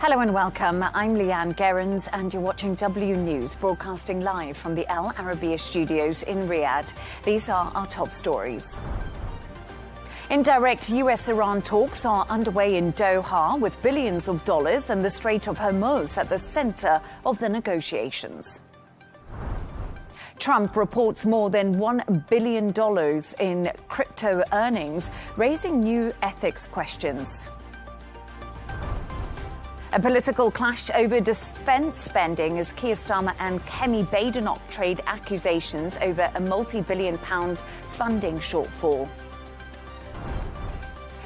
Hello and welcome. I'm Leigh Ann Gerrans and you're watching W News, broadcasting live from the Arabiya studios in Riyadh. These are our top stories. Indirect US-Iran talks are underway in Doha with billions of dollars and the Strait of Hormuz at the center of the negotiations. Trump reports more than $1 billion in crypto earnings, raising new ethics questions. A political clash over defence spending as Keir Starmer and Kemi Badenoch trade accusations over a multi-billion-pound funding shortfall.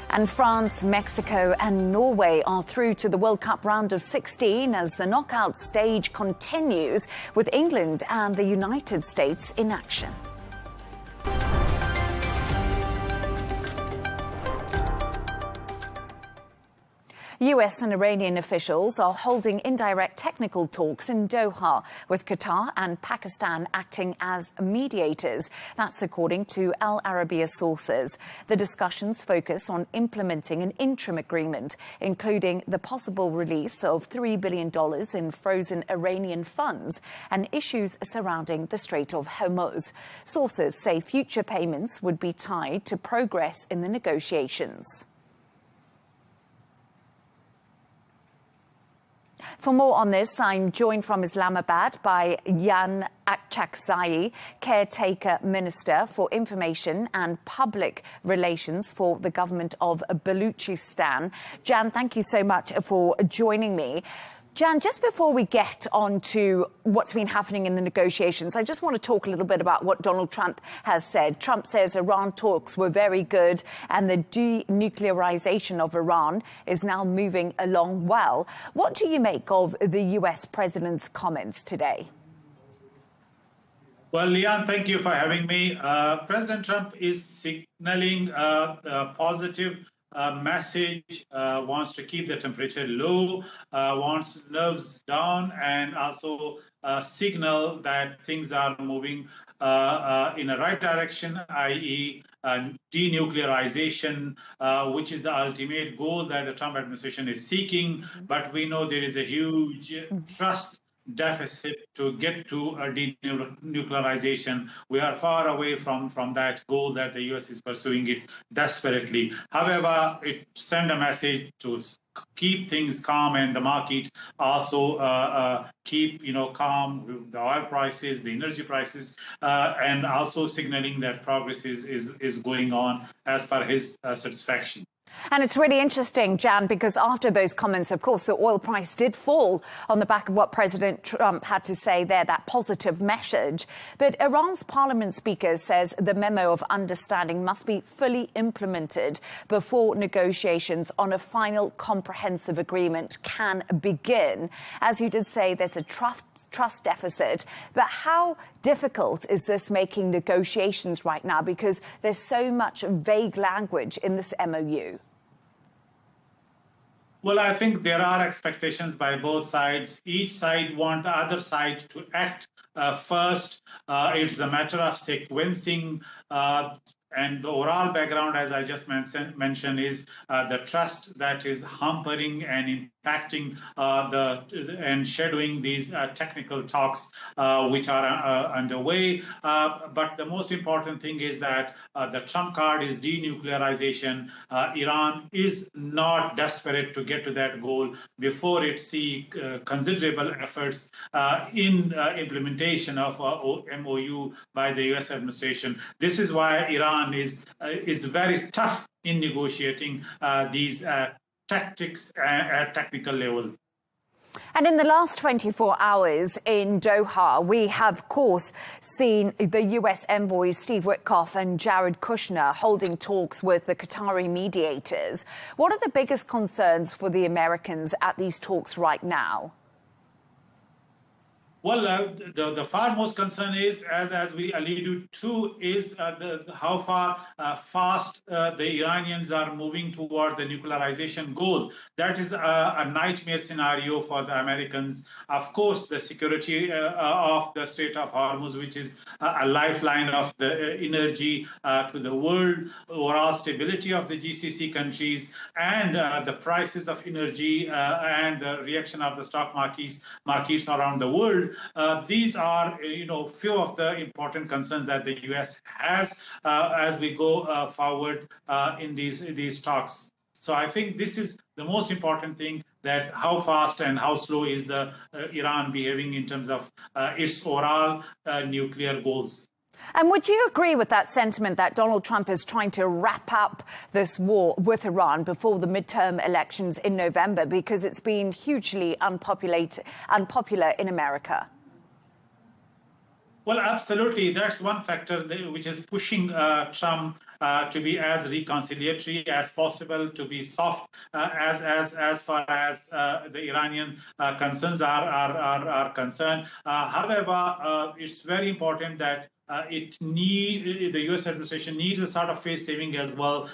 And France, Mexico and Norway are through to the World Cup round of 16 as the knockout stage continues with England and the United States in action. US and Iranian officials are holding indirect technical talks in Doha, with Qatar and Pakistan acting as mediators. That's according to Al Arabiya sources. The discussions focus on implementing an interim agreement, including the possible release of $3 billion in frozen Iranian funds and issues surrounding the Strait of Hormuz. Sources say future payments would be tied to progress in the negotiations. For more on this, I'm joined from Islamabad by Jan Akçakzai, Caretaker Minister for Information and Public Relations for the government of Baluchistan. Jan, thank you so much for joining me. Jan, just before we get on to what's been happening in the negotiations, I just want to talk a little bit about what Donald Trump has said. Trump says Iran talks were very good and the denuclearization of Iran is now moving along well. What do you make of the US president's comments today? Well, Leigh Ann, thank you for having me. President Trump is signaling a positive message, wants to keep the temperature low, wants nerves down, and also signal that things are moving in the right direction, i.e. denuclearization, which is the ultimate goal that the Trump administration is seeking. But we know there is a huge trust deficit to get to a denuclearization. We are far away from that goal that the U.S. is pursuing it desperately. However, it sent a message to keep things calm, and the market also keep calm with the oil prices, the energy prices, and also signaling that progress is going on as per his satisfaction. And it's really interesting, Jan, because after those comments, of course, the oil price did fall on the back of what President Trump had to say there, that positive message. But Iran's parliament speaker says the memo of understanding must be fully implemented before negotiations on a final comprehensive agreement can begin. As you did say, there's a trust deficit. But how difficult is this making negotiations right now? Because there's so much vague language in this MOU. Well, I think there are expectations by both sides. Each side wants the other side to act first. It's a matter of sequencing. And the overall background, as I just mentioned, is the trust that is hampering and impacting and shadowing these technical talks which are underway. But the most important thing is that the trump card is denuclearization. Iran is not desperate to get to that goal before it sees considerable efforts in implementation of MOU by the U.S. administration. This is why Iran is very tough in negotiating these tactics at technical level. And in the last 24 hours in Doha, we have, of course, seen the U.S. envoys Steve Witkoff and Jared Kushner holding talks with the Qatari mediators. What are the biggest concerns for the Americans at these talks right now? Well, the far most concern is, as we alluded to, is how fast the Iranians are moving towards the nuclearization goal. That is a nightmare scenario for the Americans. Of course, the security of the Strait of Hormuz, which is a lifeline of the energy to the world, overall stability of the GCC countries, and the prices of energy and the reaction of the stock markets around the world. These are, few of the important concerns that the U.S. has as we go forward in these talks. So I think this is the most important thing, that how fast and how slow is the Iran behaving in terms of its overall nuclear goals. And would you agree with that sentiment that Donald Trump is trying to wrap up this war with Iran before the midterm elections in November, because it's been hugely unpopular in America? Well, absolutely. That's one factor which is pushing Trump to be as reconciliatory as possible, to be soft as far as the Iranian concerns are concerned. However, it's very important that the U.S. administration needs a sort of face saving as well.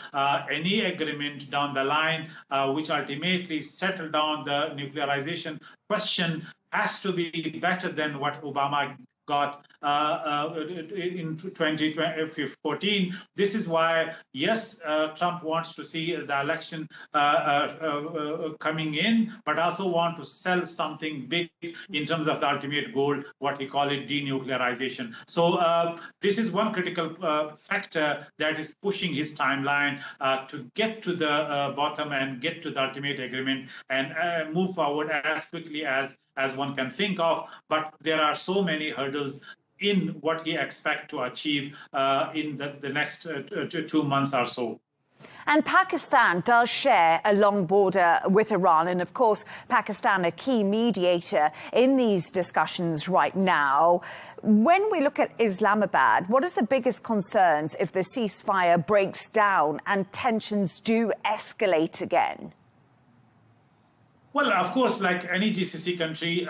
Any agreement down the line, which ultimately settle down the nuclearization question, has to be better than what Obama got in 2014. This is why, yes, Trump wants to see the election coming in, but also want to sell something big in terms of the ultimate goal, what we call it, denuclearization. So this is one critical factor that is pushing his timeline to get to the bottom and get to the ultimate agreement and move forward as quickly as one can think of. But there are so many hurdles in what he expects to achieve in the next 2 months or so. And Pakistan does share a long border with Iran. And of course, Pakistan, a key mediator in these discussions right now. When we look at Islamabad, what is the biggest concerns if the ceasefire breaks down and tensions do escalate again? Well, of course, like any GCC country,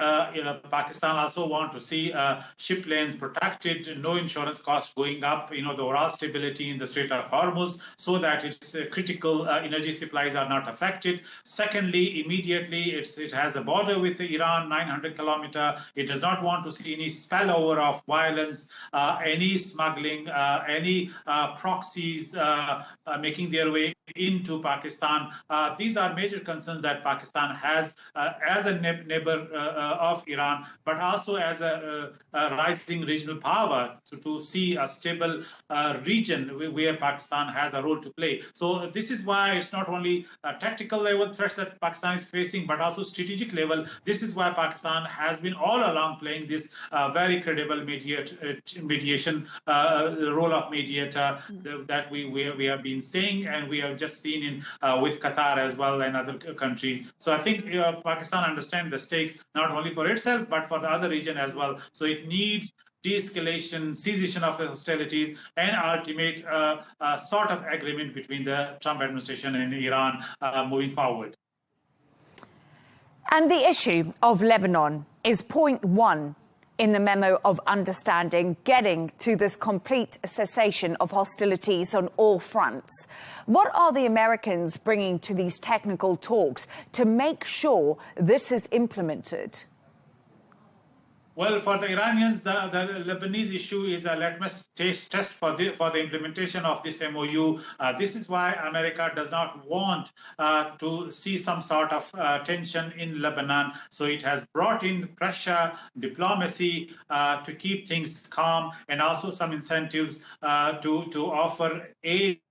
Pakistan also want to see ship lanes protected, no insurance costs going up, the overall stability in the Strait of Hormuz, so that its critical energy supplies are not affected. Secondly, immediately, it has a border with Iran, 900 kilometer. It does not want to see any spillover of violence, any smuggling, any proxies making their way into Pakistan. These are major concerns that Pakistan has as a neighbor of Iran, but also as a rising regional power to see a stable region where Pakistan has a role to play. So this is why it's not only tactical level threats that Pakistan is facing, but also strategic level. This is why Pakistan has been all along playing this very credible mediation role of mediator that we have been saying, and we have just seen in with Qatar as well and other countries. So I think Pakistan understands the stakes not only for itself but for the other region as well. So it needs de-escalation, cessation of hostilities, and ultimate sort of agreement between the Trump administration and Iran moving forward. And the issue of Lebanon is point one in the memo of understanding, getting to this complete cessation of hostilities on all fronts. What are the Americans bringing to these technical talks to make sure this is implemented? Well, for the Iranians, the Lebanese issue is a litmus test for the implementation of this MOU. This is why America does not want to see some sort of tension in Lebanon. So it has brought in pressure, diplomacy to keep things calm, and also some incentives to offer aid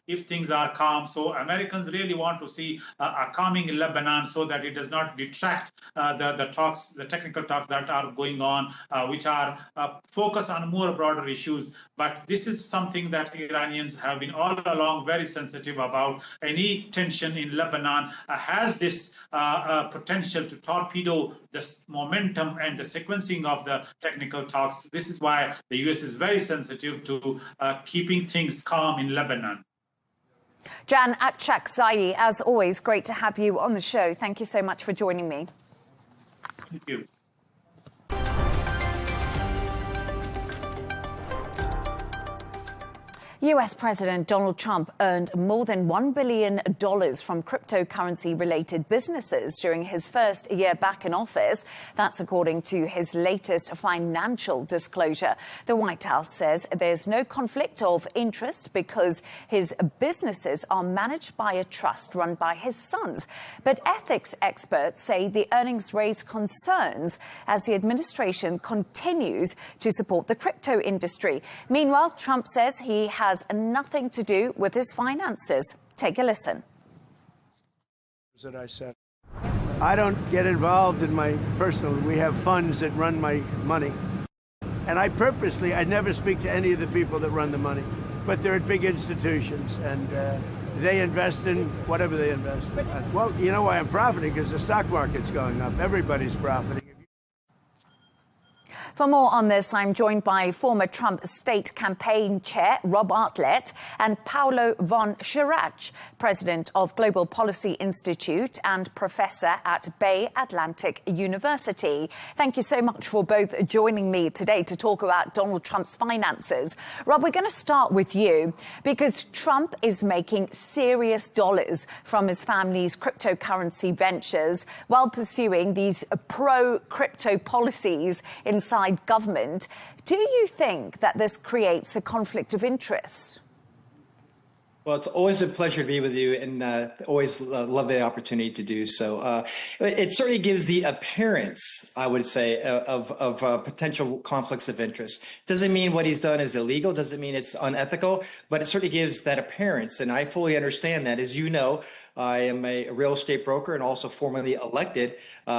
if things are calm. So Americans really want to see a calming in Lebanon so that it does not detract the technical talks that are going on, which are focused on more broader issues. But this is something that Iranians have been all along very sensitive about. Any tension in Lebanon has this potential to torpedo the momentum and the sequencing of the technical talks. This is why the U.S. is very sensitive to keeping things calm in Lebanon. Jan Akçakzai, as always, great to have you on the show. Thank you so much for joining me. Thank you. US President Donald Trump earned more than $1 billion from cryptocurrency-related businesses during his first year back in office. That's according to his latest financial disclosure. The White House says there's no conflict of interest because his businesses are managed by a trust run by his sons. But ethics experts say the earnings raise concerns as the administration continues to support the crypto industry. Meanwhile, Trump says he has nothing to do with his finances. Take a listen. That I said, I don't get involved in my personal. We have funds that run my money, and I never speak to any of the people that run the money. But they're at big institutions, and they invest in whatever they invest. Well, you know why I'm profiting? Because the stock market's going up. Everybody's profiting. For more on this, I'm joined by former Trump state campaign chair Rob Bartlett and Paulo von Schirach, president of Global Policy Institute and professor at Bay Atlantic University. Thank you so much for both joining me today to talk about Donald Trump's finances. Rob, we're going to start with you because Trump is making serious dollars from his family's cryptocurrency ventures while pursuing these pro-crypto policies inside government. Do you think that this creates a conflict of interest? Well, it's always a pleasure to be with you, and always love the opportunity to do so. It certainly gives the appearance, I would say, of potential conflicts of interest. Doesn't mean what he's done is illegal, doesn't mean it's unethical, but it certainly gives that appearance, and I fully understand that. As you know, I am a real estate broker and also formerly elected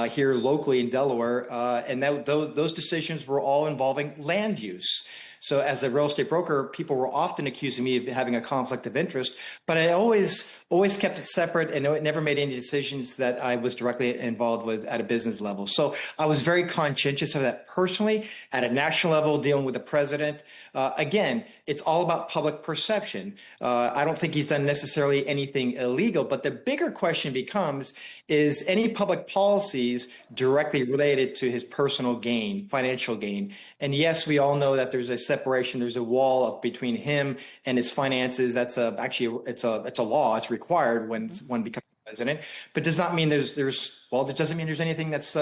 here locally in Delaware, and those decisions were all involving land use. So as a real estate broker, people were often accusing me of having a conflict of interest, but I always kept it separate and never made any decisions that I was directly involved with at a business level. So I was very conscientious of that personally at a national level, dealing with the president. Again, it's all about public perception. I don't think he's done necessarily anything illegal, but the bigger question becomes, is any public policies directly related to his personal gain, financial gain? And yes, we all know that there's a separation, there's a wall between him and his finances. That's it's a law. It's required when one becomes president, but does not mean it doesn't mean there's anything that's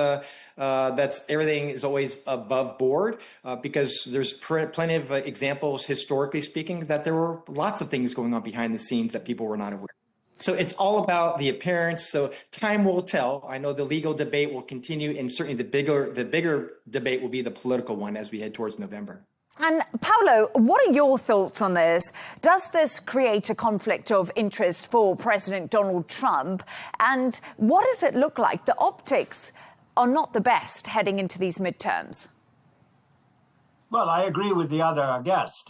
everything is always above board, because there's plenty of examples, historically speaking, that there were lots of things going on behind the scenes that people were not aware of. So it's all about the appearance. So time will tell. I know the legal debate will continue, and certainly the bigger debate will be the political one as we head towards November. And Paulo, what are your thoughts on this? Does this create a conflict of interest for President Donald Trump? And what does it look like? The optics are not the best heading into these midterms. Well, I agree with the other guest.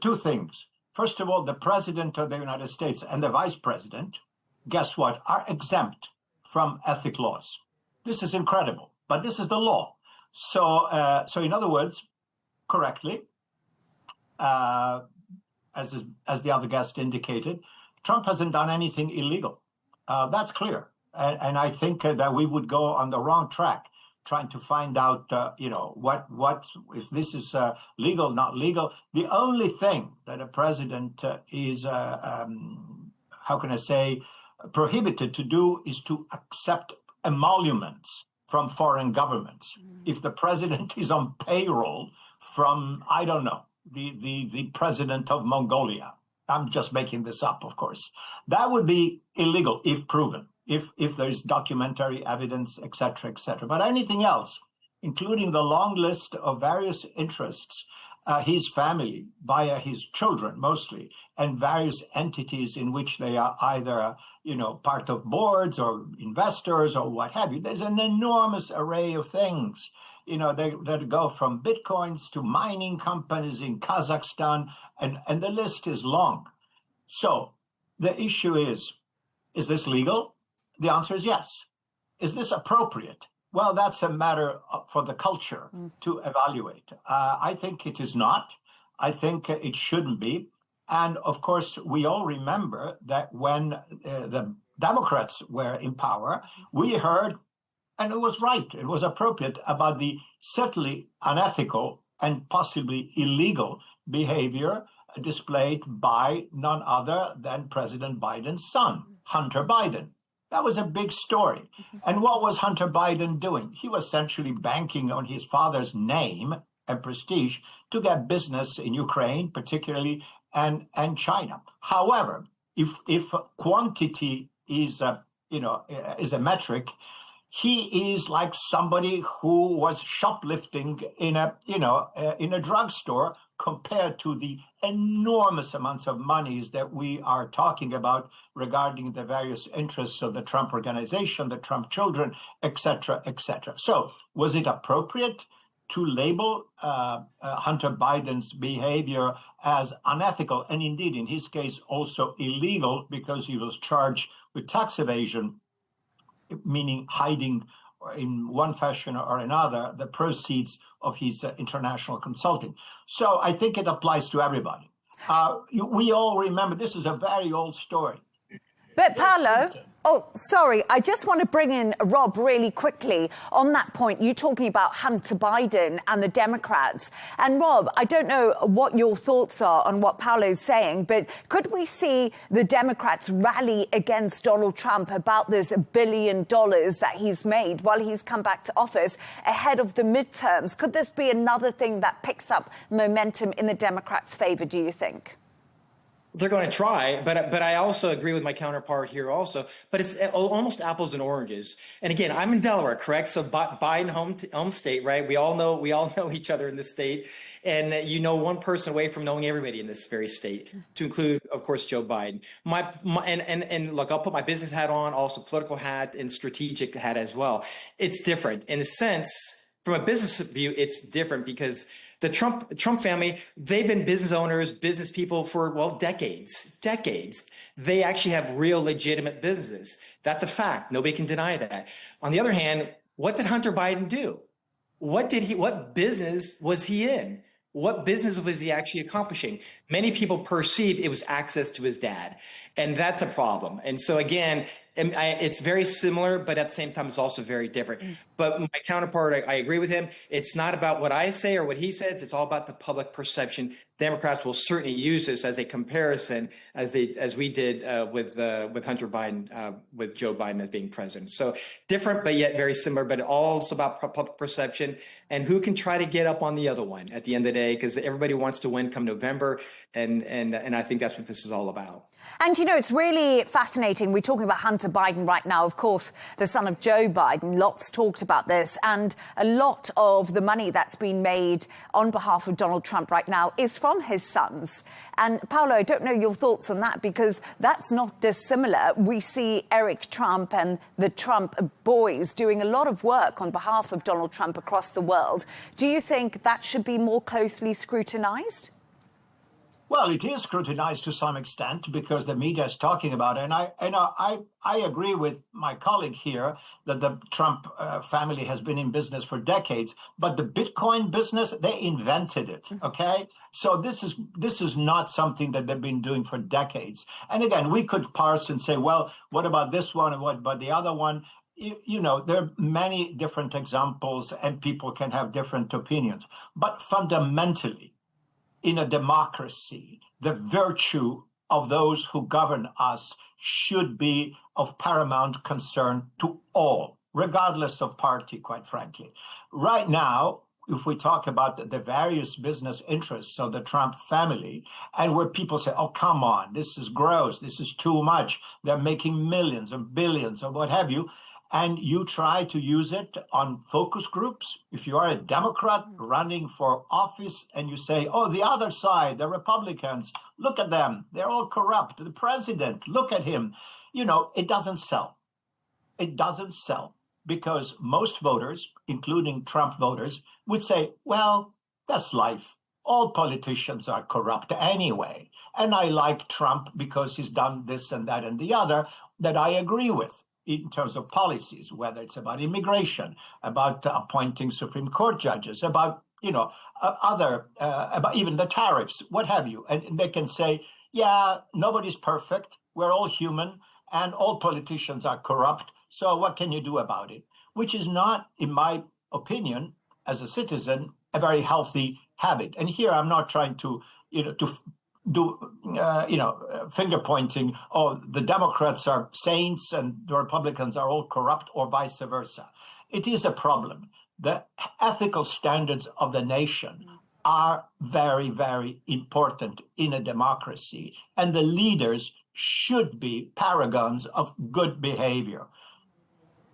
Two things. First of all, the president of the United States and the vice president, guess what, are exempt from ethic laws. This is incredible, but this is the law. So in other words, correctly, as the other guest indicated, Trump hasn't done anything illegal. That's clear. And I think that we would go on the wrong track trying to find out, what if this is legal, not legal. The only thing that a president is, how can I say, prohibited to do is to accept emoluments from foreign governments. If the president is on payroll from, I don't know, the president of Mongolia, I'm just making this up, of course, that would be illegal if proven. If there's documentary evidence, et cetera, but anything else, including the long list of various interests, his family, via his children mostly, and various entities in which they are either, part of boards or investors or what have you. There's an enormous array of things, that go from bitcoins to mining companies in Kazakhstan, and the list is long. So the issue is this legal? The answer is yes. Is this appropriate? Well, that's a matter for the culture to evaluate. I think it is not. I think it shouldn't be. And of course, we all remember that when the Democrats were in power, we heard, and it was right, it was appropriate, about the certainly unethical and possibly illegal behavior displayed by none other than President Biden's son, Hunter Biden. That was a big story. And what was Hunter Biden doing? He was essentially banking on his father's name and prestige to get business in Ukraine, particularly, and China. However, if quantity is a metric, he is like somebody who was shoplifting in a drugstore compared to the enormous amounts of monies that we are talking about regarding the various interests of the Trump organization, the Trump children, et cetera, et cetera. So was it appropriate to label Hunter Biden's behavior as unethical, and indeed, in his case, also illegal, because he was charged with tax evasion, meaning hiding in one fashion or another the proceeds of his international consulting. So I think it applies to everybody. We all remember, this is a very old story. But Paolo, sorry, I just want to bring in Rob really quickly on that point. You talking about Hunter Biden and the Democrats. And Rob, I don't know what your thoughts are on what Paolo's saying, but could we see the Democrats rally against Donald Trump about this $1 billion that he's made while he's come back to office ahead of the midterms? Could this be another thing that picks up momentum in the Democrats' favor, do you think? They're going to try, but I also agree with my counterpart here also. But it's almost apples and oranges. And again, I'm in Delaware, correct? So Biden home state, right? We all know each other in this state, and one person away from knowing everybody in this very state, to include, of course, Joe Biden. And look, I'll put my business hat on, also political hat and strategic hat as well. It's different in a sense. From a business view, it's different because the Trump family, they've been business owners, business people for, decades. They actually have real legitimate businesses. That's a fact. Nobody can deny that. On the other hand, what did Hunter Biden do? What business was he in? What business was he actually accomplishing? Many people perceive it was access to his dad. And that's a problem. And so again, it's very similar, but at the same time, it's also very different. But my counterpart, I agree with him. It's not about what I say or what he says. It's all about the public perception. Democrats will certainly use this as a comparison, as we did with Hunter Biden, with Joe Biden as being president. So different, but yet very similar. But also about public perception and who can try to get up on the other one at the end of the day, because everybody wants to win come November, and I think that's what this is all about. And, it's really fascinating. We're talking about Hunter Biden right now, of course, the son of Joe Biden. Lots talked about this. And a lot of the money that's been made on behalf of Donald Trump right now is from his sons. And, Paolo, I don't know your thoughts on that, because that's not dissimilar. We see Eric Trump and the Trump boys doing a lot of work on behalf of Donald Trump across the world. Do you think that should be more closely scrutinized? Well, it is scrutinized to some extent because the media is talking about it. And I agree with my colleague here that the Trump family has been in business for decades. But the Bitcoin business, they invented it. OK, so this is not something that they've been doing for decades. And again, we could parse and say, well, what about this one and what about the other one? There are many different examples and people can have different opinions. But fundamentally, in a democracy, the virtue of those who govern us should be of paramount concern to all, regardless of party, quite frankly. Right now, if we talk about the various business interests of the Trump family, and where people say, oh, come on, this is gross, this is too much, they're making millions or billions or what have you, and you try to use it on focus groups. If you are a Democrat running for office and you say, oh, the other side, the Republicans, look at them, they're all corrupt. The president, look at him. It doesn't sell. It doesn't sell because most voters, including Trump voters, would say, well, that's life. All politicians are corrupt anyway. And I like Trump because he's done this and that and the other that I agree with in terms of policies, whether it's about immigration, about appointing Supreme Court judges, about, about even the tariffs, what have you. And they can say, yeah, nobody's perfect. We're all human and all politicians are corrupt. So what can you do about it? Which is not, in my opinion, as a citizen, a very healthy habit. And here I'm not trying to do, finger pointing, oh, the Democrats are saints and the Republicans are all corrupt, or vice versa. It is a problem. The ethical standards of the nation are very, very important in a democracy, and the leaders should be paragons of good behavior.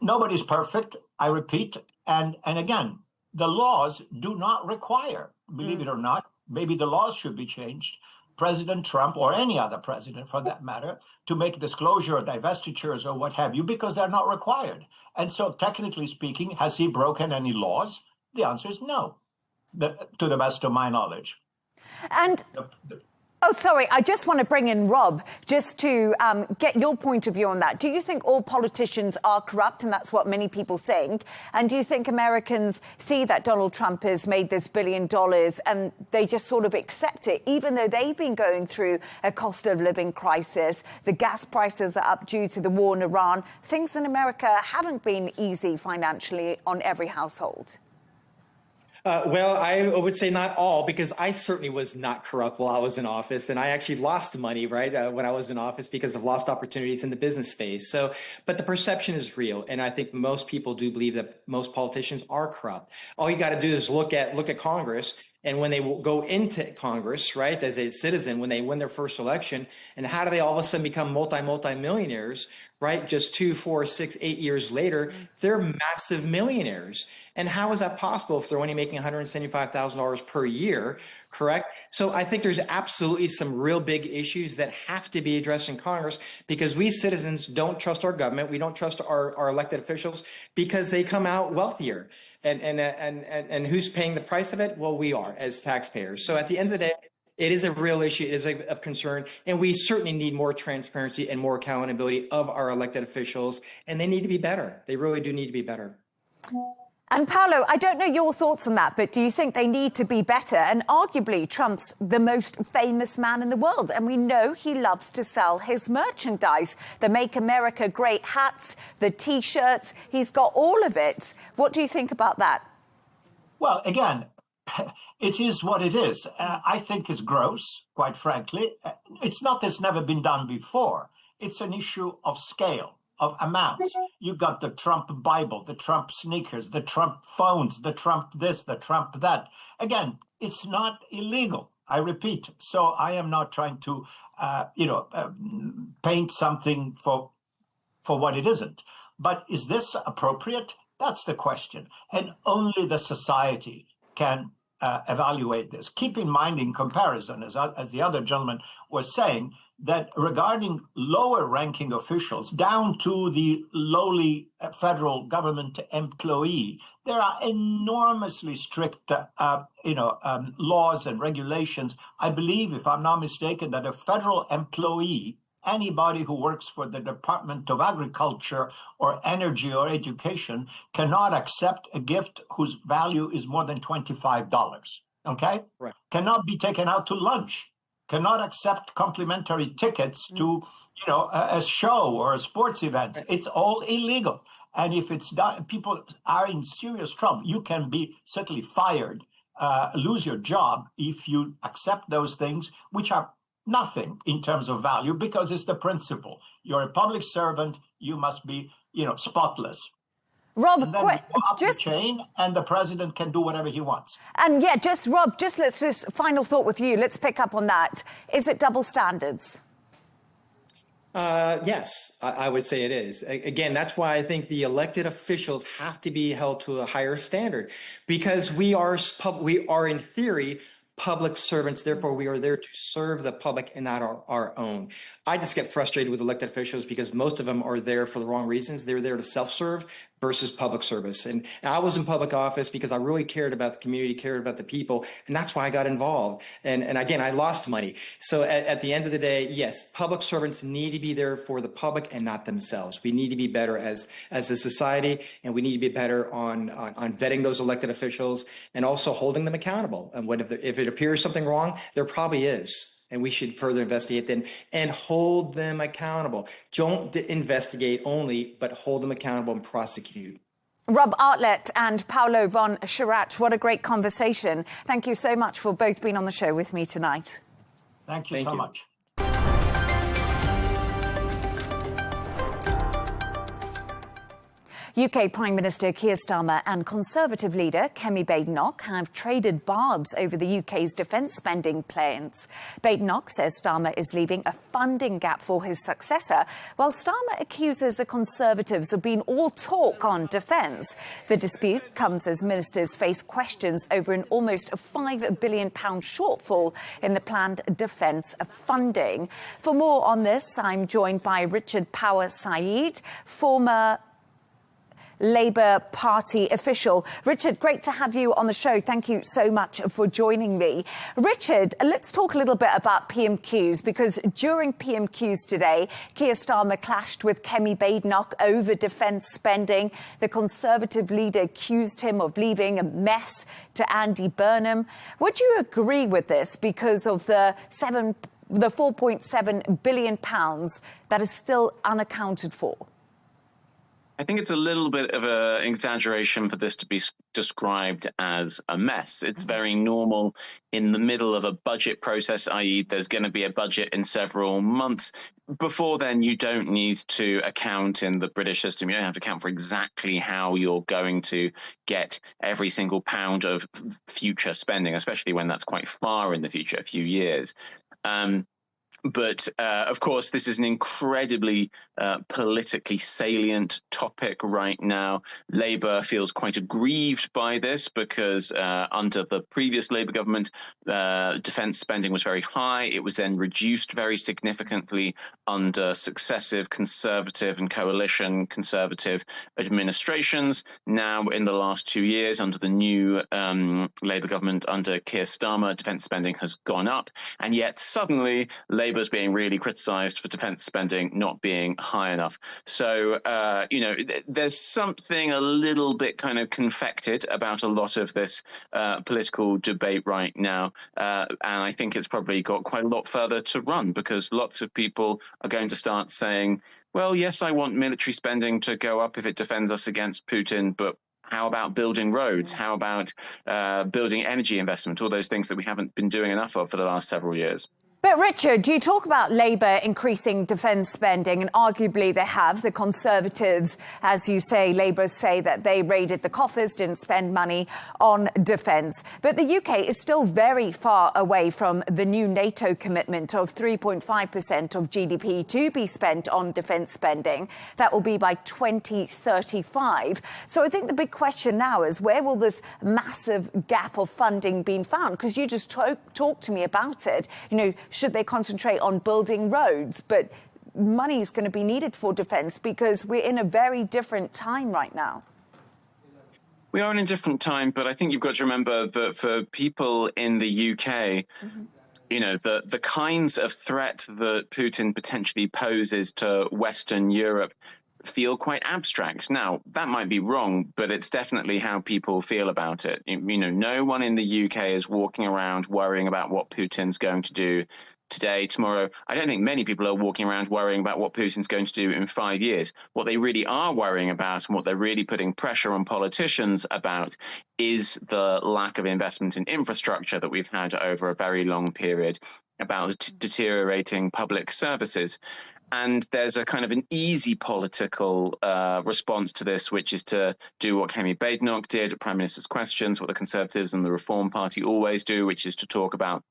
Nobody's perfect, I repeat, and again, the laws do not require, believe it or not, maybe the laws should be changed, President Trump, or any other president for that matter, to make disclosure or divestitures or what have you, because they're not required. And so, technically speaking, has he broken any laws? The answer is no, to the best of my knowledge. And oh, sorry, I just want to bring in Rob just to get your point of view on that. Do you think all politicians are corrupt, and that's what many people think? And do you think Americans see that Donald Trump has made this $1 billion and they just sort of accept it, even though they've been going through a cost of living crisis, the gas prices are up due to the war in Iran, things in America haven't been easy financially on every household? Well, I would say not all, because I certainly was not corrupt while I was in office, and I actually lost money, right, when I was in office because of lost opportunities in the business space. So, but the perception is real, and I think most people do believe that most politicians are corrupt. All you got to do is look at Congress. And when they go into Congress, right, as a citizen, when they win their first election, and how do they all of a sudden become multi-millionaires, right? Just 2, 4, 6, 8 years later, they're massive millionaires. And how is that possible if they're only making $175,000 per year, correct? So I think there's absolutely some real big issues that have to be addressed in Congress, because we citizens don't trust our government. We don't trust our elected officials because they come out wealthier. And who's paying the price of it? Well, we are as taxpayers. So at the end of the day, it is a real issue. It is of concern. And we certainly need more transparency and more accountability of our elected officials. And they need to be better. They really do need to be better. And Paolo, I don't know your thoughts on that, but do you think they need to be better? And arguably, Trump's the most famous man in the world. And we know he loves to sell his merchandise, the Make America Great hats, the T-shirts. He's got all of it. What do you think about that? Well, again, it is what it is. I think it's gross, quite frankly. It's not that's never been done before. It's an issue of scale, of amounts. You got the Trump Bible, the Trump sneakers, the Trump phones, the Trump this, the Trump that. Again, it's not illegal, I repeat. So I am not trying to, paint something for what it isn't. But is this appropriate? That's the question. And only the society can evaluate this. Keep in mind, in comparison, as the other gentleman was saying, that regarding lower ranking officials down to the lowly federal government employee, there are enormously strict laws and regulations. I believe, if I'm not mistaken, that a federal employee, anybody who works for the Department of Agriculture or Energy or Education, cannot accept a gift whose value is more than $25. Okay? Right. Cannot be taken out to lunch. Cannot accept complimentary tickets to, a show or a sports event. It's all illegal. And if it's done, people are in serious trouble. You can be certainly fired, lose your job if you accept those things, which are nothing in terms of value, because it's the principle. You're a public servant. You must be, spotless. Rob, and then you go up the chain, and the president can do whatever he wants. And Rob, let's final thought with you. Let's pick up on that. Is it double standards? Yes, I would say it is. Again, that's why I think the elected officials have to be held to a higher standard, because we are in theory public servants. Therefore, we are there to serve the public and not our own. I just get frustrated with elected officials because most of them are there for the wrong reasons. They're there to self-serve versus public service. And I was in public office because I really cared about the community, cared about the people, and that's why I got involved. And again, I lost money. So at the end of the day, yes, public servants need to be there for the public and not themselves. We need to be better as a society, and we need to be better on vetting those elected officials and also holding them accountable. And if it appears something wrong, there probably is. And we should further investigate them and hold them accountable. Don't investigate only, but hold them accountable and prosecute. Rob Artlett and Paolo von Schirach, what a great conversation. Thank you so much for both being on the show with me tonight. Thank you so much. UK Prime Minister Keir Starmer and Conservative leader Kemi Badenoch have traded barbs over the UK's defence spending plans. Badenoch says Starmer is leaving a funding gap for his successor, while Starmer accuses the Conservatives of being all talk on defence. The dispute comes as ministers face questions over an almost £5 billion shortfall in the planned defence funding. For more on this, I'm joined by Richard Power Said, former Labour Party official. Richard, great to have you on the show. Thank you so much for joining me. Richard, let's talk a little bit about PMQs, because during PMQs today, Keir Starmer clashed with Kemi Badenoch over defence spending. The Conservative leader accused him of leaving a mess to Andy Burnham. Would you agree with this because of the £4.7 billion that is still unaccounted for? I think it's a little bit of an exaggeration for this to be described as a mess. It's very normal in the middle of a budget process, i.e. there's going to be a budget in several months. Before then, you don't need to account in the British system. You don't have to account for exactly how you're going to get every single pound of future spending, especially when that's quite far in the future, a few years. But of course, this is an incredibly politically salient topic right now. Labour feels quite aggrieved by this because under the previous Labour government, defence spending was very high. It was then reduced very significantly under successive Conservative and coalition Conservative administrations. Now, in the last 2 years, under the new Labour government, under Keir Starmer, defence spending has gone up. And yet suddenly, Labour's being really criticised for defence spending not being high enough. So, there's something a little bit kind of confected about a lot of this political debate right now. And I think it's probably got quite a lot further to run, because lots of people are going to start saying, well, yes, I want military spending to go up if it defends us against Putin, but how about building roads? How about building energy investment? All those things that we haven't been doing enough of for the last several years. But Richard, you talk about Labour increasing defence spending, and arguably they have. The Conservatives, as you say, Labour say that they raided the coffers, didn't spend money on defence. But the UK is still very far away from the new NATO commitment of 3.5% of GDP to be spent on defence spending. That will be by 2035. So I think the big question now is, where will this massive gap of funding be found? Because you just talked to me about it. Should they concentrate on building roads? But money is going to be needed for defence, because we're in a very different time right now. We are in a different time, but I think you've got to remember that for people in the UK, the kinds of threat that Putin potentially poses to Western Europe feel quite abstract. Now, that might be wrong, but it's definitely how people feel about it. No one in the UK is walking around worrying about what Putin's going to do today, tomorrow. I don't think many people are walking around worrying about what Putin's going to do in 5 years. What they really are worrying about, and what they're really putting pressure on politicians about, is the lack of investment in infrastructure that we've had over a very long period, about deteriorating public services. And there's a kind of an easy political response to this, which is to do what Kemi Badenoch did at Prime Minister's Questions, what the Conservatives and the Reform Party always do, which is to talk about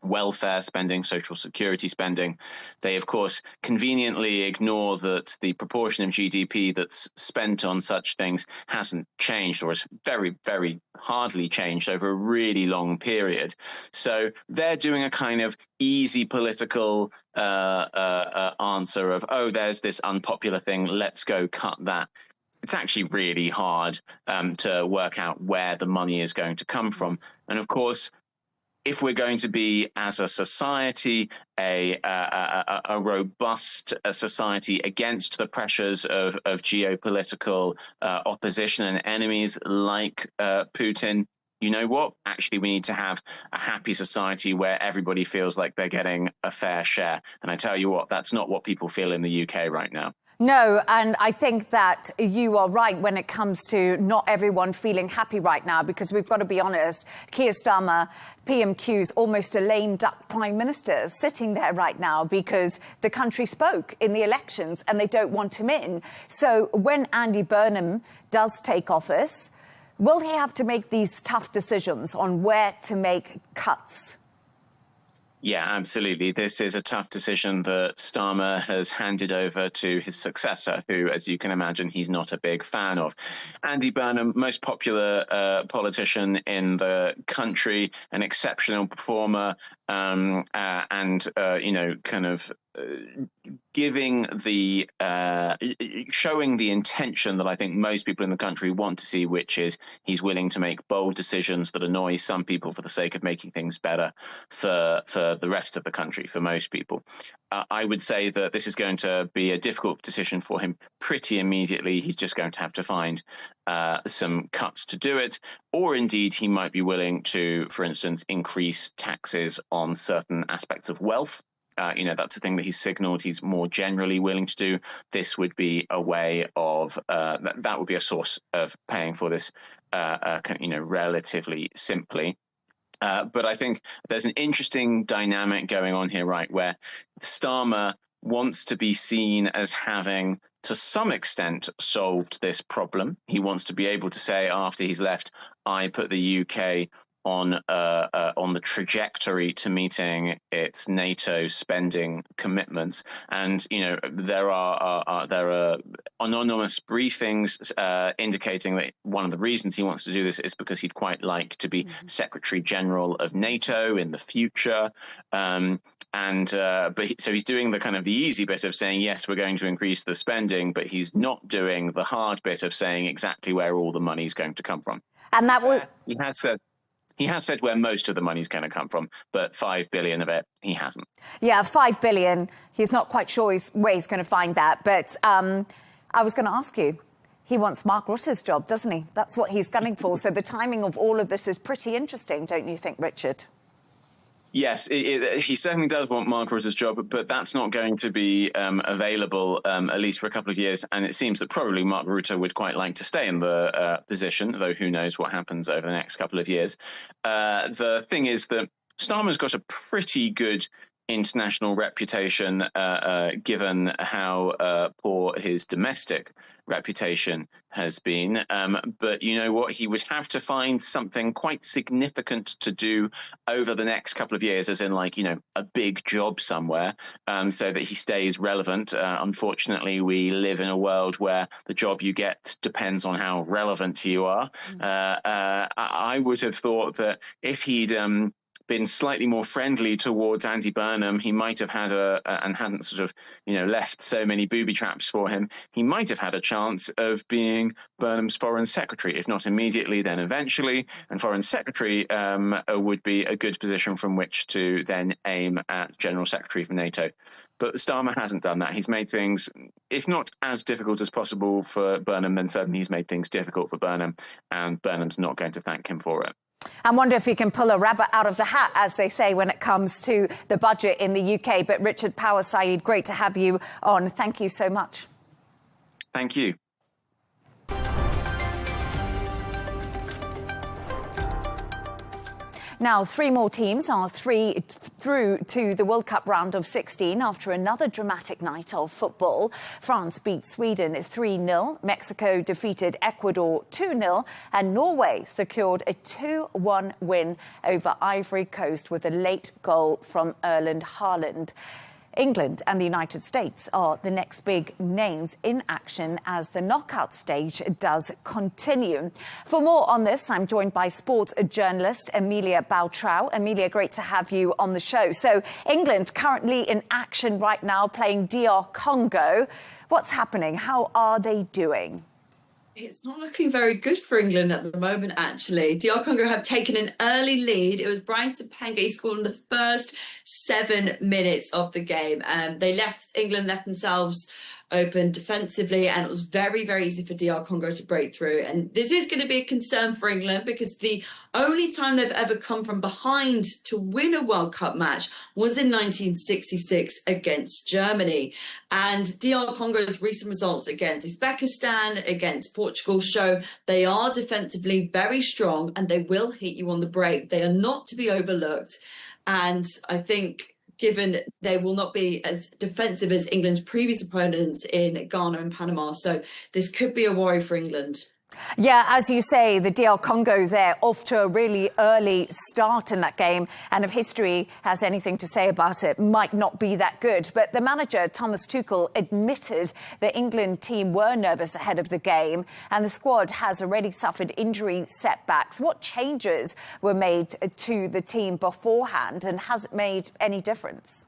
welfare spending, social security spending. They, of course, conveniently ignore that the proportion of GDP that's spent on such things hasn't changed, or has very, very hardly changed over a really long period. So they're doing a kind of easy political answer of, oh, there's this unpopular thing, let's go cut that. It's actually really hard to work out where the money is going to come from. And of course, if we're going to be, as a society, a robust society against the pressures of geopolitical opposition and enemies like Putin, you know what? Actually, we need to have a happy society where everybody feels like they're getting a fair share. And I tell you what, that's not what people feel in the UK right now. No, and I think that you are right when it comes to not everyone feeling happy right now, because we've got to be honest, Keir Starmer, PMQ's almost a lame duck prime minister sitting there right now because the country spoke in the elections and they don't want him in. So when Andy Burnham does take office, will he have to make these tough decisions on where to make cuts? Yeah, absolutely. This is a tough decision that Starmer has handed over to his successor, who, as you can imagine, he's not a big fan of. Andy Burnham, most popular politician in the country, an exceptional performer, and kind of giving the showing the intention that I think most people in the country want to see, which is he's willing to make bold decisions that annoy some people for the sake of making things better for the rest of the country, for most people. I would say that this is going to be a difficult decision for him pretty immediately. He's just going to have to find some cuts to do it, or indeed he might be willing to, for instance, increase taxes on certain aspects of wealth. That's a thing that he's signaled he's more generally willing to do. This would be a way of that would be a source of paying for this, relatively simply. But I think there's an interesting dynamic going on here, right, where Starmer wants to be seen as having, to some extent, solved this problem. He wants to be able to say after he's left, I put the UK on the trajectory to meeting its NATO spending commitments, and there are anonymous briefings indicating that one of the reasons he wants to do this is because he'd quite like to be Secretary General of NATO in the future. So he's doing the kind of the easy bit of saying yes, we're going to increase the spending, but he's not doing the hard bit of saying exactly where all the money's going to come from. And that was He has said where most of the money's going to come from, but 5 billion of it, he hasn't. Yeah, 5 billion. He's not quite sure where he's going to find that. But I was going to ask you, he wants Mark Rutte's job, doesn't he? That's what he's gunning for. So the timing of all of this is pretty interesting, don't you think, Richard? Yes, he certainly does want Mark Rutte's job, but that's not going to be available, at least for a couple of years. And it seems that probably Mark Rutte would quite like to stay in the position, though who knows what happens over the next couple of years. The thing is that Starmer's got a pretty good international reputation, given how poor his domestic reputation has been. But you know what? He would have to find something quite significant to do over the next couple of years, as in a big job somewhere, so that he stays relevant. Unfortunately, we live in a world where the job you get depends on how relevant you are. I would have thought that if he'd been slightly more friendly towards Andy Burnham, he might have had and hadn't sort of, left so many booby traps for him, he might have had a chance of being Burnham's foreign secretary, if not immediately, then eventually. And foreign secretary would be a good position from which to then aim at general secretary for NATO. But Starmer hasn't done that. He's made things, if not as difficult as possible for Burnham, then certainly he's made things difficult for Burnham, and Burnham's not going to thank him for it. I wonder if he can pull a rabbit out of the hat, as they say, when it comes to the budget in the UK. But Richard Power Saeed, great to have you on. Thank you so much. Thank you. Now, 3 more teams are through to the World Cup round of 16 after another dramatic night of football. France beat Sweden 3-0, Mexico defeated Ecuador 2-0, and Norway secured a 2-1 win over Ivory Coast with a late goal from Erling Haaland. England and the United States are the next big names in action as the knockout stage does continue. For more on this, I'm joined by sports journalist Emilia Bautrau. Emilia, great to have you on the show. So England currently in action right now playing DR Congo. What's happening? How are they doing? It's not looking very good for England at the moment, actually. DR Congo have taken an early lead. It was Brian Sapanga. He scored in the first 7 minutes of the game. England left themselves open defensively, and it was very, very easy for DR Congo to break through. And this is going to be a concern for England, because the only time they've ever come from behind to win a World Cup match was in 1966 against Germany. And DR Congo's recent results against Uzbekistan, against Portugal, show they are defensively very strong, and they will hit you on the break. They are not to be overlooked. And I think, given they will not be as defensive as England's previous opponents in Ghana and Panama, so this could be a worry for England. Yeah, as you say, the DR Congo there off to a really early start in that game, and if history has anything to say about it, might not be that good. But the manager, Thomas Tuchel, admitted the England team were nervous ahead of the game, and the squad has already suffered injury setbacks. What changes were made to the team beforehand, and has it made any difference?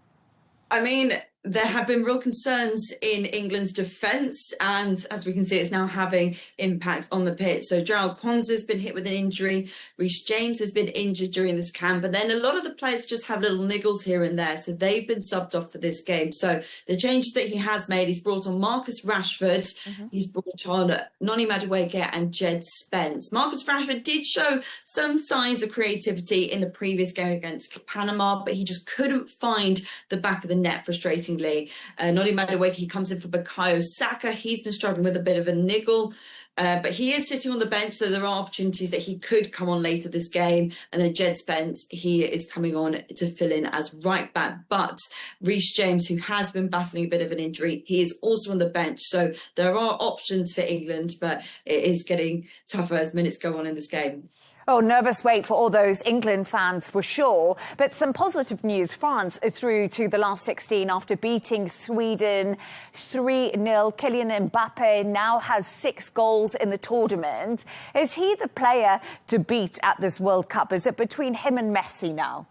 I mean, there have been real concerns in England's defence, and as we can see, it's now having impact on the pitch. So Gerald Kwanzaa's been hit with an injury. Reece James has been injured during this camp, and then a lot of the players just have little niggles here and there. So they've been subbed off for this game. So the changes that he has made, he's brought on Marcus Rashford, he's brought on Noni Madueke and Jed Spence. Marcus Rashford did show some signs of creativity in the previous game against Panama, but he just couldn't find the back of the net, frustratingly. Noni Madueke, he comes in for Bukayo Saka. He's been struggling with a bit of a niggle, but he is sitting on the bench, so there are opportunities that he could come on later this game. And then Jed Spence, he is coming on to fill in as right back. But Reece James, who has been battling a bit of an injury, he is also on the bench. So there are options for England, but it is getting tougher as minutes go on in this game. Oh, nervous wait for all those England fans for sure. But some positive news. France are through to the last 16 after beating Sweden 3-0. Kylian Mbappe now has 6 goals in the tournament. Is he the player to beat at this World Cup? Is it between him and Messi now?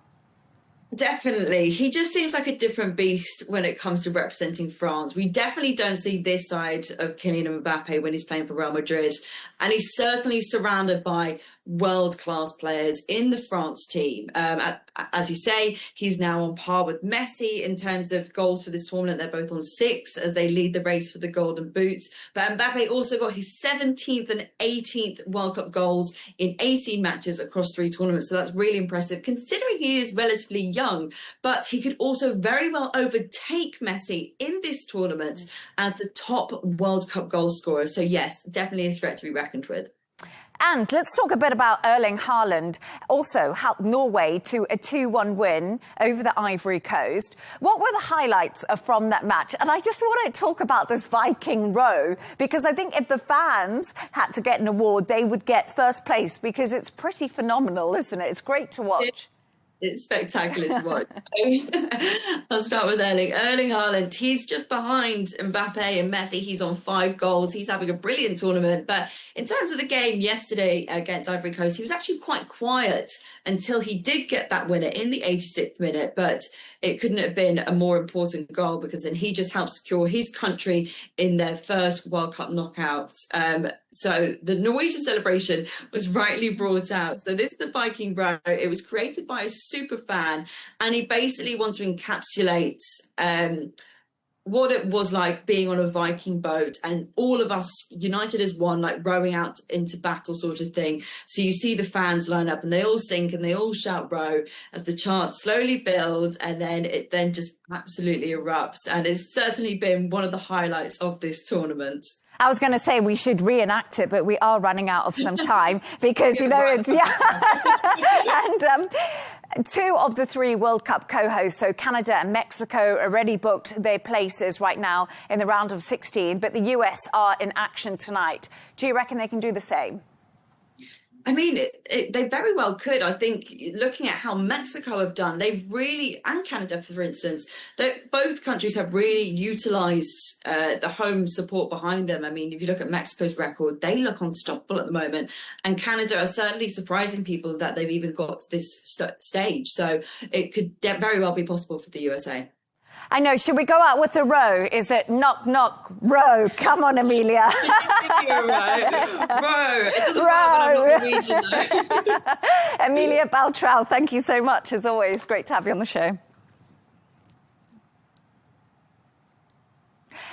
Definitely. He just seems like a different beast when it comes to representing France. We definitely don't see this side of Kylian Mbappe when he's playing for Real Madrid. And he's certainly surrounded by world-class players in the France team. As you say, he's now on par with Messi in terms of goals for this tournament. They're both on 6 as they lead the race for the Golden Boots. But Mbappe also got his 17th and 18th World Cup goals in 18 matches across 3 tournaments. So that's really impressive, considering he is relatively young. But he could also very well overtake Messi in this tournament as the top World Cup goal scorer. So yes, definitely a threat to be reckoned with. And let's talk a bit about Erling Haaland. Also helped Norway to a 2-1 win over the Ivory Coast. What were the highlights from that match? And I just want to talk about this Viking row, because I think if the fans had to get an award, they would get first place, because it's pretty phenomenal, isn't it? It's great to watch. It's spectacular to watch. I'll start with Erling. Erling Haaland, he's just behind Mbappe and Messi. He's on 5 goals. He's having a brilliant tournament. But in terms of the game yesterday against Ivory Coast, he was actually quite quiet until he did get that winner in the 86th minute. But it couldn't have been a more important goal, because then he just helped secure his country in their first World Cup knockouts. So the Norwegian celebration was rightly brought out. So this is the Viking row. It was created by a super fan, and he basically wants to encapsulate what it was like being on a Viking boat and all of us united as one, like rowing out into battle sort of thing. So you see the fans line up and they all sing and they all shout row as the chant slowly builds, and then it then just absolutely erupts. And it's certainly been one of the highlights of this tournament. I was going to say we should reenact it, but we are running out of some time because, you know, it's, yeah. And 2 of the 3 World Cup co-hosts, so Canada and Mexico, already booked their places right now in the round of 16, but the US are in action tonight. Do you reckon they can do the same? I mean, they very well could. I think looking at how Mexico have done, they've really, and Canada, for instance, both countries have really utilised the home support behind them. I mean, if you look at Mexico's record, they look unstoppable at the moment. And Canada are certainly surprising people that they've even got to this stage. So it could very well be possible for the USA. I know. Should we go out with the row? Is it knock, knock, row? Come on, Amelia. You're right. Row. It doesn't row. Norwegian, though. Amelia Baltrell, thank you so much, as always. Great to have you on the show.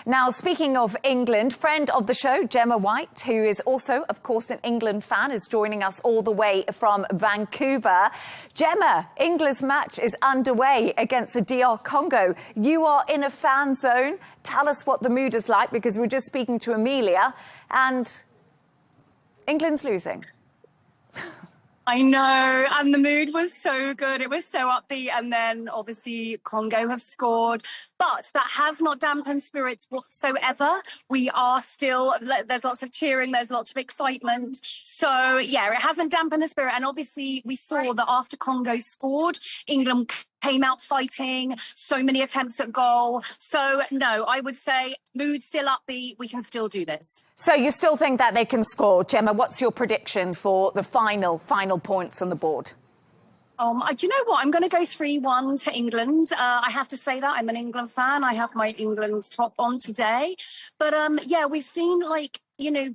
Now, speaking of England, friend of the show, Gemma White, who is also, of course, an England fan, is joining us all the way from Vancouver. Gemma, England's match is underway against the DR Congo. You are in a fan zone. Tell us what the mood is like, because we're just speaking to Amelia, and England's losing. I know, and the mood was so good. It was so upbeat, and then obviously Congo have scored, but that has not dampened spirits whatsoever. We are still, there's lots of cheering, there's lots of excitement. So yeah, it hasn't dampened the spirit, and obviously we saw that after Congo scored, England came out fighting, so many attempts at goal. So no, I would say mood still upbeat, we can still do this. So you still think that they can score? Gemma, what's your prediction for the final points on the board? Do you know what? I'm going to go 3-1 to England. I have to say that. I'm an England fan. I have my England top on today. But yeah, we've seen, like, you know,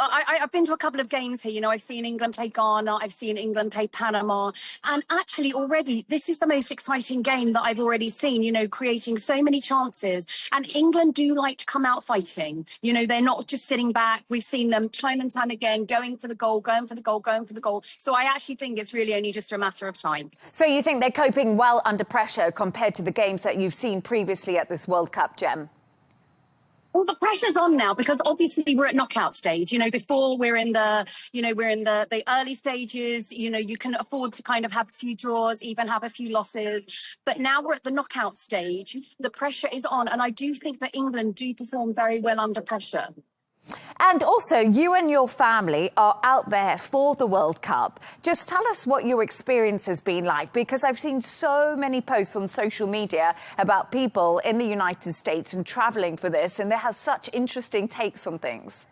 I've been to a couple of games here. You know, I've seen England play Ghana. I've seen England play Panama. And actually already, this is the most exciting game that I've already seen, you know, creating so many chances. And England do like to come out fighting. You know, they're not just sitting back. We've seen them time and time again, going for the goal, going for the goal, going for the goal. So I actually think it's really only just a matter of time. So you think they're coping well under pressure compared to the games that you've seen previously at this World Cup, Gem? Well, the pressure's on now, because obviously we're at knockout stage. You know, before we're in the, you know, we're in the early stages. You know, you can afford to kind of have a few draws, even have a few losses. But now we're at the knockout stage. The pressure is on. And I do think that England do perform very well under pressure. And also, you and your family are out there for the World Cup. Just tell us what your experience has been like, because I've seen so many posts on social media about people in the United States and travelling for this, and they have such interesting takes on things.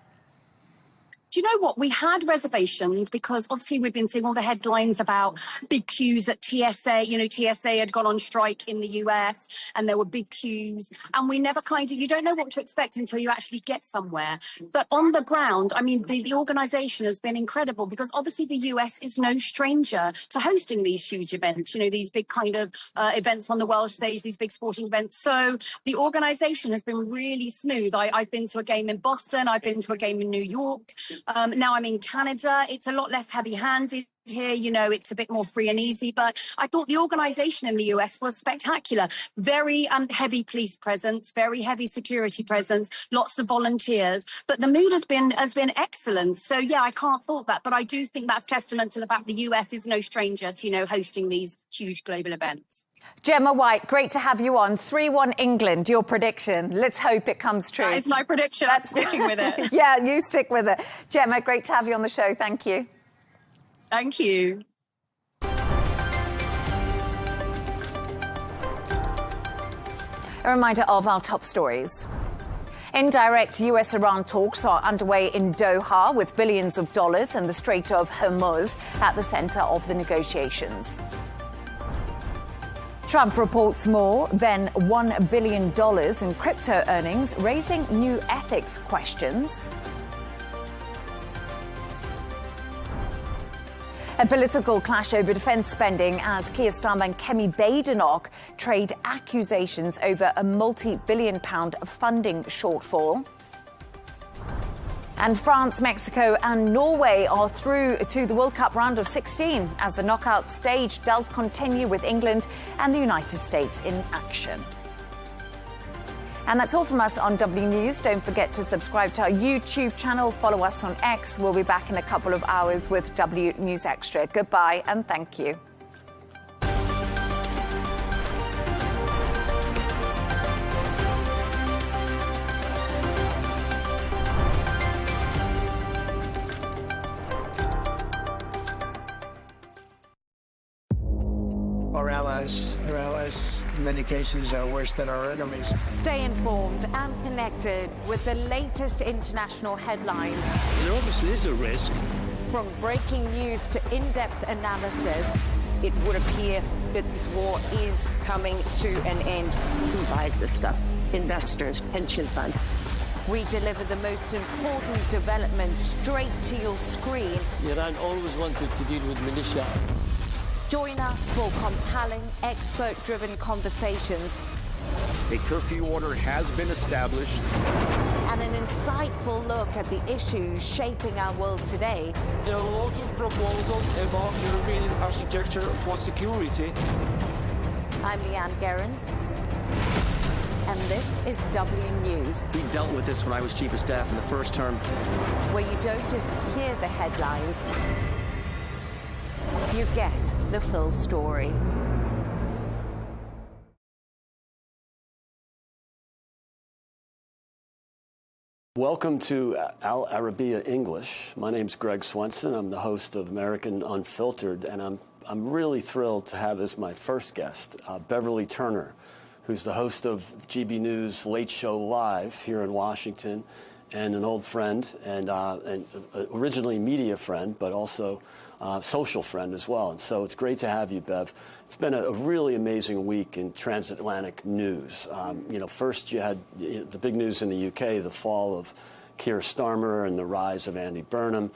Do you know what? We had reservations because obviously we've been seeing all the headlines about big queues at TSA. You know, TSA had gone on strike in the US and there were big queues, and we never you don't know what to expect until you actually get somewhere. But on the ground, I mean, the organisation has been incredible, because obviously the US is no stranger to hosting these huge events, you know, these big kind of events on the world stage, these big sporting events. So the organisation has been really smooth. I've been to a game in Boston, I've been to a game in New York. Now I'm in Canada. It's a lot less heavy-handed here, you know, it's a bit more free and easy. But I thought the organisation in the US was spectacular. Very heavy police presence, very heavy security presence, lots of volunteers. But the mood has been excellent. So yeah, I can't fault that. But I do think that's testament to the fact the US is no stranger to, you know, hosting these huge global events. Gemma White, great to have you on. 3-1 England, your prediction. Let's hope it comes true. That is my prediction. I'm sticking with it. Yeah, you stick with it. Gemma, great to have you on the show. Thank you. Thank you. A reminder of our top stories. Indirect US-Iran talks are underway in Doha, with billions of dollars and the Strait of Hormuz at the center of the negotiations. Trump reports more than $1 billion in crypto earnings, raising new ethics questions. A political clash over defence spending as Keir Starmer and Kemi Badenoch trade accusations over a multi-billion-pound funding shortfall. And France, Mexico and Norway are through to the World Cup round of 16 as the knockout stage does continue, with England and the United States in action. And that's all from us on W News. Don't forget to subscribe to our YouTube channel. Follow us on X. We'll be back in a couple of hours with W News Extra. Goodbye and thank you. Our allies, in many cases, are worse than our enemies. Stay informed and connected with the latest international headlines. There obviously is a risk. From breaking news to in-depth analysis. It would appear that this war is coming to an end. Who buys this stuff? Investors, pension funds. We deliver the most important developments straight to your screen. Iran always wanted to deal with militia. Join us for compelling, expert-driven conversations A curfew order has been established. And an insightful look at the issues shaping our world today. There are lots of proposals about European architecture for security. I'm Leigh Ann Gerrans, and this is W News. We dealt with this when I was Chief of Staff in the first term. Where you don't just hear the headlines, you get the full story. Welcome to Arabiya English. My name's Greg Swenson. I'm the host of American Unfiltered, and I'm really thrilled to have as my first guest Beverly Turner, who's the host of GB News Late Show Live here in Washington, and an old friend, and originally media friend, but also social friend as well. And so it's great to have you, Bev. It's been a really amazing week in transatlantic news. First you had the big news in the UK, the fall of Keir Starmer and the rise of Andy Burnham.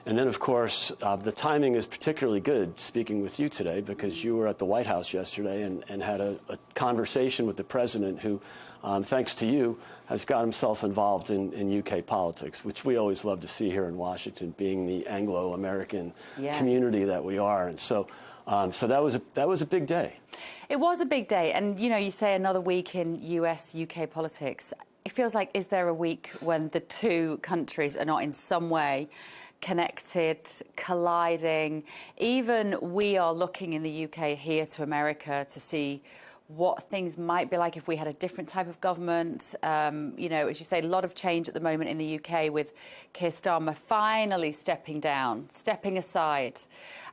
And then, of course, the timing is particularly good speaking with you today because you were at the White House yesterday and had a conversation with the president who, thanks to you, has got himself involved in UK politics, which we always love to see here in Washington, being the Anglo-American community that we are. And so that was a big day. It was a big day. And, you say another week in US-UK politics. It feels like, is there a week when the two countries are not in some way connected, colliding? Even we are looking in the UK here to America to see what things might be like if we had a different type of government. As you say, a lot of change at the moment in the UK with Keir Starmer finally stepping aside,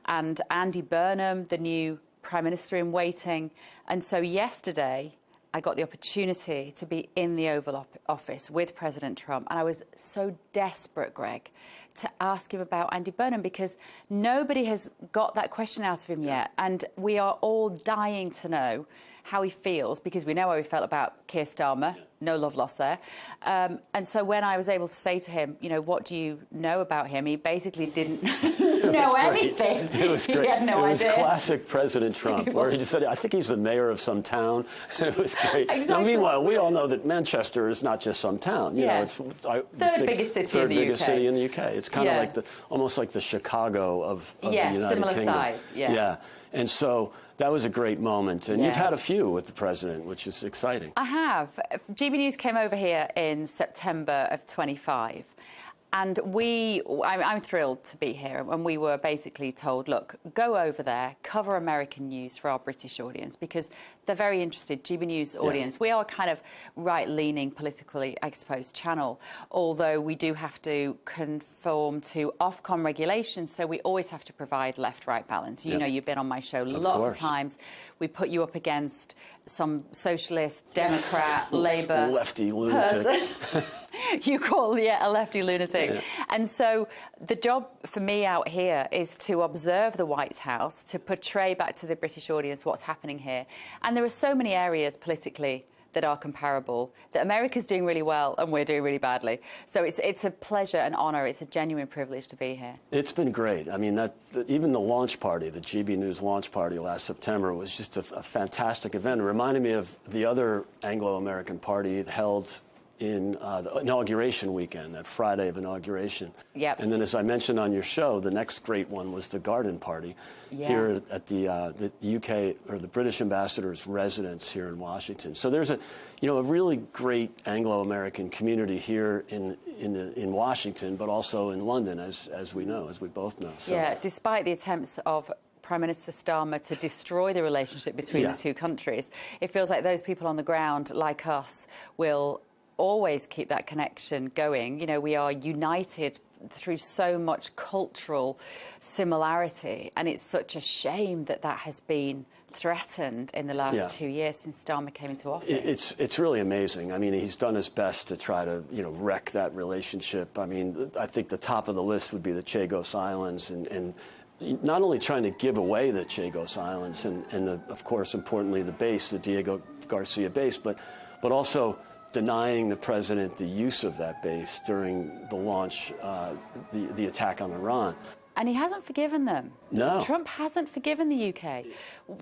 and Andy Burnham, the new Prime Minister in waiting. And so yesterday, I got the opportunity to be in the Oval Office with President Trump, and I was so desperate, Greg, to ask him about Andy Burnham because nobody has got that question out of him yet, and we are all dying to know how he feels because we know how he felt about Keir Starmer. No love lost there. And so when I was able to say to him, what do you know about him? He basically didn't know anything. It was great. He had no idea. It was classic President Trump, where he just said, I think he's the mayor of some town. It was great. Exactly. Now, meanwhile, we all know that Manchester is not just some town. It's third biggest city in the UK. It's kind of like almost like the Chicago of the United similar Kingdom. size. Yeah. And so that was a great moment. And you've had a few with the president, which is exciting. I have. GB News came over here in September of 25. And I'm thrilled to be here. And we were basically told, look, go over there, cover American news for our British audience, because they're very interested, GB News audience. We are kind of right-leaning, politically exposed channel, although we do have to conform to Ofcom regulations, so we always have to provide left-right balance. You know, you've been on my show lots of times. We put you up against some socialist, Democrat, Labour lefty lunatic. You call a lefty lunatic. Yeah. And so the job for me out here is to observe the White House, to portray back to the British audience what's happening here. And there are so many areas politically that are comparable, that America's doing really well and we're doing really badly. So it's a pleasure and honour. It's a genuine privilege to be here. It's been great. I mean, even the launch party, the GB News launch party last September was just a fantastic event. It reminded me of the other Anglo-American party held in the inauguration weekend, that Friday of inauguration. Yep. And then, as I mentioned on your show, the next great one was the Garden Party here at the UK, or the British ambassador's residence here in Washington. So there's a really great Anglo-American community here in Washington, but also in London, as we both know. So. Yeah, despite the attempts of Prime Minister Starmer to destroy the relationship between the two countries, it feels like those people on the ground, like us, will always keep that connection going. We are united through so much cultural similarity, and it's such a shame that has been threatened in the last 2 years since Starmer came into office. It's really amazing. I mean, he's done his best to try to wreck that relationship. I mean, I think the top of the list would be the Chagos Islands, and not only trying to give away the Chagos Islands and of course, importantly, the base, the Diego Garcia base, but also denying the president the use of that base during the launch, the attack on Iran. And he hasn't forgiven them. No. Trump hasn't forgiven the UK.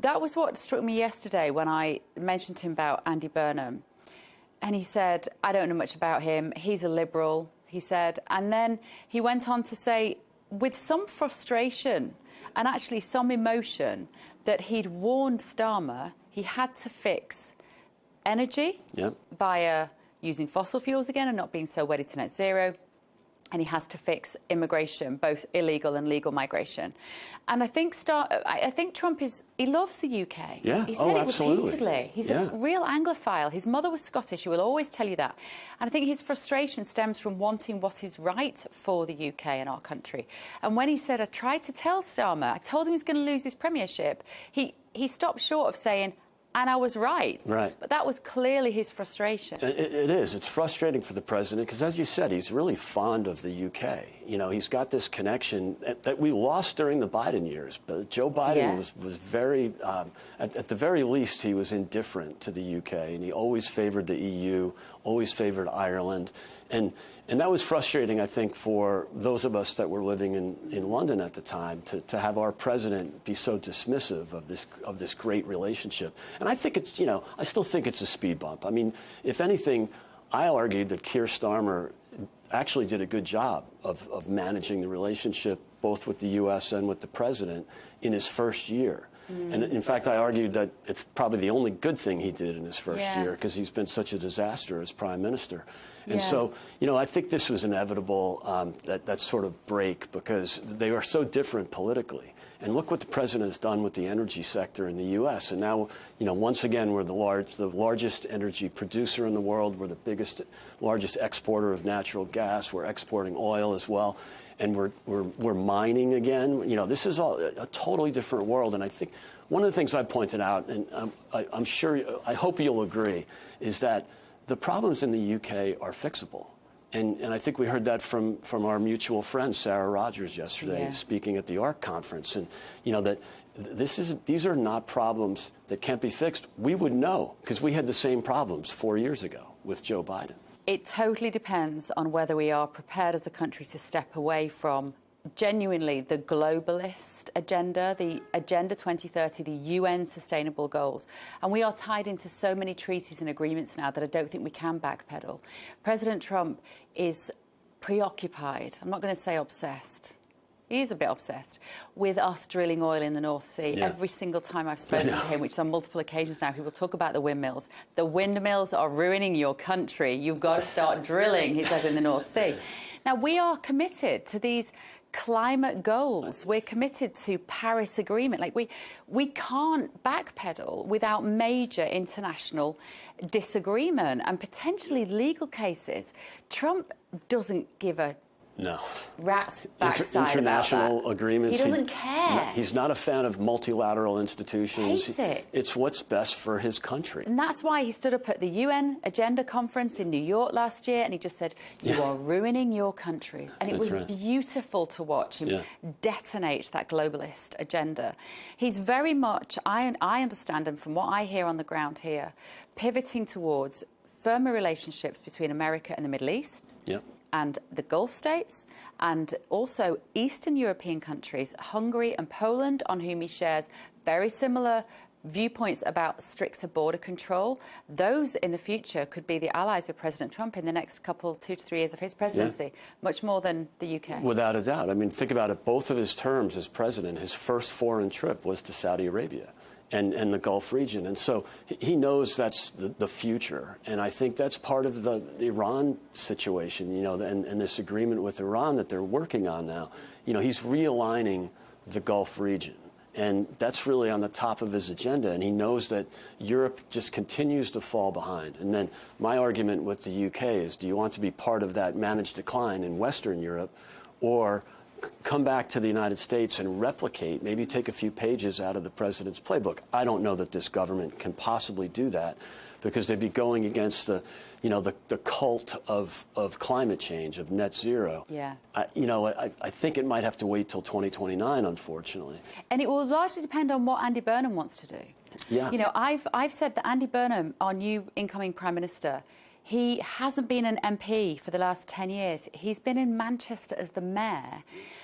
That was what struck me yesterday when I mentioned to him about Andy Burnham. And he said, I don't know much about him. He's a liberal, he said. And then he went on to say, with some frustration and actually some emotion, that he'd warned Starmer he had to fix energy via using fossil fuels again and not being so wedded to net zero. And he has to fix immigration, both illegal and legal migration. And I think Trump he loves the UK. Yeah. He said it absolutely. repeatedly. He's a real Anglophile. His mother was Scottish. He will always tell you that. And I think his frustration stems from wanting what is right for the UK and our country. And when he said, I tried to tell Starmer, I told him he's going to lose his premiership, he stopped short of saying, and I was right. Right. But that was clearly his frustration. It is. It's frustrating for the president because, as you said, he's really fond of the UK. You know, he's got this connection that we lost during the Biden years. But Joe Biden was very, at the very least, he was indifferent to the UK, and he always favored the EU, always favored Ireland. And that was frustrating, I think, for those of us that were living in London at the time to have our president be so dismissive of this great relationship. And I think it's, I still think it's a speed bump. I mean, if anything, I argued that Keir Starmer actually did a good job of managing the relationship both with the U.S. and with the president in his first year. And in fact, I argued that it's probably the only good thing he did in his first year because he's been such a disaster as prime minister. And so, I think this was inevitable, that sort of break, because they are so different politically. And look what the president has done with the energy sector in the U.S. And now, once again, we're the largest energy producer in the world. We're the largest exporter of natural gas. We're exporting oil as well. And we're mining again. This is a totally different world. And I think one of the things I pointed out, and I hope you'll agree, is that the problems in the UK are fixable. And I think we heard that from our mutual friend, Sarah Rogers, yesterday, speaking at the ARC conference. And, that these are not problems that can't be fixed. We would know, because we had the same problems 4 years ago with Joe Biden. It totally depends on whether we are prepared as a country to step away from genuinely the globalist agenda, the Agenda 2030, the UN sustainable goals. And we are tied into so many treaties and agreements now that I don't think we can backpedal. President Trump is preoccupied, I'm not going to say obsessed, he is a bit obsessed with us drilling oil in the North Sea. Every single time I've spoken to him, which is on multiple occasions now, he will talk about the windmills. The windmills are ruining your country. You've got to start drilling, he says, in the North Sea. Now, we are committed to these climate goals. We're committed to Paris Agreement. Like, we can't backpedal without major international disagreement and potentially legal cases. Trump doesn't give a rat's backside international about that. agreements. He doesn't care. He's not a fan of multilateral institutions. Hates it. It's what's best for his country. And that's why he stood up at the UN Agenda Conference in New York last year and he just said, you are ruining your countries. And it was beautiful to watch him detonate that globalist agenda. He's very much, I understand him from what I hear on the ground here, pivoting towards firmer relationships between America and the Middle East. And the Gulf states, and also Eastern European countries, Hungary and Poland, on whom he shares very similar viewpoints about stricter border control. Those in the future could be the allies of President Trump in the next 2 to 3 years of his presidency, much more than the UK. Without a doubt. I mean, think about it. Both of his terms as president, his first foreign trip was to Saudi Arabia and the Gulf region. And so he knows that's the future. And I think that's part of the Iran situation, and this agreement with Iran that they're working on now. He's realigning the Gulf region. And that's really on the top of his agenda. And he knows that Europe just continues to fall behind. And then my argument with the UK is, do you want to be part of that managed decline in Western Europe, or come back to the United States and replicate, maybe take a few pages out of the president's playbook? I don't know that this government can possibly do that, because they'd be going against the cult of climate change, of net zero. I think it might have to wait till 2029, unfortunately. And it will largely depend on what Andy Burnham wants to do. I've said that Andy Burnham, our new incoming Prime Minister, He hasn't been an MP for the last 10 years. He's been in Manchester as the mayor.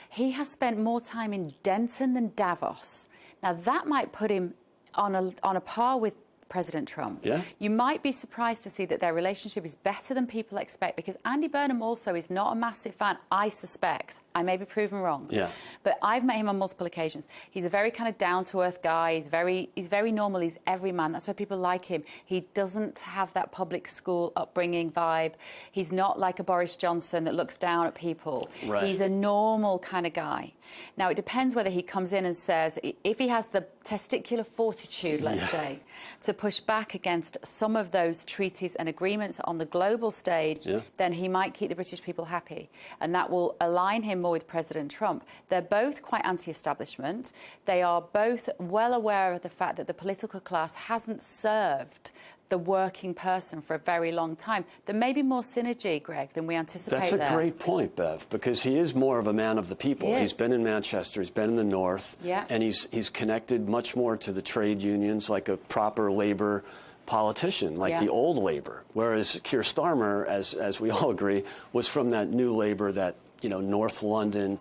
He has spent more time in Denton than Davos. Now, that might put him on a par with President Trump. Yeah. You might be surprised to see that their relationship is better than people expect, because Andy Burnham also is not a massive fan, I suspect. I may be proven wrong. Yeah. But I've met him on multiple occasions. He's a very kind of down-to-earth guy. He's very normal. He's everyman. That's why people like him. He doesn't have that public school upbringing vibe. He's not like a Boris Johnson that looks down at people. Right. He's a normal kind of guy. Now, it depends whether he comes in and says, if he has the testicular fortitude, let's say, to push back against some of those treaties and agreements on the global stage, then he might keep the British people happy. And that will align him more with President Trump. They're both quite anti-establishment. They are both well aware of the fact that the political class hasn't served the working person for a very long time. There may be more synergy, Greg, than we anticipate. That's a great point, Bev, because he is more of a man of the people. He's been in Manchester, he's been in the North, and he's connected much more to the trade unions like a proper labor politician, like the old Labour. Whereas Keir Starmer, as we all agree, was from that new Labour, that, you know, North London,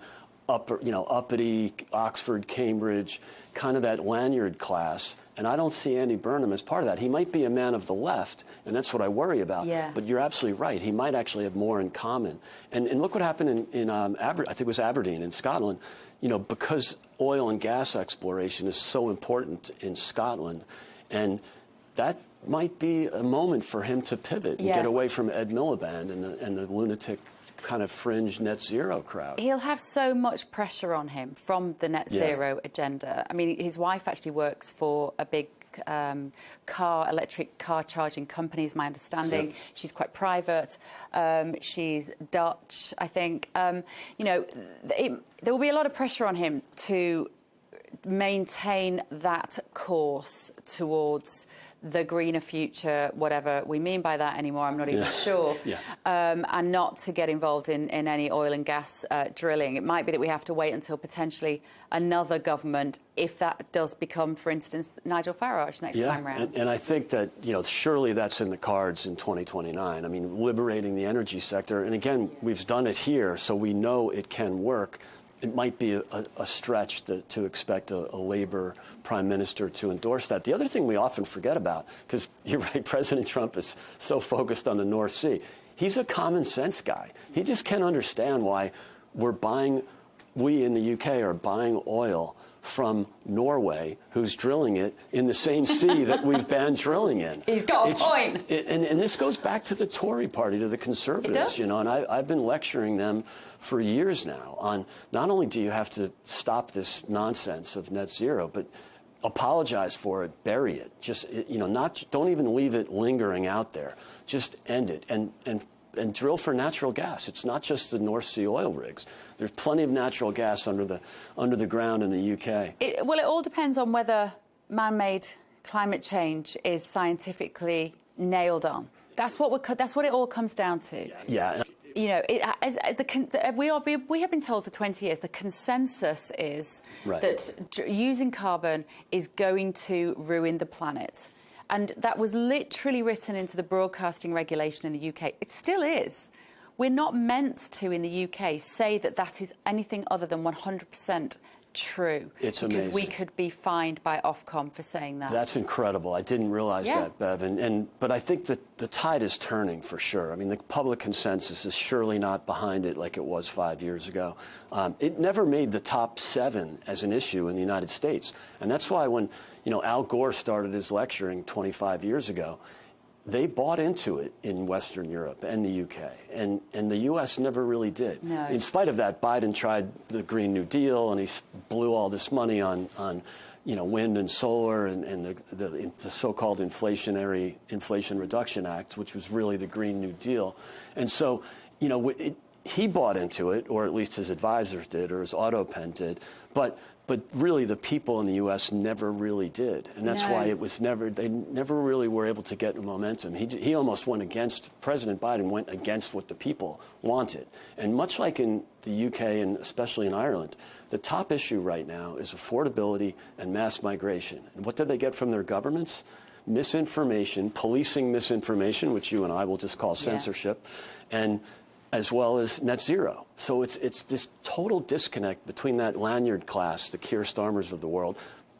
uppity, Oxford, Cambridge, kind of that lanyard class. And I don't see Andy Burnham as part of that. He might be a man of the left, and that's what I worry about. But you're absolutely right. He might actually have more in common. And look what happened in I think it was Aberdeen in Scotland. You know, because oil and gas exploration is so important in Scotland, and that might be a moment for him to pivot and get away from Ed Miliband and the lunatic kind of fringe net zero crowd. He'll have so much pressure on him from the net zero agenda. I mean, his wife actually works for a big electric car charging company, is my understanding. She's quite private. She's Dutch, I think. You know, there will be a lot of pressure on him to maintain that course towards the greener future, whatever we mean by that anymore, I'm not even sure, and not to get involved in any oil and gas drilling. It might be that we have to wait until potentially another government, if that does become, for instance, Nigel Farage next time round. And I think that, you know, surely that's in the cards in 2029. I mean, liberating the energy sector, and again, we've done it here, so we know it can work. It might be a stretch to expect a Labour prime minister to endorse that. The other thing we often forget about, because you're right, President Trump is so focused on the North Sea, he's a common sense guy. He just can't understand why we in the UK are buying oil from Norway, who's drilling it in the same sea that we've banned drilling in. He's got a point. And this goes back to the Tory party, to the Conservatives, you know, and I've been lecturing them for years now on not only do you have to stop this nonsense of net zero, but apologize for it, bury it. Just, you know, don't even leave it lingering out there. Just end it and drill for natural gas. It's not just the North Sea oil rigs. There's plenty of natural gas under the ground in the UK. It all depends on whether man-made climate change is scientifically nailed on. That's what it all comes down to. Yeah. You know, we have been told for 20 years the consensus is that using carbon is going to ruin the planet. And that was literally written into the broadcasting regulation in the UK. It still is. We're not meant to, in the UK, say that that is anything other than 100% true. It's because amazing. We could be fined by Ofcom for saying that. That's incredible. I didn't realize that, Bev. But I think that the tide is turning for sure. I mean, the public consensus is surely not behind it like it was 5 years ago. It never made the top 7 as an issue in the United States. And that's why when, you know, Al Gore started his lecturing 25 years ago, they bought into it in Western Europe and the UK, and the U.S. never really did. No. In spite of that, Biden tried the Green New Deal, and he blew all this money on you know, wind and solar and the so-called Inflation Reduction Act, which was really the Green New Deal. And so, you know, he bought into it, or at least his advisors did, or his auto pen did, but really the people in the U.S. never really did, and that's why they never really were able to get momentum. He almost went against, President Biden went against what the people wanted. And much like in the UK and especially in Ireland, the top issue right now is affordability and mass migration. And what did they get from their governments? misinformation, policing misinformation, which you and I will just call censorship, and as well as net zero. So it's this total disconnect between that lanyard class, the Keir Starmers of the world.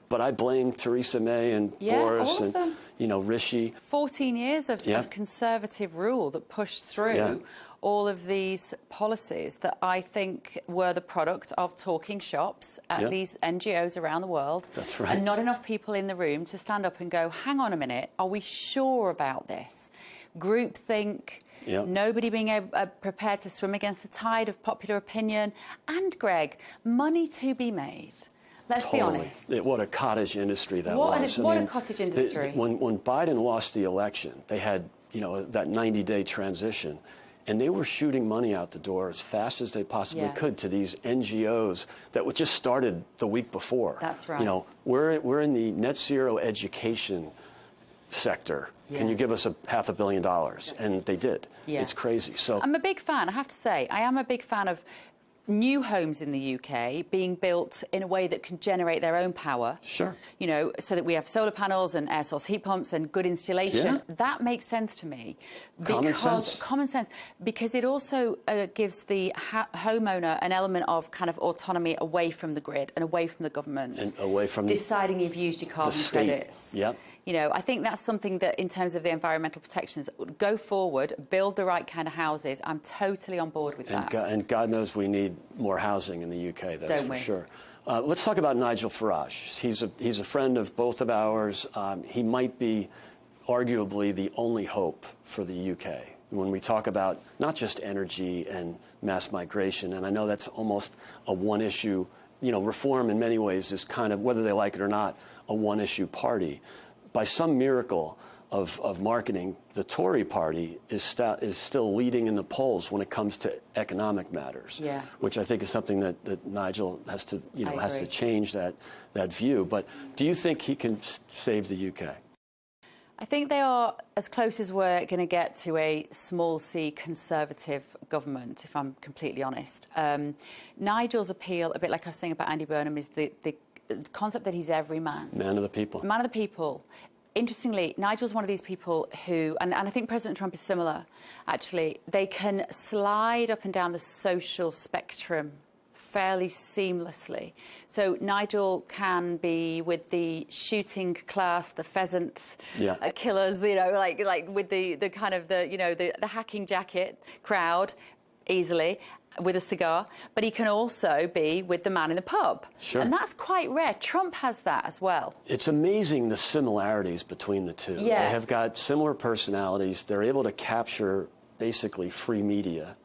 But I blame Theresa May and Boris and, you know, Rishi. 14 years of Conservative rule that pushed through all of these policies that I think were the product of talking shops at these NGOs around the world. That's right. And not enough people in the room to stand up and go, hang on a minute, are we sure about this? Groupthink, nobody being prepared to swim against the tide of popular opinion. And, Greg, money to be made. Let's be honest. What a cottage industry that was. What a cottage industry. When Biden lost the election, they had, you know, that 90-day transition, and they were shooting money out the door as fast as they possibly could to these NGOs that just started the week before. That's right. You know, we're in the net zero education sector. Can you give us $500 million? And they did. It's crazy. So I'm a big fan, I have to say. I am a big fan of new homes in the UK being built in a way that can generate their own power. Sure. You know, so that we have solar panels and air source heat pumps and good insulation. That makes sense to me. Common sense. Common sense. Because it also gives the homeowner an element of kind of autonomy away from the grid and away from the government. And away from deciding you've used your carbon credits. Yep. You know, I think that's something that, in terms of the environmental protections, go forward, build the right kind of houses. I'm totally on board with that. And God knows we need more housing in the UK, that's for sure. Let's talk about Nigel Farage. He's a friend of both of ours. He might be arguably the only hope for the UK when we talk about not just energy and mass migration. And I know that's almost a one-issue, you know, reform in many ways is kind of, whether they like it or not, a one-issue party. By some miracle of marketing, the Tory party is still leading in the polls when it comes to economic matters, which I think is something that Nigel has to, you know, has to change that view. But do you think he can save the UK? I think they are as close as we're going to get to a small c Conservative government, if I'm completely honest. Nigel's appeal, a bit like I was saying about Andy Burnham, is the concept that he's every man. Man of the people. Man of the people. Interestingly, Nigel's one of these people who, and I think President Trump is similar, actually, they can slide up and down the social spectrum fairly seamlessly. So Nigel can be with the shooting class, the pheasant killers, you know, like with the kind of the hacking jacket crowd easily, with a cigar, but he can also be with the man in the pub. Sure. And that's quite rare. Trump has that as well. It's amazing the similarities between the two. Yeah. They have got similar personalities. They're able to capture basically free media.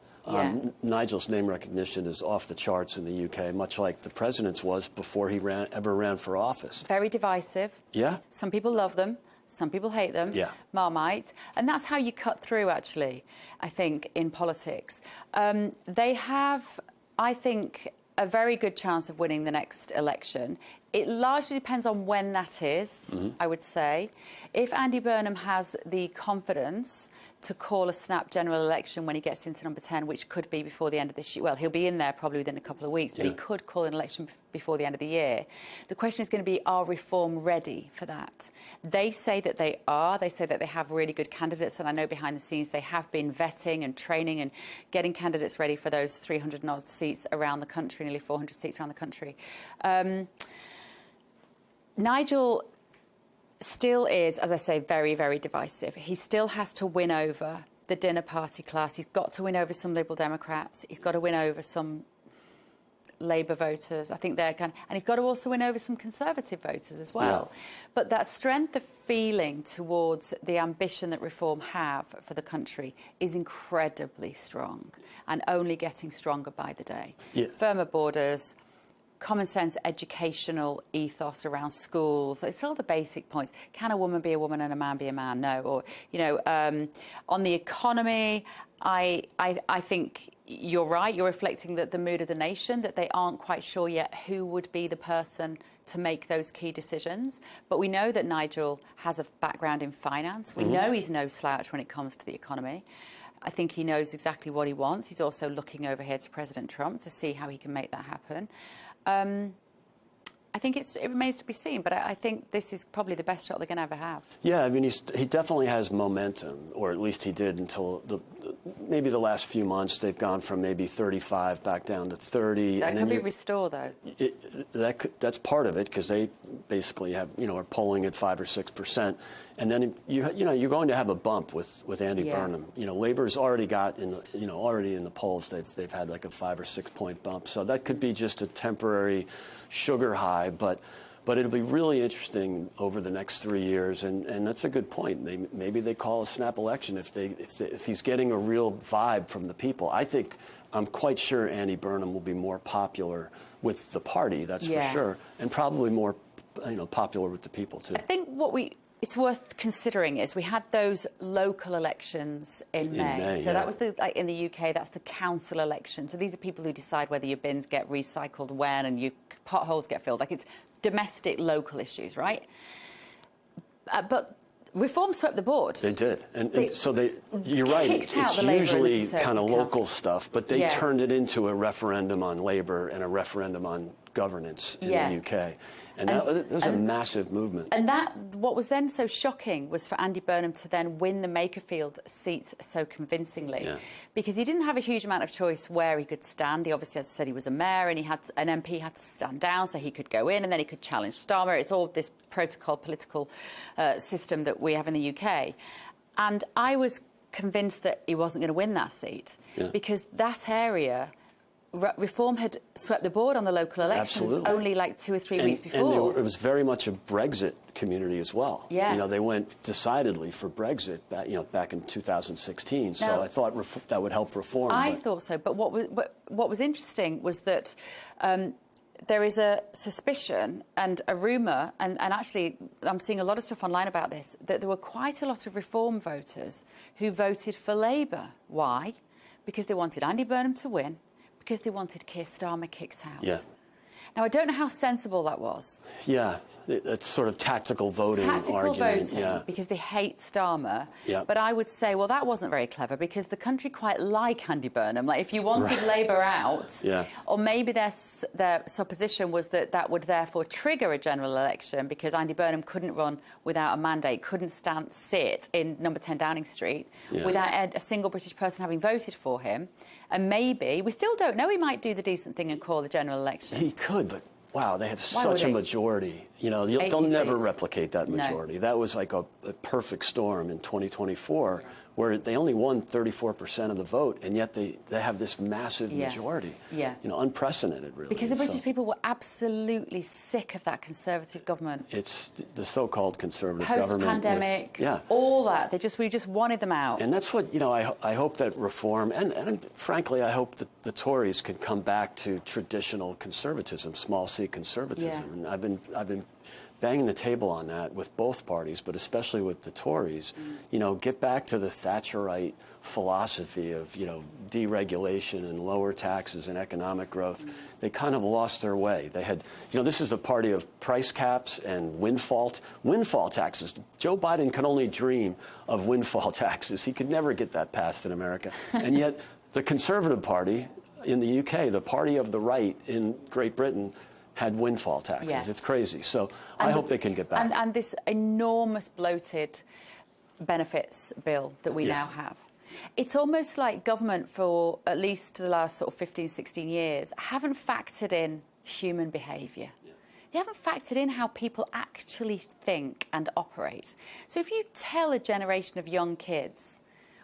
Nigel's name recognition is off the charts in the UK, much like the president's was before he ever ran for office. Very divisive. Yeah. Some people love them. Some people hate them. Yeah. Marmite. And that's how you cut through, actually, I think, in politics. They have, I think, a very good chance of winning the next election. It largely depends on when that is, I would say. If Andy Burnham has the confidence to call a snap general election when he gets into number 10, which could be before the end of this year. Well, he'll be in there probably within a couple of weeks, but he could call an election before the end of the year. The question is going to be, are Reform ready for that? They say that they are. They say that they have really good candidates, and I know behind the scenes they have been vetting and training and getting candidates ready for those 300 and odd seats around the country, nearly 400 seats around the country. Nigel still is, as I say, very, very divisive. He still has to win over the dinner party class. He's got to win over some Liberal Democrats. He's got to win over some Labour voters. I think they're and he's got to also win over some Conservative voters as well. Yeah. But that strength of feeling towards the ambition that Reform have for the country is incredibly strong and only getting stronger by the day. Yeah. Firmer borders, common sense educational ethos around schools. It's all the basic points. Can a woman be a woman and a man be a man? No. Or, you know, on the economy, I think you're right. You're reflecting that the mood of the nation, that they aren't quite sure yet who would be the person to make those key decisions. But we know that Nigel has a background in finance. We know he's no slouch when it comes to the economy. I think he knows exactly what he wants. He's also looking over here to President Trump to see how he can make that happen. I I think it remains to be seen, but I think this is probably the best shot they're going to ever have. Yeah, I mean, he definitely has momentum, or at least he did until maybe the last few months. They've gone from maybe 35 back down to 30. That can be restored, though. That's part of it, because they basically have, are polling at 5 or 6%. And then you're going to have a bump with Andy Burnham. Labor's already got already in the polls. They've had like a 5 or 6 point bump. So that could be just a temporary sugar high, but it'll be really interesting over the next 3 years. And that's a good point. Maybe they call a snap election if he's getting a real vibe from the people. I'm quite sure Andy Burnham will be more popular with the party. That's for sure, and probably more popular with the people too. I think it's worth considering is we had those local elections in May. So that was in the UK, that's the council election. So these are people who decide whether your bins get recycled when and your potholes get filled. Like, it's domestic, local issues, right? But Reform swept the board. They did. And so you're right, it's usually kind of local stuff, but they turned it into a referendum on Labour and a referendum on governance in the UK. And that was a massive movement. And what was then so shocking was for Andy Burnham to then win the Makerfield seat so convincingly, because he didn't have a huge amount of choice where he could stand. He obviously, as I said, he was a mayor, and an MP had to stand down so he could go in, and then he could challenge Starmer. It's all this protocol political system that we have in the UK. And I was convinced that he wasn't going to win that seat because that area... Reform had swept the board on the local elections only like 2 or 3 weeks before. And it was very much a Brexit community as well. Yeah. They went decidedly for Brexit back in 2016. So I thought that would help reform. I thought so. But what was interesting was that there is a suspicion and a rumour, and actually I'm seeing a lot of stuff online about this, that there were quite a lot of Reform voters who voted for Labour. Why? Because they wanted Andy Burnham to win, because they wanted Keir Starmer kicked out. Yeah. Now, I don't know how sensible that was. Yeah, it's sort of tactical voting argument. Because they hate Starmer. Yeah. But I would say, well, that wasn't very clever, because the country quite like Andy Burnham. Like, if you wanted Labour out, or maybe their supposition was that would therefore trigger a general election, because Andy Burnham couldn't run without a mandate, couldn't sit in number 10 Downing Street without a single British person having voted for him. And maybe, we still don't know, he might do the decent thing and call the general election. He could, but wow, they have such a majority. They'll never replicate that majority. No. That was like a perfect storm in 2024, where they only won 34% of the vote, and yet they have this massive majority. Yeah. Unprecedented, really. Because the British people were absolutely sick of that Conservative government. It's the so-called Conservative government. Post-pandemic, all that. We just wanted them out. And that's what, I hope that Reform, and frankly, I hope that the Tories can come back to traditional conservatism, small C conservatism. And I've been banging the table on that with both parties, but especially with the Tories. Get back to the Thatcherite philosophy of, deregulation and lower taxes and economic growth. They kind of lost their way. They had, this is the party of price caps and windfall taxes. Joe Biden could only dream of windfall taxes. He could never get that passed in America. And yet the Conservative Party in the UK, the party of the right in Great Britain, had windfall taxes. Yeah. It's crazy. So I hope they can get back. And this enormous bloated benefits bill that we now have. It's almost like government for at least the last sort of 15, 16 years haven't factored in human behaviour. Yeah. They haven't factored in how people actually think and operate. So if you tell a generation of young kids,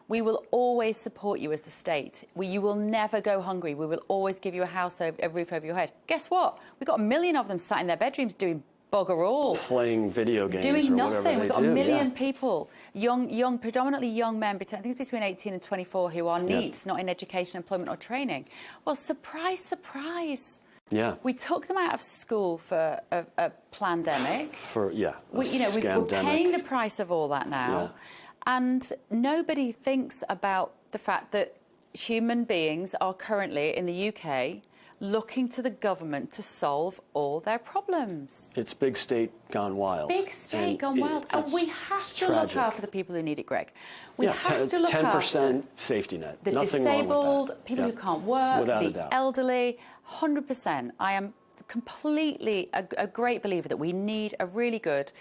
we will always support you as the state. You will never go hungry. We will always give you a roof over your head. Guess what? We've got a million of them sat in their bedrooms doing bugger all. Playing video games doing or nothing. Whatever they We've got do. a million people, young, predominantly young men, I think it's between 18 and 24, who are NEETs, not in education, employment or training. Well, surprise, surprise. Yeah. We took them out of school for a pandemic. We're paying the price of all that now. Yeah. And nobody thinks about the fact that human beings are currently in the UK looking to the government to solve all their problems. It's big state gone wild. Big state gone wild. And we have to look out for the people who need it, Greg. We have to look after 10% safety net. The Nothing disabled, wrong with that. people who can't work, Without a the doubt. elderly, 100%. I am completely a great believer that we need a really good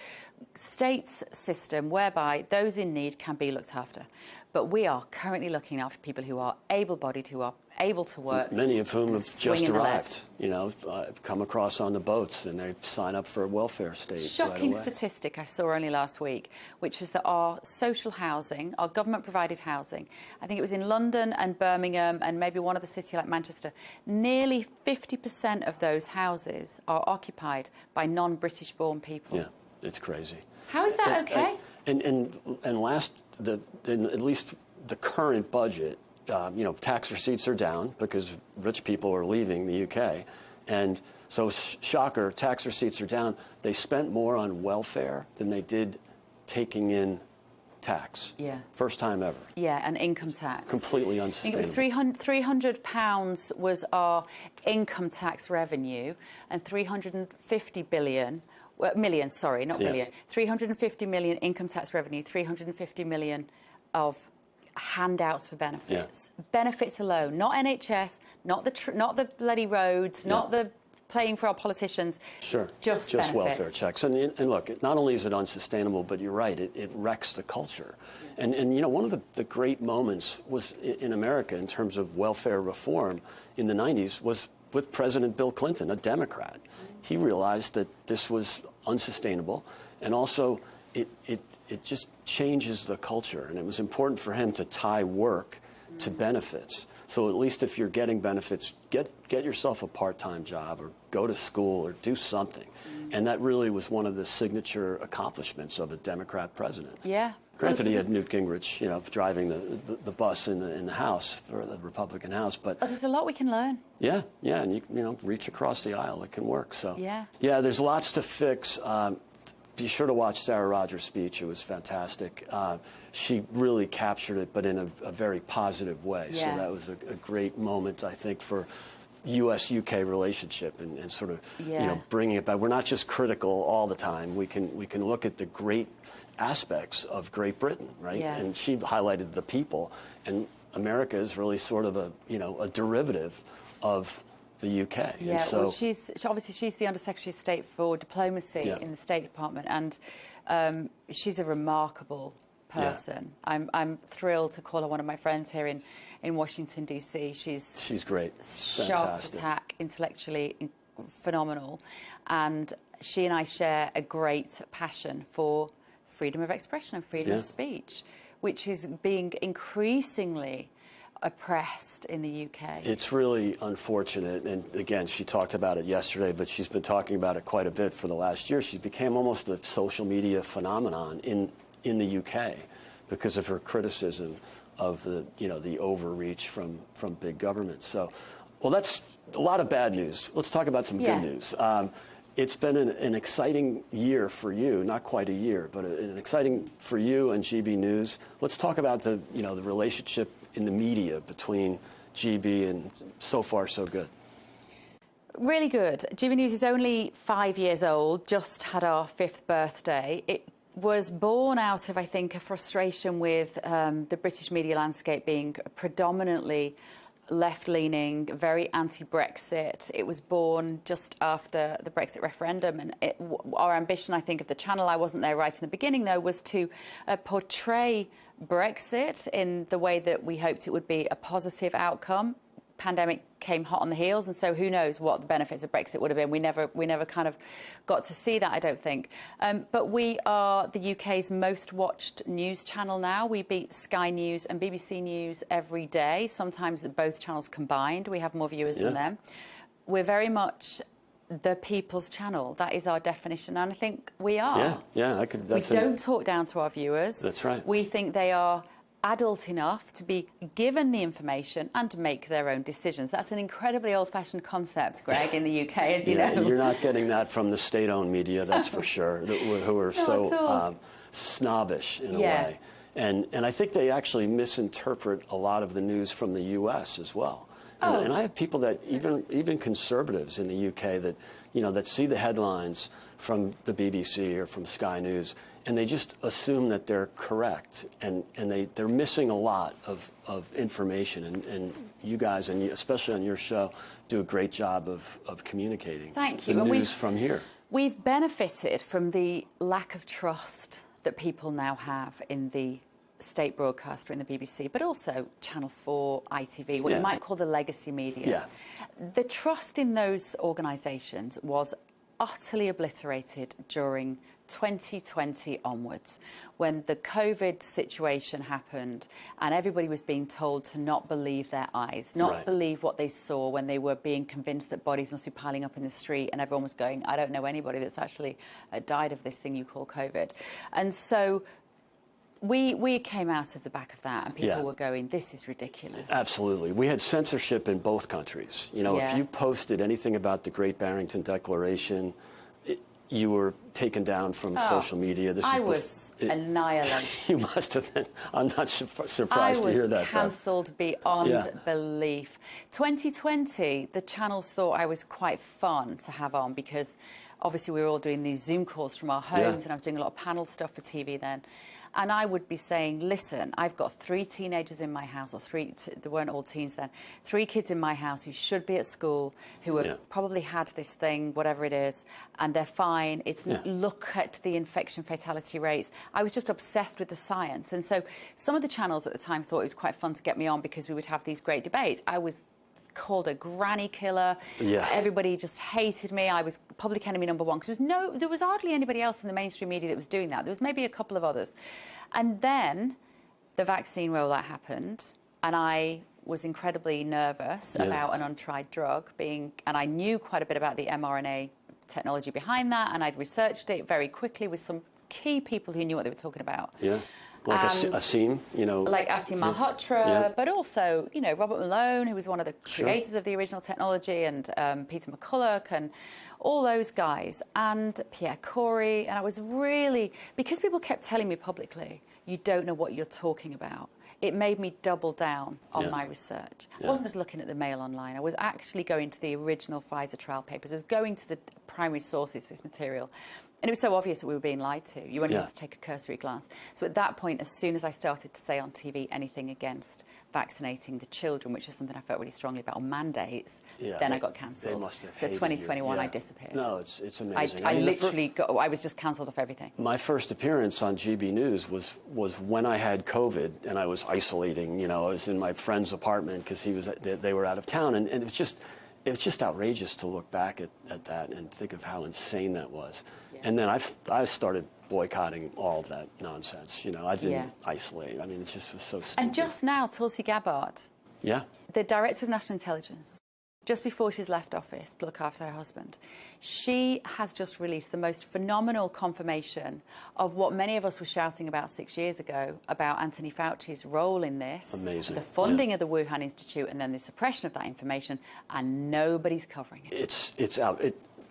states system whereby those in need can be looked after. But we are currently looking after people who are able-bodied, who are able to work. Many of whom have just arrived, you know, come across on the boats, and they sign up for a welfare state. Shocking statistic I saw only last week, which was that our social housing, our government-provided housing, I think it was in London and Birmingham and maybe one other city like Manchester, nearly 50% of those houses are occupied by non-British-born people. Yeah, it's crazy. How is that okay? And at least the current budget, you know, tax receipts are down because rich people are leaving the UK. And so, shocker, tax receipts are down. They spent more on welfare than they did taking in tax. Yeah. First time ever. Yeah, and income tax. Completely unsustainable. I think it was £300 was our income tax revenue, and 350 billion. Million, sorry, not billion. 350 million income tax revenue, 350 million of handouts for benefits. Yeah. Benefits alone, not NHS, not the bloody roads, not the paying for our politicians. Sure, just welfare checks. And look, not only is it unsustainable, but you're right, it wrecks the culture. And you know, one of the great moments was in America in terms of welfare reform in the 90s was with President Bill Clinton, a Democrat. He realized that this was unsustainable, and also it just changes the culture. And it was important for him to tie work to benefits. So at least if you're getting benefits, get yourself a part-time job or go to school or do something. And that really was one of the signature accomplishments of a Democrat president. Yeah. Granted, he had Newt Gingrich, you know, driving the bus in the House, for the Republican House, but there's a lot we can learn. Yeah, and you know, reach across the aisle, it can work. So yeah, there's lots to fix. Be sure to watch Sarah Rogers' speech; it was fantastic. She really captured it, but in a very positive way. Yeah. So that was a great moment, I think, for U.S.-UK relationship and sort of you know, bringing it back. We're not just critical all the time. We can look at the great aspects of Great Britain, right? Yeah. And she highlighted the people, and America is really sort of a derivative of the UK. Yeah, and so, well, she's the Undersecretary of State for Diplomacy in the State Department, and she's a remarkable person. Yeah. I'm thrilled to call her one of my friends here in Washington D.C. She's great, sharp as tack, intellectually phenomenal, and she and I share a great passion for freedom of expression and freedom of speech, which is being increasingly oppressed in the UK. It's really unfortunate, and again, she talked about it yesterday, but she's been talking about it quite a bit for the last year. She became almost a social media phenomenon in the UK because of her criticism of the overreach from big government. So, well, that's a lot of bad news. Let's talk about some good news. It's been an exciting year for you, not quite a year, but an exciting for you and GB News. Let's talk about the relationship in the media between GB, and so far so good. Really good. GB News is only 5 years old, just had our 5th birthday. It was born out of, I think, a frustration with the British media landscape being predominantly left-leaning, very anti-Brexit. It was born just after the Brexit referendum, and our ambition, I think, of the channel, I wasn't there right in the beginning, though, was to portray Brexit in the way that we hoped it would be a positive outcome. Pandemic came hot on the heels, and so who knows what the benefits of Brexit would have been. We never kind of got to see that, I don't think. But we are the UK's most watched news channel now. We beat Sky News and BBC News every day, sometimes both channels combined. We have more viewers than them. We're very much the people's channel. That is our definition, and I think we are. Yeah, we don't talk down to our viewers. That's right. We think they are adult enough to be given the information and to make their own decisions. That's an incredibly old-fashioned concept, Greg, in the UK, as you know. You're not getting that from the state-owned media, that's for sure, who are so snobbish in a way. And I think they actually misinterpret a lot of the news from the US as well. And I have people that, even conservatives in the UK, that that see the headlines from the BBC or from Sky News, and they just assume that they're correct, and they're missing a lot of information, and you guys, and especially on your show, do a great job of communicating Thank you. the news from here. We've benefited from the lack of trust that people now have in the state broadcaster, in the BBC, but also Channel 4, ITV, what you might call the legacy media. Yeah. The trust in those organisations was utterly obliterated during 2020 onwards, when the COVID situation happened and everybody was being told to not believe their eyes, not believe what they saw, when they were being convinced that bodies must be piling up in the street, and everyone was going, I don't know anybody that's actually died of this thing you call COVID. And so we came out of the back of that, and people were going, this is ridiculous. Absolutely. We had censorship in both countries. You know, if you posted anything about the Great Barrington Declaration, you were taken down from social media. I was annihilated. You must have been. I'm not surprised to hear that. I was cancelled beyond belief. 2020, the channels thought I was quite fun to have on, because obviously we were all doing these Zoom calls from our homes, and I was doing a lot of panel stuff for TV then. And I would be saying, listen, I've got 3 teenagers in my house, or 3, they weren't all teens then, 3 kids in my house who should be at school, who have probably had this thing, whatever it is, and they're fine. It's look at the infection fatality rates. I was just obsessed with the science. And so some of the channels at the time thought it was quite fun to get me on, because we would have these great debates. I was called a granny killer. Everybody just hated me. I was public enemy #1, because there was hardly anybody else in the mainstream media that was doing that. There was maybe a couple of others. And then the vaccine rollout happened, and I was incredibly nervous about an untried drug and I knew quite a bit about the mRNA technology behind that, and I'd researched it very quickly with some key people who knew what they were talking about. Like Asim, you know. Like Asim Malhotra, but also, you know, Robert Malone, who was one of the creators of the original technology, and Peter McCulloch, and all those guys, and Pierre Corey. And I was really, because people kept telling me publicly, you don't know what you're talking about, it made me double down on my research. I wasn't just looking at the Mail Online. I was actually going to the original Pfizer trial papers. I was going to the primary sources for this material. And it was so obvious that we were being lied to. You only had to take a cursory glance. So at that point, as soon as I started to say on TV anything against vaccinating the children, which is something I felt really strongly about, on mandates, then I got cancelled. So 2021, I disappeared. No, it's amazing. I literally I was just cancelled off everything. My first appearance on GB News was when I had COVID, and I was isolating. You know, I was in my friend's apartment because they were out of town, and it was just outrageous to look back at that and think of how insane that was. And then I started boycotting all of that nonsense. You know, I didn't isolate. I mean, it just was so stupid. And just now, Tulsi Gabbard, the Director of National Intelligence, just before she's left office to look after her husband, she has just released the most phenomenal confirmation of what many of us were shouting about 6 years ago about Anthony Fauci's role in this. Amazing. The funding of the Wuhan Institute, and then the suppression of that information, and nobody's covering it. It's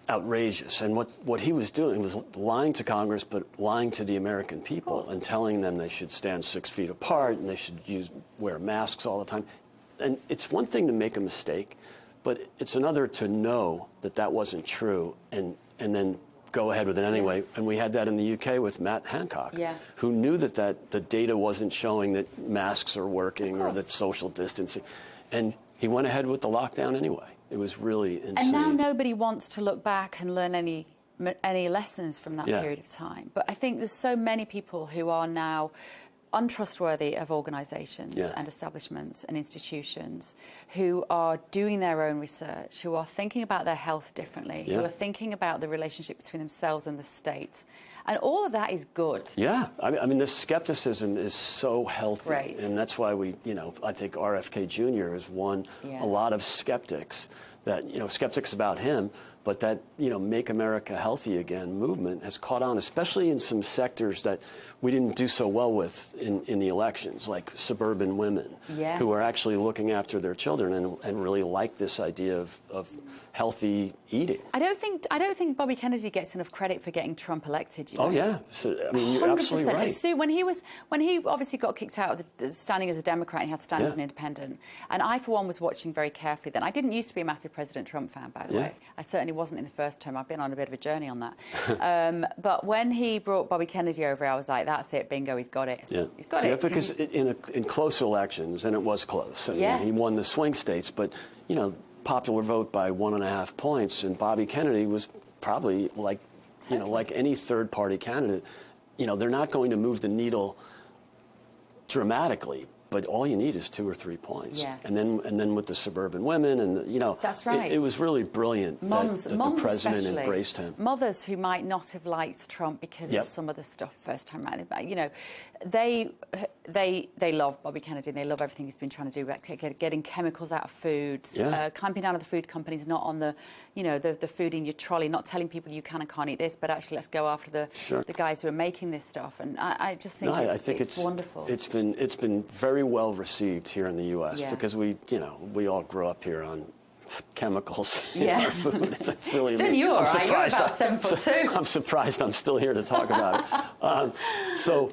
outrageous. And what he was doing was lying to Congress, but lying to the American people, and telling them they should stand 6 feet apart, and they should wear masks all the time. And it's one thing to make a mistake, but it's another to know that wasn't true, and then go ahead with it anyway. And we had that in the UK with Matt Hancock, who knew that the data wasn't showing that masks are working or that social distancing. And he went ahead with the lockdown anyway. It was really insane. And now nobody wants to look back and learn any lessons from that period of time. But I think there's so many people who are now untrustworthy of organisations and establishments and institutions, who are doing their own research, who are thinking about their health differently, who are thinking about the relationship between themselves and the state. And all of that is good. Yeah, I mean, this skepticism is so healthy. Right. And that's why I think RFK Jr. has won a lot of skeptics, skeptics about him, but that, Make America Healthy Again movement has caught on, especially in some sectors that we didn't do so well with in the elections, like suburban women who are actually looking after their children and really like this idea of healthy eating. I don't think Bobby Kennedy gets enough credit for getting Trump elected. Oh yeah, so, I mean, you're absolutely right. So when he obviously got kicked out of the standing as a Democrat, and he had to stand as an independent. And I, for one, was watching very carefully then. I didn't used to be a massive President Trump fan, by the way. I certainly certainly wasn't in the first term. I've been on a bit of a journey on that. But when he brought Bobby Kennedy over, I was like, that's it, bingo, he's got it. Yeah. He's got it. Because in close elections, and it was close, I mean, he won the swing states, but, you know, popular vote by 1.5 points, and Bobby Kennedy was probably like, you know, like any third-party candidate, you know, they're not going to move the needle dramatically, but all you need is 2 or 3 points. Yeah. And then with the suburban women, and you know, that's right. It was really brilliant moms, that the president especially, embraced him. Mothers who might not have liked Trump because of some of the stuff first time around, you know, they love Bobby Kennedy. And they love everything he's been trying to do, like getting chemicals out of food, clamping down on the food companies, not on the, you know, the food in your trolley, not telling people you can and can't eat this, but actually let's go after the guys who are making this stuff. And I just think, I think it's wonderful. It's been very well received here in the U.S. because we all grew up here on chemicals in our food. It's really still you, all right? You're about 7'2". I'm surprised I'm still here to talk about it. So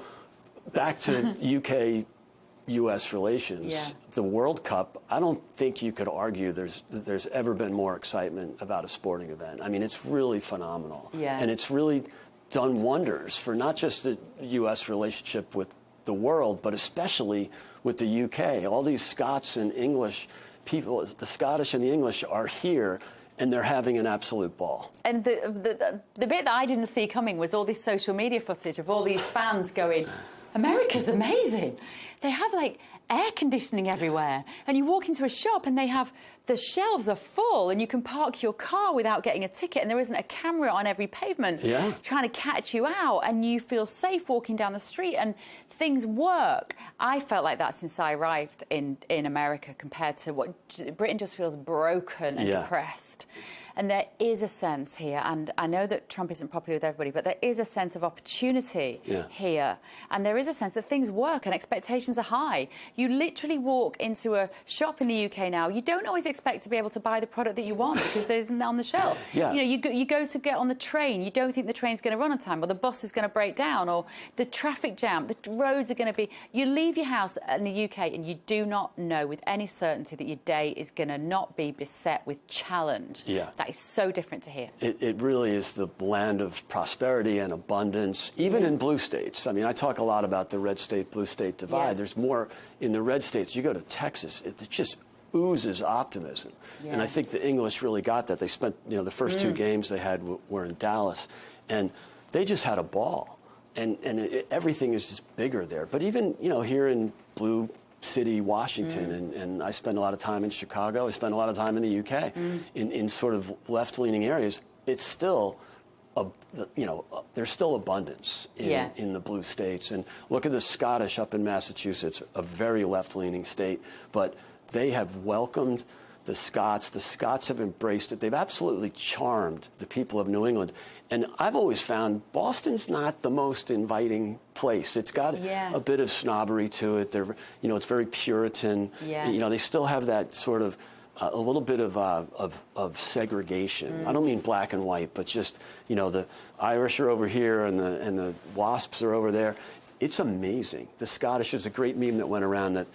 back to UK-U.S. relations. The World Cup, I don't think you could argue there's ever been more excitement about a sporting event. I mean, it's really phenomenal. And it's really done wonders for not just the U.S. relationship with the world, but especially with the UK. All these Scots and English people, the Scottish and the English are here, and they're having an absolute ball. And the bit that I didn't see coming was all this social media footage of all these fans going, America's amazing. They have like air conditioning everywhere, and you walk into a shop and the shelves are full, and you can park your car without getting a ticket, and there isn't a camera on every pavement trying to catch you out, and you feel safe walking down the street, and things work. I felt like that since I arrived in America, compared to what Britain just feels broken and depressed. And there is a sense here, and I know that Trump isn't popular with everybody, but there is a sense of opportunity here. And there is a sense that things work and expectations are high. You literally walk into a shop in the UK now, you don't always expect to be able to buy the product that you want because there isn't on the shelf. You know, you go to get on the train, you don't think the train's going to run on time, or the bus is going to break down, or the traffic jam, the roads are going to be... You leave your house in the UK and you do not know with any certainty that your day is going to not be beset with challenge. That is so different to here. It really is the land of prosperity and abundance, even in blue states. I mean, I talk a lot about the red state, blue state divide. There's more in the red states. You go to Texas, it just oozes optimism. And I think the English really got that. They spent, you know, the first 2 games they had were in Dallas, and they just had a ball. And everything is just bigger there. But even, you know, here in blue city, Washington, and I spend a lot of time in Chicago. I spend a lot of time in the UK, in sort of left-leaning areas. It's still, there's still abundance in the blue states. And look at the Scottish up in Massachusetts, a very left-leaning state, but they have welcomed the Scots. The Scots have embraced it. They've absolutely charmed the people of New England. And I've always found Boston's not the most inviting place. It's got a bit of snobbery to it. They're, you know, it's very Puritan. You know, they still have that sort of a little bit of segregation. I don't mean black and white, but just, you know, the Irish are over here and the WASPs are over there. It's amazing. The Scottish, there's a great meme that went around that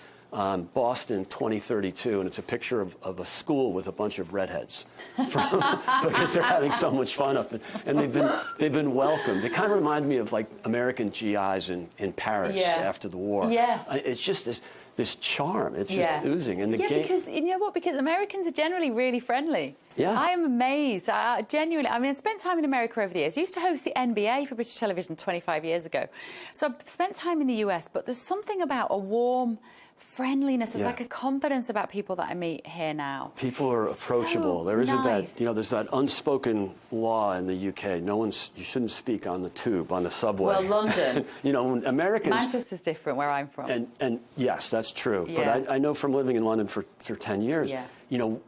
Boston 2032, and it's a picture of a school with a bunch of redheads because they're having so much fun up, and they've been welcomed. They kind of remind me of like American GIs in Paris after the war. It's just this charm. It's just oozing. And the game, because you know what? Because Americans are generally really friendly. I am amazed. Genuinely. I mean, I spent time in America over the years. I used to host the NBA for British television 25 years ago. So I've spent time in the US, but there's something about a warm friendliness. There's like a confidence about people that I meet here now. People are approachable. So there isn't nice. that, you know, there's that unspoken law in the UK. You shouldn't speak on the tube, on the subway. Well, London. You know, Americans. Manchester's different where I'm from. And yes, that's true. But I know from living in London for 10 years, you know,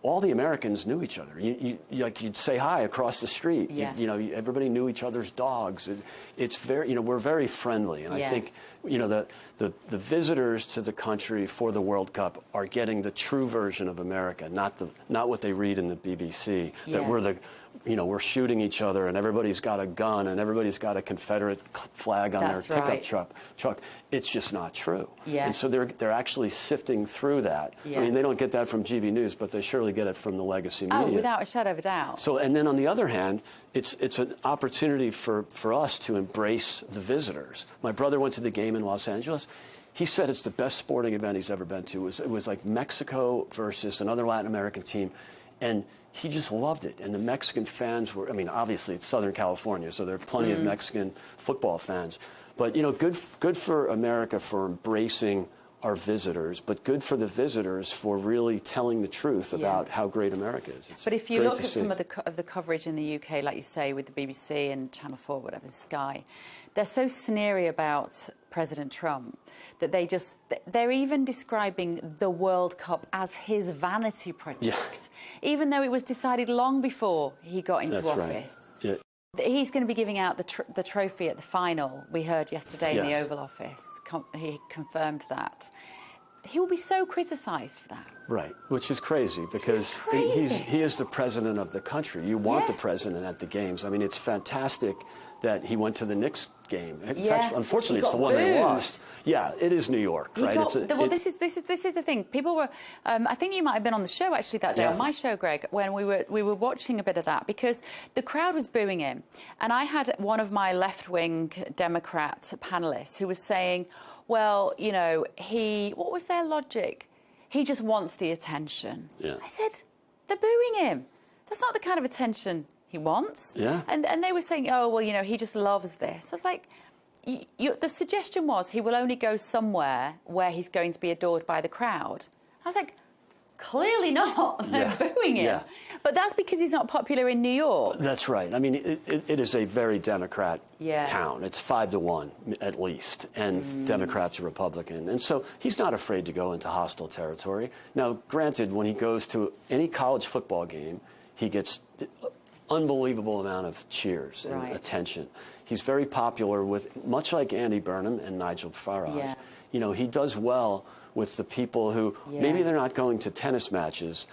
all the Americans knew each other. You'd say hi across the street. You know, everybody knew each other's dogs. It's very, you know, we're very friendly. And I think, you know, the visitors to the country for the World Cup are getting the true version of America, not what they read in the BBC. That we're shooting each other and everybody's got a gun and everybody's got a Confederate flag on their pickup truck. It's just not true. Yeah. And so they're actually sifting through that. Yeah. I mean, they don't get that from GB News, but they surely get it from the legacy media. Oh, without a shadow of a doubt. So, and then on the other hand, it's an opportunity for us to embrace the visitors. My brother went to the game in Los Angeles. He said it's the best sporting event he's ever been to. It was like Mexico versus another Latin American team. And he just loved it. And the Mexican fans were, I mean, obviously it's Southern California, so there are plenty of Mexican football fans. But, good for America for embracing our visitors, but good for the visitors for really telling the truth about how great America is. It's but if you look at see. some of the coverage in the UK, like you say, with the BBC and Channel 4, whatever, Sky, they're so sneery about President Trump that they're even describing the World Cup as his vanity project, even though it was decided long before he got into office. Right. Yeah. He's going to be giving out the trophy at the final, we heard yesterday in the Oval Office. He confirmed that. He will be so criticised for that. Right, which is crazy because he is the president of the country. You want the president at the games. I mean, it's fantastic that he went to the Knicks game. It's actually, unfortunately, it's the one they lost. Yeah, it is New York, right? This is the thing. People were. I think you might have been on the show actually that day on my show, Greg, when we were watching a bit of that because the crowd was booing him, and I had one of my left-wing Democrat panelists who was saying, "Well, what was their logic? He just wants the attention." Yeah. I said, "They're booing him. That's not the kind of attention he wants." Yeah. And they were saying, "Oh, well, he just loves this." I was like, the suggestion was he will only go somewhere where he's going to be adored by the crowd. I was like, clearly not. They're booing him. Yeah. But that's because he's not popular in New York. That's right. I mean, it is a very Democrat town. It's 5-1 at least, and Democrats are Republican. And so he's not afraid to go into hostile territory. Now, granted, when he goes to any college football game, he gets unbelievable amount of cheers and attention. He's very popular with, much like Andy Burnham and Nigel Farage. Yeah. He does well with the people who maybe they're not going to tennis matches,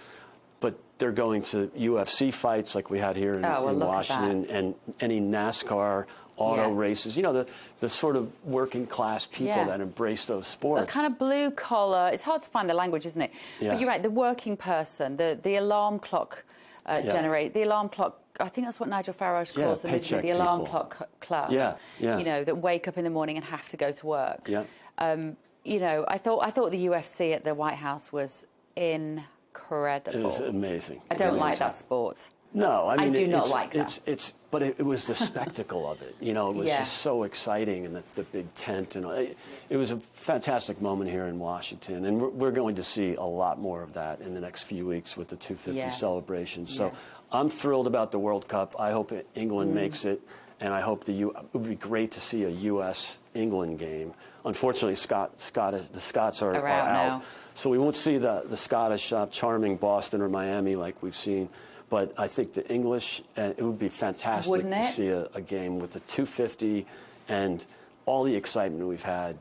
but they're going to UFC fights like we had here in Washington and any NASCAR auto races. The sort of working class people that embrace those sports. A kind of blue collar. It's hard to find the language, isn't it? Yeah. But you're right. The working person, the alarm clock the alarm clock. I think that's what Nigel Farage calls them, isn't it? The alarm clock class. Yeah. That wake up in the morning and have to go to work. Yeah. I thought the UFC at the White House was incredible. It was amazing. I don't like that sport. No, I mean, I do not like that. But it was the spectacle of it. It was just so exciting, and the big tent, and it was a fantastic moment here in Washington, and we're going to see a lot more of that in the next few weeks with the 250 celebration. So I'm thrilled about the World Cup. I hope England makes it, and I hope it would be great to see a U.S.-England game. Unfortunately, the Scots are out now. So we won't see the Scottish charming Boston or Miami like we've seen. But I think the English, it would be fantastic to see a game with the 250 and all the excitement we've had.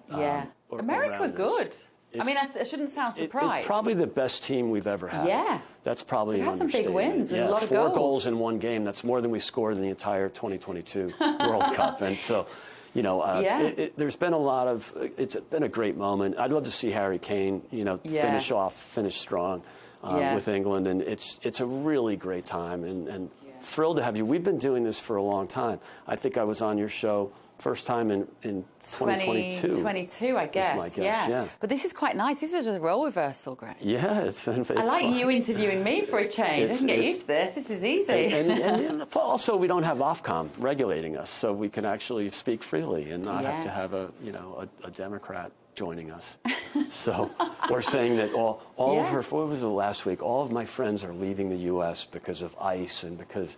America were good. I mean, I shouldn't sound surprised. It's probably the best team we've ever had. Yeah. That's probably We've had some big wins with a lot of 4 goals. goals in one game. That's more than we scored in the entire 2022 World Cup. And so, there's been it's been a great moment. I'd love to see Harry Kane, finish strong. With England, and it's a really great time, and thrilled to have you. We've been doing this for a long time. I think I was on your show first time in 2022. 2022, I guess. My guess. Yeah. But this is quite nice. This is just a role reversal, Greg. Yeah, it's I like fun. you interviewing me for a change. I can get used to this. This is easy. And also, we don't have Ofcom regulating us, so we can actually speak freely and not have to have a Democrat joining us. So we're saying that all of her, what was it last week? All of my friends are leaving the U.S. because of ICE and because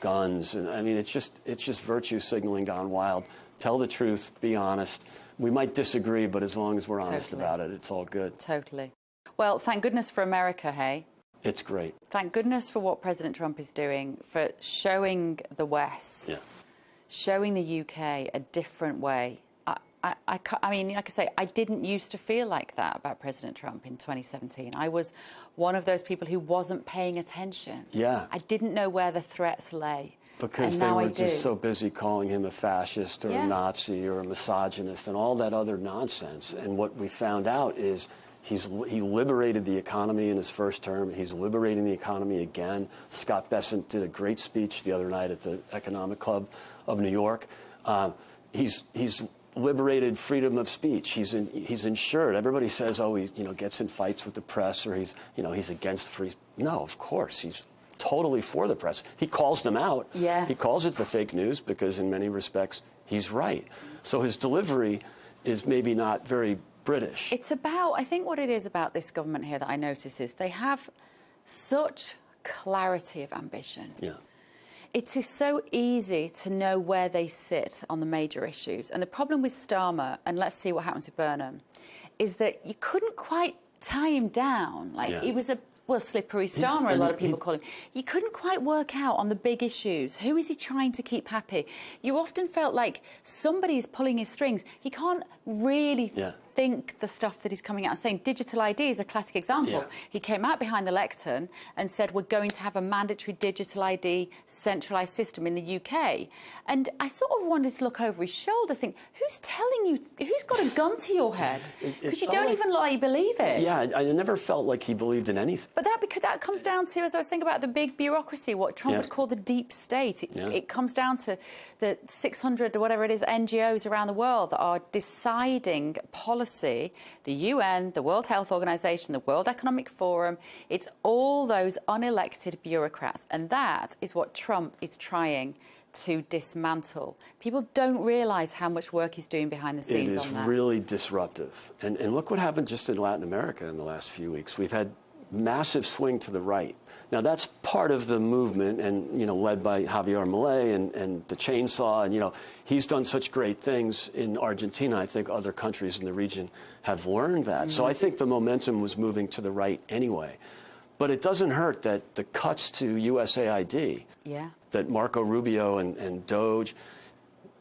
guns. And I mean, it's just virtue signaling gone wild. Tell the truth, be honest. We might disagree, but as long as we're honest about it, it's all good. Totally. Well, thank goodness for America, hey? It's great. Thank goodness for what President Trump is doing, for showing the West, showing the UK a different way. I mean, like I say, I didn't used to feel like that about President Trump in 2017. I was one of those people who wasn't paying attention. Yeah. I didn't know where the threats lay. Because they were just so busy calling him a fascist or a Nazi or a misogynist and all that other nonsense. And what we found out is he liberated the economy in his first term. He's liberating the economy again. Scott Bessent did a great speech the other night at the Economic Club of New York. He's liberated freedom of speech. He's ensured. Everybody says, oh, he gets in fights with the press or he's against free. No, of course he's totally for the press. He calls them out. Yeah. He calls it the fake news because in many respects he's right. So his delivery is maybe not very British. It's about, I think what it is about this government here that I notice is they have such clarity of ambition. Yeah. It is so easy to know where they sit on the major issues. And the problem with Starmer, and let's see what happens with Burnham, is that you couldn't quite tie him down. Like, he was a slippery Starmer, a lot of people call him. You couldn't quite work out on the big issues. Who is he trying to keep happy? You often felt like somebody's pulling his strings. He can't really think the stuff that he's coming out and saying. Digital ID is a classic example. Yeah. He came out behind the lectern and said, we're going to have a mandatory digital ID centralised system in the UK. And I sort of wanted to look over his shoulder, think, who's telling you, who's got a gun to your head? Because you don't even look like you believe it. Yeah, I never felt like he believed in anything. But that comes down to, as I was thinking about the big bureaucracy, what Trump would call the deep state. It comes down to the 600 or whatever it is NGOs around the world that are deciding policy. The UN, the World Health Organization, the World Economic Forum. It's all those unelected bureaucrats. And that is what Trump is trying to dismantle. People don't realize how much work he's doing behind the scenes on that. It is really disruptive. And look what happened just in Latin America in the last few weeks. We've had massive swing to the right. Now, that's part of the movement and, led by Javier Milei and the chainsaw. And, he's done such great things in Argentina. I think other countries in the region have learned that. So I think the momentum was moving to the right anyway. But it doesn't hurt that the cuts to USAID, that Marco Rubio and Doge,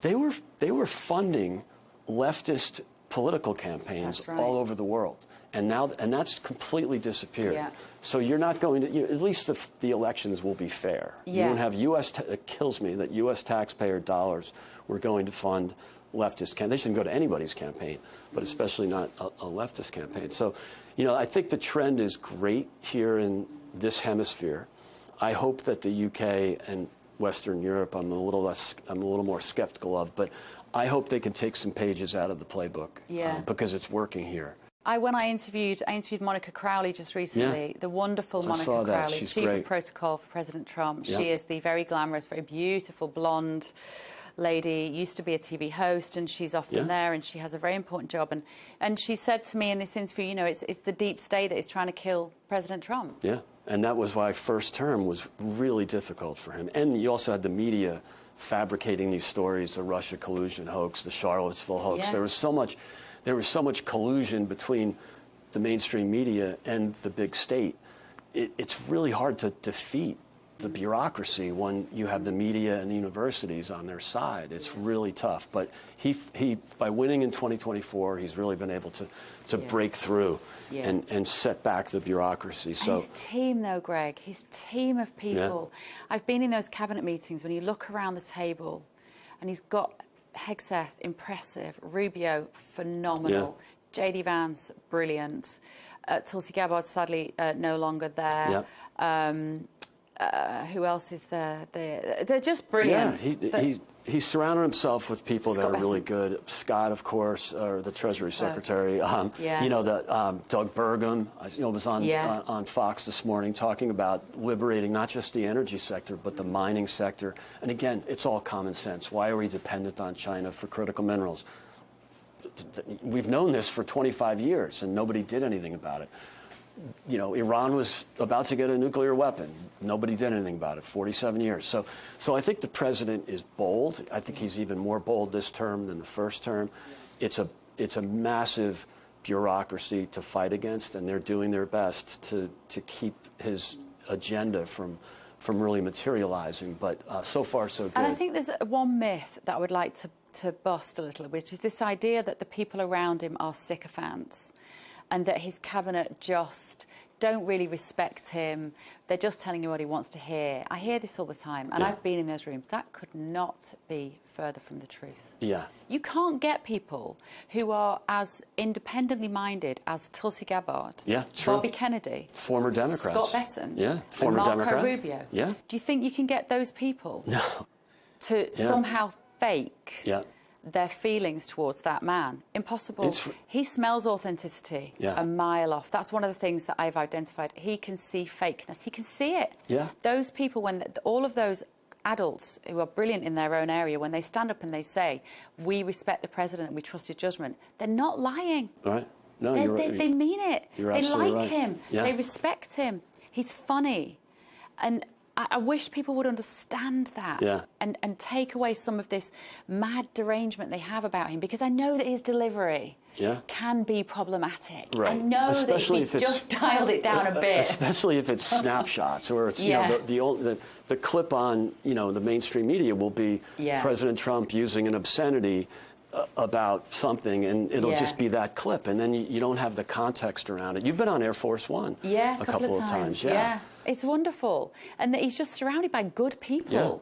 they were funding leftist political campaigns all over the world. And that's completely disappeared. Yeah. So you're not going to, at least the elections will be fair. You won't have it kills me that U.S. taxpayer dollars were going to fund leftist campaigns. They shouldn't go to anybody's campaign, but especially not a leftist campaign. So, I think the trend is great here in this hemisphere. I hope that the UK and Western Europe, I'm a little more skeptical of, but I hope they can take some pages out of the playbook because it's working here. When I interviewed Monica Crowley just recently, the wonderful Monica Crowley, Chief of Protocol for President Trump. She is the very glamorous, very beautiful, blonde lady, used to be a TV host, and she's often there, and she has a very important job. And she said to me in this interview, it's the deep state that is trying to kill President Trump. Yeah, and that was why first term was really difficult for him. And you also had the media fabricating these stories, the Russia collusion hoax, the Charlottesville hoax. Yeah. There was so much collusion between the mainstream media and the big state. It's really hard to defeat the bureaucracy when you have the media and the universities on their side. It's really tough. But he by winning in 2024, he's really been able to break through and set back the bureaucracy. So his team, though, Greg, his team of people. I've been in those cabinet meetings when you look around the table, and he's got Hegseth, impressive. Rubio, phenomenal. J.D. Vance, brilliant. Tulsi Gabbard, sadly, no longer there. Who else is there? They're just brilliant. Yeah, he's surrounded himself with people that are really good. Scott, of course, or the Treasury Secretary. Doug Burgum, was on Fox this morning talking about liberating not just the energy sector, but the mining sector. And again, it's all common sense. Why are we dependent on China for critical minerals? We've known this for 25 years, and nobody did anything about it. Iran was about to get a nuclear weapon. Nobody did anything about it. 47 years. So I think the president is bold. I think he's even more bold this term than the first term. It's a massive bureaucracy to fight against, and they're doing their best to keep his agenda from really materializing. But so far, so good. And I think there's one myth that I would like to to bust a little, which is this idea that the people around him are sycophants and that his cabinet just don't really respect him. They're just telling you what he wants to hear. I hear this all the time, and I've been in those rooms. That could not be further from the truth. Yeah. You can't get people who are as independently minded as Tulsi Gabbard, Bobby Kennedy, former Democrats, Scott Bessent, former Marco Democrat, Rubio. Yeah. Do you think you can get those people to somehow fake their feelings towards that man? Impossible. He smells authenticity a mile off. That's one of the things that I've identified. He can see fakeness. He can see it. Yeah. Those people, when all of those adults who are brilliant in their own area, when they stand up and they say, we respect the president and we trust his judgment, they're not lying. Right. No, they mean it. You're they absolutely like right. him. Yeah. They respect him. He's funny. And I wish people would understand that and take away some of this mad derangement they have about him, because I know that his delivery can be problematic. Right. I know especially that if he just dialed it down a bit. Especially if it's snapshots, or it's you know, the clip on the mainstream media will be President Trump using an obscenity about something, and it'll just be that clip, and then you don't have the context around it. You've been on Air Force One a couple of times. It's wonderful, and he's just surrounded by good people.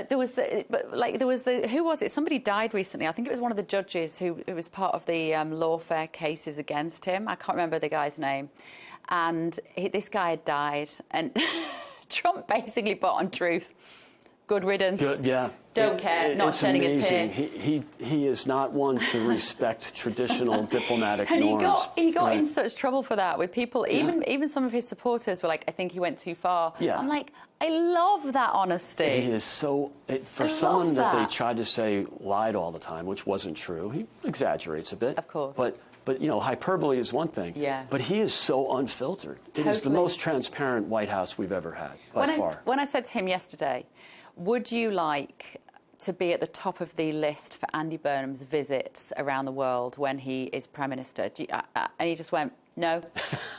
There was who was it? Somebody died recently. I think it was one of the judges who was part of the lawfare cases against him. I can't remember the guy's name, and this guy had died, and Trump basically put on Truth, good riddance. Don't care, not shedding a tear. He is not one to respect traditional diplomatic and norms. He got in such trouble for that with people. Even some of his supporters were like, I think he went too far. I'm like, I love that honesty. He is so, for someone that they tried to say lied all the time, which wasn't true. He exaggerates a bit. Of course. But hyperbole is one thing. But he is so unfiltered. It is the most transparent White House we've ever had, by far. When I said to him yesterday, would you like to be at the top of the list for Andy Burnham's visits around the world when he is Prime Minister? And he just went, no.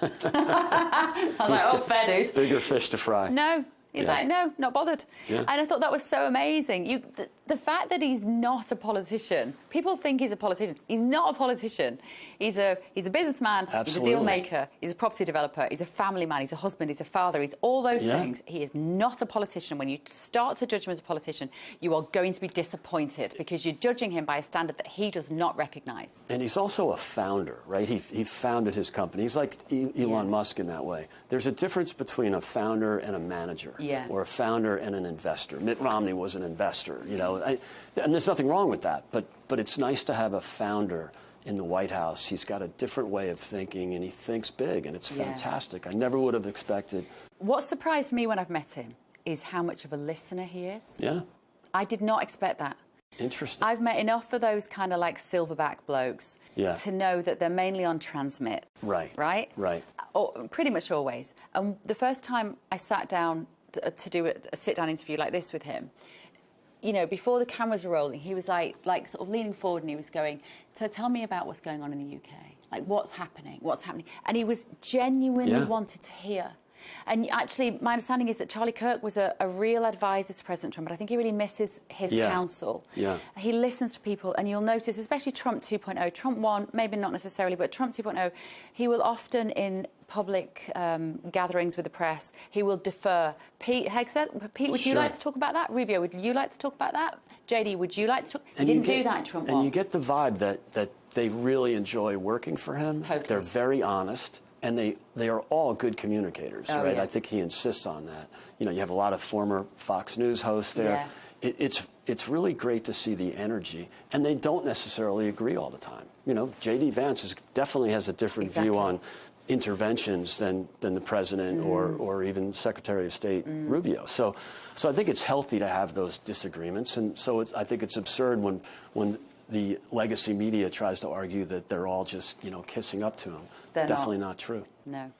I was like, oh, fair dues. Bigger fish to fry. No. He's like, no, not bothered. And I thought that was so amazing. The fact that he's not a politician, people think he's a politician. He's not a politician. He's a businessman. Absolutely. He's a deal maker. He's a property developer. He's a family man. He's a husband. He's a father. He's all those things. He is not a politician. When you start to judge him as a politician, you are going to be disappointed because you're judging him by a standard that he does not recognise. And he's also a founder, right? He founded his company. He's like Elon Musk in that way. There's a difference between a founder and a manager. Or a founder and an investor. Mitt Romney was an investor, and there's nothing wrong with that. But it's nice to have a founder in the White House. He's got a different way of thinking, and he thinks big, and it's fantastic. I never would have expected. What surprised me when I've met him is how much of a listener he is. Yeah. I did not expect that. Interesting. I've met enough of those kind of like silverback blokes to know that they're mainly on transmits. Right. Or pretty much always. And the first time I sat down to do a sit-down interview like this with him, before the cameras were rolling, he was like sort of leaning forward, and he was going, so tell me about what's going on in the UK. Like, what's happening? And he was genuinely wanted to hear. And actually, my understanding is that Charlie Kirk was a real advisor to President Trump, but I think he really misses his counsel. He listens to people, and you'll notice, especially Trump 2.0, Trump 1, maybe not necessarily, but Trump 2.0, he will often, in public gatherings with the press, he will defer. Pete Hegseth, Pete, would you like to talk about that? Rubio, would you like to talk about that? JD, would you like to talk? He didn't do that in Trump 1. And you get the vibe that they really enjoy working for him. Totally. They're very honest. And they are all good communicators, right? Yeah. I think he insists on that. You have a lot of former Fox News hosts there. It's really great to see the energy, and they don't necessarily agree all the time. J.D. Vance definitely has a different view on interventions than the president or even Secretary of State Rubio. So I think it's healthy to have those disagreements, and so I think it's absurd when the legacy media tries to argue that they're all just, kissing up to him. Definitely not true. No.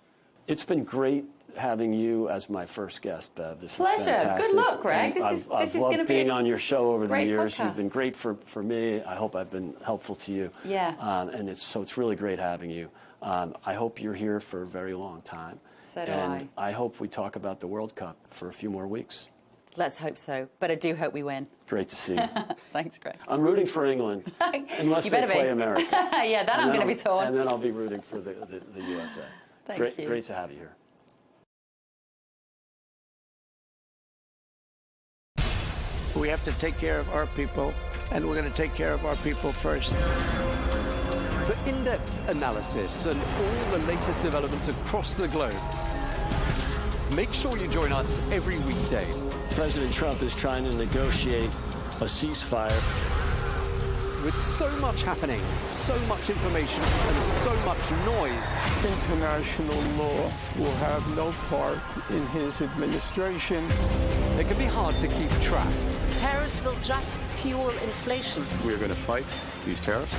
It's been great having you as my first guest, Bev. This Pleasure. is fantastic. Good luck, Greg. I've loved being on your show over the years. Podcast. You've been great for me. I hope I've been helpful to you. Yeah. And it's really great having you. I hope you're here for a very long time. So do and I hope we talk about the World Cup for a few more weeks. Let's hope so. But I do hope we win. Great to see you. Thanks, Greg. I'm rooting for England, unless You they better play be. America. Yeah, then I'm going to be torn. And then I'll be rooting for the USA. Thank you. Great to have you here. We have to take care of our people, and we're going to take care of our people first. For in-depth analysis and all the latest developments across the globe, make sure you join us every weekday. President Trump is trying to negotiate a ceasefire. With so much happening, so much information, and so much noise, international law will have no part in his administration. It can be hard to keep track. Tariffs will just fuel inflation. We're going to fight these tariffs.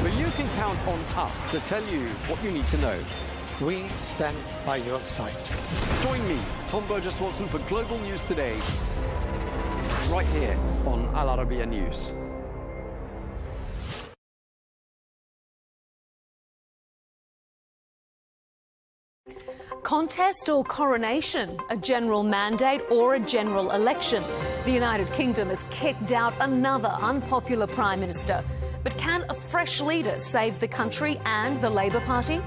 But you can count on us to tell you what you need to know. We stand by your side. Join me, Tom Burges Watson, for Global News Today, right here on Al Arabiya News. Contest or coronation, a general mandate or a general election. The United Kingdom has kicked out another unpopular Prime Minister. But can a fresh leader save the country and the Labour Party?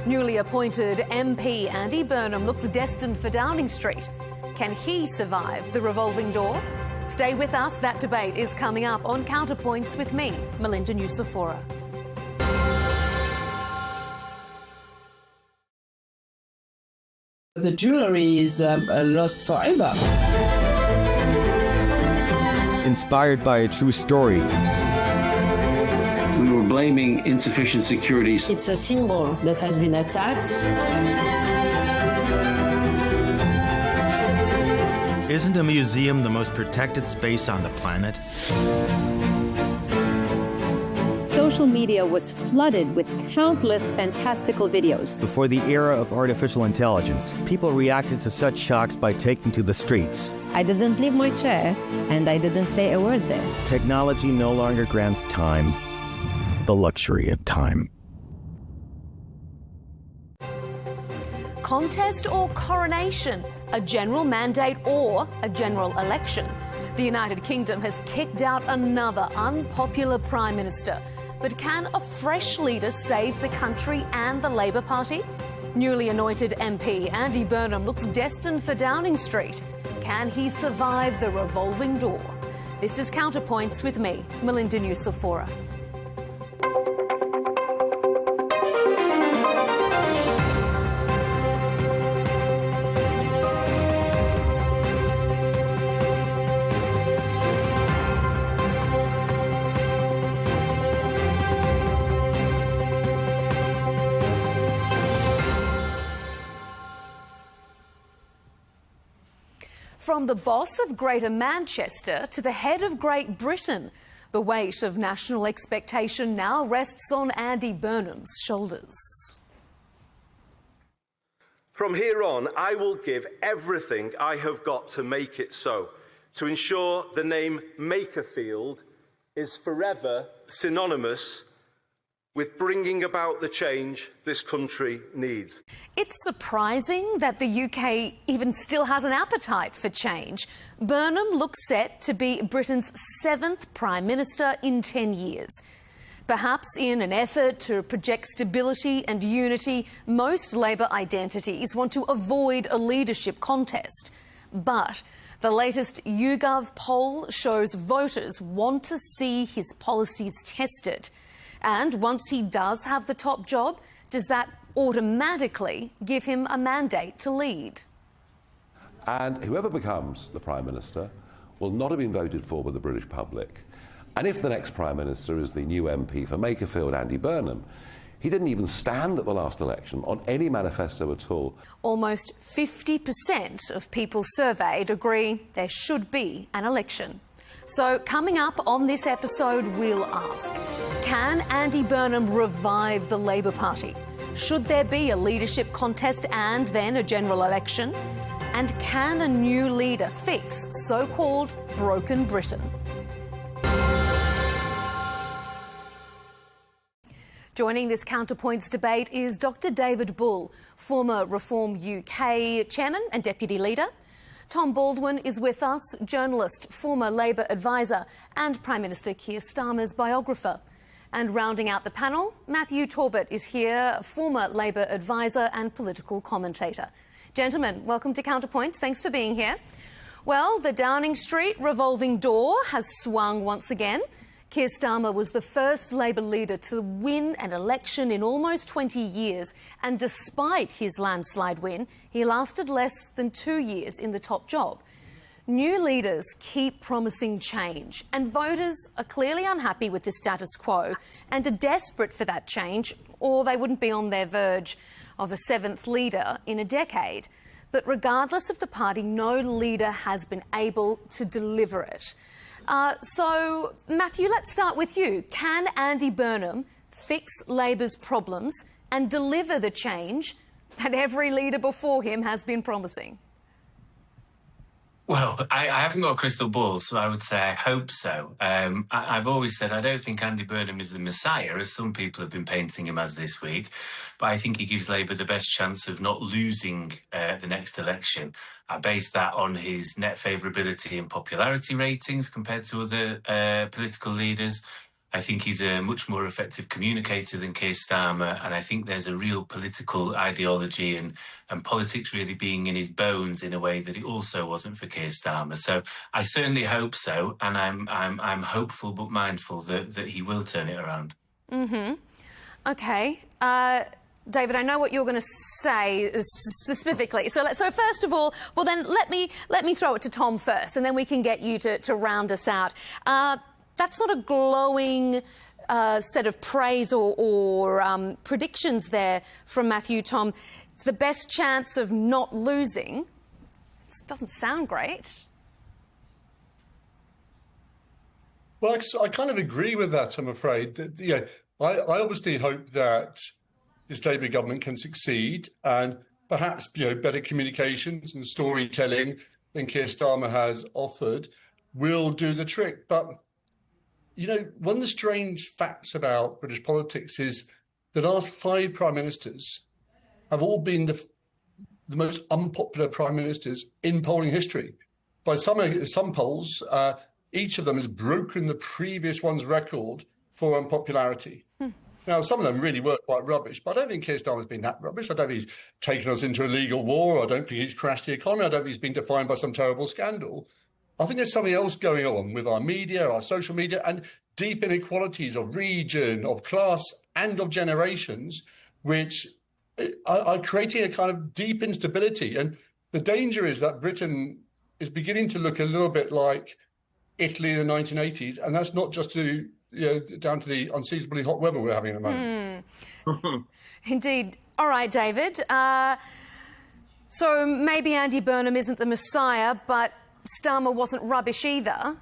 Newly appointed MP Andy Burnham looks destined for Downing Street. Can he survive the revolving door? Stay with us. That debate is coming up on Counterpoints with me, Melinda Nucifora. The jewelry is lost forever. Inspired by a true story. We were blaming insufficient security. It's a symbol that has been attacked. Isn't a museum the most protected space on the planet? Social media was flooded with countless fantastical videos. Before the era of artificial intelligence, people reacted to such shocks by taking to the streets. I didn't leave my chair, and I didn't say a word there. Technology no longer grants time, the luxury of time. Contest or coronation, a general mandate or a general election. The United Kingdom has kicked out another unpopular Prime Minister. But can a fresh leader save the country and the Labour Party? Newly anointed MP Andy Burnham looks destined for Downing Street. Can he survive the revolving door? This is Counterpoints with me, Melinda Nucifora. From the boss of Greater Manchester to the head of Great Britain, the weight of national expectation now rests on Andy Burnham's shoulders. From here on, I will give everything I have got to make it so, to ensure the name Makerfield is forever synonymous with bringing about the change this country needs. It's surprising that the UK even still has an appetite for change. Burnham looks set to be Britain's 7th Prime Minister in 10 years. Perhaps in an effort to project stability and unity, most Labour identities want to avoid a leadership contest. But the latest YouGov poll shows voters want to see his policies tested. And once he does have the top job, does that automatically give him a mandate to lead? And whoever becomes the Prime Minister will not have been voted for by the British public. And if the next Prime Minister is the new MP for Makerfield, Andy Burnham, he didn't even stand at the last election on any manifesto at all. Almost 50% of people surveyed agree there should be an election. So coming up on this episode, we'll ask, can Andy Burnham revive the Labour Party? Should there be a leadership contest and then a general election? And can a new leader fix so-called broken Britain? Joining this Counterpoints debate is Dr. David Bull, former Reform UK chairman and deputy leader. Tom Baldwin is with us, journalist, former Labour advisor and Prime Minister Keir Starmer's biographer. And rounding out the panel, Matthew Torbett is here, former Labour advisor and political commentator. Gentlemen, welcome to Counterpoints. Thanks for being here. Well, the Downing Street revolving door has swung once again. Keir Starmer was the first Labour leader to win an election in almost 20 years, and despite his landslide win, he lasted less than 2 years in the top job. New leaders keep promising change, and voters are clearly unhappy with the status quo and are desperate for that change, or they wouldn't be on their verge of a seventh leader in a decade. But regardless of the party, no leader has been able to deliver it. So, Matthew, let's start with you. Can Andy Burnham fix Labor's problems and deliver the change that every leader before him has been promising? Well, I haven't got a crystal ball, so I would say I hope so. I've always said I don't think Andy Burnham is the Messiah, as some people have been painting him as this week, but I think he gives Labour the best chance of not losing the next election. I base that on his net favourability and popularity ratings compared to other political leaders. I think he's a much more effective communicator than Keir Starmer, and I think there's a real political ideology and politics really being in his bones in a way that it also wasn't for Keir Starmer. So I certainly hope so, and I'm hopeful but mindful that he will turn it around. Okay. David, I know what you're going to say specifically. So first of all, well then let me throw it to Tom first, and then we can get you to round us out. That's not a glowing set of praise or predictions there from Matthew. Tom, it's the best chance of not losing. This doesn't sound great. Well, I kind of agree with that, I'm afraid. I obviously hope that this Labour government can succeed, and perhaps better communications and storytelling than Keir Starmer has offered will do the trick. But one of the strange facts about British politics is the last 5 prime ministers have all been the most unpopular prime ministers in polling history. By some polls, each of them has broken the previous one's record for unpopularity. Now, some of them really were quite rubbish, but I don't think Keir Starmer's been that rubbish. I don't think he's taken us into a legal war. I don't think he's crashed the economy. I don't think he's been defined by some terrible scandal. I think there's something else going on with our media, our social media, and deep inequalities of region, of class, and of generations, which are creating a kind of deep instability. And the danger is that Britain is beginning to look a little bit like Italy in the 1980s, and that's not just down to the unseasonably hot weather we're having at the moment. Indeed. All right, David. So maybe Andy Burnham isn't the Messiah, but Starmer wasn't rubbish either.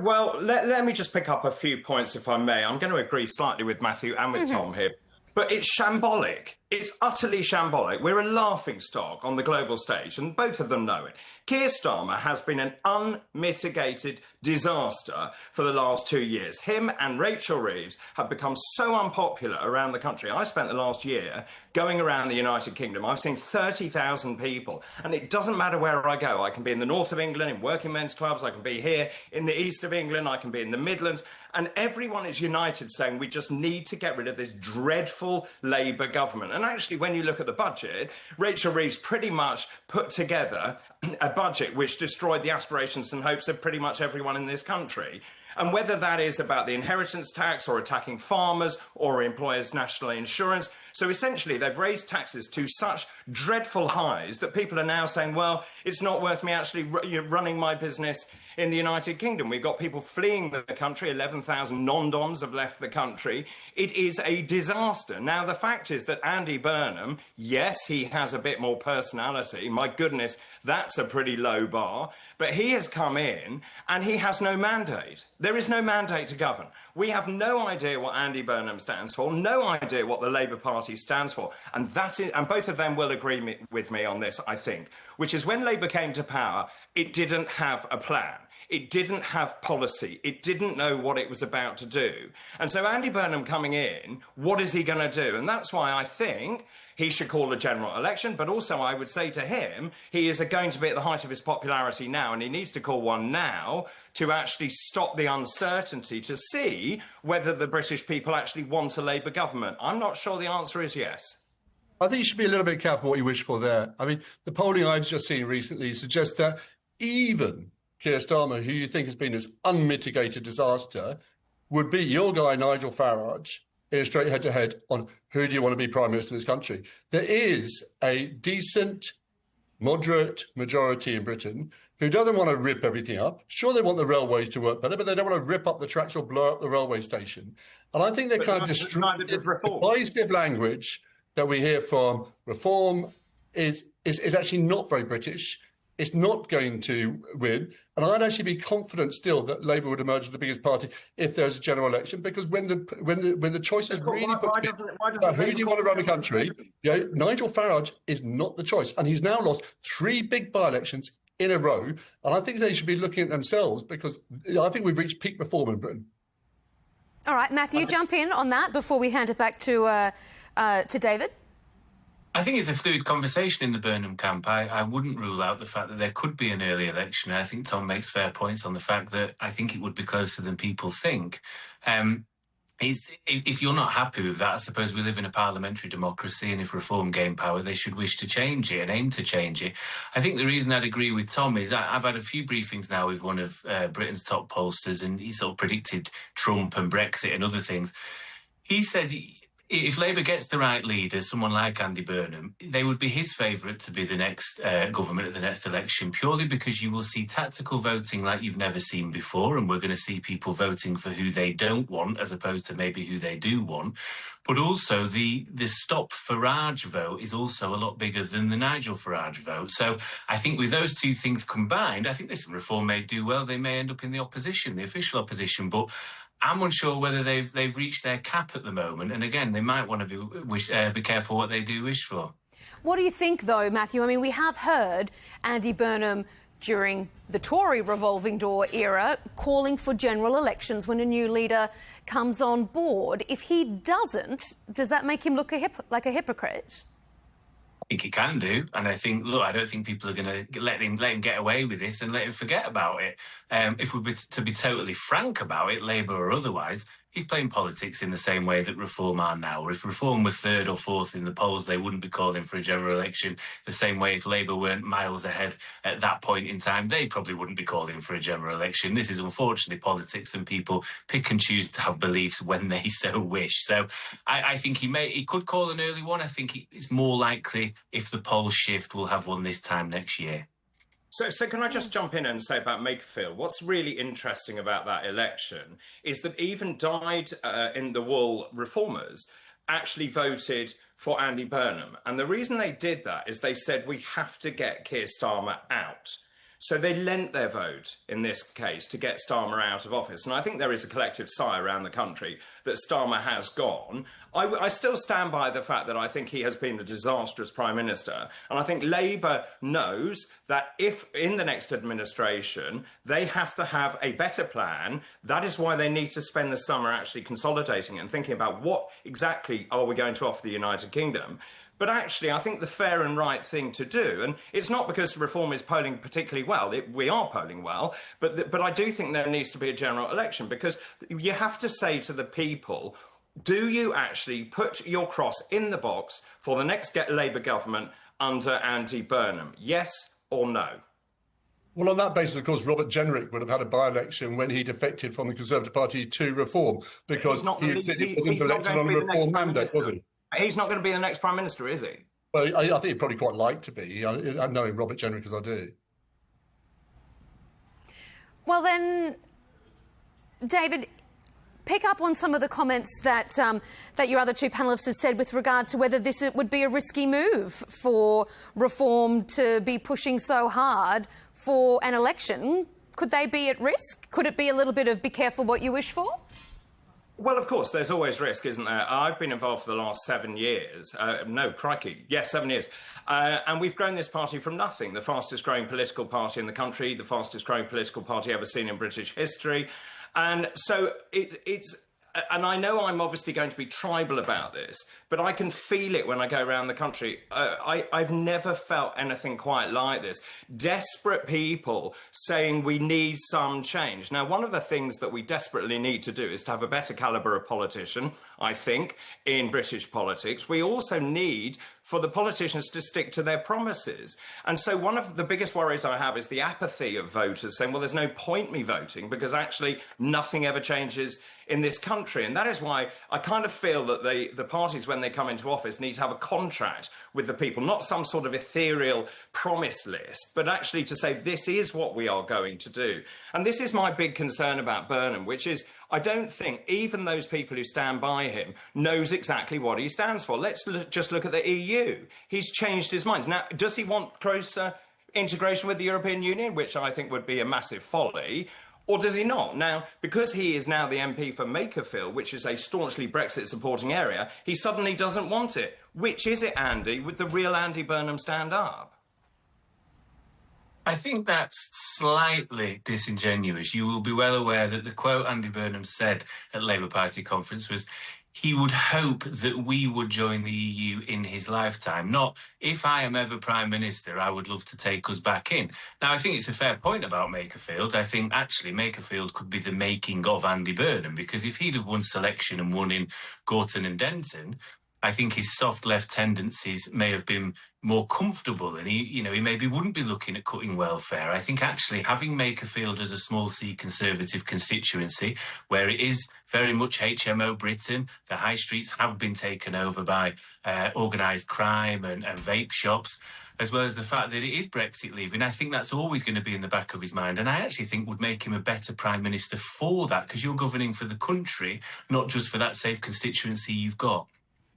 Well, let me just pick up a few points, if I may. I'm going to agree slightly with Matthew and with Tom here. But it's shambolic. It's utterly shambolic. We're a laughingstock on the global stage, and both of them know it. Keir Starmer has been an unmitigated disaster for the last 2 years. Him and Rachel Reeves have become so unpopular around the country. I spent the last year going around the United Kingdom. I've seen 30,000 people, and it doesn't matter where I go. I can be in the north of England, in working men's clubs. I can be here in the east of England. I can be in the Midlands. And everyone is united saying we just need to get rid of this dreadful Labour government. And actually, when you look at the budget, Rachel Reeves pretty much put together a budget which destroyed the aspirations and hopes of pretty much everyone in this country. And whether that is about the inheritance tax or attacking farmers or employers' national insurance. So essentially, they've raised taxes to such dreadful highs that people are now saying, well, it's not worth me actually running my business in the United Kingdom. We've got people fleeing the country. 11,000 non-doms have left the country. It is a disaster. Now, the fact is that Andy Burnham, yes, he has a bit more personality. My goodness, that's a pretty low bar. But he has come in and he has no mandate. There is no mandate to govern. We have no idea what Andy Burnham stands for, no idea what the Labour Party stands for. And that is, and both of them will agree with me on this, I think, which is when Labour came to power, it didn't have a plan. It didn't have policy. It didn't know what it was about to do. And so Andy Burnham coming in, what is he going to do? And that's why I think he should call a general election. But also I would say to him, he is going to be at the height of his popularity now, and he needs to call one now to actually stop the uncertainty, to see whether the British people actually want a Labour government. I'm not sure the answer is yes. I think you should be a little bit careful what you wish for there. I mean, the polling I've just seen recently suggests that even Keir Starmer, who you think has been this unmitigated disaster, would beat your guy, Nigel Farage, in a straight head-to-head on who do you want to be Prime Minister of this country. There is a decent, moderate majority in Britain who doesn't want to rip everything up. Sure, they want the railways to work better, but they don't want to rip up the tracks or blow up the railway station. And I think they're kind of destructive, divisive language that we hear from Reform is actually not very British. It's not going to win. And I'd actually be confident still that Labour would emerge as the biggest party if there's a general election, because when the choice is really put about who do you want to run the country, Nigel Farage is not the choice. And he's now lost 3 big by-elections in a row. And I think they should be looking at themselves, because I think we've reached peak reform in Britain. All right, Matthew, jump in on that before we hand it back to David. I think it's a fluid conversation in the Burnham camp. I wouldn't rule out the fact that there could be an early election. I think Tom makes fair points on the fact that I think it would be closer than people think. If you're not happy with that, I suppose we live in a parliamentary democracy, and if Reform gain power, they should wish to change it and aim to change it. I think the reason I'd agree with Tom is I've had a few briefings now with one of Britain's top pollsters, and he sort of predicted Trump and Brexit and other things. He said if Labour gets the right leader, someone like Andy Burnham, they would be his favourite to be the next government at the next election, purely because you will see tactical voting like you've never seen before, and we're going to see people voting for who they don't want as opposed to maybe who they do want. But also the Stop Farage vote is also a lot bigger than the Nigel Farage vote. So I think with those two things combined, I think this Reform may do well. They may end up in the opposition, the official opposition, but I'm unsure whether they've reached their cap at the moment. And again, they might want to be careful what they do wish for. What do you think, though, Matthew? I mean, we have heard Andy Burnham during the Tory revolving door era calling for general elections when a new leader comes on board. If he doesn't, does that make him look like a hypocrite? I think he can do, and I think, look, I don't think people are going to let him get away with this and let him forget about it. If we're to be totally frank about it, Labour or otherwise, he's playing politics in the same way that Reform are now. Or if Reform was 3rd or 4th in the polls, they wouldn't be calling for a general election. The same way if Labour weren't miles ahead at that point in time, they probably wouldn't be calling for a general election. This is unfortunately politics, and people pick and choose to have beliefs when they so wish. So I think he could call an early one. I think it's more likely, if the polls shift, we'll have one this time next year. So can I just jump in and say about Makerfield? What's really interesting about that election is that even dyed-in-the-wool reformers actually voted for Andy Burnham. And the reason they did that is they said, we have to get Keir Starmer out. So they lent their vote, in this case, to get Starmer out of office. And I think there is a collective sigh around the country that Starmer has gone. I still stand by the fact that I think he has been a disastrous Prime Minister. And I think Labour knows that if in the next administration they have to have a better plan, that is why they need to spend the summer actually consolidating and thinking about what exactly are we going to offer the United Kingdom. But actually, I think the fair and right thing to do, and it's not because Reform is polling particularly well, we are polling well, but I do think there needs to be a general election, because you have to say to the people, do you actually put your cross in the box for the next Labour government under Andy Burnham? Yes or no? Well, on that basis, of course, Robert Jenrick would have had a by-election when he defected from the Conservative Party to Reform, because he wasn't elected on a Reform mandate, was he? He's not going to be the next Prime Minister, is he? Well, I think he'd probably quite like to be. I know Robert Jenrick as I do. Well, then, David, pick up on some of the comments that that your other two panellists have said with regard to whether this would be a risky move for Reform to be pushing so hard for an election. Could they be at risk? Could it be a little bit of be careful what you wish for? Well, of course, there's always risk, isn't there? I've been involved for the last 7 years. No, crikey. Yeah, 7 years. And we've grown this party from nothing. The fastest growing political party in the country, the fastest growing political party ever seen in British history. And so it's... And I know I'm obviously going to be tribal about this, but I can feel it when I go around the country. I've never felt anything quite like this. Desperate people saying we need some change. Now, one of the things that we desperately need to do is to have a better calibre of politician, I think, in British politics. We also need for the politicians to stick to their promises. And so one of the biggest worries I have is the apathy of voters saying, well, there's no point me voting because actually nothing ever changes in this country. And that is why I kind of feel that the parties, when they come into office, need to have a contract with the people, not some sort of ethereal promise list, but actually to say this is what we are going to do. And this is my big concern about Burnham, which is I don't think even those people who stand by him knows exactly what he stands for. Let's just look at the EU. He's changed his mind. Now, does he want closer integration with the European Union, which I think would be a massive folly? Or does he not? Now, because he is now the MP for Makerfield, which is a staunchly Brexit-supporting area, he suddenly doesn't want it. Which is it, Andy? Would the real Andy Burnham stand up? I think that's slightly disingenuous. You will be well aware that the quote Andy Burnham said at Labour Party conference was he would hope that we would join the EU in his lifetime, not if I am ever Prime Minister, I would love to take us back in. Now, I think it's a fair point about Makerfield. I think actually Makerfield could be the making of Andy Burnham, because if he'd have won selection and won in Gorton and Denton, I think his soft left tendencies may have been more comfortable, and he maybe wouldn't be looking at cutting welfare. I think actually having Makerfield as a small C Conservative constituency, where it is very much HMO Britain, the high streets have been taken over by organised crime and vape shops, as well as the fact that it is Brexit leaving. I think that's always going to be in the back of his mind, and I actually think would make him a better Prime Minister for that, because you're governing for the country, not just for that safe constituency you've got.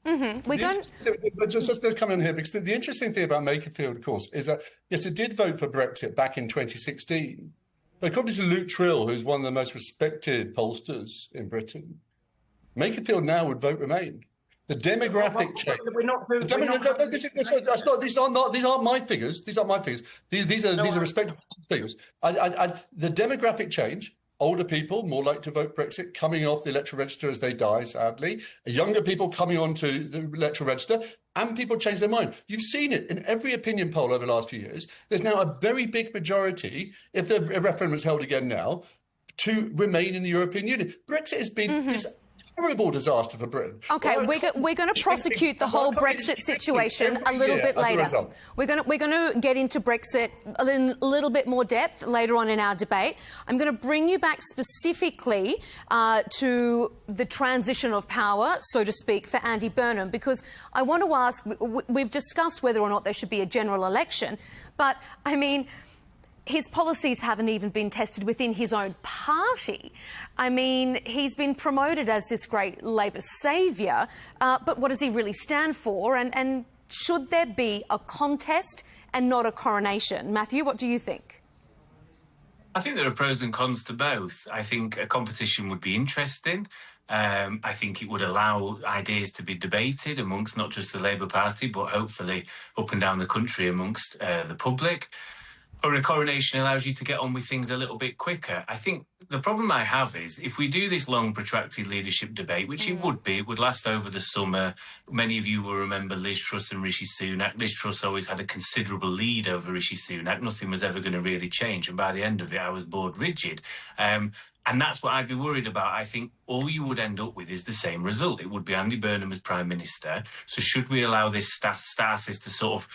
Mm-hmm. Just to come in here, because the interesting thing about Makerfield, of course, is that, yes, it did vote for Brexit back in 2016. But according to Luke Trill, who's one of the most respected pollsters in Britain, Makerfield now would vote Remain. The demographic change. These aren't my figures. These aren't my figures. These are respected figures. The demographic change. Older people more likely to vote Brexit, coming off the electoral register as they die, sadly. Younger people coming onto the electoral register, and people change their mind. You've seen it in every opinion poll over the last few years. There's now a very big majority, if the referendum is held again now, to remain in the European Union. Brexit has been this horrible disaster for Britain. Okay, we're going to prosecute the whole Brexit situation a little bit later. We're going to get into Brexit in a little bit more depth later on in our debate. I'm going to bring you back specifically to the transition of power, so to speak, for Andy Burnham, because I want to ask, we've discussed whether or not there should be a general election, but I mean, his policies haven't even been tested within his own party. I mean, he's been promoted as this great Labor saviour, but what does he really stand for? And should there be a contest and not a coronation? Matthew, what do you think? I think there are pros and cons to both. I think a competition would be interesting. I think it would allow ideas to be debated amongst not just the Labour Party, but hopefully up and down the country amongst the public. Or a coronation allows you to get on with things a little bit quicker. I think the problem I have is if we do this long, protracted leadership debate, which it would last over the summer. Many of you will remember Liz Truss and Rishi Sunak. Liz Truss always had a considerable lead over Rishi Sunak. Nothing was ever going to really change. And by the end of it, I was bored rigid. And that's what I'd be worried about. I think all you would end up with is the same result. It would be Andy Burnham as Prime Minister. So should we allow this stasis to sort of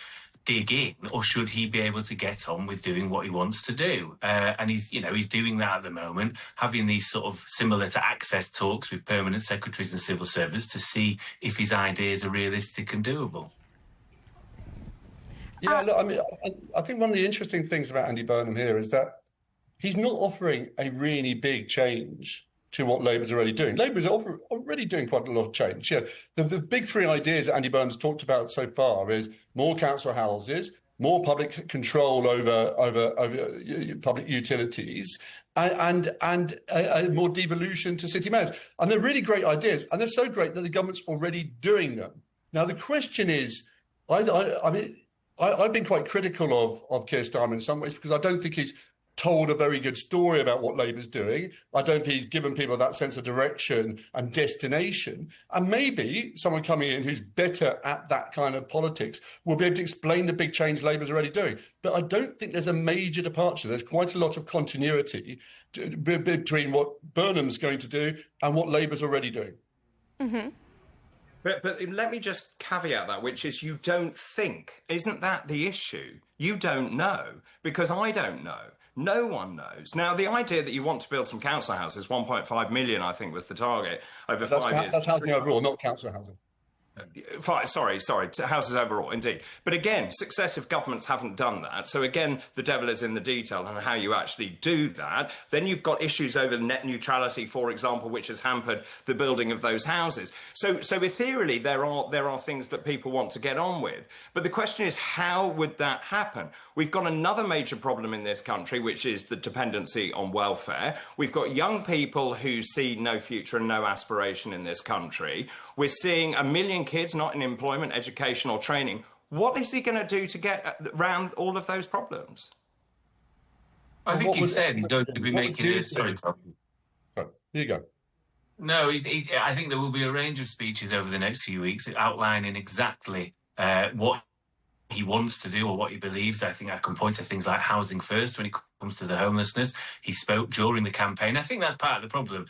dig in, or should he be able to get on with doing what he wants to do? And he's doing that at the moment, having these sort of similar to Access talks with permanent secretaries and civil servants to see if his ideas are realistic and doable. Yeah, look, I mean, I think one of the interesting things about Andy Burnham here is that he's not offering a really big change to what Labour's already doing. Labour's already doing quite a lot of change. Yeah, the big three ideas that Andy Burnham's talked about so far is more council houses, more public control over public utilities, and more devolution to city mayors. And they're really great ideas, and they're so great that the government's already doing them. Now, the question is, I mean, I've been quite critical of Keir Starmer in some ways because I don't think he's told a very good story about what Labour's doing. I don't think he's given people that sense of direction and destination. And maybe someone coming in who's better at that kind of politics will be able to explain the big change Labour's already doing. But I don't think there's a major departure. There's quite a lot of continuity between what Burnham's going to do and what Labour's already doing. Mm-hmm. But let me just caveat that, which is you don't think. Isn't that the issue? You don't know, because I don't know. No one knows. Now, the idea that you want to build some council houses, 1.5 million, I think, was the target over 5 years. That's housing overall, not council housing. Sorry, houses overall, indeed. But again, successive governments haven't done that. So again, the devil is in the detail and how you actually do that. Then you've got issues over net neutrality, for example, which has hampered the building of those houses. So ethereally, there are things that people want to get on with. But the question is, how would that happen? We've got another major problem in this country, which is the dependency on welfare. We've got young people who see no future and no aspiration in this country. We're seeing 1 million kids not in employment, education or training. What is he going to do to get around all of those problems? I think he said he's going to be making it. Sorry, Tom. Here you go. No, I think there will be a range of speeches over the next few weeks outlining exactly what he wants to do or what he believes. I think I can point to things like housing first when it comes to the homelessness. He spoke during the campaign. I think that's part of the problem.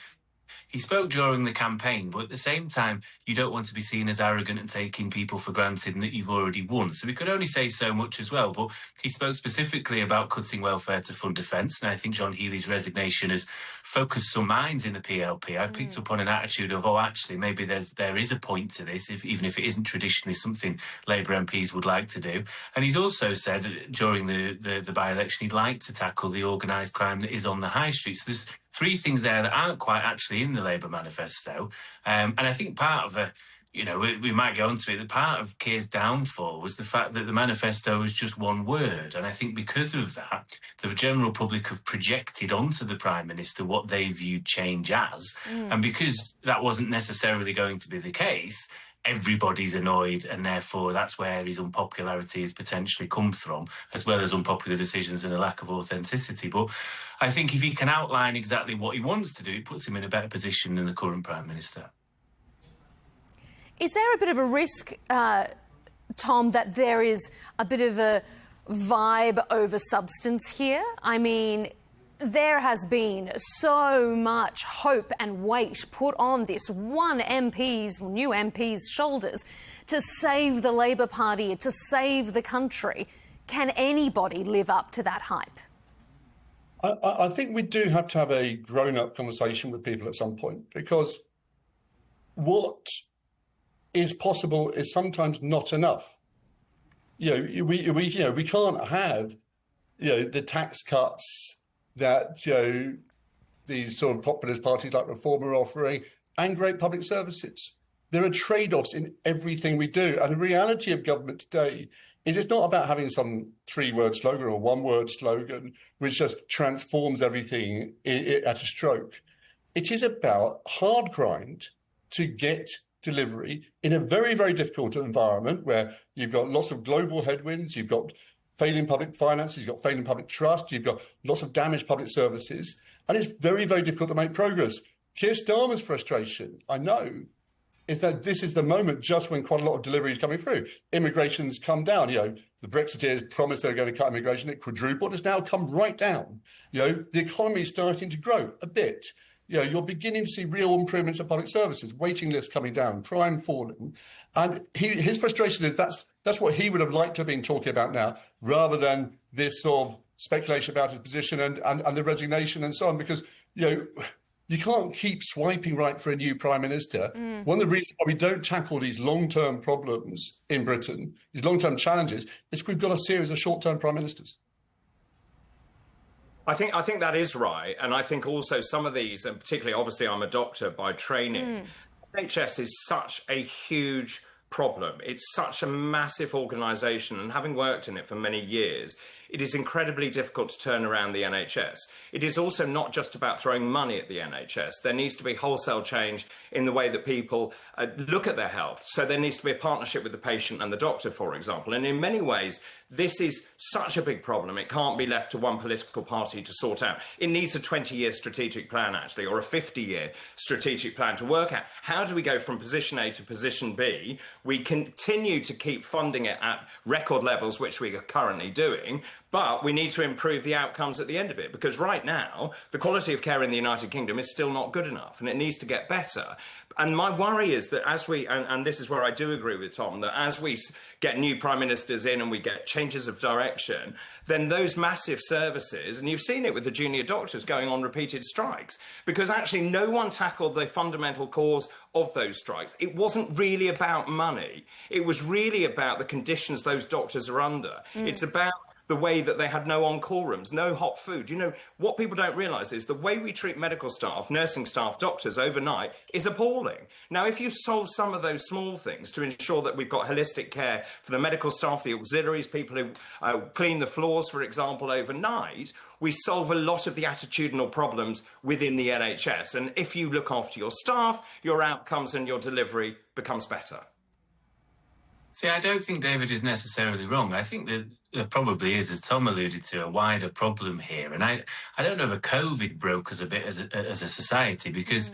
He spoke during the campaign, but at the same time, you don't want to be seen as arrogant and taking people for granted and that you've already won. So we could only say so much as well. But he spoke specifically about cutting welfare to fund defence. And I think John Healey's resignation has focused some minds in the PLP. I've picked up on an attitude of, actually, maybe there is a point to this, even if it isn't traditionally something Labour MPs would like to do. And he's also said during the by-election he'd like to tackle the organised crime that is on the high street. So there's 3 things there that aren't quite actually in the Labour manifesto. And I think part of we might go on to it, the part of Keir's downfall was the fact that the manifesto was just one word. And I think because of that, the general public have projected onto the Prime Minister what they viewed change as. And because that wasn't necessarily going to be the case, everybody's annoyed, and therefore that's where his unpopularity has potentially come from, as well as unpopular decisions and a lack of authenticity. But I think if he can outline exactly what he wants to do, it puts him in a better position than the current Prime Minister. Is there a bit of a risk, Tom, that there is a bit of a vibe over substance here? I mean, there has been so much hope and weight put on this one new MP's shoulders to save the Labour Party, to save the country. Can anybody live up to that hype? I think we do have to have a grown-up conversation with people at some point, because what is possible is sometimes not enough. We can't have the tax cuts that these sort of populist parties like Reform are offering, and great public services. There are trade-offs in everything we do. And the reality of government today is it's not about having some 3-word slogan or 1-word slogan which just transforms everything at a stroke. It is about hard grind to get delivery in a very, very difficult environment where you've got lots of global headwinds, you've got failing public finances, you've got failing public trust, you've got lots of damaged public services, and it's very, very difficult to make progress. Keir Starmer's frustration, I know, is that this is the moment just when quite a lot of delivery is coming through. Immigration's come down. The Brexiteers promised they were going to cut immigration, it quadrupled, it's now come right down. The economy is starting to grow a bit. You're beginning to see real improvements in public services, waiting lists coming down, crime falling. And his frustration is that's what he would have liked to have been talking about now, rather than this sort of speculation about his position and the resignation and so on, because, you can't keep swiping right for a new Prime Minister. One of the reasons why we don't tackle these long-term problems in Britain, these long-term challenges, is we've got a series of short-term Prime Ministers. I think that is right. And I think also some of these, and particularly, obviously, I'm a doctor by training, NHS is such a huge problem. It's such a massive organisation, and having worked in it for many years, it is incredibly difficult to turn around the NHS. It is also not just about throwing money at the NHS. There needs to be wholesale change in the way that people look at their health. So there needs to be a partnership with the patient and the doctor, for example. And in many ways, this is such a big problem. It can't be left to one political party to sort out. It needs a 20-year strategic plan, actually, or a 50-year strategic plan to work out how do we go from position A to position B. We continue to keep funding it at record levels, which we are currently doing, but we need to improve the outcomes at the end of it, because right now, the quality of care in the United Kingdom is still not good enough, and it needs to get better. And my worry is that as we, and this is where I do agree with Tom, that as we get new prime ministers in and we get changes of direction, then those massive services, and you've seen it with the junior doctors going on repeated strikes, because actually no one tackled the fundamental cause of those strikes. It wasn't really about money. It was really about the conditions those doctors are under. It's about the way that they had no on-call rooms, no hot food. You know, what people don't realise is the way we treat medical staff, nursing staff, doctors overnight is appalling. Now, if you solve some of those small things to ensure that we've got holistic care for the medical staff, the auxiliaries, people who clean the floors, for example, overnight, we solve a lot of the attitudinal problems within the NHS. And if you look after your staff, your outcomes and your delivery becomes better. See, I don't think David is necessarily wrong. I think that there probably is, as Tom alluded to, a wider problem here. And I don't know if COVID broke us a bit as a society, because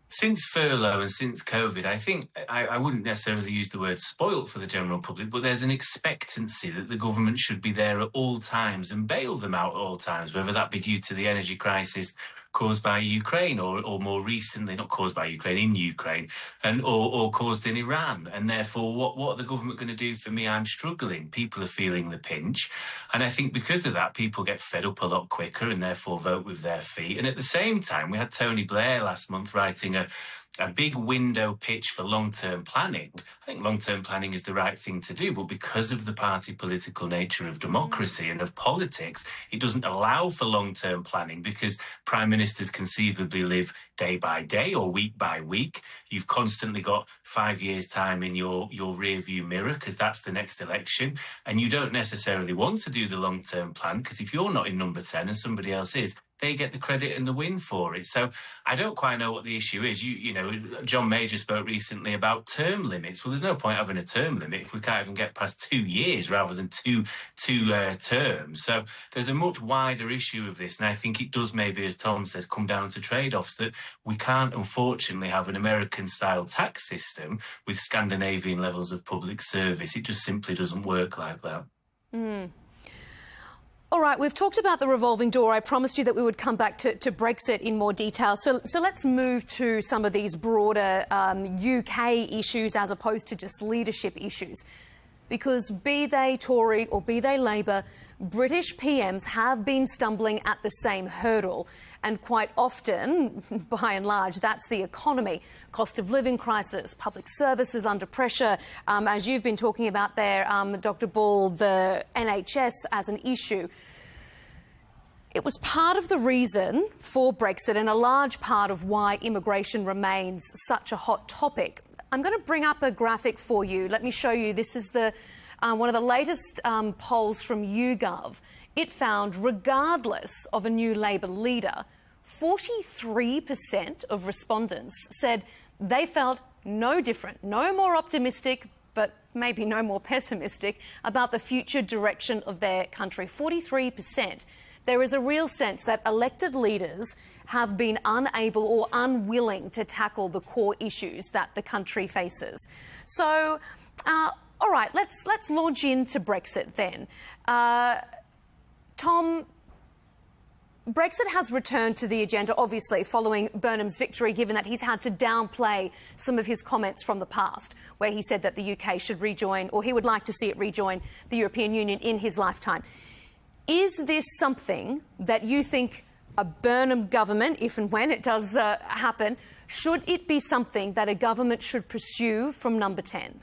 since furlough and since COVID, I think I wouldn't necessarily use the word spoilt for the general public, but there's an expectancy that the government should be there at all times and bail them out at all times, whether that be due to the energy crisis caused by Ukraine, or more recently, not caused by Ukraine, in Ukraine, and or caused in Iran. And therefore, what are the government going to do for me? I'm struggling. People are feeling the pinch. And I think because of that, people get fed up a lot quicker and therefore vote with their feet. And at the same time, we had Tony Blair last month writing a big window pitch for long-term planning. I think long-term planning is the right thing to do, but because of the party political nature of democracy and of politics, it doesn't allow for long-term planning, because prime ministers conceivably live day by day or week by week. You've constantly got 5 years' time in your rear-view mirror, because that's the next election, and you don't necessarily want to do the long-term plan, because if you're not in number 10 and somebody else is, they get the credit and the win for it. So I don't quite know what the issue is. You know, John Major spoke recently about term limits. Well, there's no point having a term limit if we can't even get past 2 years rather than two terms. So there's a much wider issue of this. And I think it does maybe, as Tom says, come down to trade-offs, that we can't, unfortunately, have an American-style tax system with Scandinavian levels of public service. It just simply doesn't work like that. All right, we've talked about the revolving door. I promised you that we would come back to Brexit in more detail. So let's move to some of these broader UK issues as opposed to just leadership issues. Because be they Tory or be they Labour, British PMs have been stumbling at the same hurdle. And quite often, by and large, that's the economy. Cost of living crisis, public services under pressure. As you've been talking about there, Dr. Bull, the NHS as an issue. It was part of the reason for Brexit and a large part of why immigration remains such a hot topic. I'm going to bring up a graphic for you. Let me show you. This is the one of the latest polls from YouGov. It found, regardless of a new Labor leader, 43% of respondents said they felt no different, no more optimistic, but maybe no more pessimistic about the future direction of their country. 43%. There is a real sense that elected leaders have been unable or unwilling to tackle the core issues that the country faces. So, all right, let's launch into Brexit then. Tom, Brexit has returned to the agenda, obviously, following Burnham's victory, given that he's had to downplay some of his comments from the past, where he said that the UK should rejoin, or he would like to see it rejoin the European Union in his lifetime. Is this something that you think a Burnham government, if and when it does happen, should it be something that a government should pursue from number 10?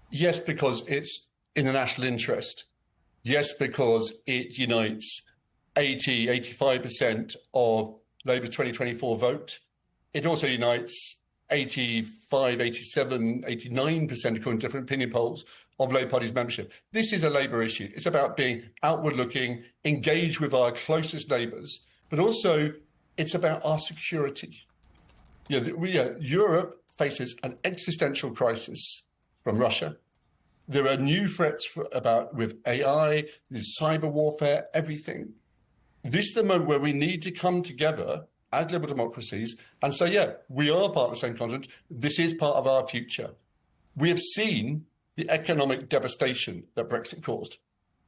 Yes, because it's in the national interest. Yes, because it unites 85% of Labour's 2024 vote. It also unites 85, 87, 89%, according to different opinion polls, of Labour Party's membership. This is a Labour issue. It's about being outward-looking, engaged with our closest neighbours, but also it's about our security. Europe faces an existential crisis from Russia. There are new threats with AI, there's cyber warfare, everything. This is the moment where we need to come together as liberal democracies and say, yeah, we are part of the same continent. This is part of our future. We have seen the economic devastation that Brexit caused.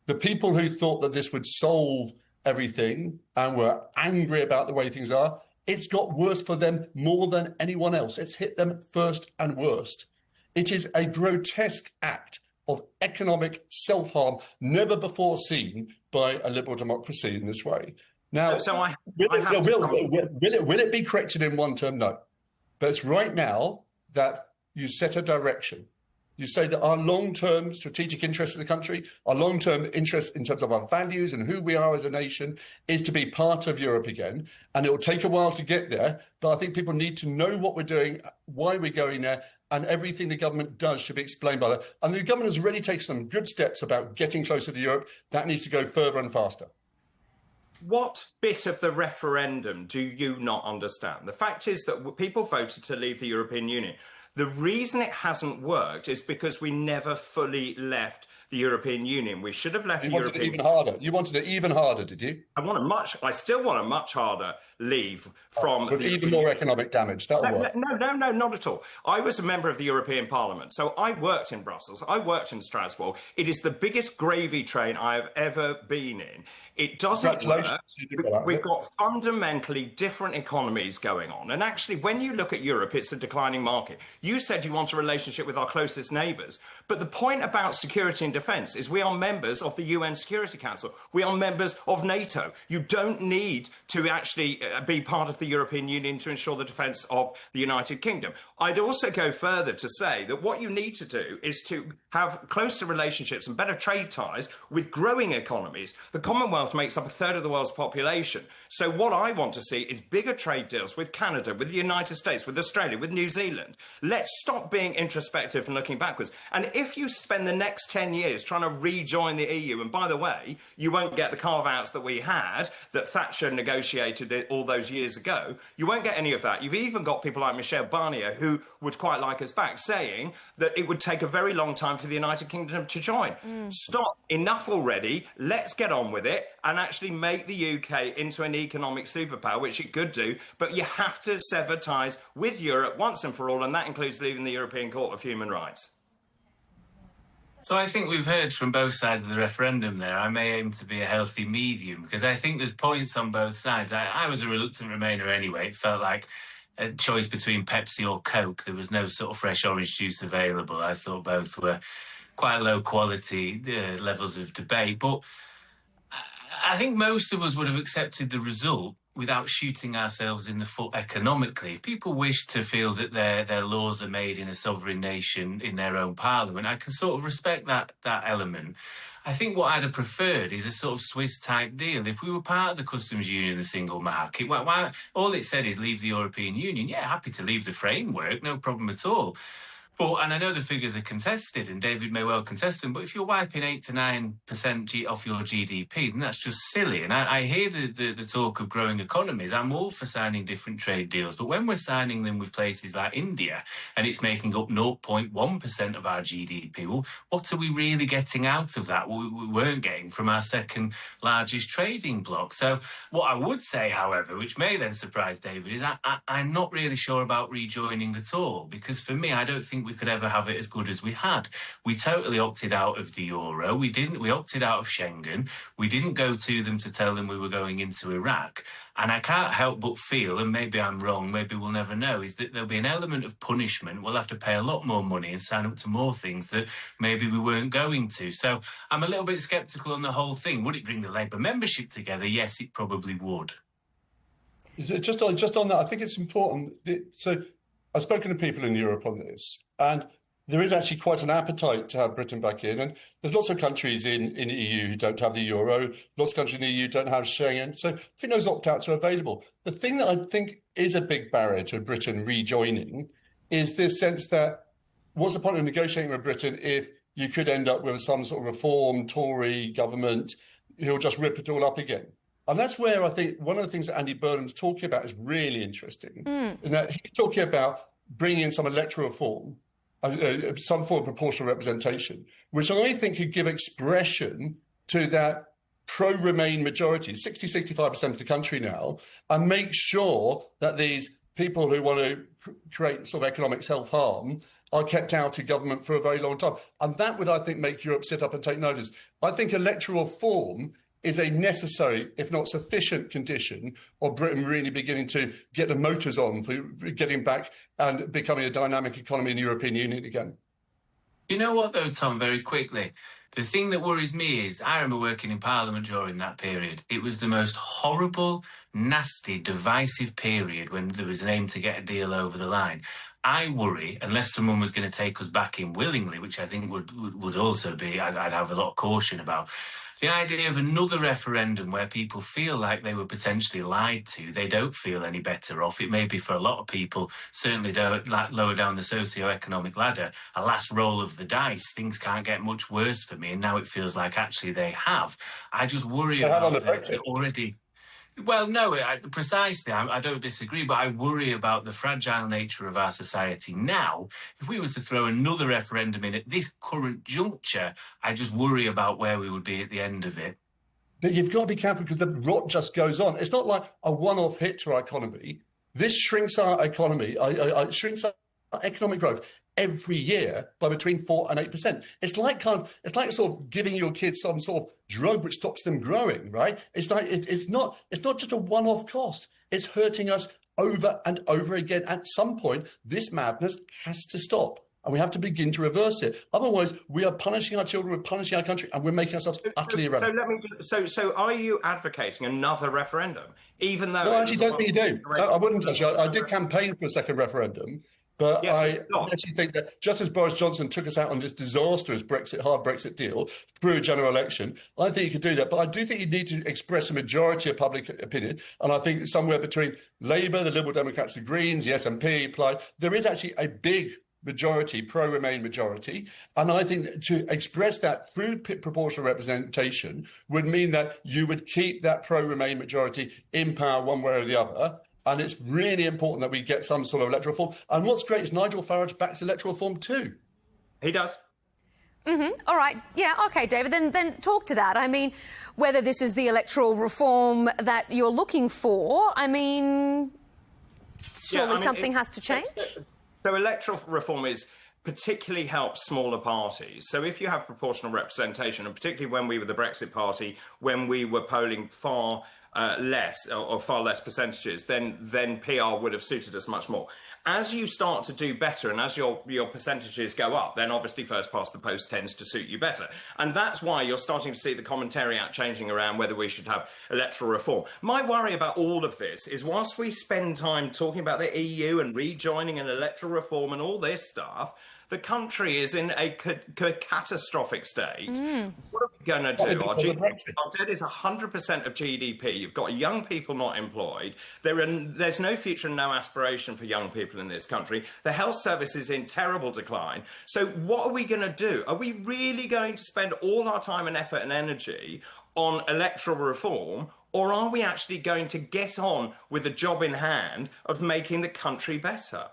The people who thought that this would solve everything and were angry about the way things are, it's got worse for them more than anyone else. It's hit them first and worst. It is a grotesque act of economic self-harm never before seen by a liberal democracy in this way. Now, will it be corrected in one term? No. But it's right now that you set a direction. You say that our long-term strategic interest in the country, our long-term interest in terms of our values and who we are as a nation is to be part of Europe again. And it will take a while to get there. But I think people need to know what we're doing, why we're going there, and everything the government does should be explained by that. And the government has already taken some good steps about getting closer to Europe. That needs to go further and faster. What bit of the referendum do you not understand? The fact is that people voted to leave the European Union. The reason it hasn't worked is because we never fully left the European Union. We should have left the European Union. Even harder. You wanted it even harder, did you? I still want a much harder leave from with even more economic damage. That'll work. No, not at all. I was a member of the European Parliament, so I worked in Brussels. I worked in Strasbourg. It is the biggest gravy train I have ever been in. It doesn't work. We've got fundamentally different economies going on. And actually, when you look at Europe, it's a declining market. You said you want a relationship with our closest neighbours. But the point about security and defence is we are members of the UN Security Council. We are members of NATO. You don't need to actually be part of the European Union to ensure the defence of the United Kingdom. I'd also go further to say that what you need to do is to have closer relationships and better trade ties with growing economies. The Commonwealth makes up a third of the world's population. So what I want to see is bigger trade deals with Canada, with the United States, with Australia, with New Zealand. Let's stop being introspective and looking backwards. And if you spend the next 10 years trying to rejoin the EU, and by the way, you won't get the carve-outs that we had, that Thatcher negotiated all those years ago, you won't get any of that. You've even got people like Michel Barnier, who would quite like us back, saying that it would take a very long time for the United Kingdom to join. Stop. Enough already. Let's get on with it and actually make the UK into an economic superpower, which it could do, but you have to sever ties with Europe once and for all, and that includes leaving the European Court of Human Rights. So I think we've heard from both sides of the referendum there. I may aim to be a healthy medium, because I think there's points on both sides. I was a reluctant Remainer anyway. It felt like a choice between Pepsi or Coke. There was no sort of fresh orange juice available. I thought both were quite low quality levels of debate. But I think most of us would have accepted the result without shooting ourselves in the foot economically. If people wish to feel that their laws are made in a sovereign nation in their own parliament, I can sort of respect that element. I think what I'd have preferred is a sort of Swiss-type deal. If we were part of the customs union, the single market, why all it said is leave the European Union. Yeah, happy to leave the framework, no problem at all. But, and I know the figures are contested, and David may well contest them, but if you're wiping 8 to 9% off your GDP, then that's just silly. And I hear the talk of growing economies. I'm all for signing different trade deals, but when we're signing them with places like India, and it's making up 0.1% of our GDP, well, what are we really getting out of that? We weren't getting from our second largest trading bloc. So what I would say, however, which may then surprise David, is I'm not really sure about rejoining at all, because for me, I don't think we could ever have it as good as we had. We totally opted out of the euro. We opted out of Schengen. We didn't go to them to tell them we were going into Iraq. And I can't help but feel, and maybe I'm wrong, maybe we'll never know, is that there'll be an element of punishment. We'll have to pay a lot more money and sign up to more things that maybe we weren't going to. So I'm a little bit sceptical on the whole thing. Would it bring the Labour membership together? Yes, it probably would. Just on that, I think it's important. So I've spoken to people in Europe on this, and there is actually quite an appetite to have Britain back in. And there's lots of countries in the EU who don't have the euro. Lots of countries in the EU don't have Schengen. So I think those opt-outs are available. The thing that I think is a big barrier to Britain rejoining is this sense that what's the point of negotiating with Britain if you could end up with some sort of reform Tory government who'll just rip it all up again? And that's where I think one of the things that Andy Burnham's talking about is really interesting. In that he's talking about bringing in some electoral reform, some form of proportional representation, which I think could give expression to that pro-Remain majority, 60-65% of the country now, and make sure that these people who want to create sort of economic self-harm are kept out of government for a very long time. And that would, I think, make Europe sit up and take notice. I think electoral reform is a necessary, if not sufficient, condition of Britain really beginning to get the motors on for getting back and becoming a dynamic economy in the European Union again. You know what, though, Tom, very quickly? The thing that worries me is I remember working in Parliament during that period. It was the most horrible, nasty, divisive period when there was an aim to get a deal over the line. I worry, unless someone was going to take us back in willingly, which I think would also be, I'd have a lot of caution about, the idea of another referendum where people feel like they were potentially lied to, they don't feel any better off. It may be for a lot of people, certainly lower down the socio-economic ladder, a last roll of the dice. Things can't get much worse for me, and now it feels like actually they have. I just worry about the already... Well, no, precisely. I don't disagree, but I worry about the fragile nature of our society now. If we were to throw another referendum in at this current juncture, I just worry about where we would be at the end of it. But you've got to be careful because the rot just goes on. It's not like a one-off hit to our economy. This shrinks our economy, shrinks our economic growth every year by between 4 and 8%. It's like sort of giving your kids some sort of drug which stops them growing, right? It's like it's not just a one-off cost. It's hurting us over and over again. At some point, this madness has to stop, and we have to begin to reverse it. Otherwise, we are punishing our children, we're punishing our country, and we're making ourselves utterly irrelevant. So are you advocating another referendum, even though? No, I actually don't think you do. I wouldn't actually. I did campaign for a second referendum. But I actually think that just as Boris Johnson took us out on this disastrous hard Brexit deal through a general election, I think you could do that. But I do think you need to express a majority of public opinion. And I think somewhere between Labour, the Liberal Democrats, the Greens, the SNP, Plaid, there is actually a big majority, pro-Remain majority. And I think to express that through proportional representation would mean that you would keep that pro-Remain majority in power one way or the other. And it's really important that we get some sort of electoral reform. And what's great is Nigel Farage backs electoral reform too. He does. All right. Yeah, OK, David, then talk to that. I mean, whether this is the electoral reform that you're looking for, I mean, surely something has to change? So electoral reform is particularly helps smaller parties. So if you have proportional representation, and particularly when we were the Brexit Party, when we were polling far less or far less percentages, then PR would have suited us much more. As you start to do better and as your percentages go up, then obviously first past the post tends to suit you better. And that's why you're starting to see the commentariat changing around whether we should have electoral reform. My worry about all of this is whilst we spend time talking about the EU and rejoining and electoral reform and all this stuff, the country is in a catastrophic state. What are we going to do? Our debt is 100% of GDP. You've got young people not employed. There's no future and no aspiration for young people in this country. The health service is in terrible decline. So what are we going to do? Are we really going to spend all our time and effort and energy on electoral reform, or are we actually going to get on with the job in hand of making the country better?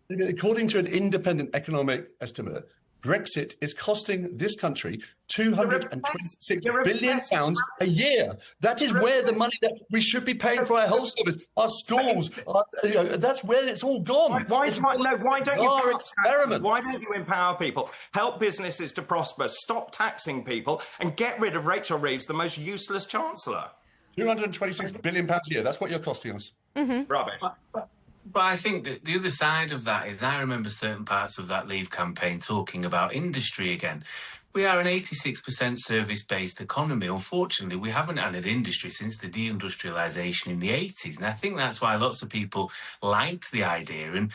According to an independent economic estimate, Brexit is costing this country £226 billion a year. That is where the money that we should be paying for our health service, our schools, that's where it's all gone. Why don't you empower people, help businesses to prosper, stop taxing people, and get rid of Rachel Reeves, the most useless chancellor? £226 billion a year. That's what you're costing us. Rubbish. But I think that the other side of that is I remember certain parts of that Leave campaign talking about industry again. We are an 86% service-based economy. Unfortunately, we haven't had an industry since the deindustrialisation in the 80s. And I think that's why lots of people liked the idea. And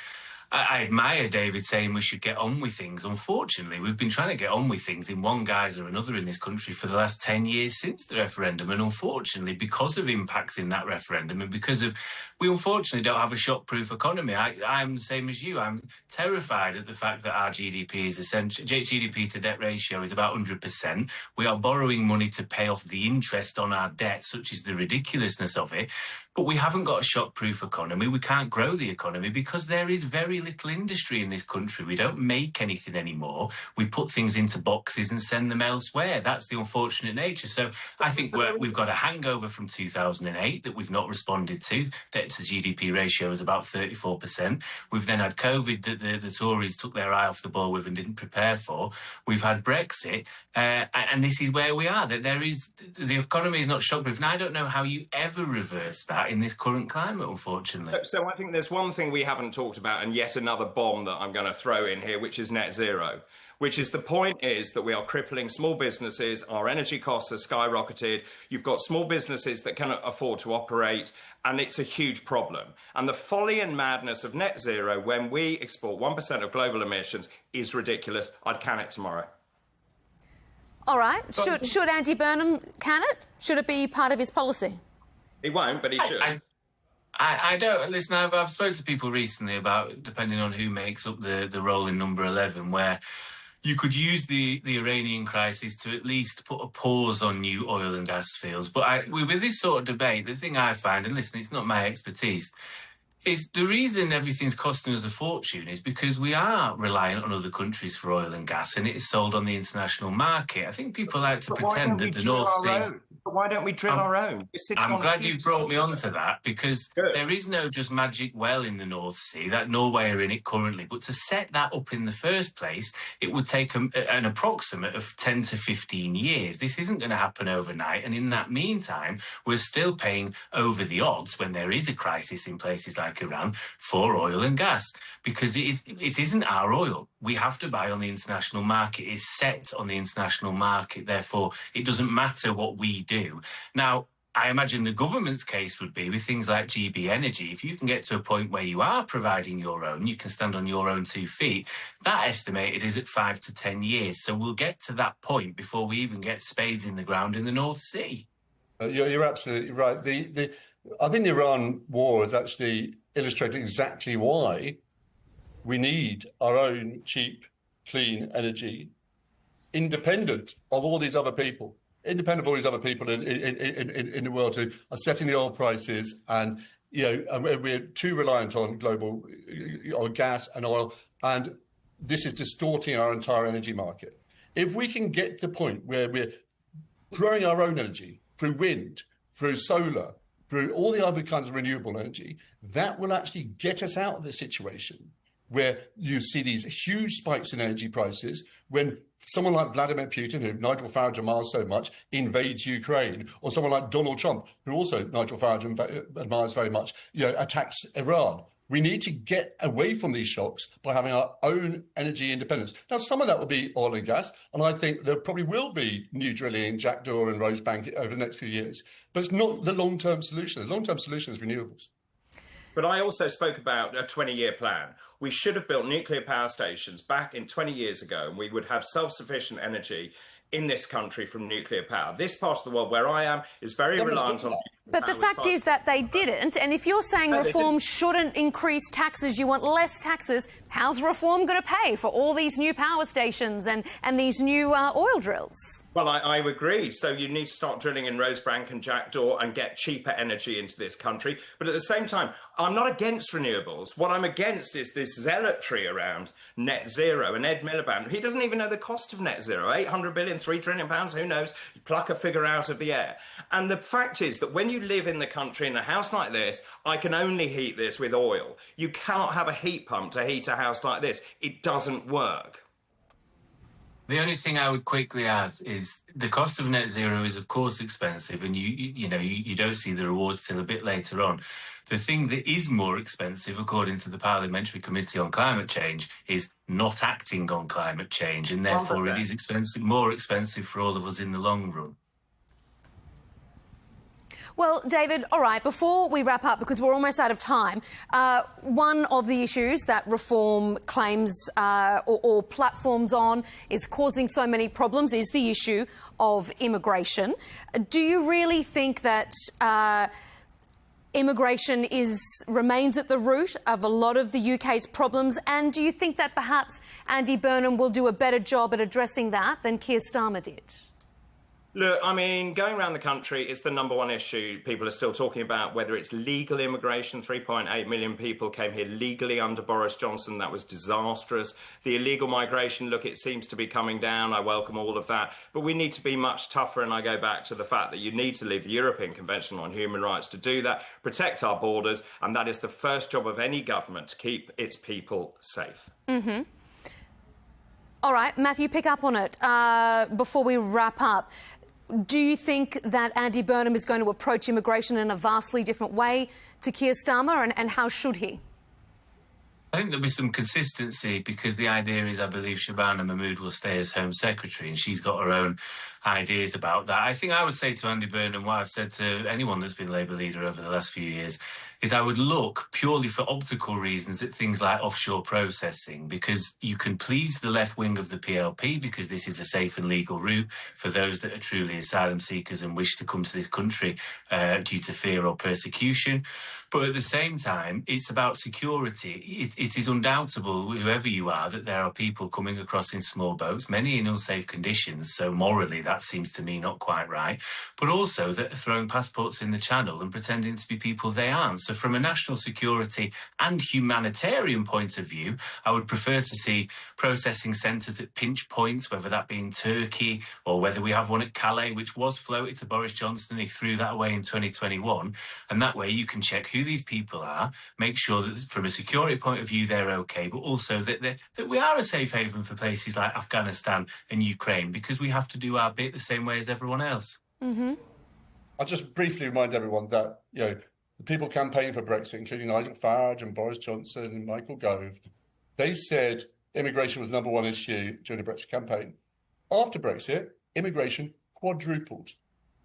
I admire David saying we should get on with things. Unfortunately, we've been trying to get on with things in one guise or another in this country for the last 10 years since the referendum. And unfortunately, because of impacts in that referendum and because of, we unfortunately don't have a shock-proof economy. I'm the same as you. I'm terrified at the fact that our GDP is essentially, GDP to debt ratio is about 100%. We are borrowing money to pay off the interest on our debt, such is the ridiculousness of it. But we haven't got a shock-proof economy. We can't grow the economy because there is very little industry in this country. We don't make anything anymore. We put things into boxes and send them elsewhere. That's the unfortunate nature. So I think we've got a hangover from 2008 that we've not responded to. Debt to GDP ratio is about 34%. We've then had COVID that the Tories took their eye off the ball with and didn't prepare for. We've had Brexit. And this is where we are. That the economy is not shock-proof. And I don't know how you ever reverse that in this current climate, unfortunately. So I think there's one thing we haven't talked about, and yet another bomb that I'm going to throw in here, which is net zero, which is the point is that we are crippling small businesses. Our energy costs are skyrocketed. You've got small businesses that cannot afford to operate, and it's a huge problem. And the folly and madness of net zero when we export 1% of global emissions is ridiculous. I'd can it tomorrow. All right. Should Andy Burnham can it? Should it be part of his policy? He won't, but he should. I don't. Listen, I've spoken to people recently about, depending on who makes up the role in number 11, where you could use the Iranian crisis to at least put a pause on new oil and gas fields. But with this sort of debate, the thing I find, and listen, it's not my expertise, is the reason everything's costing us a fortune is because we are reliant on other countries for oil and gas, and it is sold on the international market. I think people like to pretend that the North Sea... But why don't we drill our own? I'm glad you brought me onto that, because there is no just magic well in the North Sea. That Norway are in it currently. But to set that up in the first place, it would take an approximate of 10 to 15 years. This isn't going to happen overnight. And in that meantime, we're still paying over the odds when there is a crisis in places like Iran for oil and gas, because it isn't our oil. We have to buy on the international market. It's set on the international market. Therefore, it doesn't matter what we do. Now, I imagine the government's case would be with things like GB Energy. If you can get to a point where you are providing your own, you can stand on your own 2 feet, that estimated is at 5 to 10 years. So we'll get to that point before we even get spades in the ground in the North Sea. You're absolutely right. I think the Iran war has actually illustrated exactly why we need our own cheap, clean energy, independent of all these other people. Independent of all these other people in the world who are setting the oil prices, and we're too reliant on global on gas and oil, and this is distorting our entire energy market. If we can get to the point where we're growing our own energy through wind, through solar, through all the other kinds of renewable energy, that will actually get us out of the situation where you see these huge spikes in energy prices when someone like Vladimir Putin, who Nigel Farage admires so much, invades Ukraine, or someone like Donald Trump, who also Nigel Farage admires very much, attacks Iran. We need to get away from these shocks by having our own energy independence. Now, some of that will be oil and gas, and I think there probably will be new drilling in Jackdaw and Rosebank over the next few years. But it's not the long-term solution. The long-term solution is renewables. But I also spoke about a 20-year plan. We should have built nuclear power stations back in 20 years ago, and we would have self-sufficient energy in this country from nuclear power. This part of the world where I am is very reliant on... But the fact is that they didn't, and if you're saying reform shouldn't increase taxes, you want less taxes, how's reform going to pay for all these new power stations and these new oil drills? Well, I agree. So you need to start drilling in Rosebank and Jackdaw and get cheaper energy into this country. But at the same time, I'm not against renewables. What I'm against is this zealotry around net zero. And Ed Miliband, he doesn't even know the cost of net zero. 800 billion, £3 trillion, who knows? You pluck a figure out of the air. And the fact is that when you live in the country in a house like this, I can only heat this with oil. You cannot have a heat pump to heat a house like this. It doesn't work. The only thing I would quickly add is the cost of net zero is, of course, expensive, and you don't see the rewards till a bit later on. The thing that is more expensive, according to the Parliamentary Committee on Climate Change, is not acting on climate change, and therefore it is more expensive for all of us in the long run. Well, David, all right, before we wrap up, because we're almost out of time, one of the issues that Reform claims or platforms on is causing so many problems is the issue of immigration. Do you really think that immigration remains at the root of a lot of the UK's problems? And do you think that perhaps Andy Burnham will do a better job at addressing that than Keir Starmer did? Look, I mean, going around the country, it's the #1 issue people are still talking about, whether it's legal immigration. 3.8 million people came here legally under Boris Johnson. That was disastrous. The illegal migration, look, it seems to be coming down. I welcome all of that. But we need to be much tougher, and I go back to the fact that you need to leave the European Convention on Human Rights to do that, protect our borders, and that is the first job of any government, to keep its people safe. Mm-hmm. All right, Matthew, pick up on it before we wrap up. Do you think that Andy Burnham is going to approach immigration in a vastly different way to Keir Starmer, and how should he? I think there'll be some consistency, because the idea is, I believe, Shabana Mahmood will stay as Home Secretary, and she's got her own ideas about that. I think I would say to Andy Burnham what I've said to anyone that's been Labour leader over the last few years, is I would look purely for optical reasons at things like offshore processing, because you can please the left wing of the PLP because this is a safe and legal route for those that are truly asylum seekers and wish to come to this country due to fear or persecution. But at the same time, it's about security. It is undoubtable, whoever you are, that there are people coming across in small boats, many in unsafe conditions, so morally that seems to me not quite right, but also that are throwing passports in the channel and pretending to be people they aren't. So from a national security and humanitarian point of view, I would prefer to see processing centres at pinch points, whether that be in Turkey or whether we have one at Calais, which was floated to Boris Johnson. He threw that away in 2021. And that way you can check who these people are, make sure that from a security point of view they're OK, but also that we are a safe haven for places like Afghanistan and Ukraine, because we have to do our bit the same way as everyone else. Mm-hmm. I'll just briefly remind everyone that, the people campaigning for Brexit, including Nigel Farage and Boris Johnson and Michael Gove, they said immigration was #1 issue during the Brexit campaign. After Brexit, immigration quadrupled.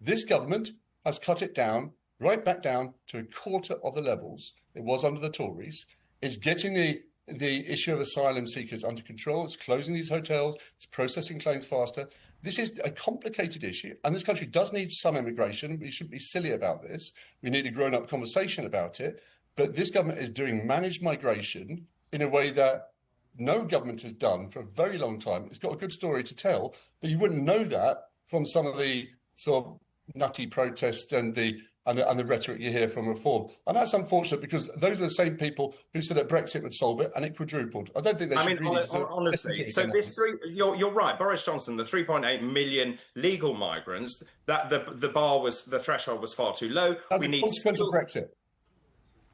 This government has cut it down, right back down to a quarter of the levels it was under the Tories. It's getting the issue of asylum seekers under control. It's closing these hotels. It's processing claims faster. This is a complicated issue, and this country does need some immigration. We shouldn't be silly about this. We need a grown-up conversation about it. But this government is doing managed migration in a way that no government has done for a very long time. It's got a good story to tell, but you wouldn't know that from some of the sort of nutty protests and the rhetoric you hear from Reform. And that's unfortunate, because those are the same people who said that Brexit would solve it, and it quadrupled. I don't think they should really... honestly, so you're right. Boris Johnson, the 3.8 million legal migrants, that the threshold was far too low. We need consequence of Brexit.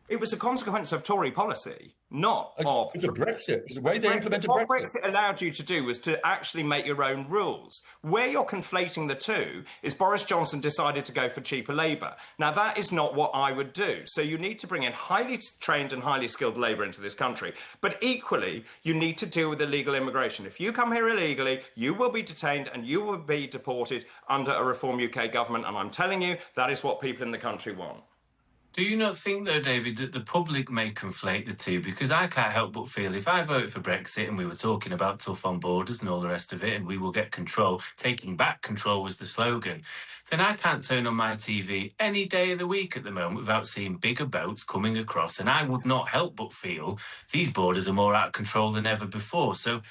It was a consequence of Tory policy, not of... It's a Brexit. It's the way they implemented Brexit. What Brexit allowed you to do was to actually make your own rules. Where you're conflating the two is Boris Johnson decided to go for cheaper labour. Now, that is not what I would do. So you need to bring in highly trained and highly skilled labour into this country. But equally, you need to deal with illegal immigration. If you come here illegally, you will be detained and you will be deported under a Reform UK government. And I'm telling you, that is what people in the country want. Do you not think, though, David, that the public may conflate the two? Because I can't help but feel if I voted for Brexit and we were talking about tough on borders and all the rest of it, and we will get control, taking back control was the slogan, then I can't turn on my TV any day of the week at the moment without seeing bigger boats coming across. And I would not help but feel these borders are more out of control than ever before. So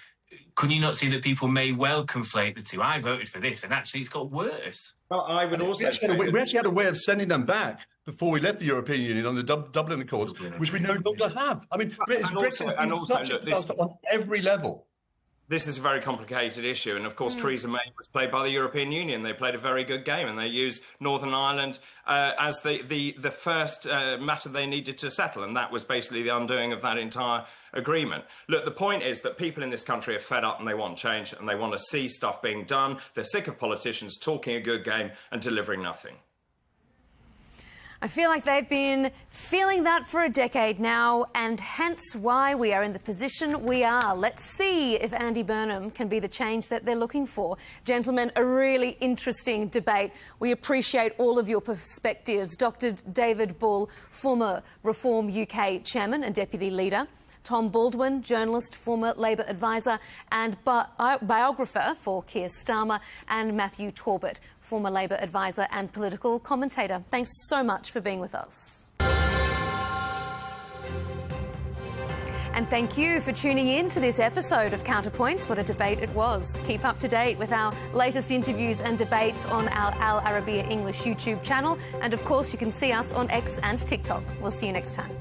can you not see that people may well conflate the two? I voted for this, and actually it's got worse. Well, I would also say... We actually had a way of sending them back before we left the European Union on the Dublin Accords, which we no longer have. I mean, Brexit on every level. This is a very complicated issue, and of course Theresa May was played by the European Union. They played a very good game, and they used Northern Ireland as the first matter they needed to settle, and that was basically the undoing of that entire agreement. Look, the point is that people in this country are fed up and they want change, and they want to see stuff being done. They're sick of politicians talking a good game and delivering nothing. I feel like they've been feeling that for a decade now, and hence why we are in the position we are. Let's see if Andy Burnham can be the change that they're looking for. Gentlemen, a really interesting debate. We appreciate all of your perspectives. Dr. David Bull, former Reform UK chairman and deputy leader. Tom Baldwin, journalist, former Labour advisor and biographer for Keir Starmer, and Matthew Torbett, former Labour advisor and political commentator. Thanks so much for being with us. And thank you for tuning in to this episode of Counterpoints. What a debate it was. Keep up to date with our latest interviews and debates on our Al Arabiya English YouTube channel. And of course, you can see us on X and TikTok. We'll see you next time.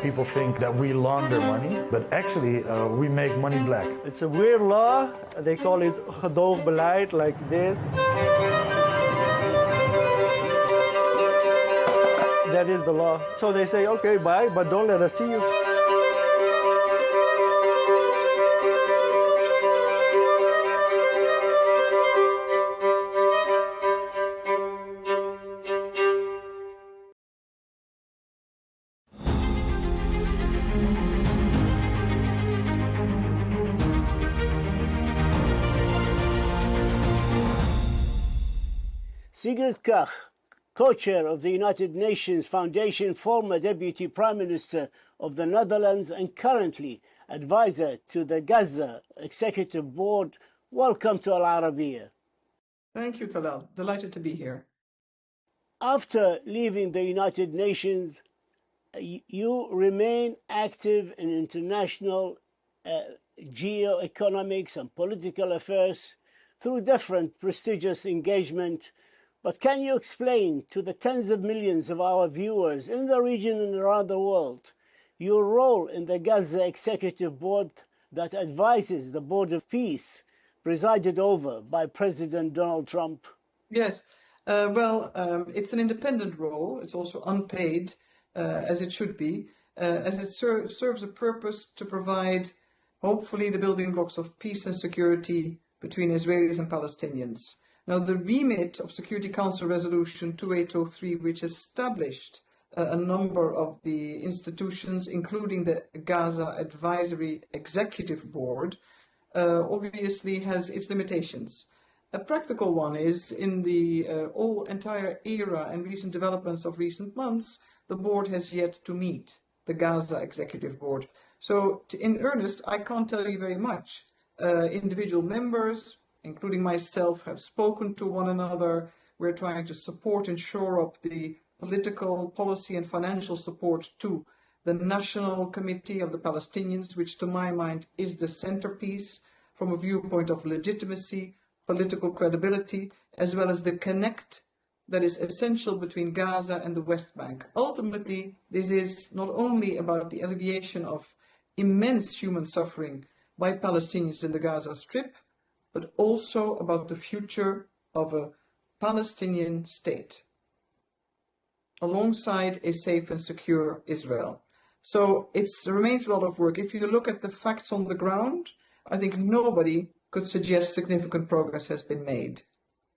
People think that we launder money, but actually we make money black. It's a weird law. They call it gedoogbeleid, like this. That is the law. So they say, okay, bye, but don't let us see you. Sigrid Kaag, co-chair of the United Nations Foundation, former Deputy Prime Minister of the Netherlands and currently advisor to the Gaza Executive Board. Welcome to Al Arabiya. Thank you, Talal. Delighted to be here. After leaving the United Nations, you remain active in international geoeconomics and political affairs through different prestigious engagement. But can you explain to the tens of millions of our viewers in the region and around the world your role in the Gaza Executive Board that advises the Board of Peace presided over by President Donald Trump? Yes. It's an independent role. It's also unpaid, as it should be, as it serves a purpose to provide, hopefully, the building blocks of peace and security between Israelis and Palestinians. Now, the remit of Security Council Resolution 2803, which established a number of the institutions, including the Gaza Advisory Executive Board, obviously has its limitations. A practical one is, in the entire era and recent developments of recent months, the board has yet to meet, the Gaza Executive Board. So, in earnest, I can't tell you very much. Individual members, including myself, have spoken to one another. We're trying to support and shore up the political, policy and financial support to the National Committee of the Palestinians, which to my mind is the centerpiece from a viewpoint of legitimacy, political credibility, as well as the connect that is essential between Gaza and the West Bank. Ultimately, this is not only about the alleviation of immense human suffering by Palestinians in the Gaza Strip, but also about the future of a Palestinian state alongside a safe and secure Israel. So it remains a lot of work. If you look at the facts on the ground, I think nobody could suggest significant progress has been made.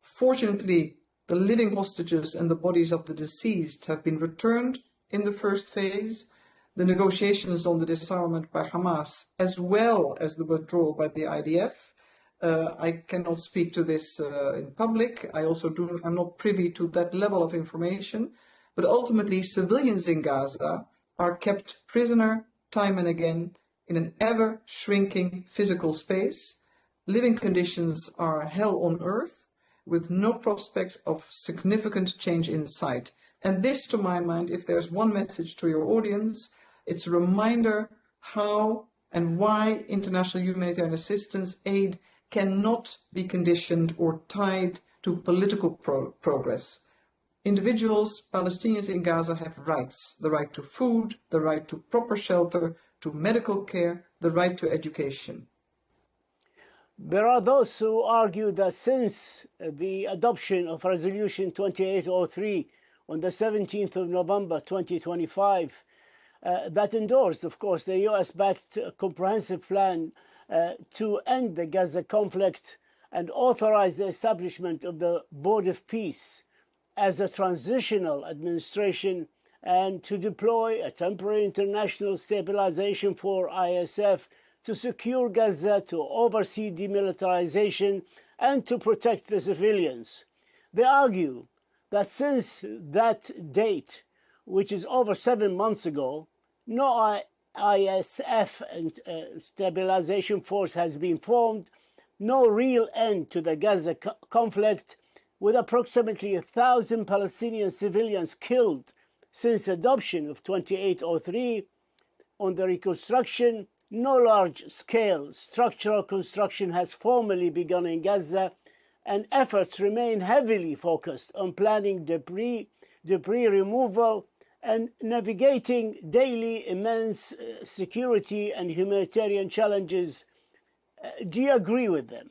Fortunately, the living hostages and the bodies of the deceased have been returned in the first phase. The negotiations on the disarmament by Hamas, as well as the withdrawal by the IDF, I cannot speak to this in public. I'm not privy to that level of information. But ultimately, civilians in Gaza are kept prisoner time and again in an ever-shrinking physical space. Living conditions are hell on earth, with no prospects of significant change in sight. And this, to my mind, if there's one message to your audience, it's a reminder how and why international humanitarian assistance aid cannot be conditioned or tied to political progress. Individuals, Palestinians in Gaza have rights, the right to food, the right to proper shelter, to medical care, the right to education. There are those who argue that since the adoption of Resolution 2803 on the 17th of November 2025, that endorsed, of course, the US-backed comprehensive plan to end the Gaza conflict and authorize the establishment of the Board of Peace as a transitional administration and to deploy a temporary international stabilization force ISF to secure Gaza, to oversee demilitarization and to protect the civilians. They argue that since that date, which is over 7 months ago, no ISF and stabilization force has been formed, no real end to the Gaza conflict, with approximately 1,000 Palestinian civilians killed since adoption of 2803 on the reconstruction. No large-scale structural construction has formally begun in Gaza, and efforts remain heavily focused on planning debris removal and navigating daily immense security and humanitarian challenges. Do you agree with them?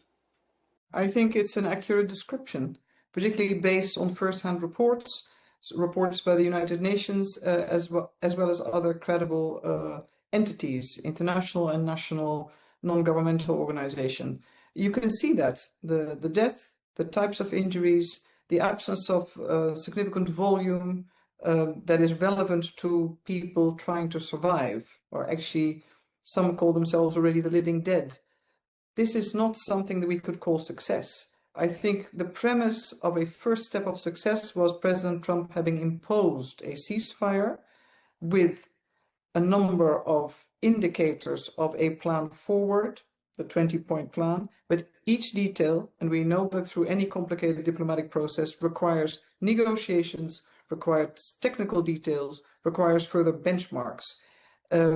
I think it's an accurate description, particularly based on first-hand reports by the United Nations, as well as other credible entities, international and national non-governmental organization. You can see that the death, the types of injuries, the absence of significant volume that is relevant to people trying to survive, or actually some call themselves already the living dead. This is not something that we could call success. I think the premise of a first step of success was President Trump having imposed a ceasefire with a number of indicators of a plan forward, the 20-point plan, but each detail, and we know that through any complicated diplomatic process, requires negotiations, requires technical details, requires further benchmarks.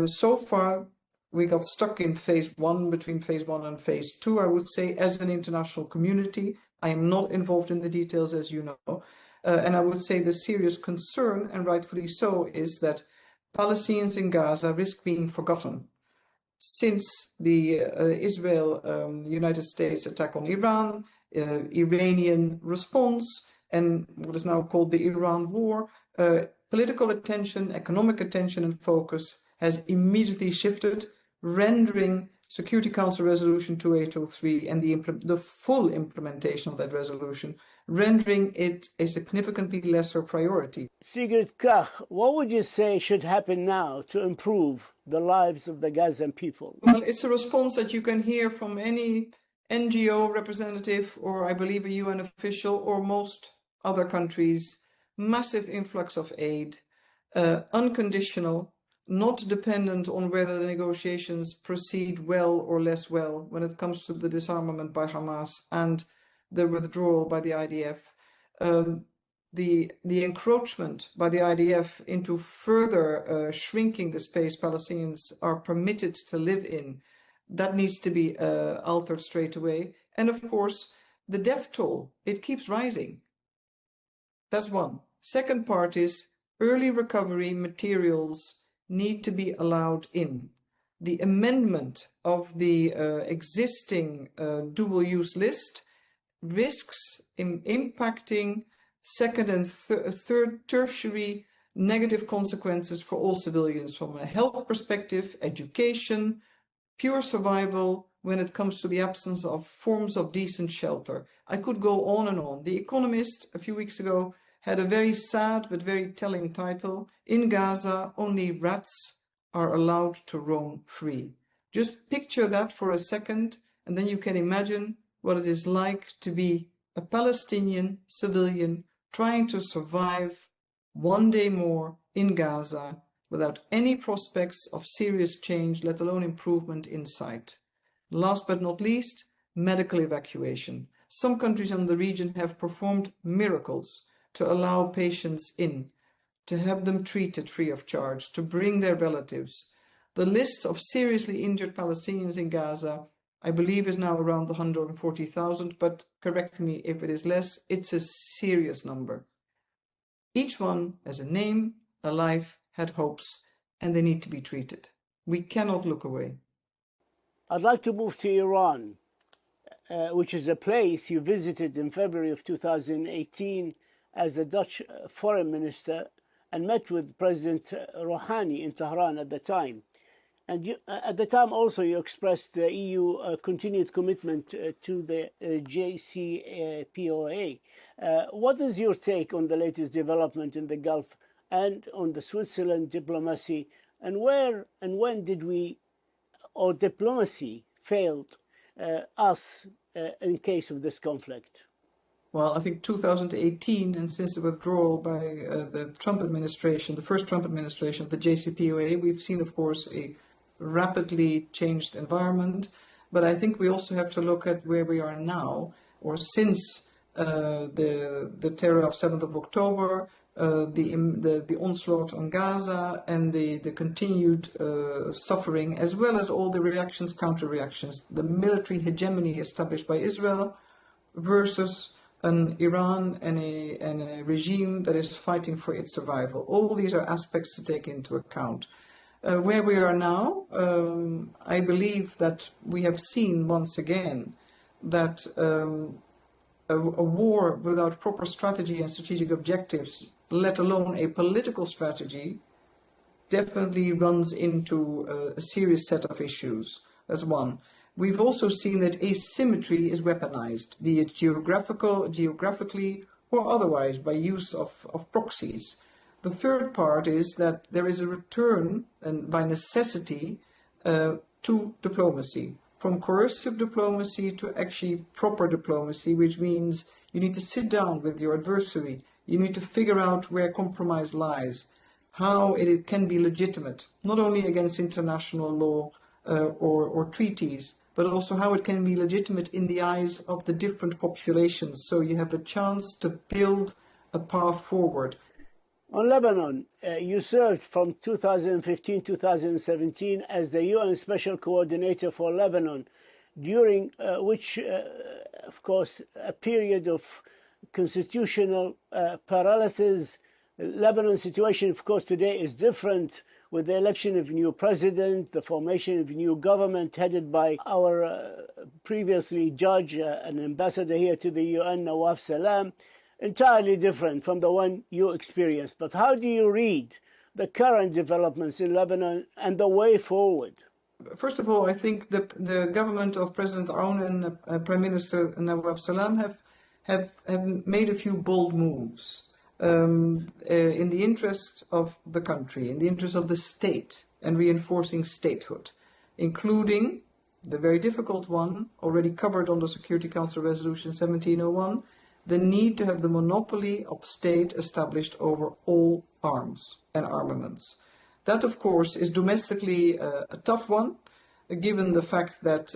So far, we got stuck in phase one, between phase one and phase two, I would say, as an international community. I am not involved in the details, as you know. And I would say the serious concern, and rightfully so, is that Palestinians in Gaza risk being forgotten. Since the Israel-United States attack on Iran, Iranian response, and what is now called the Iran war, political attention, economic attention and focus has immediately shifted, rendering Security Council Resolution 2803 and the full implementation of that resolution, rendering it a significantly lesser priority. Sigrid Kach, what would you say should happen now to improve the lives of the Gazan people? Well, it's a response that you can hear from any NGO representative, or I believe a UN official, or most other countries. Massive influx of aid, unconditional, not dependent on whether the negotiations proceed well or less well when it comes to the disarmament by Hamas and the withdrawal by the IDF. The encroachment by the IDF into further shrinking the space Palestinians are permitted to live in, that needs to be altered straight away. And of course, the death toll, it keeps rising. That's one. Second part is early recovery materials need to be allowed in. The amendment of the existing dual-use list risks impacting second and third tertiary negative consequences for all civilians from a health perspective, education, pure survival when it comes to the absence of forms of decent shelter. I could go on and on. The Economist a few weeks ago had a very sad but very telling title: "In Gaza, only rats are allowed to roam free." Just picture that for a second, and then you can imagine what it is like to be a Palestinian civilian trying to survive one day more in Gaza without any prospects of serious change, let alone improvement in sight. Last but not least, medical evacuation. Some countries in the region have performed miracles to allow patients in, to have them treated free of charge, to bring their relatives. The list of seriously injured Palestinians in Gaza, I believe, is now around 140,000, but correct me if it is less. It's a serious number. Each one has a name, a life, had hopes, and they need to be treated. We cannot look away. I'd like to move to Iran, which is a place you visited in February of 2018 as a Dutch foreign minister and met with President Rouhani in Tehran at the time. And you, at the time also you expressed the EU continued commitment to the JCPOA. What is your take on the latest development in the Gulf and on the Switzerland diplomacy, and where and when did we, or diplomacy, failed us in case of this conflict? Well, I think 2018, and since the withdrawal by the Trump administration, the first Trump administration of the JCPOA, we've seen, of course, a rapidly changed environment. But I think we also have to look at where we are now, or since the terror of 7th of October, the onslaught on Gaza, and the continued suffering, as well as all the reactions, counter-reactions, the military hegemony established by Israel versus an Iran and a regime that is fighting for its survival. All these are aspects to take into account. Where we are now, I believe that we have seen once again that a war without proper strategy and strategic objectives, let alone a political strategy, definitely runs into a serious set of issues. That's one. We've also seen that asymmetry is weaponized, be it geographically or otherwise, by use of proxies. The third part is that there is a return, and by necessity, to diplomacy, from coercive diplomacy to actually proper diplomacy, which means you need to sit down with your adversary. You need to figure out where compromise lies, how it can be legitimate, not only against international law or treaties, but also how it can be legitimate in the eyes of the different populations. So you have a chance to build a path forward. On Lebanon, you served from 2015-2017 as the UN Special Coordinator for Lebanon, during which, of course, a period of constitutional paralysis. Lebanon's situation, of course, today is different, with the election of a new president, the formation of a new government headed by our previously judge, an ambassador here to the UN, Nawaf Salam. Entirely different from the one you experienced. But how do you read the current developments in Lebanon and the way forward? First of all, I think the government of President Aoun and Prime Minister Nawaf Salam have made a few bold moves in the interest of the country, in the interest of the state, and reinforcing statehood, including the very difficult one, already covered under Security Council Resolution 1701, the need to have the monopoly of state established over all arms and armaments. That, of course, is domestically a tough one, given the fact that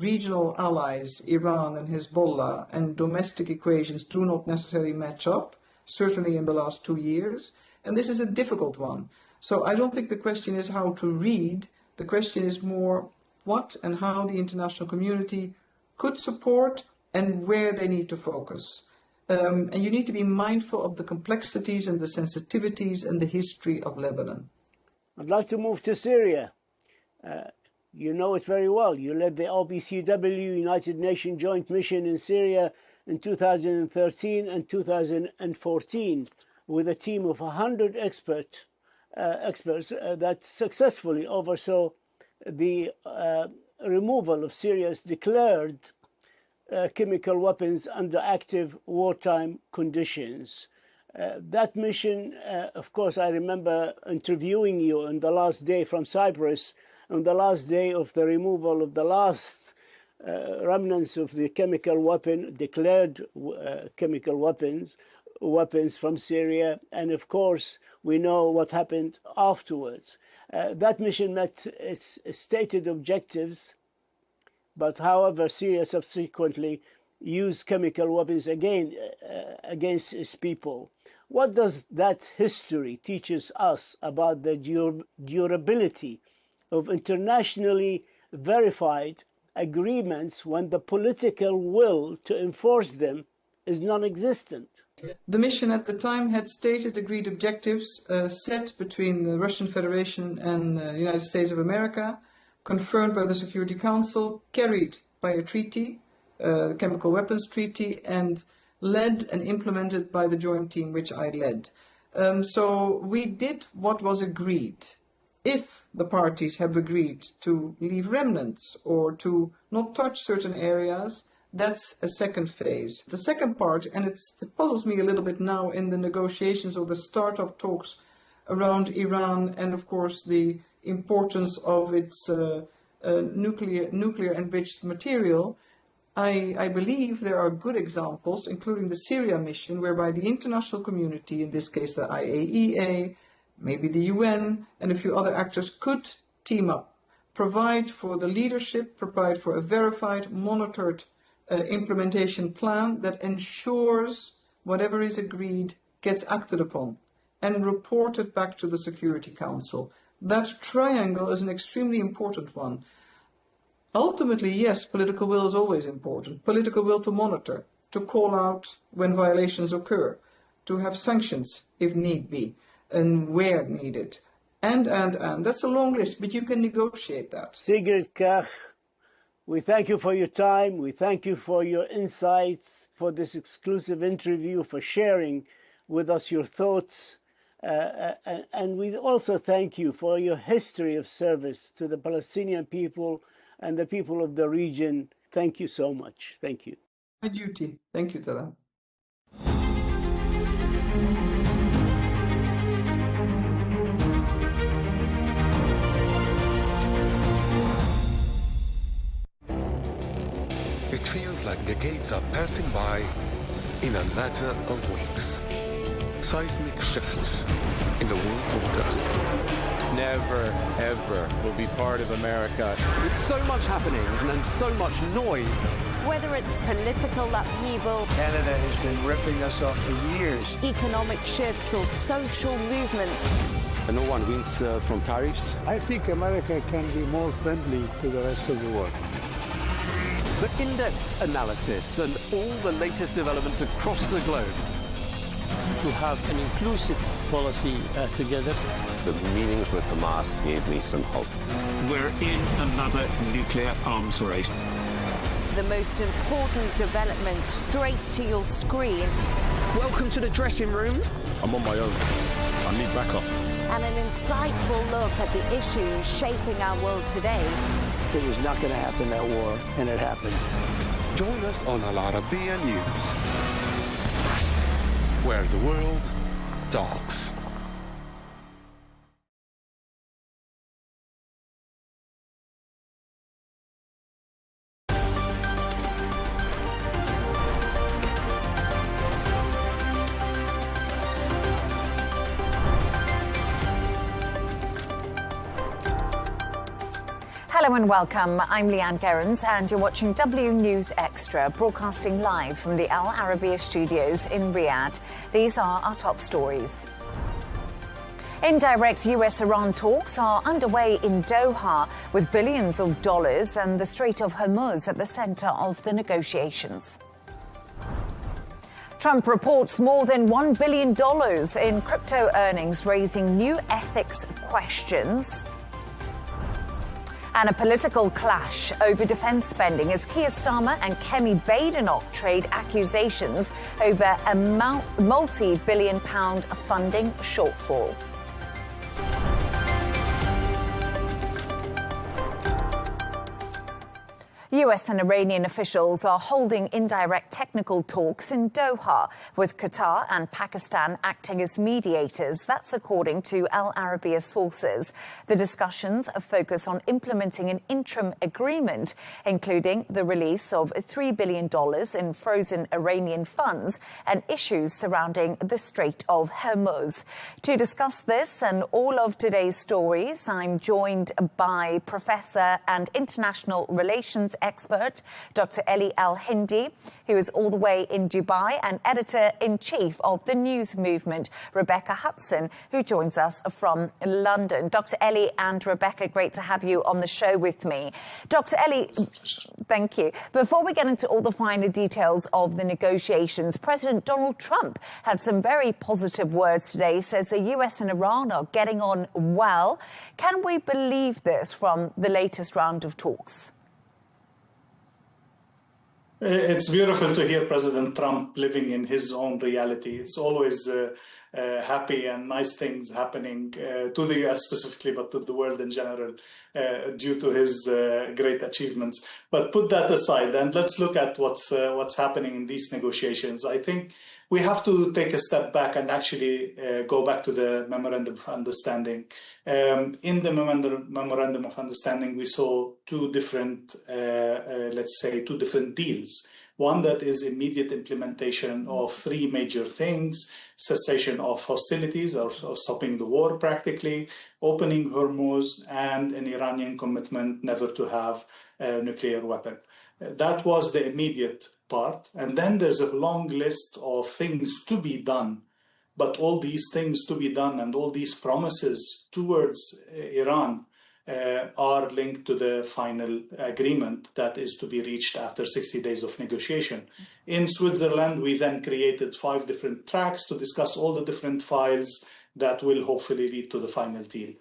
regional allies, Iran and Hezbollah, and domestic equations do not necessarily match up, certainly in the last 2 years. And this is a difficult one. So I don't think the question is how to read. The question is more what and how the international community could support and where they need to focus. And you need to be mindful of the complexities and the sensitivities and the history of Lebanon. I'd like to move to Syria. You know it very well. You led the OPCW United Nations Joint Mission in Syria in 2013 and 2014 with a team of 100 experts that successfully oversaw the removal of Syria's declared chemical weapons under active wartime conditions. That mission, of course, I remember interviewing you on the last day from Cyprus, on the last day of the removal of the last remnants of the chemical weapon, declared chemical weapons from Syria. And of course, we know what happened afterwards. That mission met its stated objectives, but however, Syria subsequently used chemical weapons again against its people. What does that history teaches us about the durability of internationally verified agreements when the political will to enforce them is non-existent? The mission at the time had stated agreed objectives set between the Russian Federation and the United States of America, confirmed by the Security Council, carried by a treaty, the Chemical Weapons Treaty, and led and implemented by the joint team which I led. So we did what was agreed. If the parties have agreed to leave remnants or to not touch certain areas, that's a second phase. The second part, and it puzzles me a little bit now in the negotiations or the start of talks around Iran and, of course, the importance of its nuclear enriched material. I believe there are good examples, including the Syria mission, whereby the international community, in this case the IAEA, maybe the UN, and a few other actors could team up, provide for the leadership, provide for a verified, monitored implementation plan that ensures whatever is agreed gets acted upon and reported back to the Security Council. That triangle is an extremely important one. Ultimately, yes, political will is always important. Political will to monitor, to call out when violations occur, to have sanctions if need be, and where needed. And. That's a long list, but you can negotiate that. Sigrid Kaag, we thank you for your time. We thank you for your insights, for this exclusive interview, for sharing with us your thoughts. And we also thank you for your history of service to the Palestinian people and the people of the region. Thank you so much. Thank you. My duty. Thank you, Tala. It feels like decades are passing by in a matter of weeks. Seismic shifts in the world order. Never, ever will be part of America. With so much happening and so much noise. Whether it's political upheaval, Canada has been ripping us off for years. economic shifts or social movements, And no one wins from tariffs. I think America can be more friendly to the rest of the world. The in-depth analysis and all the latest developments across the globe. To have an inclusive policy together. The meetings with Hamas gave me some hope. We're in another nuclear arms race. the most important developments straight to your screen. Welcome to the dressing room. I'm on my own. I need backup. And an insightful look at the issues shaping our world today. It was not going to happen, that war, and it happened. Join us on Arabiya News, where the world talks. Hello and welcome. I'm Leigh Ann Gerrans and you're watching W News Extra, broadcasting live from the Al Arabiya studios in Riyadh. These are our top stories. Indirect US-Iran talks are underway in Doha with billions of dollars and the Strait of Hormuz at the center of the negotiations. Trump reports more than $1 billion in crypto earnings, raising new ethics questions. And a political clash over defense spending as Keir Starmer and Kemi Badenoch trade accusations over a multi-billion-pound funding shortfall. US and Iranian officials are holding indirect technical talks in Doha, with Qatar and Pakistan acting as mediators. That's according to Al Arabiya sources. The discussions focus on implementing an interim agreement, including the release of $3 billion in frozen Iranian funds and issues surrounding the Strait of Hormuz. To discuss this and all of today's stories, I'm joined by Professor and International Relations expert, Dr. Ellie Al-Hindi, who is all the way in Dubai, and editor-in-chief of the news movement, Rebecca Hudson, who joins us from London. Dr. Ellie and Rebecca, great to have you on the show with me. Dr. Ellie, thank you. Before we get into all the finer details of the negotiations, President Donald Trump had some very positive words today. He says the US and Iran are getting on well. Can we believe this from the latest round of talks? It's beautiful to hear President Trump living in his own reality. It's always happy and nice things happening to the US specifically, but to the world in general, due to his great achievements. But put that aside, and let's look at what's happening in these negotiations. I think we have to take a step back and actually go back to the Memorandum of Understanding. In the Memorandum of Understanding, we saw two different deals. One that is immediate implementation of three major things: cessation of hostilities, or stopping the war practically, opening Hormuz, and an Iranian commitment never to have a nuclear weapon. That was the immediate part. And then there's a long list of things to be done. But all these things to be done and all these promises towards Iran are linked to the final agreement that is to be reached after 60 days of negotiation. In Switzerland, we then created 5 different tracks to discuss all the different files that will hopefully lead to the final deal.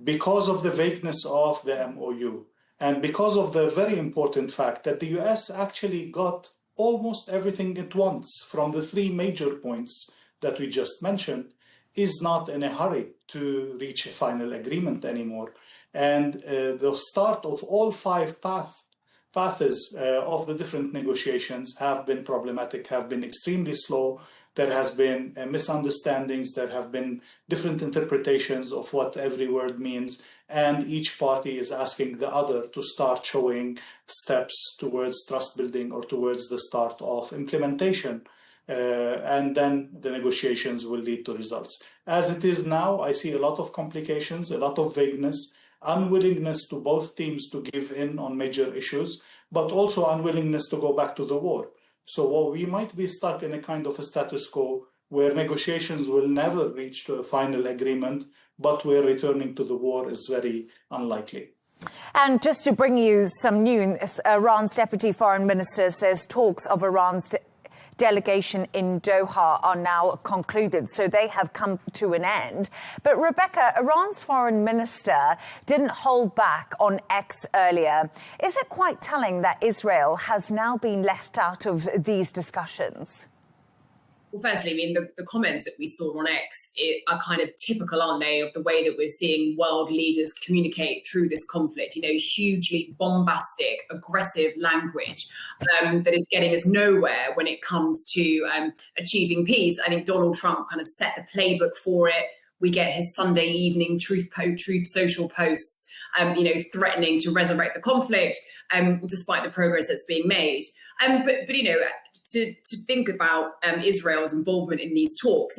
Because of the vagueness of the MOU, and because of the very important fact that the US actually got almost everything it wants from the 3 major points that we just mentioned, is not in a hurry to reach a final agreement anymore. And the start of all 5 paths of the different negotiations have been problematic, have been extremely slow. There has been misunderstandings, there have been different interpretations of what every word means, and each party is asking the other to start showing steps towards trust building or towards the start of implementation. And then the negotiations will lead to results. As it is now, I see a lot of complications, a lot of vagueness, unwillingness to both teams to give in on major issues, but also unwillingness to go back to the war. So we might be stuck in a kind of a status quo where negotiations will never reach to a final agreement, but where returning to the war is very unlikely. And just to bring you some news, Iran's Deputy Foreign Minister says talks of Iran's delegation in Doha are now concluded, so they have come to an end. But Rebecca, Iran's foreign minister didn't hold back on X earlier. Is it quite telling that Israel has now been left out of these discussions? Well, firstly, I mean, the comments that we saw on X are kind of typical, aren't they, of the way that we're seeing world leaders communicate through this conflict. You know, hugely bombastic, aggressive language that is getting us nowhere when it comes to achieving peace. I think Donald Trump kind of set the playbook for it. We get his Sunday evening truth social posts, threatening to resurrect the conflict, despite the progress that's being made. But you know, to think about Israel's involvement in these talks,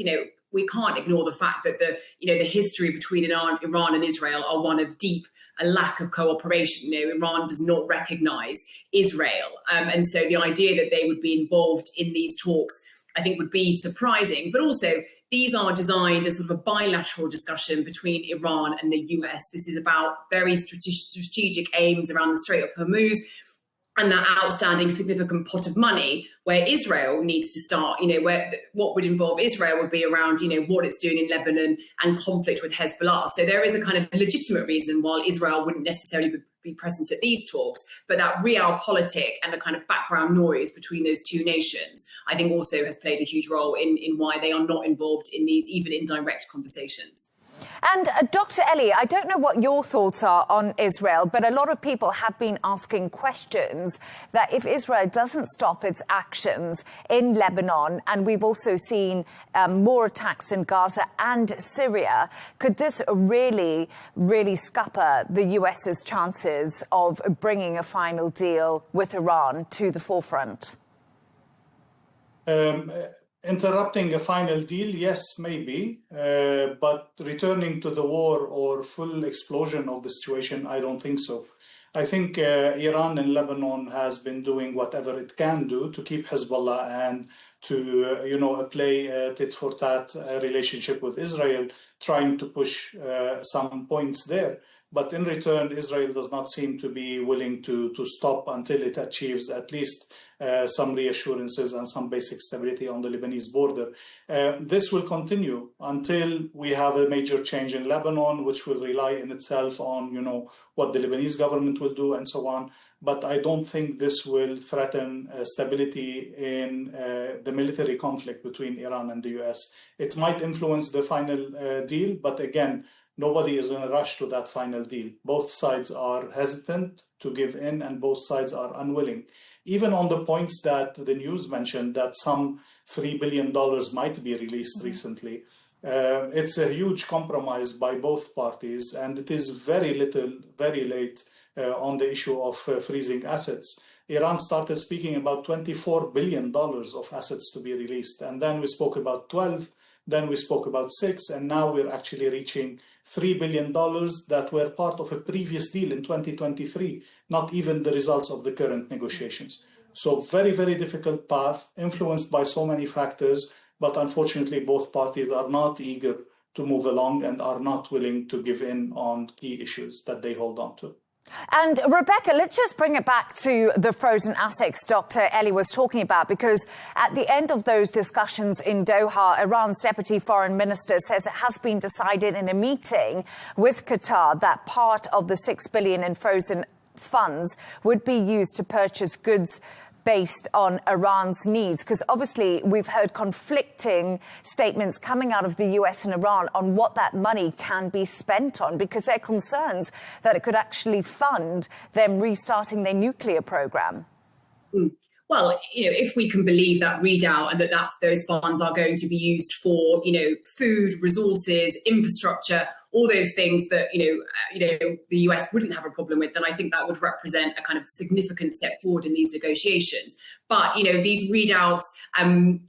we can't ignore the fact that the history between Iran and Israel are one of deep a lack of cooperation. Iran does not recognize Israel, and so the idea that they would be involved in these talks, I think, would be surprising. But also, these are designed as sort of a bilateral discussion between Iran and the US. This is about very strategic aims around the Strait of Hormuz and that outstanding significant pot of money where Israel needs to start, where what would involve Israel would be around, what it's doing in Lebanon and conflict with Hezbollah. So there is a kind of legitimate reason why Israel wouldn't necessarily be present at these talks, but that realpolitik and the kind of background noise between those two nations, I think also has played a huge role in why they are not involved in these even indirect conversations. And Dr. Ellie, I don't know what your thoughts are on Israel, but a lot of people have been asking questions that if Israel doesn't stop its actions in Lebanon, and we've also seen more attacks in Gaza and Syria, could this really, really scupper the US's chances of bringing a final deal with Iran to the forefront? Interrupting a final deal, yes, maybe, but returning to the war or full explosion of the situation, I don't think so. I think Iran and Lebanon has been doing whatever it can do to keep Hezbollah and to, play a tit-for-tat relationship with Israel, trying to push some points there. But in return, Israel does not seem to be willing to stop until it achieves at least some reassurances and some basic stability on the Lebanese border. This will continue until we have a major change in Lebanon, which will rely in itself on, what the Lebanese government will do and so on. But I don't think this will threaten stability in the military conflict between Iran and the US. It might influence the final deal, but again, nobody is in a rush to that final deal. Both sides are hesitant to give in and both sides are unwilling. Even on the points that the news mentioned, that some $3 billion might be released recently, it's a huge compromise by both parties, and it is very late on the issue of freezing assets. Iran started speaking about $24 billion of assets to be released, and then we spoke about 12, then we spoke about 6, and now we're actually reaching $3 billion that were part of a previous deal in 2023, not even the results of the current negotiations. So very, very difficult path, influenced by so many factors, but unfortunately both parties are not eager to move along and are not willing to give in on key issues that they hold on to. And Rebecca, let's just bring it back to the frozen assets Dr. Ellie was talking about, because at the end of those discussions in Doha, Iran's deputy foreign minister says it has been decided in a meeting with Qatar that part of the $6 billion in frozen funds would be used to purchase goods based on Iran's needs, because obviously we've heard conflicting statements coming out of the US and Iran on what that money can be spent on, because there are concerns that it could actually fund them restarting their nuclear program. Well, if we can believe that readout and that those funds are going to be used for, food, resources, infrastructure, all those things that, the US wouldn't have a problem with, then I think that would represent a kind of significant step forward in these negotiations. But, these readouts,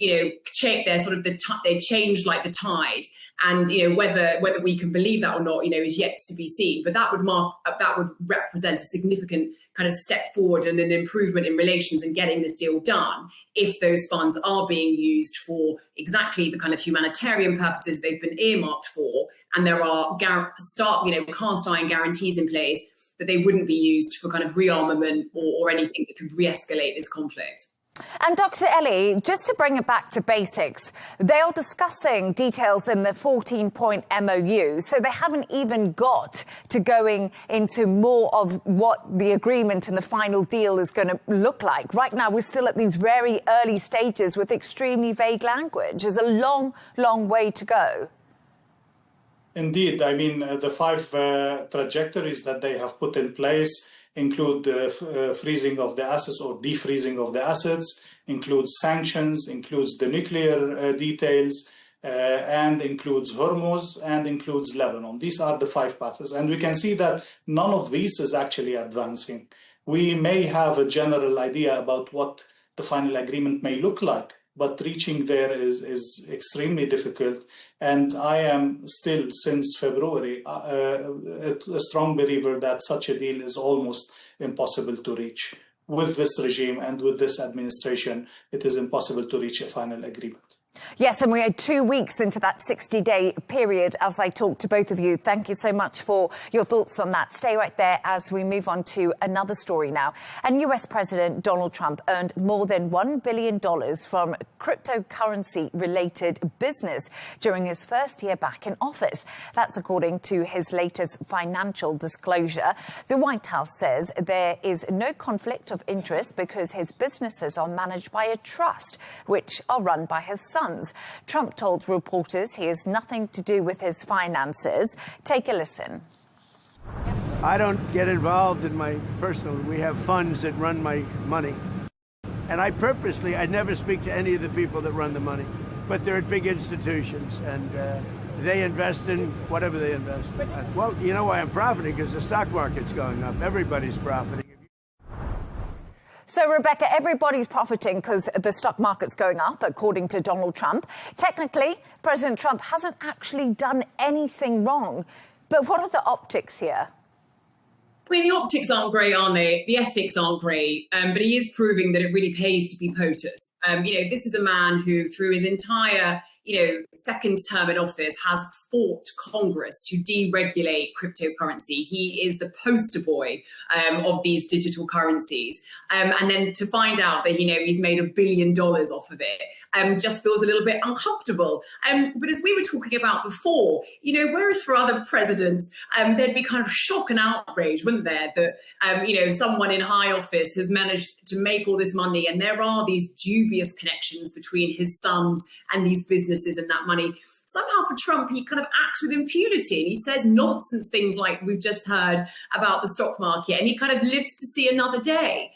they're sort of they change like the tide. And, whether we can believe that or not, is yet to be seen. But that would represent a significant kind of step forward and an improvement in relations and getting this deal done if those funds are being used for exactly the kind of humanitarian purposes they've been earmarked for, and there are cast iron guarantees in place that they wouldn't be used for kind of rearmament or anything that could re-escalate this conflict. And Dr. Ellie, just to bring it back to basics, they are discussing details in the 14-point MOU, so they haven't even got to going into more of what the agreement and the final deal is going to look like. Right now, we're still at these very early stages with extremely vague language. There's a long, long way to go. Indeed. I mean, the 5 trajectories that they have put in place include the freezing of the assets or defreezing of the assets, includes sanctions, includes the nuclear details, and includes Hormuz, and includes Lebanon. These are the 5 paths. And we can see that none of these is actually advancing. We may have a general idea about what the final agreement may look like, but reaching there is extremely difficult. And I am still, since February, a strong believer that such a deal is almost impossible to reach. With this regime and with this administration, it is impossible to reach a final agreement. Yes, and we are 2 weeks into that 60-day period as I talk to both of you. Thank you so much for your thoughts on that. Stay right there as we move on to another story now. And US President Donald Trump earned more than $1 billion from cryptocurrency-related business during his first year back in office. That's according to his latest financial disclosure. The White House says there is no conflict of interest because his businesses are managed by a trust, which are run by his son. Trump told reporters he has nothing to do with his finances. Take a listen. I don't get involved in my personal. We have funds that run my money. And I never speak to any of the people that run the money. But they're at big institutions, and they invest in whatever they invest in. Well, you know why I'm profiting? Because the stock market's going up. Everybody's profiting. So, Rebecca, everybody's profiting because the stock market's going up, according to Donald Trump. Technically, President Trump hasn't actually done anything wrong. But what are the optics here? I mean, the optics aren't great, are they? The ethics aren't great, but he is proving that it really pays to be POTUS. This is a man who, through his entire, second term in office, has fought Congress to deregulate cryptocurrency. He is the poster boy of these digital currencies. And then to find out that, he's made $1 billion off of it just feels a little bit uncomfortable. But as we were talking about before, whereas for other presidents, there'd be kind of shock and outrage, wouldn't there, that, someone in high office has managed to make all this money, and there are these dubious connections between his sons and these businesses and that money. Somehow for Trump, he kind of acts with impunity, and he says nonsense things like we've just heard about the stock market, and he kind of lives to see another day.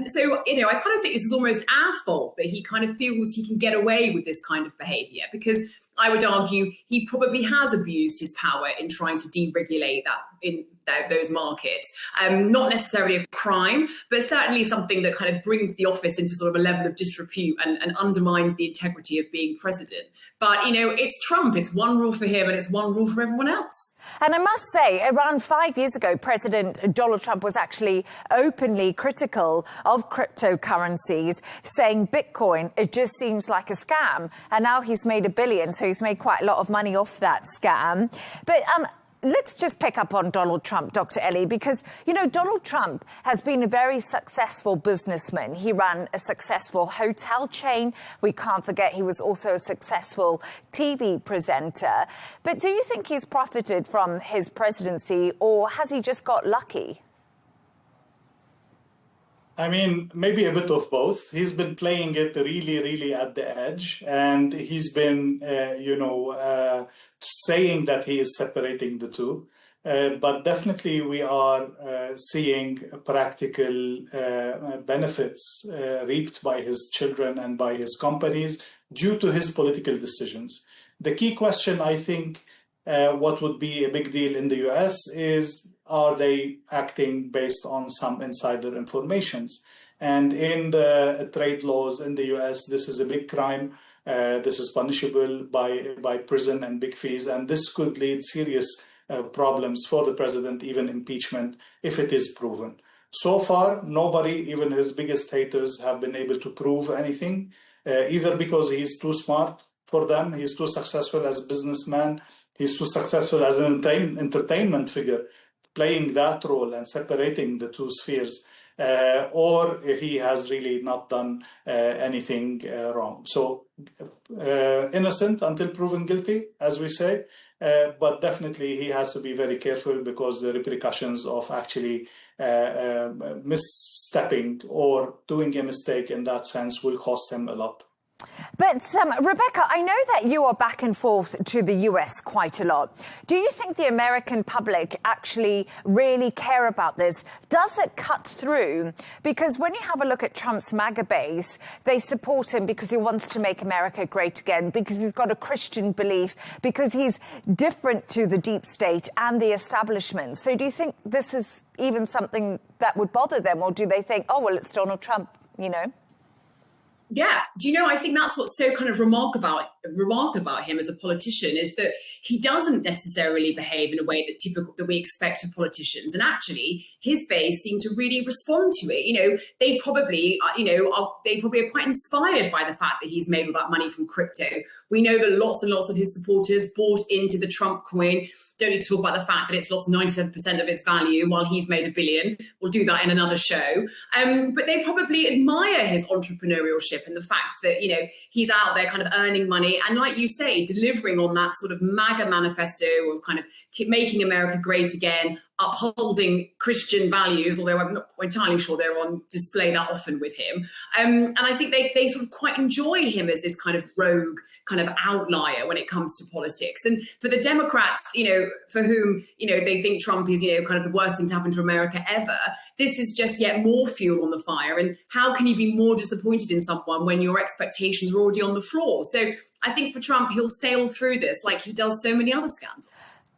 So, I kind of think this is almost our fault that he kind of feels he can get away with this kind of behavior, because I would argue he probably has abused his power in trying to deregulate those markets. Not necessarily a crime, but certainly something that kind of brings the office into sort of a level of disrepute and undermines the integrity of being president. But, it's Trump. It's one rule for him and it's one rule for everyone else. And I must say, around 5 years ago, President Donald Trump was actually openly critical of cryptocurrencies, saying Bitcoin, it just seems like a scam. And now he's made $1 billion, so he's made quite a lot of money off that scam. But let's just pick up on Donald Trump, Dr. Ellie, because, Donald Trump has been a very successful businessman. He ran a successful hotel chain. We can't forget he was also a successful TV presenter. But do you think he's profited from his presidency, or has he just got lucky? I mean, maybe a bit of both. He's been playing it really, really at the edge, and he's been, saying that he is separating the two. But definitely we are seeing practical benefits reaped by his children and by his companies due to his political decisions. The key question, I think, what would be a big deal in the US is, are they acting based on some insider informations? And in the trade laws in the US, this is a big crime. This is punishable by prison and big fees. And this could lead serious problems for the president, even impeachment, if it is proven. So far, nobody, even his biggest haters, have been able to prove anything, either because he's too smart for them, he's too successful as a businessman, he's too successful as an entertainment figure, playing that role and separating the two spheres, or he has really not done anything wrong. So innocent until proven guilty, as we say, but definitely he has to be very careful, because the repercussions of actually misstepping or doing a mistake in that sense will cost him a lot. But Rebecca, I know that you are back and forth to the US quite a lot. Do you think the American public actually really care about this? Does it cut through? Because when you have a look at Trump's MAGA base, they support him because he wants to make America great again, because he's got a Christian belief, because he's different to the deep state and the establishment. So do you think this is even something that would bother them, or do they think, oh, well, it's Donald Trump, Yeah. Do you know, I think that's what's so kind of remarkable about him as a politician, is that he doesn't necessarily behave in a way that we expect of politicians. And actually, his base seem to really respond to it. They probably, are quite inspired by the fact that he's made all that money from crypto. We know that lots and lots of his supporters bought into the Trump coin. Don't need to talk about the fact that it's lost 97% of its value while he's made $1 billion. We'll do that in another show. But they probably admire his entrepreneurship and the fact that, he's out there kind of earning money. And like you say, delivering on that sort of MAGA manifesto of kind of making America great again, upholding Christian values, although I'm not entirely sure they're on display that often with him. And I think they sort of quite enjoy him as this kind of rogue kind of outlier when it comes to politics. And for the Democrats, for whom, they think Trump is, kind of the worst thing to happen to America ever, this is just yet more fuel on the fire. And how can you be more disappointed in someone when your expectations are already on the floor? So I think for Trump, he'll sail through this like he does so many other scandals.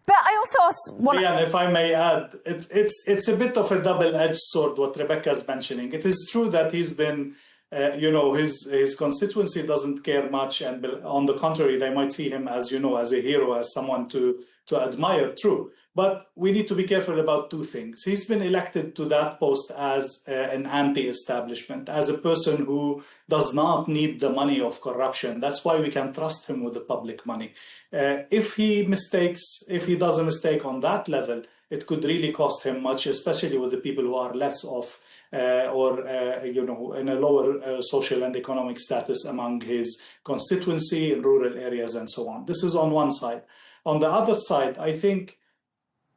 But I also want to... if I may add, it's a bit of a double-edged sword, what Rebecca's mentioning. It is true that he's been his constituency doesn't care much, and on the contrary, they might see him as a hero, as someone to admire. True, but we need to be careful about two things. He's been elected to that post as an anti-establishment, as a person who does not need the money of corruption. That's why we can trust him with the public money. If he does a mistake on that level, it could really cost him much, especially with the people who are less off or in a lower social and economic status among his constituency in rural areas and so on. This is on one side. On the other side, I think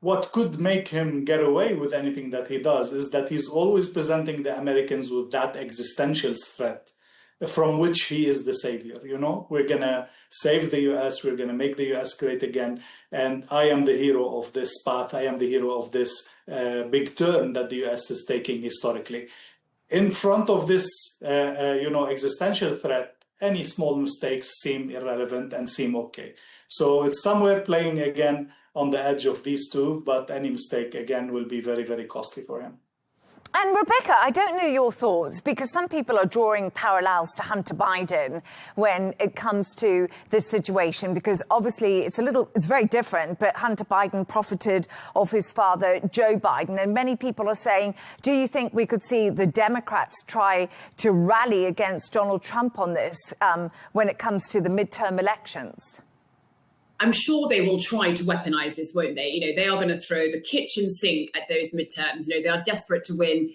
what could make him get away with anything that he does is that he's always presenting the Americans with that existential threat from which he is the savior. We're going to save the US, we're going to make the US great again, and I am the hero of this path, I am the hero of this big turn that the US is taking historically. In front of this, existential threat, any small mistakes seem irrelevant and seem okay. So it's somewhere playing again on the edge of these two, but any mistake again will be very, very costly for him. And Rebecca, I don't know your thoughts, because some people are drawing parallels to Hunter Biden when it comes to this situation, because obviously it's very different, but Hunter Biden profited off his father, Joe Biden. And many people are saying, do you think we could see the Democrats try to rally against Donald Trump on this when it comes to the midterm elections? I'm sure they will try to weaponize this, won't they? They are going to throw the kitchen sink at those midterms. They are desperate to win,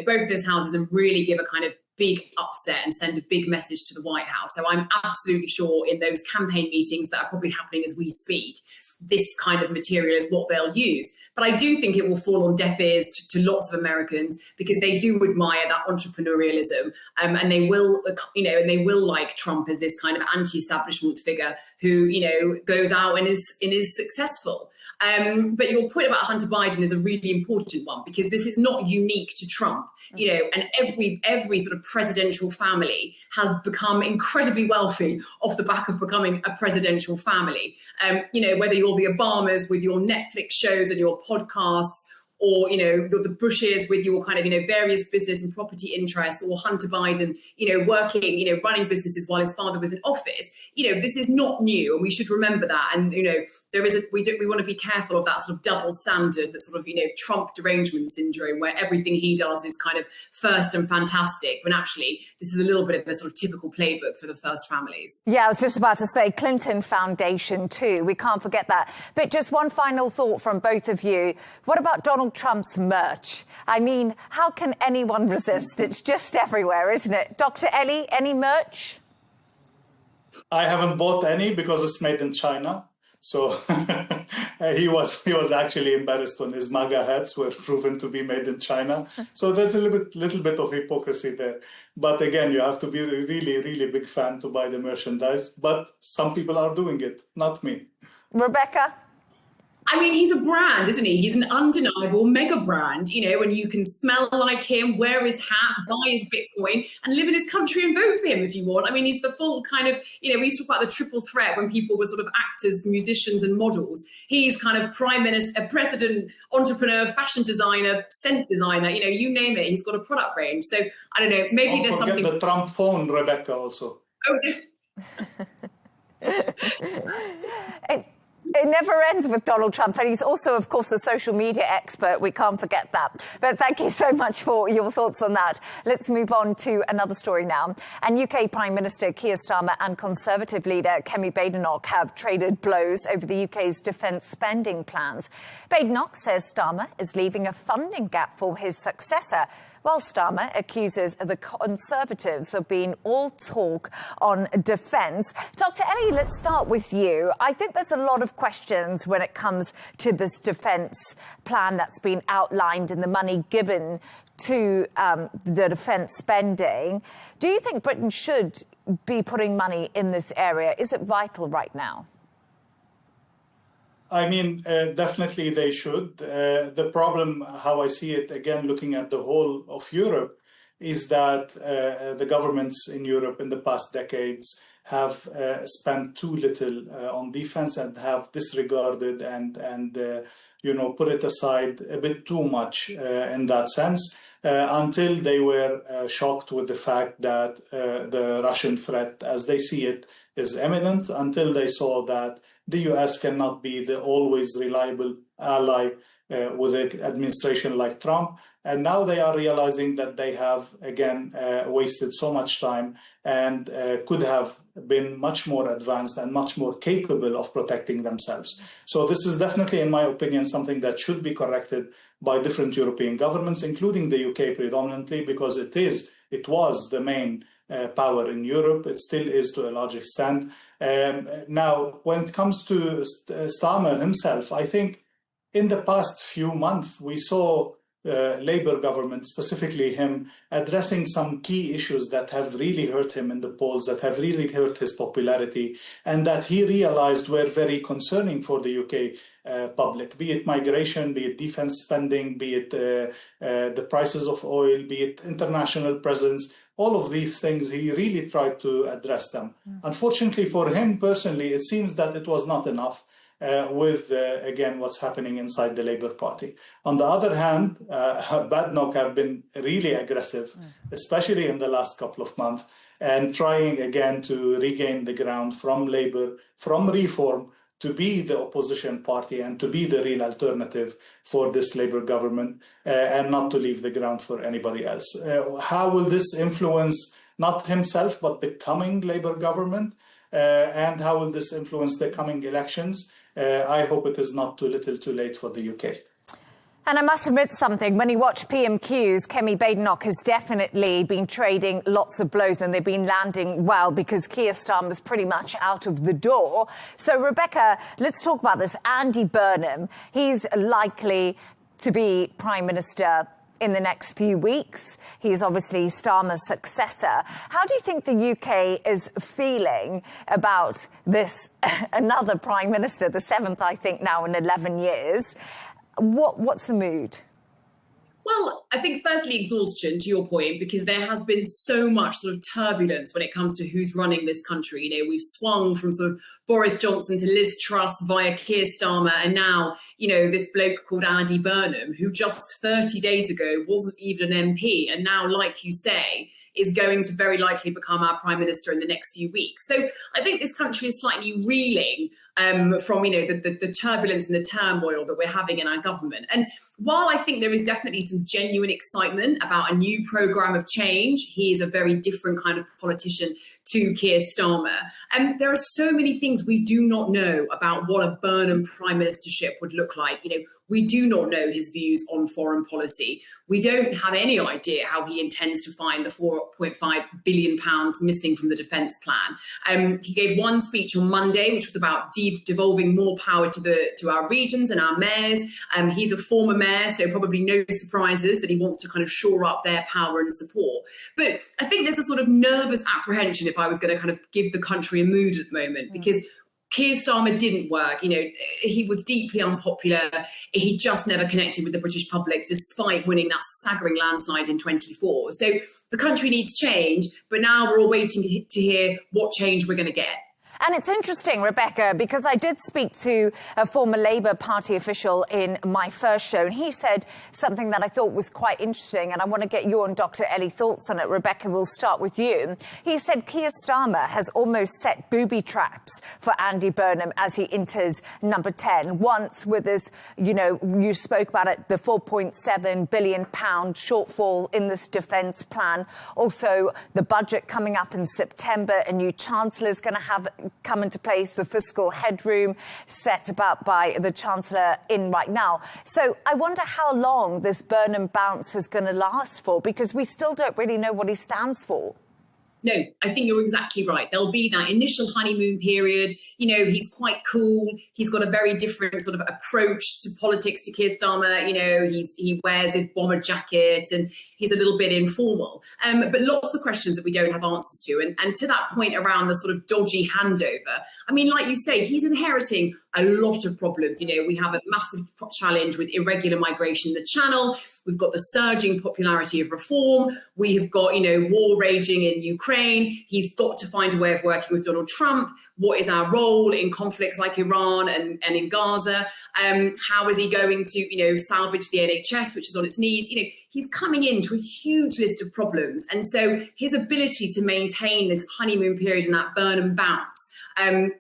both of those houses and really give a kind of big upset and send a big message to the White House. So I'm absolutely sure in those campaign meetings that are probably happening as we speak, this kind of material is what they'll use. But I do think it will fall on deaf ears to lots of Americans, because they do admire that entrepreneurialism, and they will, like Trump as this kind of anti-establishment figure who, goes out and is successful. But your point about Hunter Biden is a really important one, because this is not unique to Trump, and every sort of presidential family has become incredibly wealthy off the back of becoming a presidential family. Whether you're the Obamas with your Netflix shows and your podcasts, or, the Bushes with your kind of, various business and property interests, or Hunter Biden, working, running businesses while his father was in office. This is not new, and we should remember that. And, we want to be careful of that sort of double standard, that sort of, Trump derangement syndrome, where everything he does is kind of first and fantastic, when actually this is a little bit of a sort of typical playbook for the first families. Yeah, I was just about to say Clinton Foundation too. We can't forget that. But just one final thought from both of you. What about Donald Trump's merch? I mean, how can anyone resist? It's just everywhere, isn't it? Dr. Ellie, any merch? I haven't bought any because it's made in China. So he was actually embarrassed when his MAGA hats were proven to be made in China. So there's a little bit of hypocrisy there. But again, you have to be a really, really big fan to buy the merchandise. But some people are doing it, not me. Rebecca? I mean, he's a brand, isn't he? He's an undeniable mega brand, and you can smell like him, wear his hat, buy his Bitcoin, and live in his country and vote for him if you want. I mean, he's the full kind of, we used to talk about the triple threat when people were sort of actors, musicians, and models. He's kind of prime minister, president, entrepreneur, fashion designer, scent designer, you name it. He's got a product range. So I don't know, maybe there's something. The Trump phone, Rebecca, also. Oh, It never ends with Donald Trump, and he's also, of course, a social media expert. We can't forget that. But thank you so much for your thoughts on that. Let's move on to another story now. And UK Prime Minister Keir Starmer and Conservative leader Kemi Badenoch have traded blows over the UK's defence spending plans. Badenoch says Starmer is leaving a funding gap for his successor, while Starmer accuses the Conservatives of being all talk on defence. Dr. Ellie, let's start with you. I think there's a lot of questions when it comes to this defence plan that's been outlined and the money given to the defence spending. Do you think Britain should be putting money in this area? Is it vital right now? I mean, definitely they should. The problem, how I see it, again, looking at the whole of Europe, is that the governments in Europe in the past decades have spent too little on defense and have disregarded and put it aside a bit too much in that sense, until they were shocked with the fact that the Russian threat, as they see it, is imminent, until they saw that the US cannot be the always reliable ally with an administration like Trump. And now they are realizing that they have, again, wasted so much time and could have been much more advanced and much more capable of protecting themselves. So this is definitely, in my opinion, something that should be corrected by different European governments, including the UK predominantly, because it was the main power in Europe. It still is to a large extent. Now, when it comes to Starmer himself, I think in the past few months, we saw Labour government, specifically him, addressing some key issues that have really hurt him in the polls, that have really hurt his popularity, and that he realized were very concerning for the UK public, be it migration, be it defense spending, be it the prices of oil, be it international presence. All of these things, he really tried to address them. Unfortunately for him personally, it seems that it was not enough. With, again, what's happening inside the Labour Party. On the other hand, Badnoch have been really aggressive, especially in the last couple of months, and trying again to regain the ground from Labour, from Reform, to be the opposition party and to be the real alternative for this Labour government, and not to leave the ground for anybody else. How will this influence not himself, but the coming Labour government? And how will this influence the coming elections? I hope it is not too little too late for the UK. And I must admit something, when you watch PMQs, Kemi Badenoch has definitely been trading lots of blows, and they've been landing well because Keir Starmer's pretty much out of the door. So, Rebecca, let's talk about this. Andy Burnham, he's likely to be Prime Minister in the next few weeks. He's obviously Starmer's successor. How do you think the UK is feeling about this, another Prime Minister, the seventh, I think, now in 11 years? What's the mood? Well, I think firstly exhaustion, to your point, because there has been so much sort of turbulence when it comes to who's running this country. We've swung from sort of Boris Johnson to Liz Truss via Keir Starmer, and now, this bloke called Andy Burnham, who just 30 days ago wasn't even an MP, and now, like you say, is going to very likely become our Prime Minister in the next few weeks. So I think this country is slightly reeling from, the turbulence and the turmoil that we're having in our government. And while I think there is definitely some genuine excitement about a new programme of change, he is a very different kind of politician to Keir Starmer. And there are so many things we do not know about what a Burnham Prime Ministership would look like. We do not know his views on foreign policy. We don't have any idea how he intends to find the £4.5 billion missing from the defence plan. He gave one speech on Monday, which was about devolving more power to our regions and our mayors. He's a former mayor, so probably no surprises that he wants to kind of shore up their power and support. But I think there's a sort of nervous apprehension, if I was going to kind of give the country a mood at the moment, because Keir Starmer didn't work. He was deeply unpopular. He just never connected with the British public, despite winning that staggering landslide in 24. So the country needs change, but now we're all waiting to hear what change we're going to get. And it's interesting, Rebecca, because I did speak to a former Labour Party official in my first show, and he said something that I thought was quite interesting, and I want to get your and Dr. Ellie thoughts on it. Rebecca, we'll start with you. He said Keir Starmer has almost set booby traps for Andy Burnham as he enters number 10. Once with his, you spoke about it, the £4.7 billion shortfall in this defence plan. Also, the budget coming up in September, a new Chancellor's going to have come into place, the fiscal headroom set about by the Chancellor in right now. So I wonder how long this Burnham bounce is going to last for, because we still don't really know what he stands for. No, I think you're exactly right. There'll be that initial honeymoon period. He's quite cool. He's got a very different sort of approach to politics to Keir Starmer. He wears his bomber jacket and he's a little bit informal. But lots of questions that we don't have answers to. And to that point around the sort of dodgy handover, I mean, like you say, he's inheriting a lot of problems. You know, we have a massive challenge with irregular migration in the Channel. We've got the surging popularity of reform. We have got, you know, war raging in Ukraine. He's got to find a way of working with Donald Trump. What is our role in conflicts like Iran and in Gaza? How is he going to, you know, salvage the NHS, which is on its knees? You know, he's coming into a huge list of problems. And so his ability to maintain this honeymoon period and that Burnham bounce,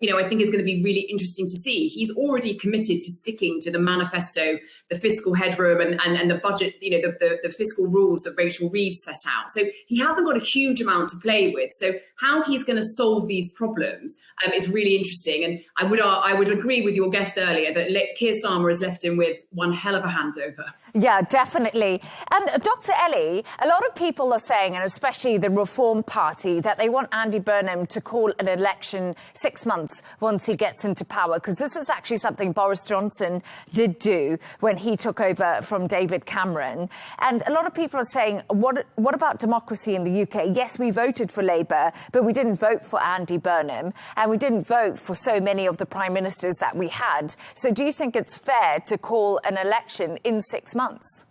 you know, I think is going to be really interesting to see. He's already committed to sticking to the manifesto, the fiscal headroom and the budget, you know, the fiscal rules that Rachel Reeves set out. So he hasn't got a huge amount to play with. So how he's going to solve these problems is really interesting. And I would agree with your guest earlier that Keir Starmer has left him with one hell of a handover. Yeah, definitely. And Dr. Ellie, a lot of people are saying, and especially the Reform Party, that they want Andy Burnham to call an election 6 months once he gets into power, because this is actually something Boris Johnson did do when he took over from David Cameron. And a lot of people are saying, what about democracy in the UK? Yes, we voted for Labour, but we didn't vote for Andy Burnham, and we didn't vote for so many of the prime ministers that we had. So do you think it's fair to call an election in 6 months?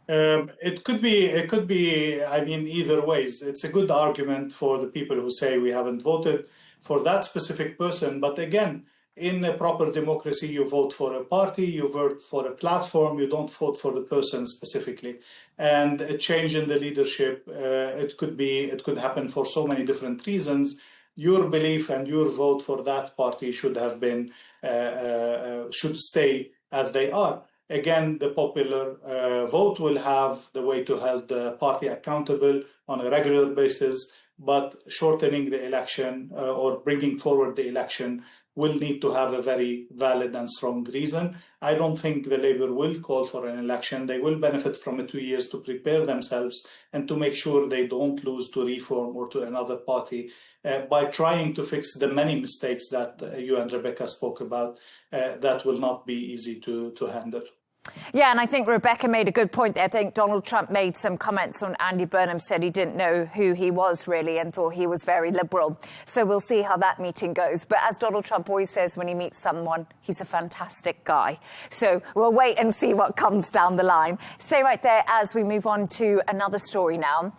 It could be, I mean, either ways. It's a good argument for the people who say we haven't voted for that specific person. But again, in a proper democracy, you vote for a party, you vote for a platform, you don't vote for the person specifically. And a change in the leadership, it could happen for so many different reasons. Your belief and your vote for that party should have been, should stay as they are. Again, the popular vote will have the way to hold the party accountable on a regular basis, but shortening the election or bringing forward the election will need to have a very valid and strong reason. I don't think the Labour will call for an election. They will benefit from 2 years to prepare themselves and to make sure they don't lose to Reform or to another party by trying to fix the many mistakes that you and Rebecca spoke about. That will not be easy to handle. Yeah, and I think Rebecca made a good point there. I think Donald Trump made some comments on Andy Burnham, said he didn't know who he was really and thought he was very liberal. So we'll see how that meeting goes. But as Donald Trump always says when he meets someone, he's a fantastic guy. So we'll wait and see what comes down the line. Stay right there as we move on to another story now.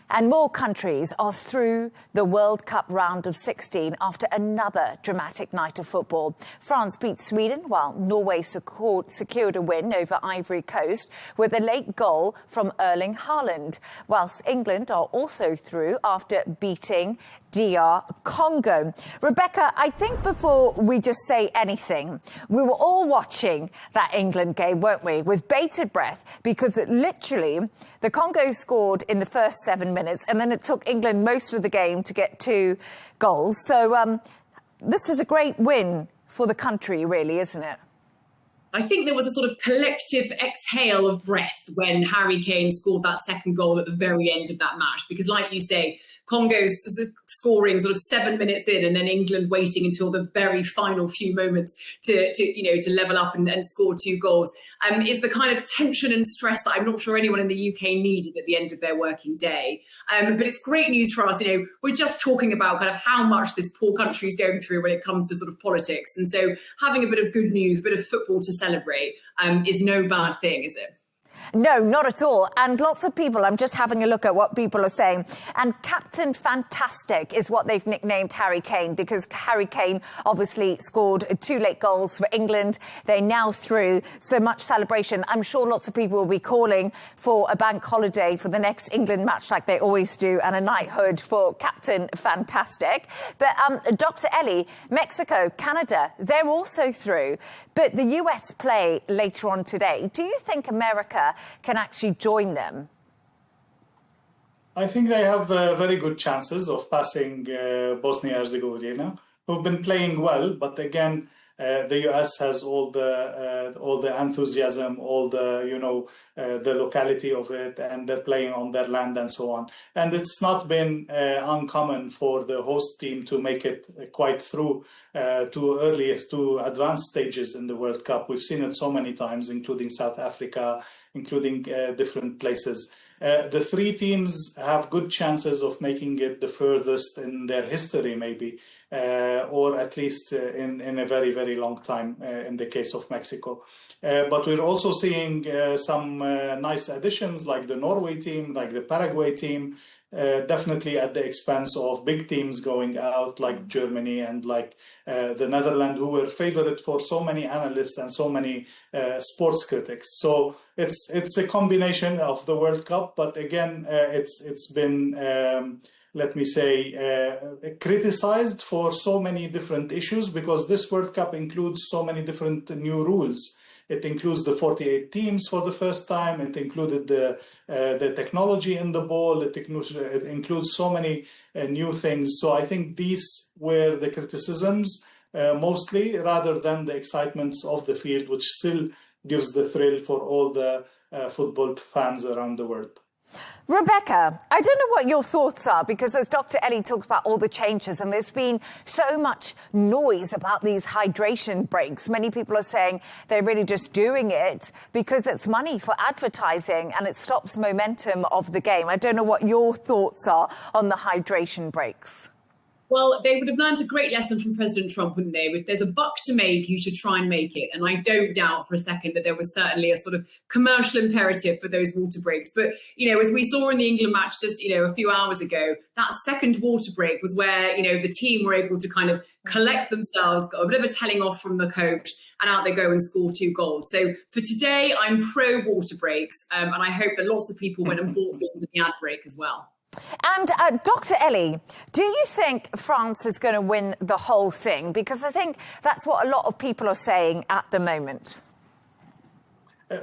And more countries are through the World Cup round of 16 after another dramatic night of football. France beat Sweden while Norway secured a win over Ivory Coast with a late goal from Erling Haaland, whilst England are also through after beating DR Congo. Rebecca, I think before we just say anything, we were all watching that England game, weren't we, with bated breath, because literally the Congo scored in the first 7 minutes and then it took England most of the game to get 2 goals. So this is a great win for the country, really, isn't it? I think there was a sort of collective exhale of breath when Harry Kane scored that second goal at the very end of that match, because like you say, Congo's scoring sort of 7 minutes in and then England waiting until the very final few moments to level up and score 2 goals is the kind of tension and stress that I'm not sure anyone in the UK needed at the end of their working day. But it's great news for us. You know, we're just talking about kind of how much this poor country is going through when it comes to sort of politics. And so having a bit of good news, a bit of football to celebrate is no bad thing, is it? No, not at all. And lots of people, I'm just having a look at what people are saying. And Captain Fantastic is what they've nicknamed Harry Kane, because Harry Kane obviously scored 2 late goals for England. They're now through. So much celebration. I'm sure lots of people will be calling for a bank holiday for the next England match like they always do, and a knighthood for Captain Fantastic. But Dr. Ellie, Mexico, Canada, they're also through. But the US play later on today. Do you think America can actually join them? I think they have very good chances of passing Bosnia-Herzegovina, who've been playing well, but again, the US has all the enthusiasm, all the the locality of it, and they're playing on their land and so on. And it's not been uncommon for the host team to make it quite through to advanced stages in the World Cup. We've seen it so many times, including South Africa, including different places. The three teams have good chances of making it the furthest in their history, maybe, or at least in a very, very long time in the case of Mexico. But we're also seeing some nice additions like the Norway team, like the Paraguay team, definitely at the expense of big teams going out like Germany and like the Netherlands, who were favored for so many analysts and so many sports critics. So it's a combination of the World Cup, but again, it's been let me say, criticized for so many different issues, because this World Cup includes so many different new rules. It includes the 48 teams for the first time. It included the technology in the ball. It includes so many new things. So I think these were the criticisms mostly, rather than the excitements of the field, which still gives the thrill for all the football fans around the world. Rebecca, I don't know what your thoughts are, because as Dr. Ellie talked about all the changes, and there's been so much noise about these hydration breaks. Many people are saying they're really just doing it because it's money for advertising and it stops momentum of the game. I don't know what your thoughts are on the hydration breaks. Well, they would have learned a great lesson from President Trump, wouldn't they? If there's a buck to make, you should try and make it. And I don't doubt for a second that there was certainly a sort of commercial imperative for those water breaks. But, you know, as we saw in the England match just, you know, a few hours ago, that second water break was where, you know, the team were able to kind of collect themselves, got a bit of a telling off from the coach, and out they go and score 2 goals. So for today, I'm pro water breaks. And I hope that lots of people went and bought things in the ad break as well. And Dr. Ellie, do you think France is going to win the whole thing? Because I think that's what a lot of people are saying at the moment.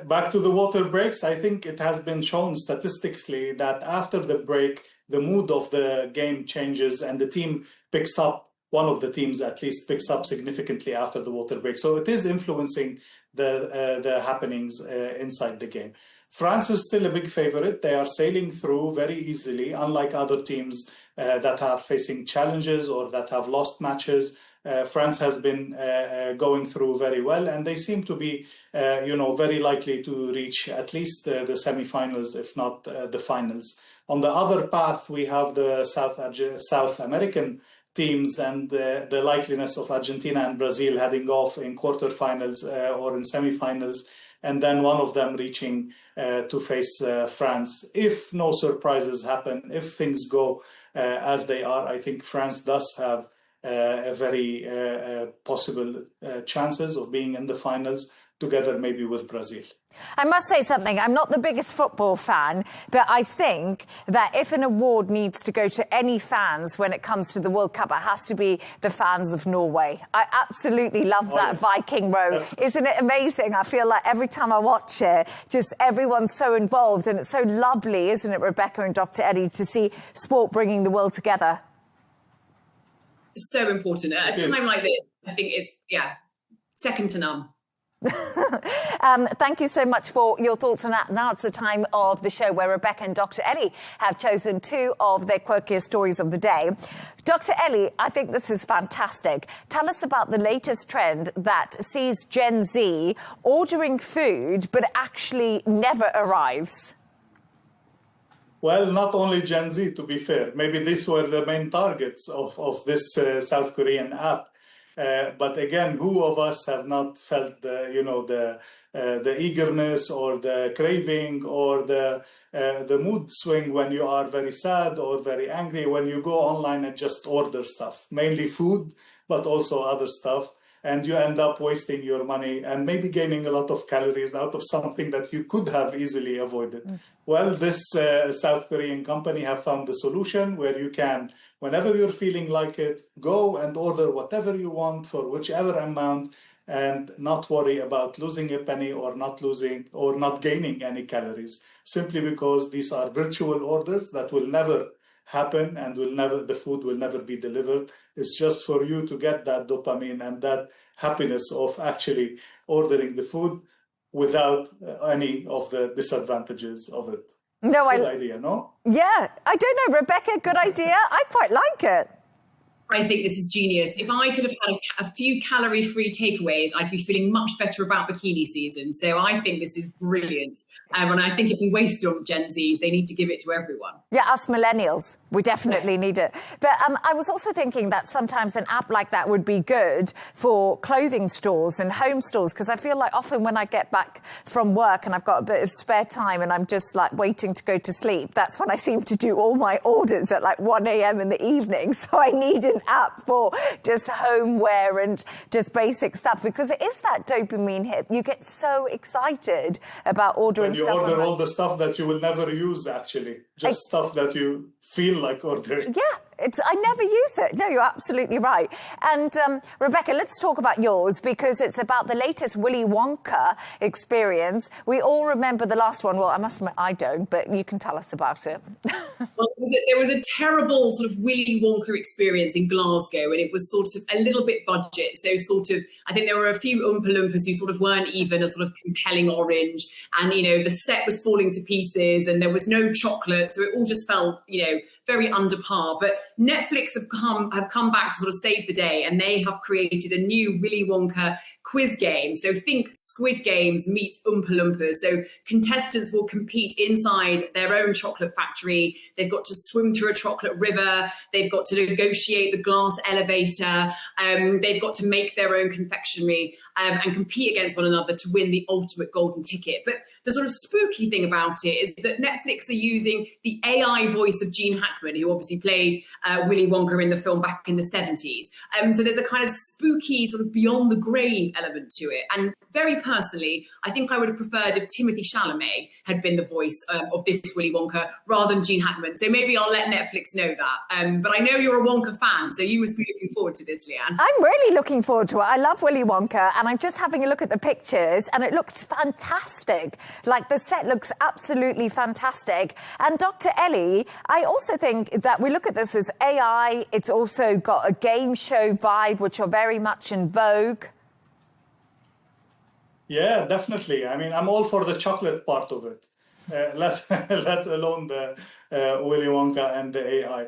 Back to the water breaks, I think it has been shown statistically that after the break, the mood of the game changes and the team picks up, one of the teams at least picks up significantly after the water break. So it is influencing the happenings inside the game. France is still a big favorite. They are sailing through very easily, unlike other teams that are facing challenges or that have lost matches. France has been going through very well, and they seem to be, very likely to reach at least the semi-finals, if not the finals. On the other path, we have the South American teams and the likeliness of Argentina and Brazil heading off in quarterfinals or in semi-finals, and then one of them reaching to face France. If no surprises happen, if things go as they are, I think France does have a very possible chances of being in the finals, together maybe with Brazil. I must say something. I'm not the biggest football fan, but I think that if an award needs to go to any fans when it comes to the World Cup, it has to be the fans of Norway. I absolutely love that Viking row. Isn't it amazing? I feel like every time I watch it, just everyone's so involved, and it's so lovely, isn't it, Rebecca and Dr. Ellie, to see sport bringing the world together? So important. At a time like this, I think it's, second to none. Thank you so much for your thoughts on that. Now it's the time of the show where Rebecca and Dr. Ellie have chosen 2 of their quirkiest stories of the day. Dr. Ellie, I think this is fantastic. Tell us about the latest trend that sees Gen Z ordering food but actually never arrives. Well, not only Gen Z, to be fair. Maybe these were the main targets of this South Korean app. But again, who of us have not felt the eagerness or the craving or the mood swing when you are very sad or very angry, when you go online and just order stuff, mainly food, but also other stuff, and you end up wasting your money and maybe gaining a lot of calories out of something that you could have easily avoided. Well, this South Korean company have found the solution where you can, whenever you're feeling like it, go and order whatever you want for whichever amount and not worry about losing a penny or not gaining any calories, simply because these are virtual orders that will never happen and the food will never be delivered. It's just for you to get that dopamine and that happiness of actually ordering the food without any of the disadvantages of it. No, good idea, no? Yeah, I don't know, Rebecca, good idea. I quite like it. I think this is genius. If I could have had a few calorie-free takeaways, I'd be feeling much better about bikini season. So I think this is brilliant. And I think it'd be wasted on Gen Zs. They need to give it to everyone. Yeah, us millennials, we definitely need it. But I was also thinking that sometimes an app like that would be good for clothing stores and home stores, because I feel like often when I get back from work and I've got a bit of spare time and I'm just like waiting to go to sleep, that's when I seem to do all my orders at like 1 a.m. in the evening. So I need an app for just homeware and just basic stuff, because it is that dopamine hit. You get so excited about ordering and you stuff. order all the stuff that you will never use, actually. Just stuff that you feel like ordering. Yeah. I never use it. No, you're absolutely right. And Rebecca, let's talk about yours, because it's about the latest Willy Wonka experience. We all remember the last one. Well, I must admit, I don't, but you can tell us about it. Well, there was a terrible sort of Willy Wonka experience in Glasgow, and it was sort of a little bit budget. So sort of, I think there were a few Oompa Loompas who sort of weren't even a sort of compelling orange. And, you know, the set was falling to pieces and there was no chocolate. So it all just felt, you know, very under par. But Netflix have come back to sort of save the day, and they have created a new Willy Wonka quiz game. So think Squid Games meet Oompa Loompas. So contestants will compete inside their own chocolate factory. They've got to swim through a chocolate river. They've got to negotiate the glass elevator. They've got to make their own confectionery and compete against one another to win the ultimate golden ticket. But the sort of spooky thing about it is that Netflix are using the AI voice of Gene Hackman, who obviously played Willy Wonka in the film back in the 70s. So there's a kind of spooky sort of beyond the grave element to it. And very personally, I think I would have preferred if Timothée Chalamet had been the voice of this Willy Wonka rather than Gene Hackman. So maybe I'll let Netflix know that. But I know you're a Wonka fan, so you must be looking forward to this, Leigh Ann. I'm really looking forward to it. I love Willy Wonka, and I'm just having a look at the pictures, and it looks fantastic. Like, the set looks absolutely fantastic. And Dr. Ellie, I also think that we look at this as AI. It's also got a game show vibe, which are very much in vogue. Yeah, definitely. I mean, I'm all for the chocolate part of it. Let alone the Willy Wonka and the AI.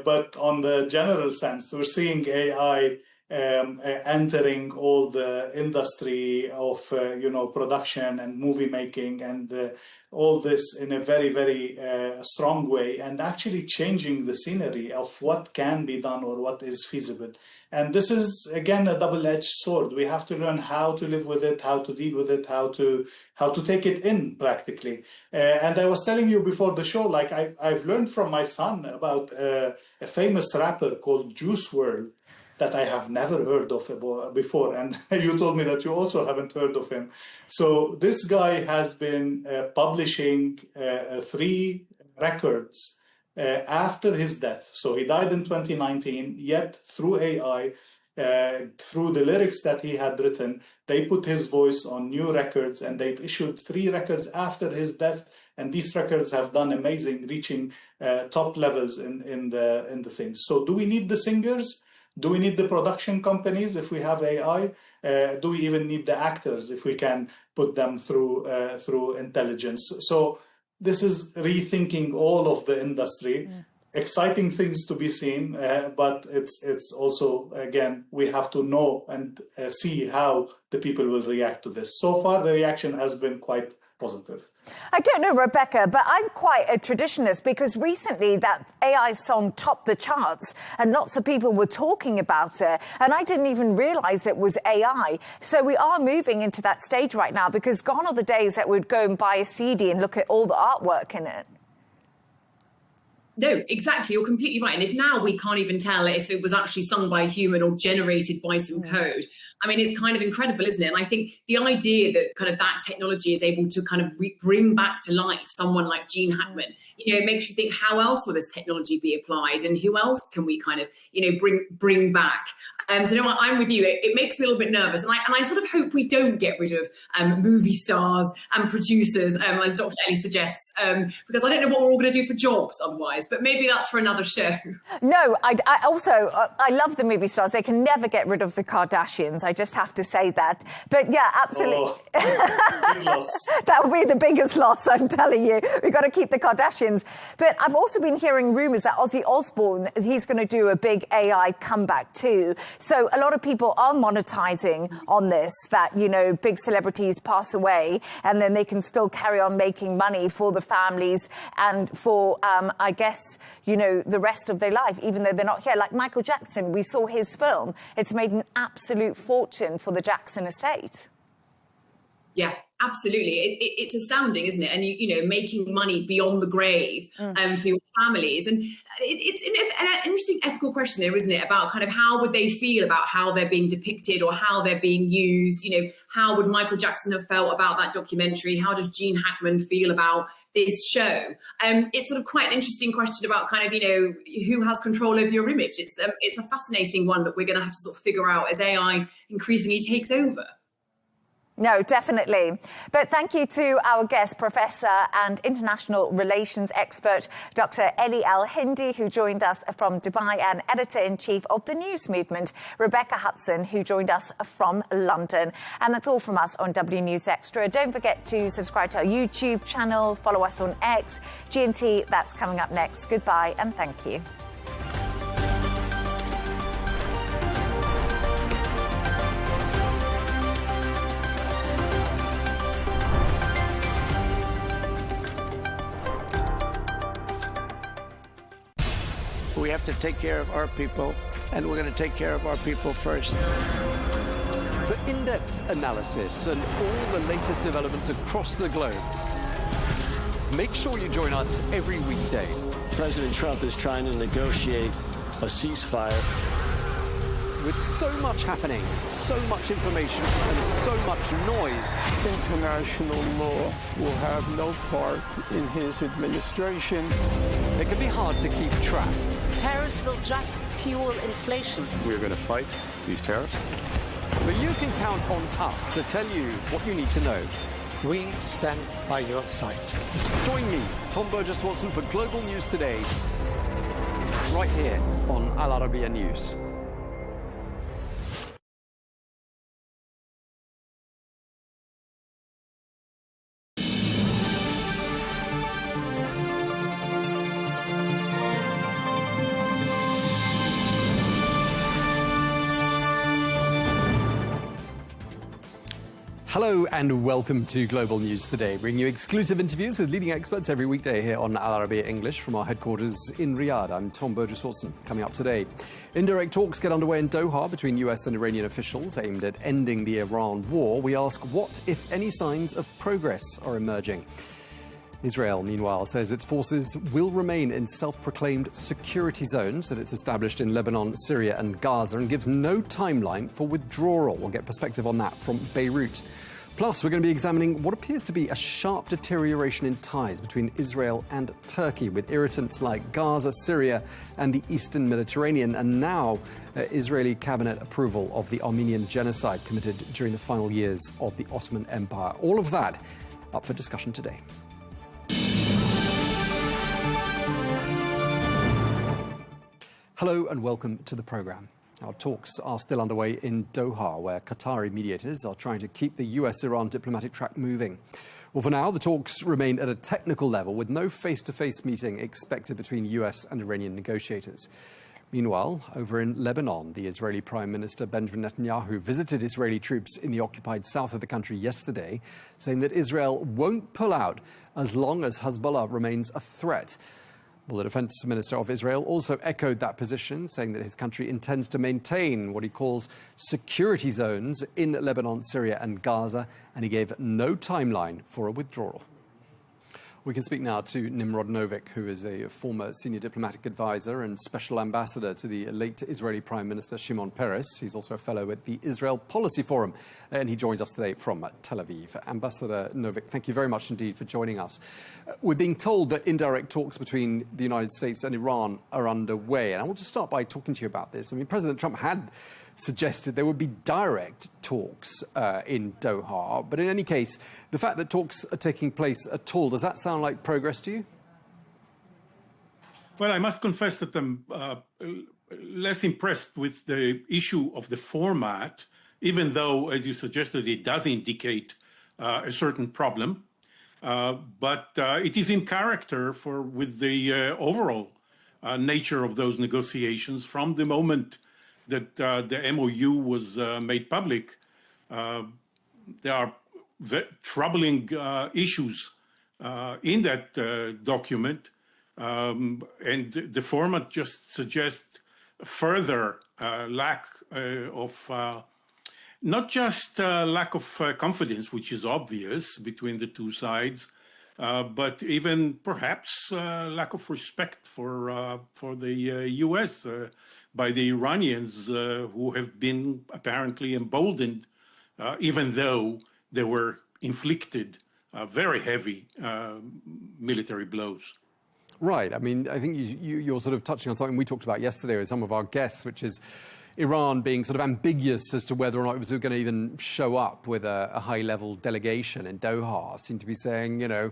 But on the general sense, we're seeing AI entering all the industry of production and movie making and all this in a very, very strong way, and actually changing the scenery of what can be done or what is feasible. And this is, again, a double-edged sword. We have to learn how to live with it, how to deal with it, how to take it in practically. And I was telling you before the show, like I've learned from my son about a famous rapper called Juice WRLD that I have never heard of before. And you told me that you also haven't heard of him. So this guy has been publishing 3 records after his death. So he died in 2019, yet through AI, through the lyrics that he had written, they put his voice on new records, and they've issued 3 records after his death. And these records have done amazing, reaching top levels in the things. So do we need the singers? Do we need the production companies if we have AI? Do we even need the actors if we can put them through intelligence? So this is rethinking all of the industry. Yeah. Exciting things to be seen, but it's also, again, we have to know and see how the people will react to this. So far, the reaction has been quite positive. I don't know, Rebecca, but I'm quite a traditionalist, because recently that AI song topped the charts and lots of people were talking about it, and I didn't even realise it was AI. So we are moving into that stage right now, because gone are the days that we'd go and buy a CD and look at all the artwork in it. No, exactly. You're completely right. And if now we can't even tell if it was actually sung by a human or generated by some code, I mean, it's kind of incredible, isn't it? And I think the idea that kind of that technology is able to kind of bring back to life someone like Gene Hackman, you know, it makes you think, how else will this technology be applied, and who else can we kind of, you know, bring back? So no, I'm with you. It makes me a little bit nervous, and I sort of hope we don't get rid of movie stars and producers, as Dr. Ellie suggests, because I don't know what we're all going to do for jobs otherwise. But maybe that's for another show. No, I also love the movie stars. They can never get rid of the Kardashians. I just have to say that. But yeah, absolutely. Oh, big loss. That will be the biggest loss, I'm telling you. We've got to keep the Kardashians. But I've also been hearing rumours that Ozzy Osbourne, he's going to do a big AI comeback too. So a lot of people are monetising on this, that, you know, big celebrities pass away and then they can still carry on making money for the families and for, I guess, you know, the rest of their life, even though they're not here. Like Michael Jackson, we saw his film. It's made an absolute fortune for the Jackson estate. Yeah, absolutely. It's astounding, isn't it? And, you know, making money beyond the grave for your families. And it's an interesting ethical question there, isn't it? About kind of how would they feel about how they're being depicted or how they're being used? You know, how would Michael Jackson have felt about that documentary? How does Gene Hackman feel about this show? It's sort of quite an interesting question about kind of, you know, who has control over your image. It's a fascinating one that we're going to have to sort of figure out as AI increasingly takes over. No, definitely. But thank you to our guest, Professor and International Relations expert, Dr. Ellie Al-Hindi, who joined us from Dubai, and Editor-in-Chief of the News Movement, Rebecca Hudson, who joined us from London. And that's all from us on W News Extra. Don't forget to subscribe to our YouTube channel, follow us on X, G&T, that's coming up next. Goodbye and thank you. We have to take care of our people, and we're going to take care of our people first. For in-depth analysis and all the latest developments across the globe, make sure you join us every weekday. President Trump is trying to negotiate a ceasefire. With so much happening, so much information, and so much noise, international law will have no part in his administration. It can be hard to keep track. Tariffs will just fuel inflation. We're going to fight these tariffs. But you can count on us to tell you what you need to know. We stand by your side. Join me, Tom Burges Watson, for Global News Today, right here on Al Arabiya News. Hello and welcome to Global News Today, bringing you exclusive interviews with leading experts every weekday here on Al Arabiya English from our headquarters in Riyadh. I'm Tom Burges Watson. Coming up today, indirect talks get underway in Doha between US and Iranian officials aimed at ending the Iran war. We ask what, if any, signs of progress are emerging. Israel, meanwhile, says its forces will remain in self-proclaimed security zones that it's established in Lebanon, Syria and Gaza, and gives no timeline for withdrawal. We'll get perspective on that from Beirut. Plus, we're going to be examining what appears to be a sharp deterioration in ties between Israel and Turkey, with irritants like Gaza, Syria and the Eastern Mediterranean, and now Israeli cabinet approval of the Armenian genocide committed during the final years of the Ottoman Empire. All of that up for discussion today. Hello and welcome to the programme. Our talks are still underway in Doha, where Qatari mediators are trying to keep the US-Iran diplomatic track moving. Well, for now, the talks remain at a technical level, with no face-to-face meeting expected between US and Iranian negotiators. Meanwhile, over in Lebanon, the Israeli Prime Minister Benjamin Netanyahu visited Israeli troops in the occupied south of the country yesterday, saying that Israel won't pull out as long as Hezbollah remains a threat. Well, the Defense Minister of Israel also echoed that position, saying that his country intends to maintain what he calls security zones in Lebanon, Syria and Gaza, and he gave no timeline for a withdrawal. We can speak now to Nimrod Novik, who is a former senior diplomatic advisor and special ambassador to the late Israeli Prime Minister Shimon Peres. He's also a fellow at the Israel Policy Forum, and he joins us today from Tel Aviv. Ambassador Novik, thank you very much indeed for joining us. We're being told that indirect talks between the United States and Iran are underway, and I want to start by talking to you about this. I mean, President Trump had suggested there would be direct talks in Doha. But in any case, the fact that talks are taking place at all, does that sound like progress to you? Well, I must confess that I'm less impressed with the issue of the format even though, as you suggested, it does indicate a certain problem. But it is in character with the overall nature of those negotiations. From the moment that the MOU was made public, there are troubling issues in that document, and the format just suggests further lack of not just lack of confidence, which is obvious between the two sides, but even perhaps lack of respect for the U.S. By the Iranians, who have been apparently emboldened, even though they were inflicted very heavy military blows. Right. I mean, I think you're sort of touching on something we talked about yesterday with some of our guests, which is Iran being sort of ambiguous as to whether or not it was going to even show up with a high-level delegation in Doha. Seem to be saying, you know,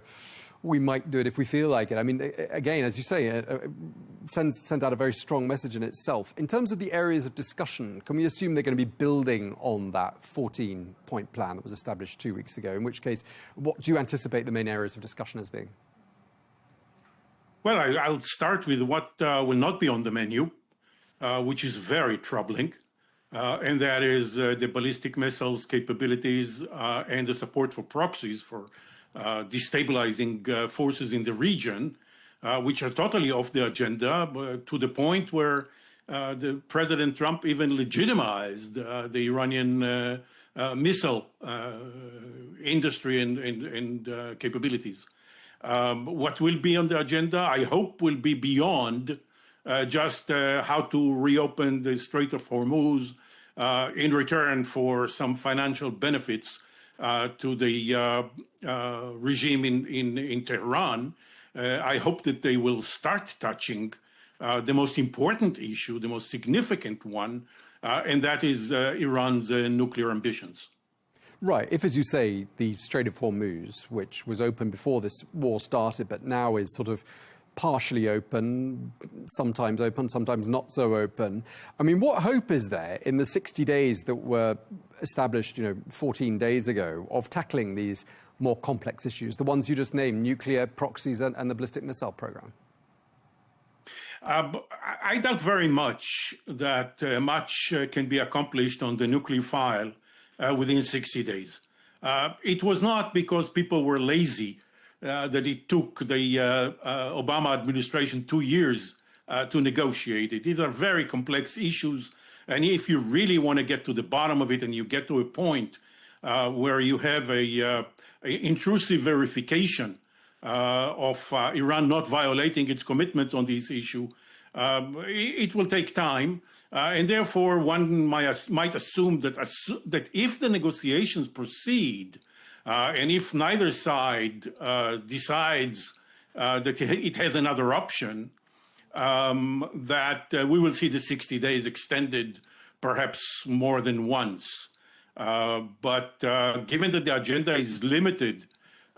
we might do it if we feel like it. I mean, again, as you say, sent out a very strong message in itself. In terms of the areas of discussion, can we assume they're going to be building on that 14-point plan that was established 2 weeks ago? In which case, what do you anticipate the main areas of discussion as being? Well, I'll start with what will not be on the menu, which is very troubling, and that is the ballistic missiles capabilities and the support for proxies for destabilizing forces in the region, which are totally off the agenda, to the point where the President Trump even legitimized the Iranian missile industry and capabilities. What will be on the agenda, I hope, will be beyond just how to reopen the Strait of Hormuz in return for some financial benefits to the regime in Tehran. I hope that they will start touching the most important issue, the most significant one, and that is Iran's nuclear ambitions. Right. If, as you say, the Strait of Hormuz, which was open before this war started, but now is sort of partially open, sometimes not so open. I mean, what hope is there in the 60 days that were established, 14 days ago, of tackling these more complex issues, the ones you just named, nuclear, proxies, and the ballistic missile program? I doubt very much that much can be accomplished on the nuclear file within 60 days. It was not because people were lazy that it took the Obama administration 2 years to negotiate it. These are very complex issues. And if you really want to get to the bottom of it and you get to a point where you have a intrusive verification of Iran not violating its commitments on this issue, it will take time. And therefore, one might assume that if the negotiations proceed, and if neither side decides that it has another option, that we will see the 60 days extended perhaps more than once. But given that the agenda is limited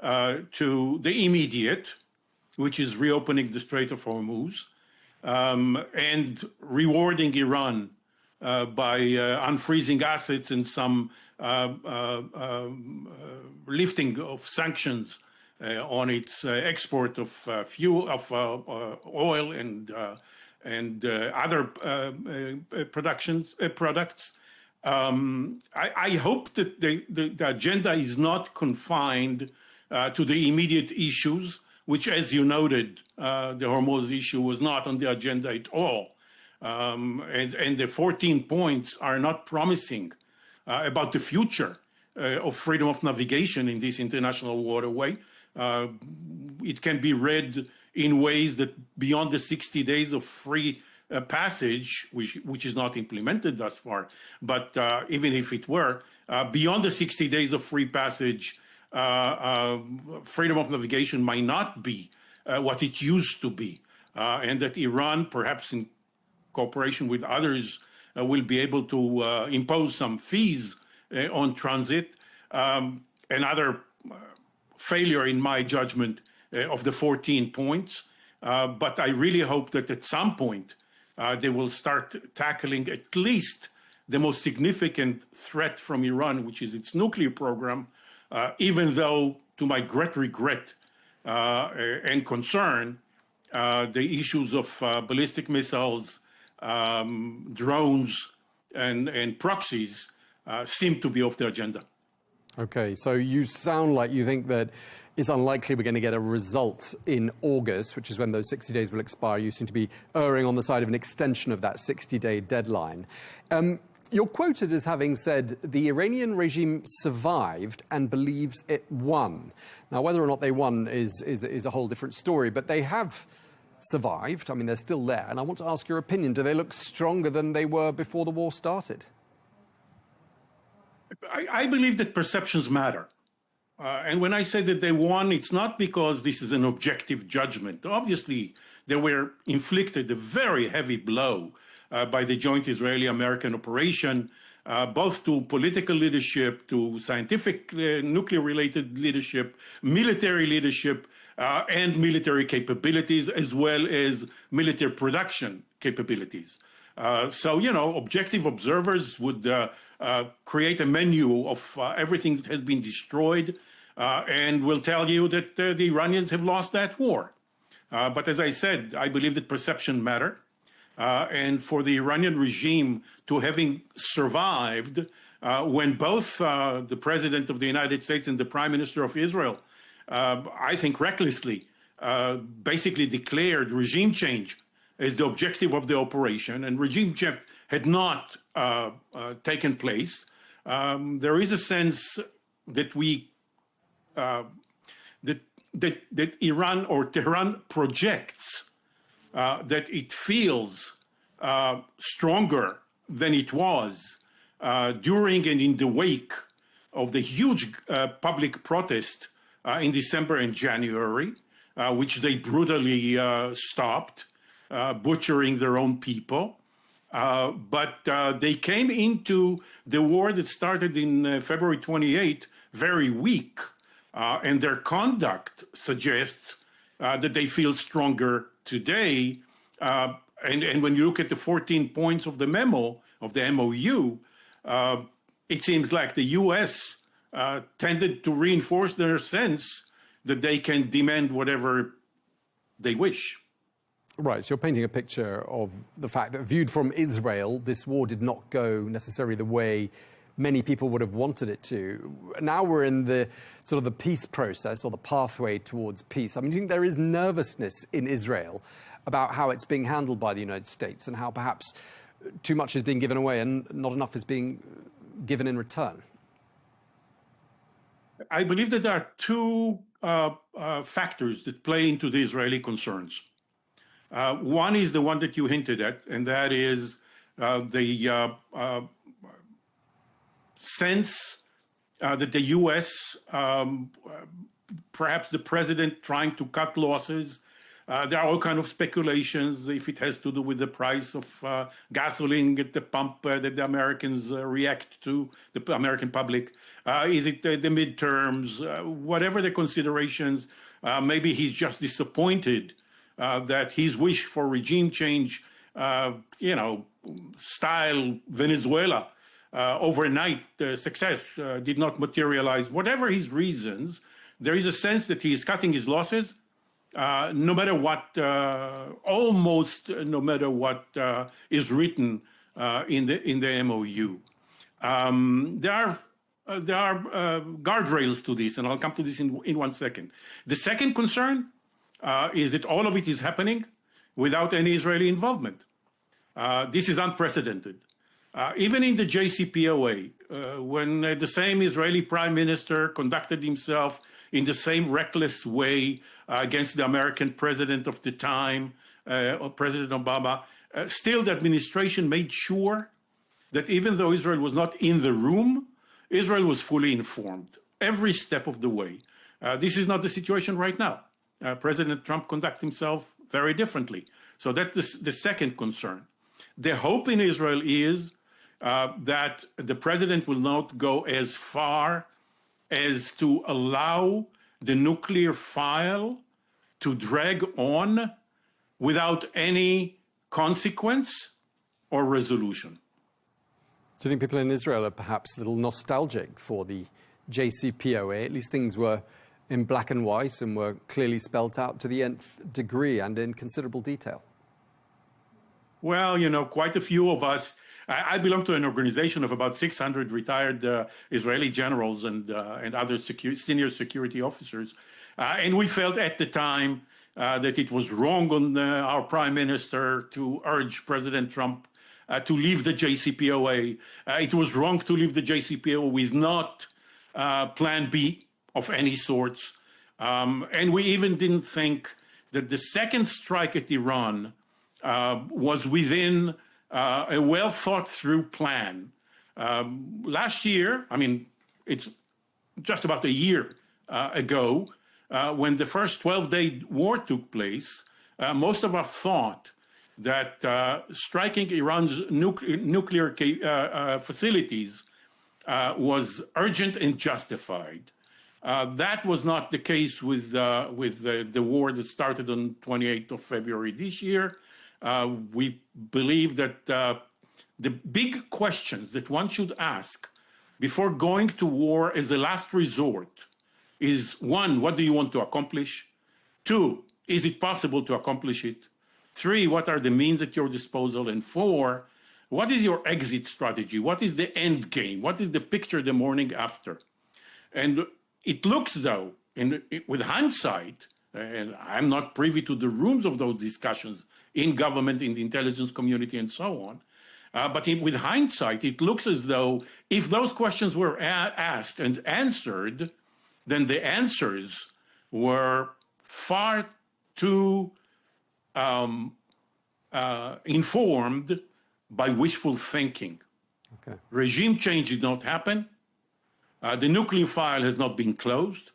to the immediate, which is reopening the Strait of Hormuz, and rewarding Iran by unfreezing assets and some lifting of sanctions on its export of fuel, of oil and other products. I hope that the agenda is not confined to the immediate issues, which, as you noted, the Hormuz issue was not on the agenda at all. And the 14 points are not promising about the future of freedom of navigation in this international waterway. It can be read in ways that beyond the 60 days of free passage, which is not implemented thus far, but even if it were, beyond the 60 days of free passage, freedom of navigation might not be what it used to be, and that Iran, perhaps in cooperation with others, will be able to impose some fees on transit. Another failure, in my judgment, of the 14 points. But I really hope that at some point they will start tackling at least the most significant threat from Iran, which is its nuclear program, even though, to my great regret and concern, the issues of ballistic missiles, drones, and proxies seem to be off the agenda. Okay, so you sound like you think that it's unlikely we're going to get a result in August, which is when those 60 days will expire. You seem to be erring on the side of an extension of that 60-day deadline. You're quoted as having said the Iranian regime survived and believes it won. Now, whether or not they won is a whole different story, but they have survived. I mean, they're still there. And I want to ask your opinion. Do they look stronger than they were before the war started? I believe that perceptions matter. And when I say that they won, it's not because this is an objective judgment. Obviously, they were inflicted a very heavy blow by the joint Israeli-American operation, both to political leadership, to scientific nuclear-related leadership, military leadership, and military capabilities, as well as military production capabilities. So, you know, objective observers would create a menu of everything that has been destroyed and will tell you that the Iranians have lost that war. But as I said, I believe that perception matter. And for the Iranian regime to having survived when both the President of the United States and the Prime Minister of Israel, I think recklessly, basically declared regime change as the objective of the operation, and regime change had not taken place, there is a sense that that Iran or Tehran projects that it feels stronger than it was during and in the wake of the huge public protest in December and January, which they brutally stopped, butchering their own people. But they came into the war that started in February 28 very weak, and their conduct suggests that they feel stronger today. And when you look at the 14 points of the memo, of the MOU, it seems like the U.S. Tended to reinforce their sense that they can demand whatever they wish. Right, so you're painting a picture of the fact that viewed from Israel, this war did not go necessarily the way many people would have wanted it to. Now we're in the sort of the peace process or the pathway towards peace. I mean, do you think there is nervousness in Israel about how it's being handled by the United States and how perhaps too much is being given away and not enough is being given in return? I believe that there are two factors that play into the Israeli concerns. One is the one that you hinted at, and that is the sense that the U.S., perhaps the president trying to cut losses. There are all kinds of speculations if it has to do with the price of gasoline at the pump that the Americans react to, the American public. Is it the midterms? Whatever the considerations, maybe he's just disappointed that his wish for regime change, style Venezuela, overnight success did not materialize. Whatever his reasons, there is a sense that he is cutting his losses, no matter what, almost no matter what is written in the MOU. There are guardrails to this, and I'll come to this in 1 second. The second concern is that all of it is happening without any Israeli involvement. This is unprecedented. Even in the JCPOA, when the same Israeli prime minister conducted himself in the same reckless way against the American president of the time, President Obama, still the administration made sure that even though Israel was not in the room, Israel was fully informed every step of the way. This is not the situation right now. President Trump conducts himself very differently. So that's the second concern. The hope in Israel is that the president will not go as far as to allow the nuclear file to drag on without any consequence or resolution. Do you think people in Israel are perhaps a little nostalgic for the JCPOA? At least things were in black and white and were clearly spelt out to the nth degree and in considerable detail. Well, you know, quite a few of us. I belong to an organization of about 600 retired Israeli generals and other senior security officers. And we felt at the time that it was wrong on our prime minister to urge President Trump to leave the JCPOA. It was wrong to leave the JCPOA with not plan B of any sorts. And we even didn't think that the second strike at Iran was within a well thought through plan. Last year, I mean, it's just about a year ago, when the first 12-day war took place, most of us thought that striking Iran's nuclear facilities was urgent and justified. That was not the case with the war that started on 28th of February this year. We believe that the big questions that one should ask before going to war as a last resort is, one, what do you want to accomplish? Two, is it possible to accomplish it? Three, what are the means at your disposal? And four, what is your exit strategy? What is the end game? What is the picture the morning after? And it looks, though, with hindsight, and I'm not privy to the rooms of those discussions in government, in the intelligence community, and so on, but with hindsight, it looks as though if those questions were asked and answered, then the answers were far too informed by wishful thinking. Okay. Regime change did not happen. The nuclear file has not been closed.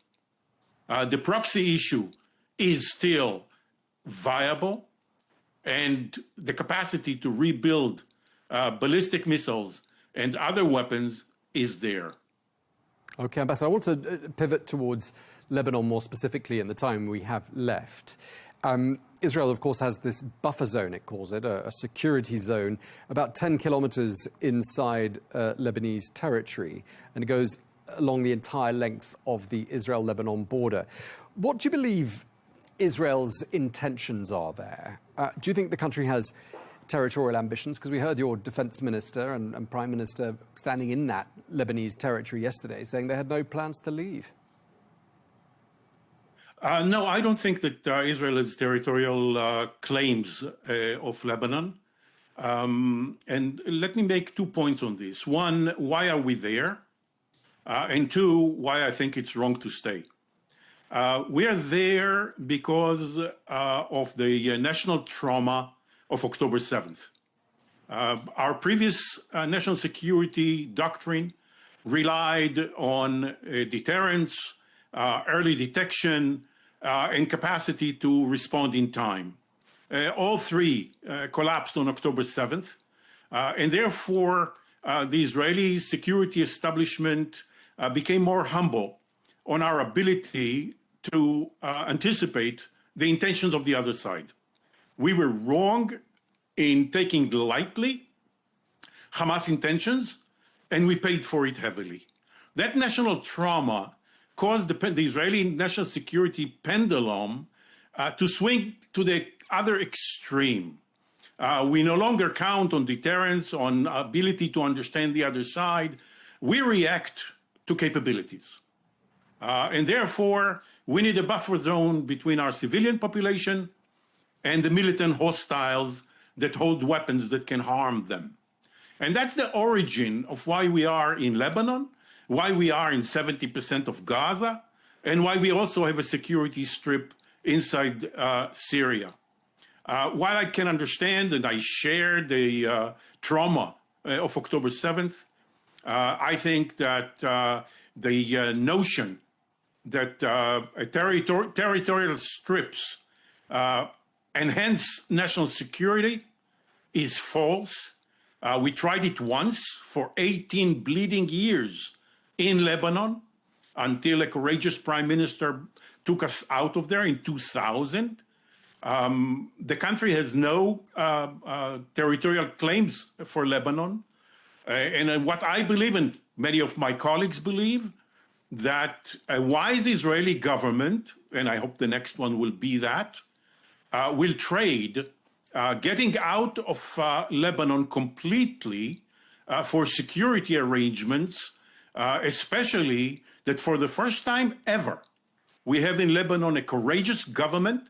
The proxy issue is still viable, and the capacity to rebuild ballistic missiles and other weapons is there. Okay, Ambassador, I want to pivot towards Lebanon more specifically in the time we have left. Israel, of course, has this buffer zone, it calls it, a security zone, about 10 kilometers inside Lebanese territory, and it goes along the entire length of the Israel-Lebanon border. What do you believe Israel's intentions are there? Do you think the country has territorial ambitions? Because we heard your defense minister and prime minister standing in that Lebanese territory yesterday saying they had no plans to leave. No, I don't think that Israel has territorial claims of Lebanon. And let me make 2 points on this. One, why are we there? And two, why I think it's wrong to stay. We are there because of the national trauma of October 7th. Our previous national security doctrine relied on deterrence, early detection, and capacity to respond in time. All three collapsed on October 7th, and therefore the Israeli security establishment became more humble on our ability to anticipate the intentions of the other side. We were wrong in taking lightly Hamas intentions, and we paid for it heavily. That national trauma caused the Israeli national security pendulum to swing to the other extreme. We no longer count on deterrence, on ability to understand the other side. We react to capabilities. And therefore, we need a buffer zone between our civilian population and the militant hostiles that hold weapons that can harm them. And that's the origin of why we are in Lebanon, why we are in 70% of Gaza, and why we also have a security strip inside Syria. While I can understand and I share the trauma of October 7th, I think that the notion that territorial strips enhance national security is false. We tried it once for 18 bleeding years in Lebanon until a courageous prime minister took us out of there in 2000. The country has no territorial claims for Lebanon. And what I believe, and many of my colleagues believe, that a wise Israeli government, and I hope the next one will be that, will trade getting out of Lebanon completely for security arrangements, especially that for the first time ever, we have in Lebanon a courageous government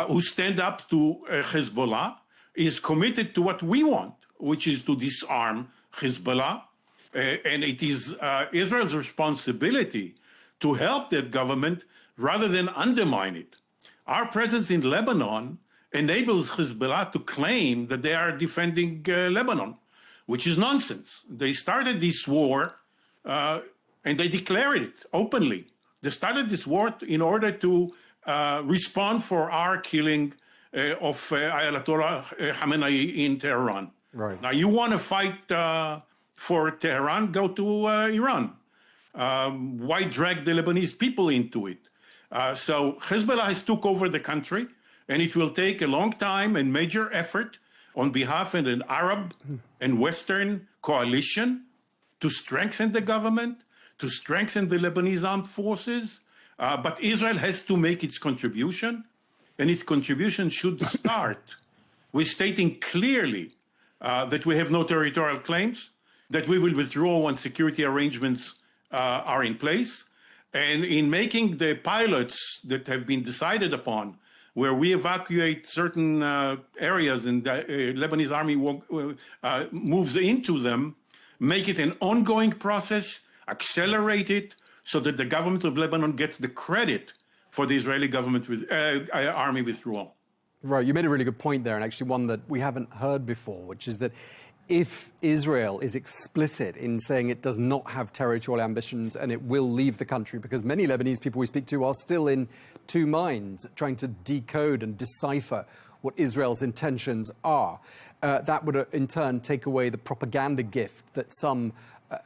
who stand up to Hezbollah, is committed to what we want, which is to disarm Hezbollah. And it is Israel's responsibility to help that government rather than undermine it. Our presence in Lebanon enables Hezbollah to claim that they are defending Lebanon, which is nonsense. They started this war and they declared it openly. They started this war in order to respond for our killing of Ayatollah Khamenei in Tehran. Right. Now, you want to fight for Tehran, go to Iran. Why drag the Lebanese people into it? So Hezbollah has took over the country, and it will take a long time and major effort on behalf of an Arab and Western coalition to strengthen the government, to strengthen the Lebanese armed forces. But Israel has to make its contribution, and its contribution should start with stating clearly that we have no territorial claims, that we will withdraw when security arrangements are in place, and in making the pilots that have been decided upon, where we evacuate certain areas and the Lebanese army moves into them, make it an ongoing process, accelerate it, so that the government of Lebanon gets the credit for the Israeli government army withdrawal. Right, you made a really good point there, and actually one that we haven't heard before, which is that if Israel is explicit in saying it does not have territorial ambitions and it will leave the country, because many Lebanese people we speak to are still in two minds, trying to decode and decipher what Israel's intentions are, that would in turn take away the propaganda gift that some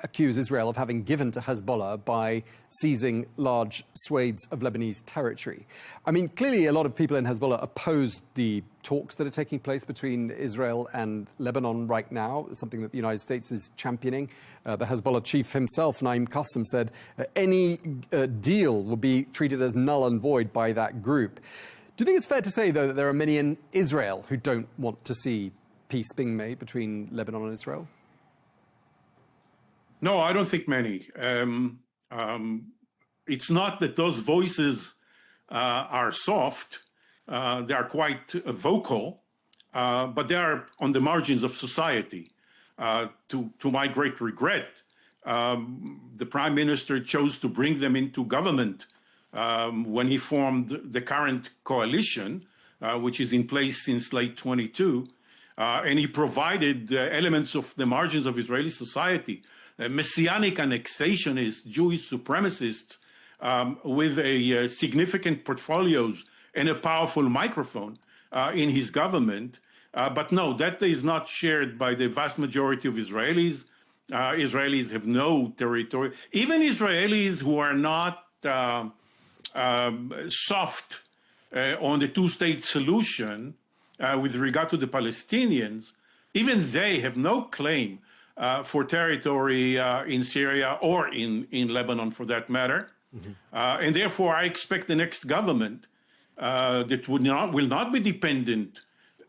accuse Israel of having given to Hezbollah by seizing large swathes of Lebanese territory. I mean, clearly a lot of people in Hezbollah oppose the talks that are taking place between Israel and Lebanon right now, something that the United States is championing. The Hezbollah chief himself, Naim Qassem, said any deal will be treated as null and void by that group. Do you think it's fair to say, though, that there are many in Israel who don't want to see peace being made between Lebanon and Israel? No, I don't think many. It's not that those voices are soft. They are quite vocal, but they are on the margins of society. To my great regret, the prime minister chose to bring them into government when he formed the current coalition, which is in place since late 22, and he provided elements of the margins of Israeli society, messianic annexationists, Jewish supremacists, with a significant portfolios and a powerful microphone in his government. But no, that is not shared by the vast majority of Israelis. Israelis have no territory. Even Israelis who are not soft on the two-state solution with regard to the Palestinians, even they have no claim for territory in Syria or in Lebanon, for that matter. Mm-hmm. And therefore, I expect the next government that will not be dependent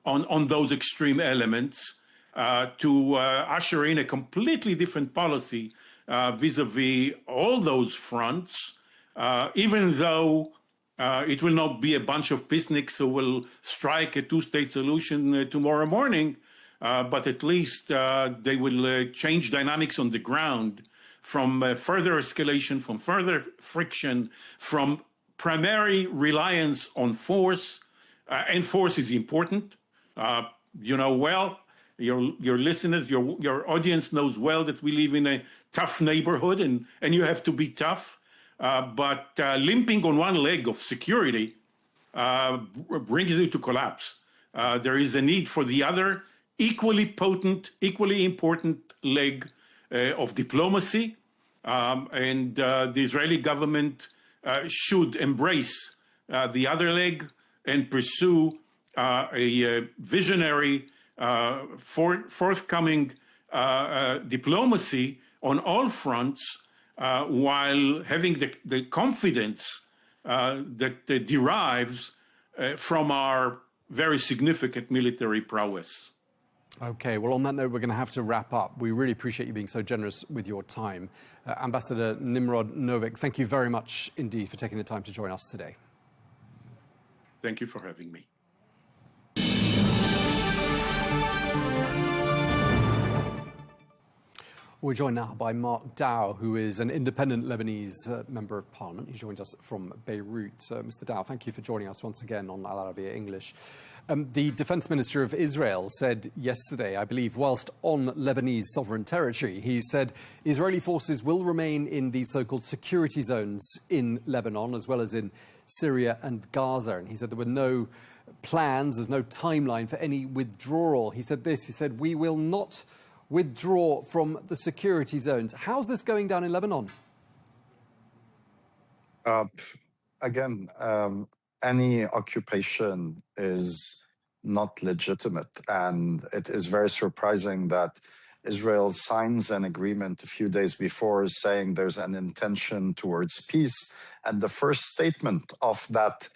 on those extreme elements to usher in a completely different policy vis-a-vis all those fronts, even though it will not be a bunch of peaceniks who will strike a two-state solution tomorrow morning. But at least they will change dynamics on the ground from further escalation, from further friction, from primary reliance on force. And force is important. You know well, your listeners, your audience knows well that we live in a tough neighborhood and you have to be tough. But limping on one leg of security brings you to collapse. There is a need for the other equally potent, equally important leg of diplomacy. And the Israeli government should embrace the other leg and pursue a visionary, forthcoming diplomacy on all fronts while having the confidence that derives from our very significant military prowess. Okay, well, on that note, we're going to have to wrap up. We really appreciate you being so generous with your time. Ambassador Nimrod Novik, thank you very much indeed for taking the time to join us today. Thank you for having me. We're joined now by Mark Dow, who is an independent Lebanese member of parliament. He joins us from Beirut. Mr. Dow, thank you for joining us once again on Arabiya English. The defense minister of Israel said yesterday, I believe, whilst on Lebanese sovereign territory, he said Israeli forces will remain in these so-called security zones in Lebanon, as well as in Syria and Gaza. And he said there were no plans, there's no timeline for any withdrawal. He said this, he said, we will not withdraw from the security zones. How's this going down in Lebanon? Again, any occupation is not legitimate, and it is very surprising that Israel signs an agreement a few days before saying there's an intention towards peace. And the first statement of that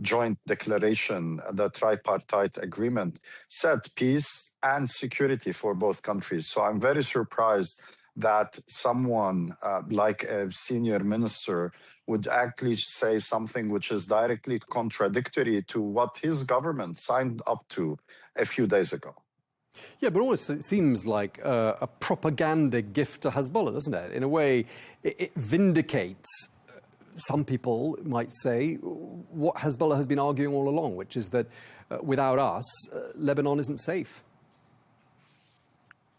joint declaration, the tripartite agreement, said peace and security for both countries. So I'm very surprised that someone like a senior minister would actually say something which is directly contradictory to what his government signed up to a few days ago. Yeah, but almost it seems like a propaganda gift to Hezbollah, doesn't it? In a way, it vindicates, some people might say, what Hezbollah has been arguing all along, which is that without us, Lebanon isn't safe.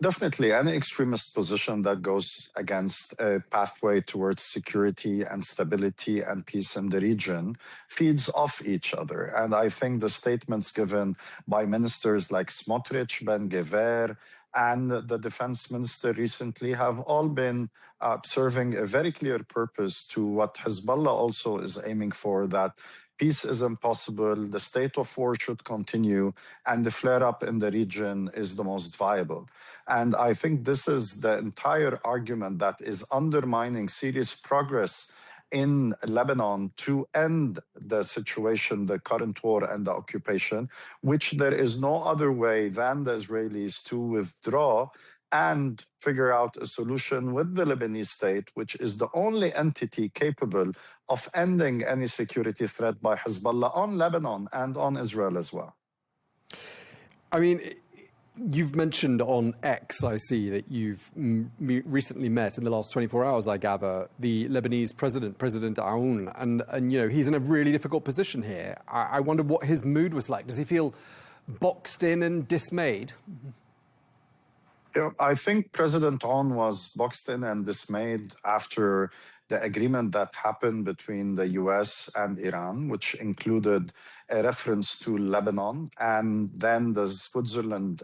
Definitely, any extremist position that goes against a pathway towards security and stability and peace in the region feeds off each other. And I think the statements given by ministers like Smotrich, Ben-Gvir, and the defense minister recently have all been serving a very clear purpose to what Hezbollah also is aiming for, that peace is impossible, the state of war should continue, and the flare-up in the region is the most viable. And I think this is the entire argument that is undermining serious progress in Lebanon to end the situation, the current war and the occupation, which there is no other way than the Israelis to withdraw and figure out a solution with the Lebanese state, which is the only entity capable of ending any security threat by Hezbollah on Lebanon and on Israel as well. I mean, you've mentioned on X, I see, that you've recently met in the last 24 hours, I gather, the Lebanese president, President Aoun, and you know, he's in a really difficult position here. I wonder what his mood was like. Does he feel boxed in and dismayed? Yeah, I think President Aoun was boxed in and dismayed after the agreement that happened between the US and Iran, which included a reference to Lebanon, and then the Switzerland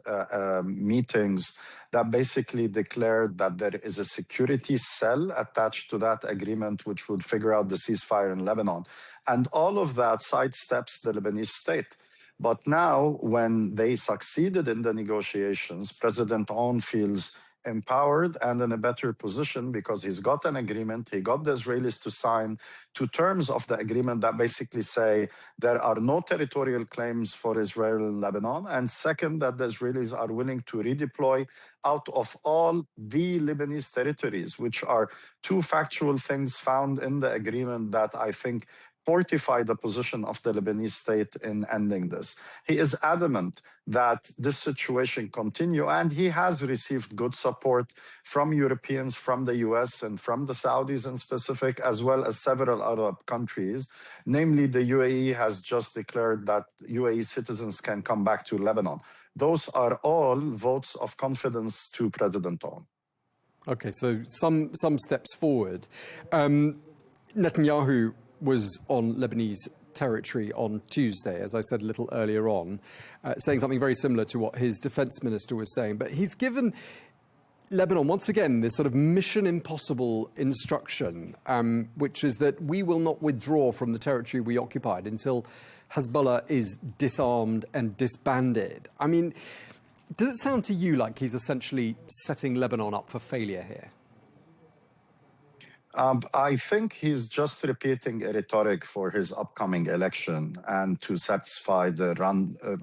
meetings that basically declared that there is a security cell attached to that agreement which would figure out the ceasefire in Lebanon. And all of that sidesteps the Lebanese state. But now, when they succeeded in the negotiations, President Aoun feels empowered and in a better position because he's got an agreement. He got the Israelis to sign two terms of the agreement that basically say there are no territorial claims for Israel in Lebanon. And second, that the Israelis are willing to redeploy out of all the Lebanese territories, which are two factual things found in the agreement that I think fortify the position of the Lebanese state in ending this. He is adamant that this situation continue, and he has received good support from Europeans, from the US, and from the Saudis in specific, as well as several Arab countries. Namely, the UAE has just declared that UAE citizens can come back to Lebanon. Those are all votes of confidence to President Aoun. Okay, so some steps forward. Netanyahu was on Lebanese territory on Tuesday, as I said a little earlier on, saying something very similar to what his defense minister was saying. But he's given Lebanon, once again, this sort of mission impossible instruction, which is that we will not withdraw from the territory we occupied until Hezbollah is disarmed and disbanded. I mean, Does it sound to you like he's essentially setting Lebanon up for failure here? I think he's just repeating a rhetoric for his upcoming election and to satisfy the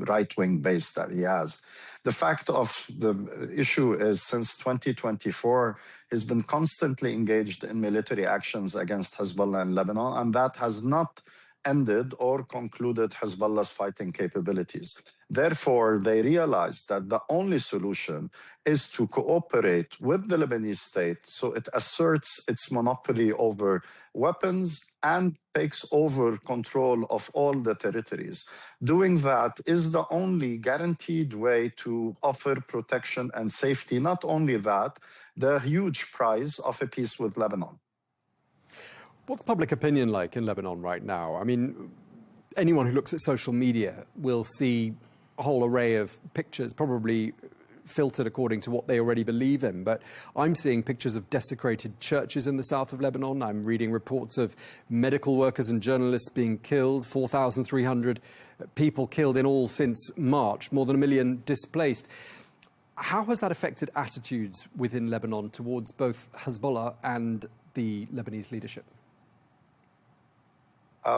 right-wing base that he has. The fact of the issue is since 2024, he's been constantly engaged in military actions against Hezbollah in Lebanon, and that has not ended or concluded Hezbollah's fighting capabilities. Therefore, they realized that the only solution is to cooperate with the Lebanese state so it asserts its monopoly over weapons and takes over control of all the territories. Doing that is the only guaranteed way to offer protection and safety. Not only that, the huge prize of a peace with Lebanon. What's public opinion like in Lebanon right now? I mean, anyone who looks at social media will see a whole array of pictures, probably filtered according to what they already believe in. But I'm seeing pictures of desecrated churches in the south of Lebanon. I'm reading reports of medical workers and journalists being killed, 4,300 people killed in all since March, more than 1 million displaced. How has that affected attitudes within Lebanon towards both Hezbollah and the Lebanese leadership?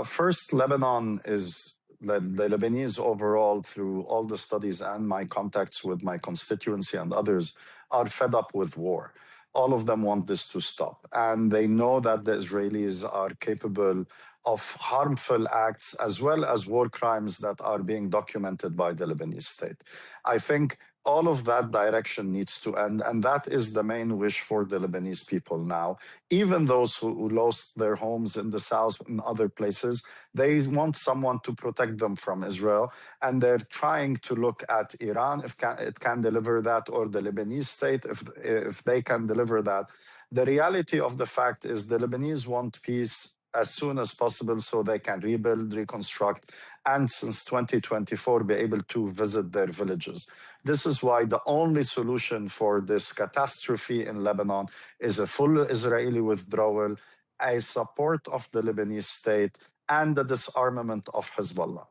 First, Lebanon is the Lebanese overall, through all the studies and my contacts with my constituency and others, are fed up with war. All of them want this to stop. And they know that the Israelis are capable of harmful acts as well as war crimes that are being documented by the Lebanese state. I think all of that direction needs to end, and that is the main wish for the Lebanese people now. Even those who lost their homes in the south and other places, they want someone to protect them from Israel, and they're trying to look at Iran, if it can deliver that, or the Lebanese state, if they can deliver that. The reality of the fact is the Lebanese want peace as soon as possible so they can rebuild, reconstruct, and since 2024 be able to visit their villages. This is why the only solution for this catastrophe in Lebanon is a full Israeli withdrawal, a support of the Lebanese state, and the disarmament of Hezbollah.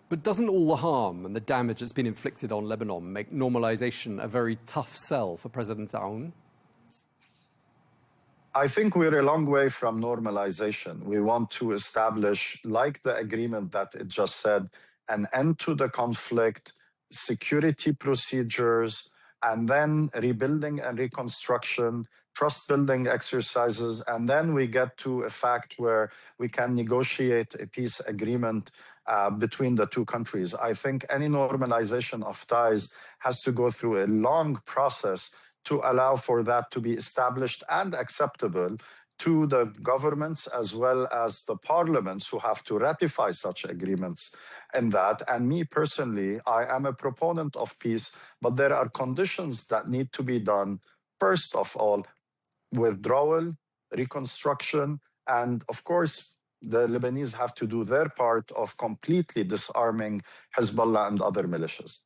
But doesn't all the harm and the damage that's been inflicted on Lebanon make normalization a very tough sell for President Aoun? I think we're a long way from normalization. We want to establish, like the agreement that it just said, an end to the conflict, security procedures, and then rebuilding and reconstruction, trust-building exercises, and then we get to a fact where we can negotiate a peace agreement between the two countries. I think any normalization of ties has to go through a long process to allow for that to be established and acceptable to the governments as well as the parliaments who have to ratify such agreements and that. And me personally, I am a proponent of peace, but there are conditions that need to be done. First of all, withdrawal, reconstruction, and of course, the Lebanese have to do their part of completely disarming Hezbollah and other militias.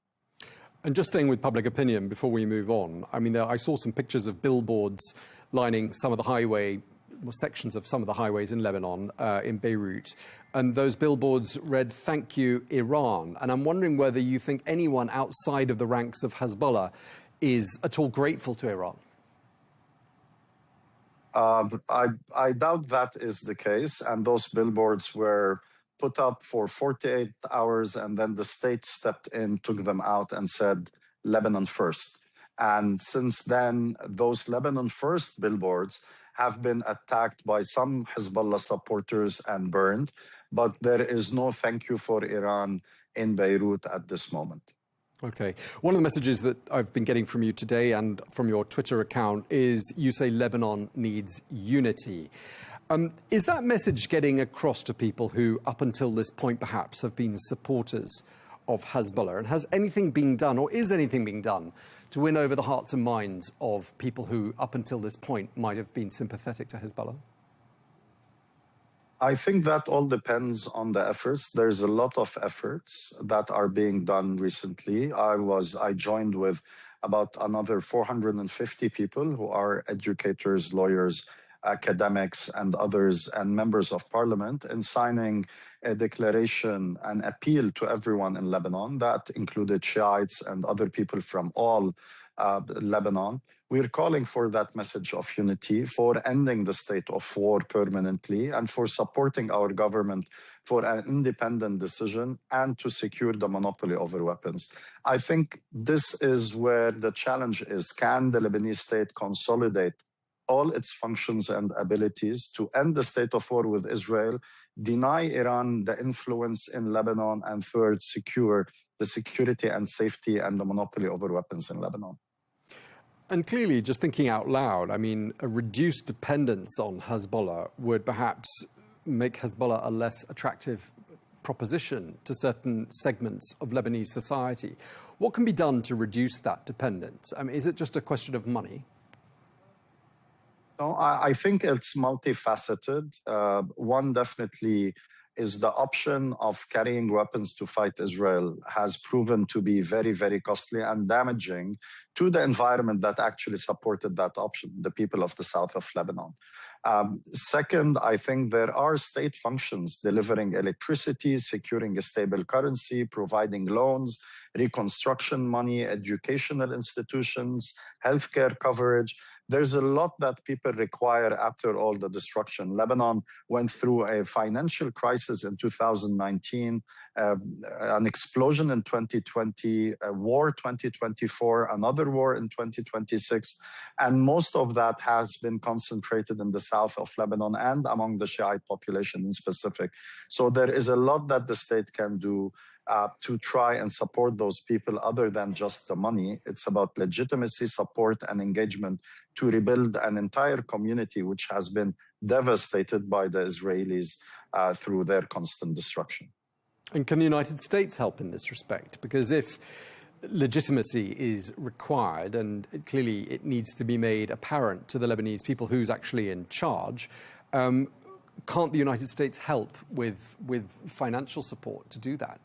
And just staying with public opinion before we move on, I mean, I saw some pictures of billboards lining some of the sections of some of the highways in Lebanon, in Beirut. And those billboards read, "Thank you, Iran." And I'm wondering whether you think anyone outside of the ranks of Hezbollah is at all grateful to Iran. I doubt that is the case. And those billboards were put up for 48 hours, and then the state stepped in, took them out, and said, "Lebanon first." And since then, those Lebanon first billboards have been attacked by some Hezbollah supporters and burned, but there is no thank you for Iran in Beirut at this moment. Okay. One of the messages that I've been getting from you today and from your Twitter account is you say Lebanon needs unity. Is that message getting across to people who, up until this point, perhaps have been supporters of Hezbollah? And has anything been done, or is anything being done, to win over the hearts and minds of people who, up until this point, might have been sympathetic to Hezbollah? I think that all depends on the efforts. There's a lot of efforts that are being done recently. I joined with about another 450 people who are educators, lawyers, academics and others and members of parliament in signing a declaration, an appeal to everyone in Lebanon that included Shiites and other people from all Lebanon. We're calling for that message of unity, for ending the state of war permanently, and for supporting our government for an independent decision and to secure the monopoly over weapons. I think this is where the challenge is. Can the Lebanese state consolidate all its functions and abilities to end the state of war with Israel, deny Iran the influence in Lebanon, and third, secure the security and safety and the monopoly over weapons in Lebanon? And clearly, just thinking out loud, I mean, a reduced dependence on Hezbollah would perhaps make Hezbollah a less attractive proposition to certain segments of Lebanese society. What can be done to reduce that dependence? I mean, is it just a question of money? No, I think it's multifaceted. One definitely is the option of carrying weapons to fight Israel has proven to be very, very costly and damaging to the environment that actually supported that option, the people of the south of Lebanon. Second, I think there are state functions delivering electricity, securing a stable currency, providing loans, reconstruction money, educational institutions, healthcare coverage. There's a lot that people require after all the destruction. Lebanon went through a financial crisis in 2019, an explosion in 2020, a war 2024, another war in 2026. And most of that has been concentrated in the south of Lebanon and among the Shiite population in specific. So there is a lot that the state can do to try and support those people other than just the money. It's about legitimacy, support, and engagement to rebuild an entire community which has been devastated by the Israelis through their constant destruction. And can the United States help in this respect? Because if legitimacy is required, and clearly it needs to be made apparent to the Lebanese people who's actually in charge, can't the United States help with financial support to do that?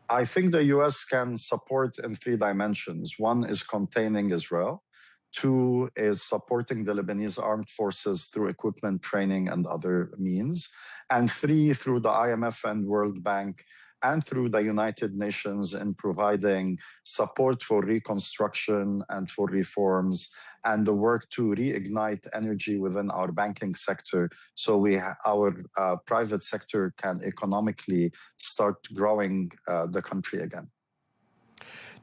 I think the U.S. can support in three dimensions. One is containing Israel. Two is supporting the Lebanese armed forces through equipment, training, and other means. And three, through the IMF and World Bank and through the United Nations in providing support for reconstruction and for reforms and the work to reignite energy within our banking sector so our private sector can economically start growing the country again.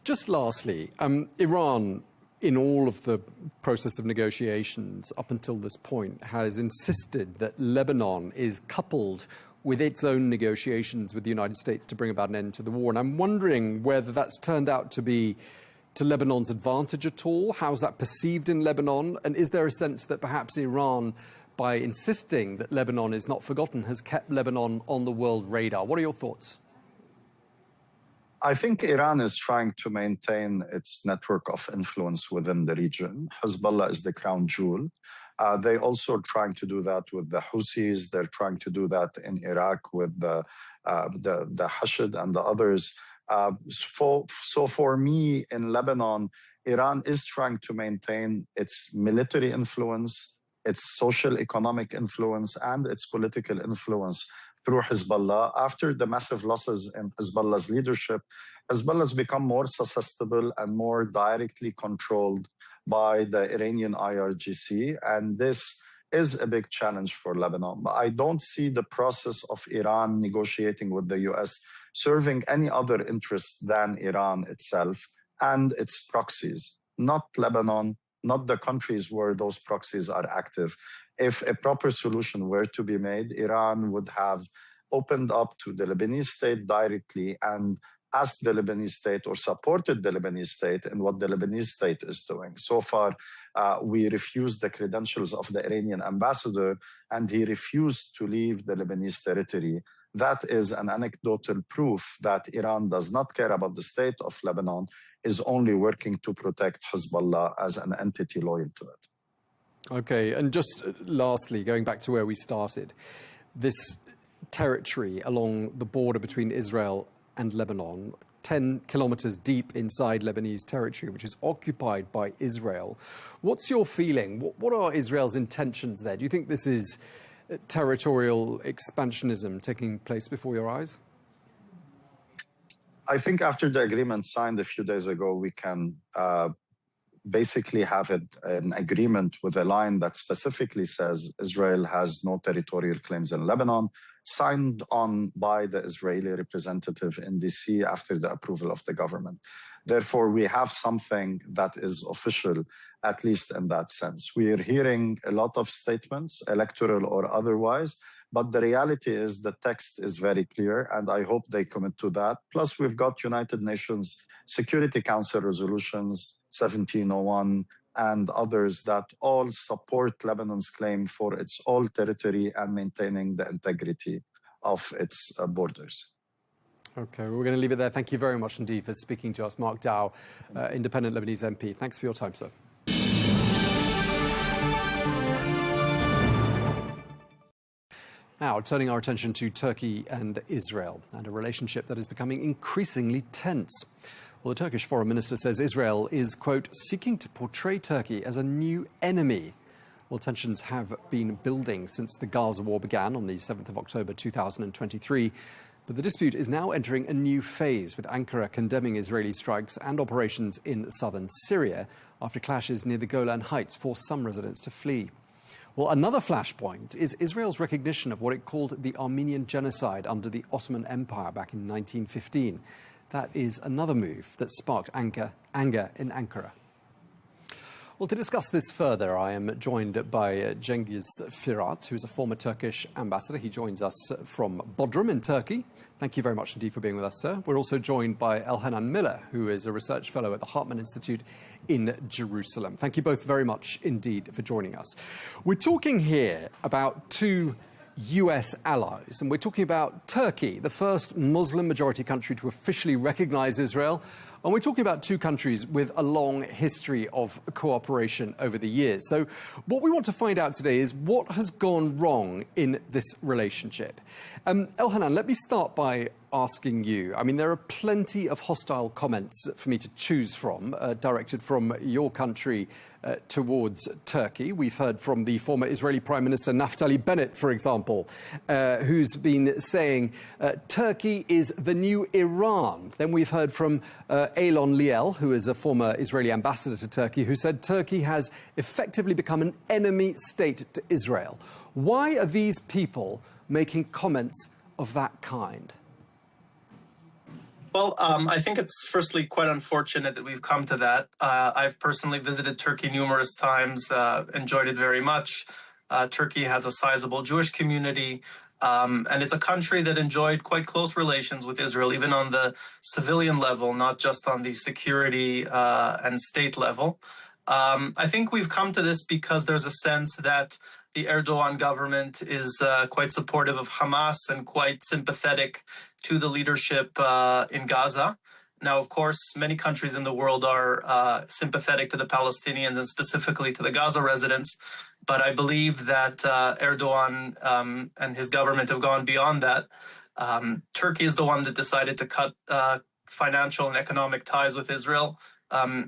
Just lastly, Iran, in all of the process of negotiations up until this point, has insisted that Lebanon is coupled with its own negotiations with the United States to bring about an end to the war. And I'm wondering whether that's turned out to be to Lebanon's advantage at all. How's that perceived in Lebanon? And is there a sense that perhaps Iran, by insisting that Lebanon is not forgotten, has kept Lebanon on the world radar? What are your thoughts? I think Iran is trying to maintain its network of influence within the region. Hezbollah is the crown jewel. They're also trying to do that with the Houthis. They're trying to do that in Iraq with the Hashd and the others. So for me, in Lebanon, Iran is trying to maintain its military influence, its social economic influence, and its political influence through Hezbollah. After the massive losses in Hezbollah's leadership, Hezbollah has become more susceptible and more directly controlled by the Iranian IRGC, and this is a big challenge for Lebanon. But I don't see the process of Iran negotiating with the US serving any other interest than Iran itself and its proxies, not Lebanon, not the countries where those proxies are active. If a proper solution were to be made, Iran would have opened up to the Lebanese state directly and asked the Lebanese state or supported the Lebanese state in what the Lebanese state is doing. So far, we refused the credentials of the Iranian ambassador, and he refused to leave the Lebanese territory. That is an anecdotal proof that Iran does not care about the state of Lebanon, is only working to protect Hezbollah as an entity loyal to it. Okay, and just lastly, going back to where we started, this territory along the border between Israel and Lebanon, 10 kilometers deep inside Lebanese territory, which is occupied by Israel. What's your feeling? What are Israel's intentions there? Do you think this is territorial expansionism taking place before your eyes? I think after the agreement signed a few days ago, we can basically have an agreement with a line that specifically says Israel has no territorial claims in Lebanon, signed on by the Israeli representative in DC after the approval of the government. Therefore, we have something that is official, at least in that sense. We are hearing a lot of statements, electoral or otherwise, but the reality is the text is very clear, and I hope they commit to that. Plus, we've got United Nations Security Council resolutions 1701 and others that all support Lebanon's claim for its whole territory and maintaining the integrity of its borders. Okay, we're going to leave it there. Thank you very much indeed for speaking to us. Mark Dow, independent Lebanese MP. Thanks for your time, sir. Now, turning our attention to Turkey and Israel, and a relationship that is becoming increasingly tense. Well, the Turkish foreign minister says Israel is, quote, seeking to portray Turkey as a new enemy. Well, tensions have been building since the Gaza war began on the 7th of October 2023. But the dispute is now entering a new phase, with Ankara condemning Israeli strikes and operations in southern Syria after clashes near the Golan Heights forced some residents to flee. Well, another flashpoint is Israel's recognition of what it called the Armenian genocide under the Ottoman Empire back in 1915. That is another move that sparked anger in Ankara. Well, to discuss this further, I am joined by Cengiz Firat, who is a former Turkish ambassador. He joins us from Bodrum in Turkey. Thank you very much indeed for being with us, sir. We're also joined by Elhanan Miller, who is a research fellow at the Hartman Institute in Jerusalem. Thank you both very much indeed for joining us. We're talking here about two US allies, and we're talking about Turkey, the first Muslim-majority country to officially recognize Israel. And we're talking about two countries with a long history of cooperation over the years. So what we want to find out today is what has gone wrong in this relationship. Elhanan, let me start by asking you. I mean, there are plenty of hostile comments for me to choose from, directed from your country towards Turkey. We've heard from the former Israeli Prime Minister Naftali Bennett, for example, who's been saying Turkey is the new Iran. Then we've heard from Eylon Liel, who is a former Israeli ambassador to Turkey, who said Turkey has effectively become an enemy state to Israel. Why are these people making comments of that kind? Well, I think it's firstly quite unfortunate that we've come to that. I've personally visited Turkey numerous times, enjoyed it very much. Turkey has a sizable Jewish community, and it's a country that enjoyed quite close relations with Israel, even on the civilian level, not just on the security and state level. I think we've come to this because there's a sense that the Erdogan government is quite supportive of Hamas and quite sympathetic to the leadership in Gaza. Now, of course, many countries in the world are sympathetic to the Palestinians and specifically to the Gaza residents. But I believe that Erdogan and his government have gone beyond that. Turkey is the one that decided to cut financial and economic ties with Israel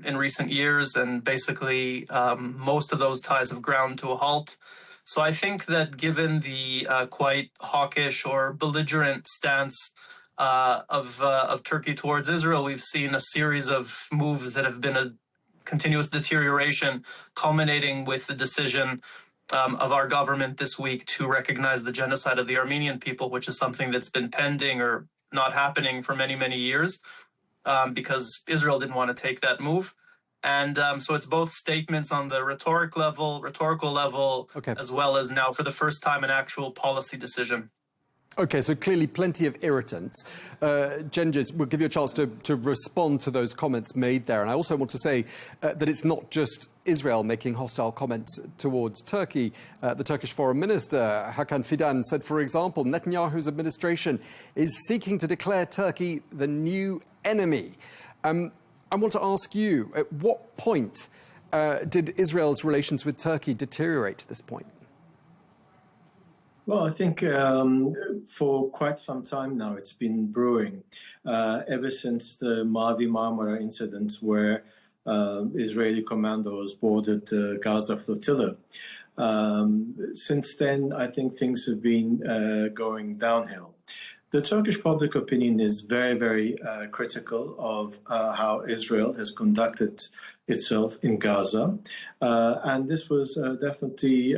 in recent years. And basically, most of those ties have ground to a halt. So I think that given the quite hawkish or belligerent stance of Turkey towards Israel, we've seen a series of moves that have been a continuous deterioration, culminating with the decision of our government this week to recognize the genocide of the Armenian people, which is something that's been pending or not happening for many, many years because Israel didn't want to take that move. And so it's both statements on the rhetorical level, as well as now for the first time an actual policy decision. Okay, so clearly plenty of irritants. Cengiz, we'll give you a chance to respond to those comments made there. And I also want to say that it's not just Israel making hostile comments towards Turkey. The Turkish foreign minister, Hakan Fidan, said, for example, Netanyahu's administration is seeking to declare Turkey the new enemy. I want to ask you, at what point did Israel's relations with Turkey deteriorate to this point? Well, I think for quite some time now, it's been brewing ever since the Mavi Marmara incident where Israeli commandos boarded the Gaza flotilla. Since then, I think things have been going downhill. The Turkish public opinion is very, very critical of how Israel has conducted itself in Gaza. And this was definitely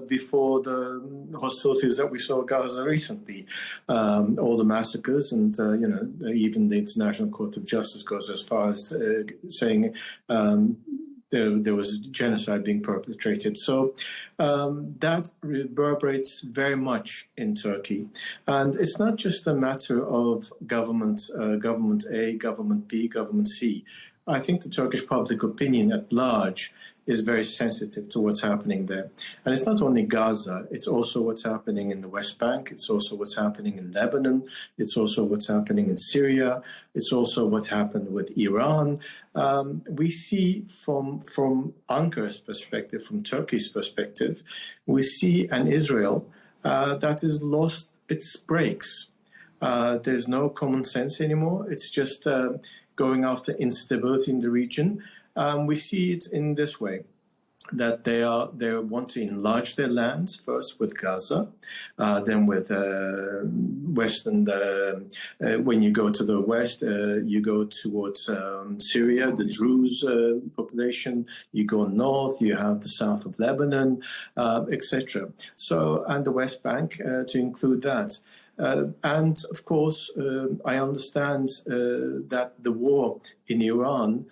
before the hostilities that we saw in Gaza recently. All the massacres and, even the International Court of Justice goes as far as saying there was genocide being perpetrated. So that reverberates very much in Turkey. And it's not just a matter of government A, government B, government C. I think the Turkish public opinion at large is very sensitive to what's happening there. And it's not only Gaza, it's also what's happening in the West Bank, it's also what's happening in Lebanon, it's also what's happening in Syria, it's also what happened with Iran. We see from Ankar's perspective, from Turkey's perspective, we see an Israel that has lost its brakes. There's no common sense anymore. It's just going after instability in the region. We see it in this way, that they want to enlarge their lands, first with Gaza, then with Western. When you go to the west, you go towards Syria, the Druze population. You go north, you have the south of Lebanon, etc. So, and the West Bank to include that. And of course, I understand that the war in Iran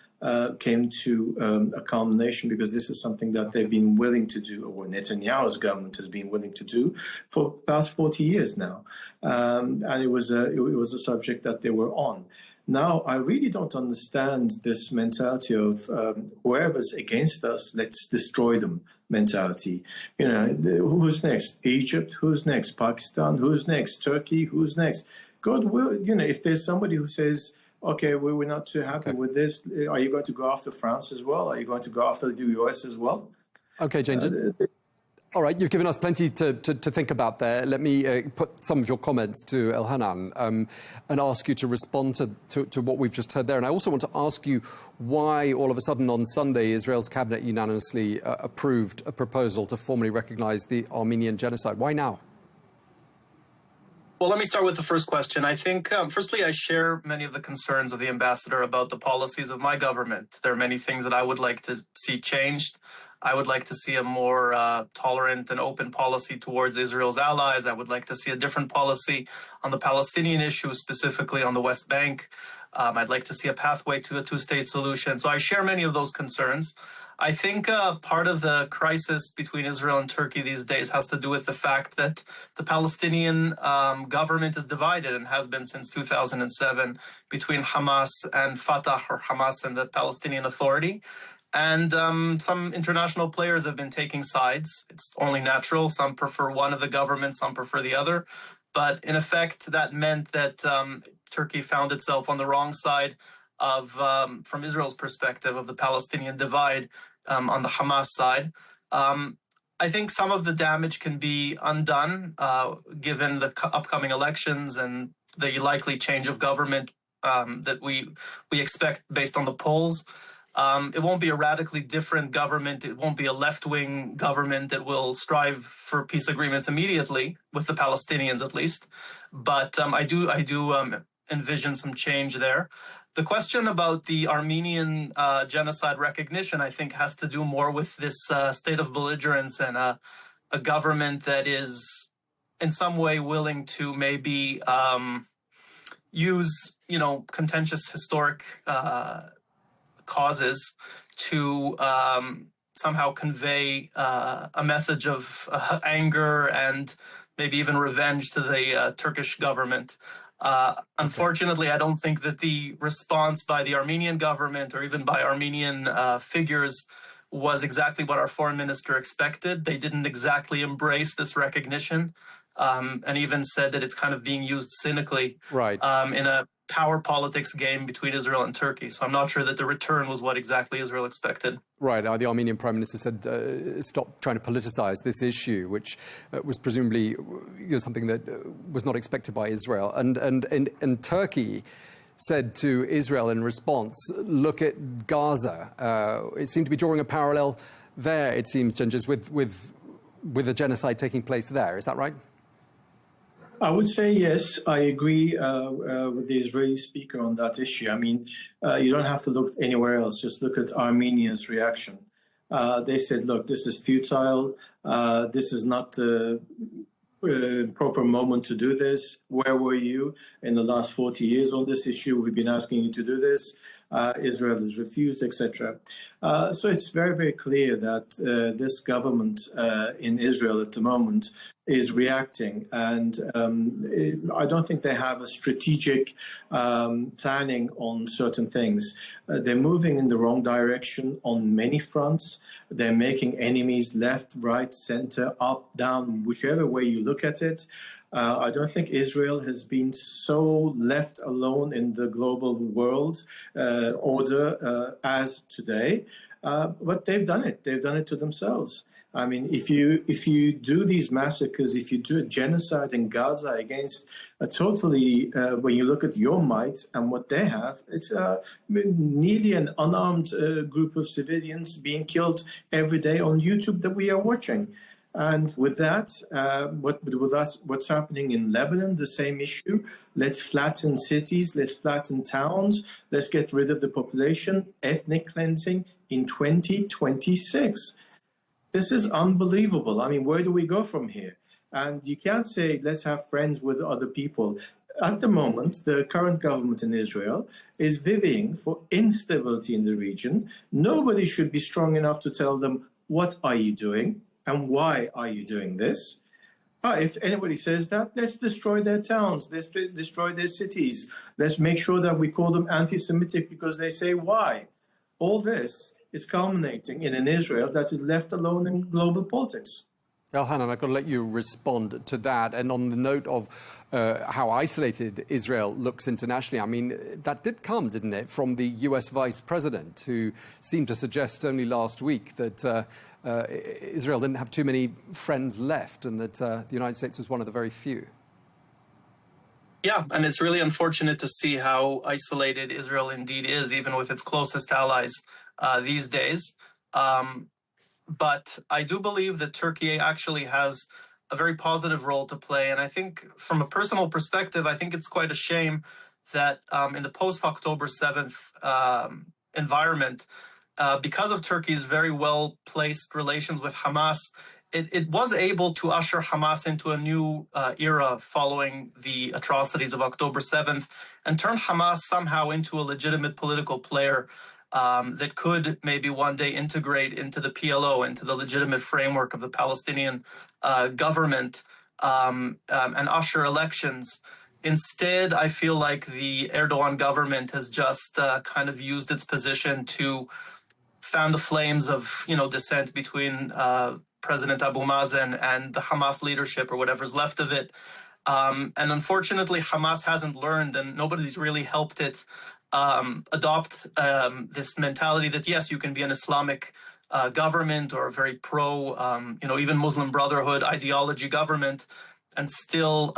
came to a culmination because this is something that they've been willing to do, or Netanyahu's government has been willing to do for the past 40 years now. And it was a subject that they were on. Now, I really don't understand this mentality of whoever's against us, let's destroy them mentality. Who's next? Egypt? Who's next? Pakistan? Who's next? Turkey? Who's next? God will, if there's somebody who says, okay, we're not too happy with this, are you going to go after France as well? Are you going to go after the US as well? Okay, Jane. All right, you've given us plenty to think about there. Let me put some of your comments to Elhanan and ask you to respond to what we've just heard there. And I also want to ask you why all of a sudden on Sunday Israel's cabinet unanimously approved a proposal to formally recognize the Armenian genocide. Why now? Well, let me start with the first question. I think, firstly, I share many of the concerns of the ambassador about the policies of my government. There are many things that I would like to see changed. I would like to see a more tolerant and open policy towards Israel's allies. I would like to see a different policy on the Palestinian issue, specifically on the West Bank. I'd like to see a pathway to a two-state solution. So I share many of those concerns. I think part of the crisis between Israel and Turkey these days has to do with the fact that the Palestinian government is divided and has been since 2007 between Hamas and Fatah, or Hamas and the Palestinian Authority. And some international players have been taking sides. It's only natural. Some prefer one of the governments, some prefer the other. But in effect, that meant that Turkey found itself on the wrong side of, from Israel's perspective, of the Palestinian divide on the Hamas side. I think some of the damage can be undone given the upcoming elections and the likely change of government that we expect based on the polls. It won't be a radically different government. It won't be a left-wing government that will strive for peace agreements immediately, with the Palestinians at least. But I do envision some change there. The question about the Armenian genocide recognition, I think, has to do more with this state of belligerence and a government that is in some way willing to maybe use, contentious historic causes to somehow convey a message of anger and maybe even revenge to the Turkish government. Unfortunately, I don't think that the response by the Armenian government or even by Armenian figures was exactly what our foreign minister expected. They didn't exactly embrace this recognition. and even said that it's kind of being used cynically in a power politics game between Israel and Turkey. So I'm not sure that the return was what exactly Israel expected. Right. The Armenian Prime Minister said, stop trying to politicize this issue, which was presumably something that was not expected by Israel. And Turkey said to Israel in response, look at Gaza. It seemed to be drawing a parallel there, it seems, Cengiz, with the genocide taking place there. Is that right? I would say yes. I agree with the Israeli speaker on that issue. I mean, you don't have to look anywhere else. Just look at Armenia's reaction. They said, look, this is futile. This is not the proper moment to do this. Where were you in the last 40 years on this issue? We've been asking you to do this. Israel has refused, etc. So it's very, very clear that this government in Israel at the moment is reacting, and I don't think they have a strategic planning on certain things. They're moving in the wrong direction on many fronts. They're making enemies left, right, center, up, down, whichever way you look at it. I don't think Israel has been so left alone in the global world order as today, but they've done it. They've done it to themselves. I mean, if you do these massacres, if you do a genocide in Gaza against a totally, when you look at your might and what they have, it's nearly an unarmed group of civilians being killed every day on YouTube that we are watching. And with that, what's happening in Lebanon, the same issue. Let's flatten cities, let's flatten towns, let's get rid of the population, ethnic cleansing in 2026. This is unbelievable. I mean, where do we go from here? And you can't say, let's have friends with other people. At the moment, the current government in Israel is vivying for instability in the region. Nobody should be strong enough to tell them, what are you doing? And why are you doing this? If anybody says that, let's destroy their towns, let's destroy their cities. Let's make sure that we call them anti-Semitic because they say why. All this is culminating in an Israel that is left alone in global politics. Elhanan, I've got to let you respond to that. And on the note of how isolated Israel looks internationally, I mean, that did come, didn't it, from the US Vice President, who seemed to suggest only last week that Israel didn't have too many friends left and that the United States was one of the very few. Yeah, and it's really unfortunate to see how isolated Israel indeed is, even with its closest allies these days. But I do believe that Turkey actually has a very positive role to play. And I think from a personal perspective, I think it's quite a shame that in the post-October 7th environment, because of Turkey's very well-placed relations with Hamas, it was able to usher Hamas into a new era following the atrocities of October 7th and turn Hamas somehow into a legitimate political player that could maybe one day integrate into the PLO, into the legitimate framework of the Palestinian government and usher elections. Instead, I feel like the Erdogan government has just kind of used its position to fan the flames of, dissent between President Abu Mazen and the Hamas leadership or whatever's left of it. And unfortunately, Hamas hasn't learned, and nobody's really helped it adopt this mentality that, yes, you can be an Islamic government or a very pro, even Muslim Brotherhood ideology government and still,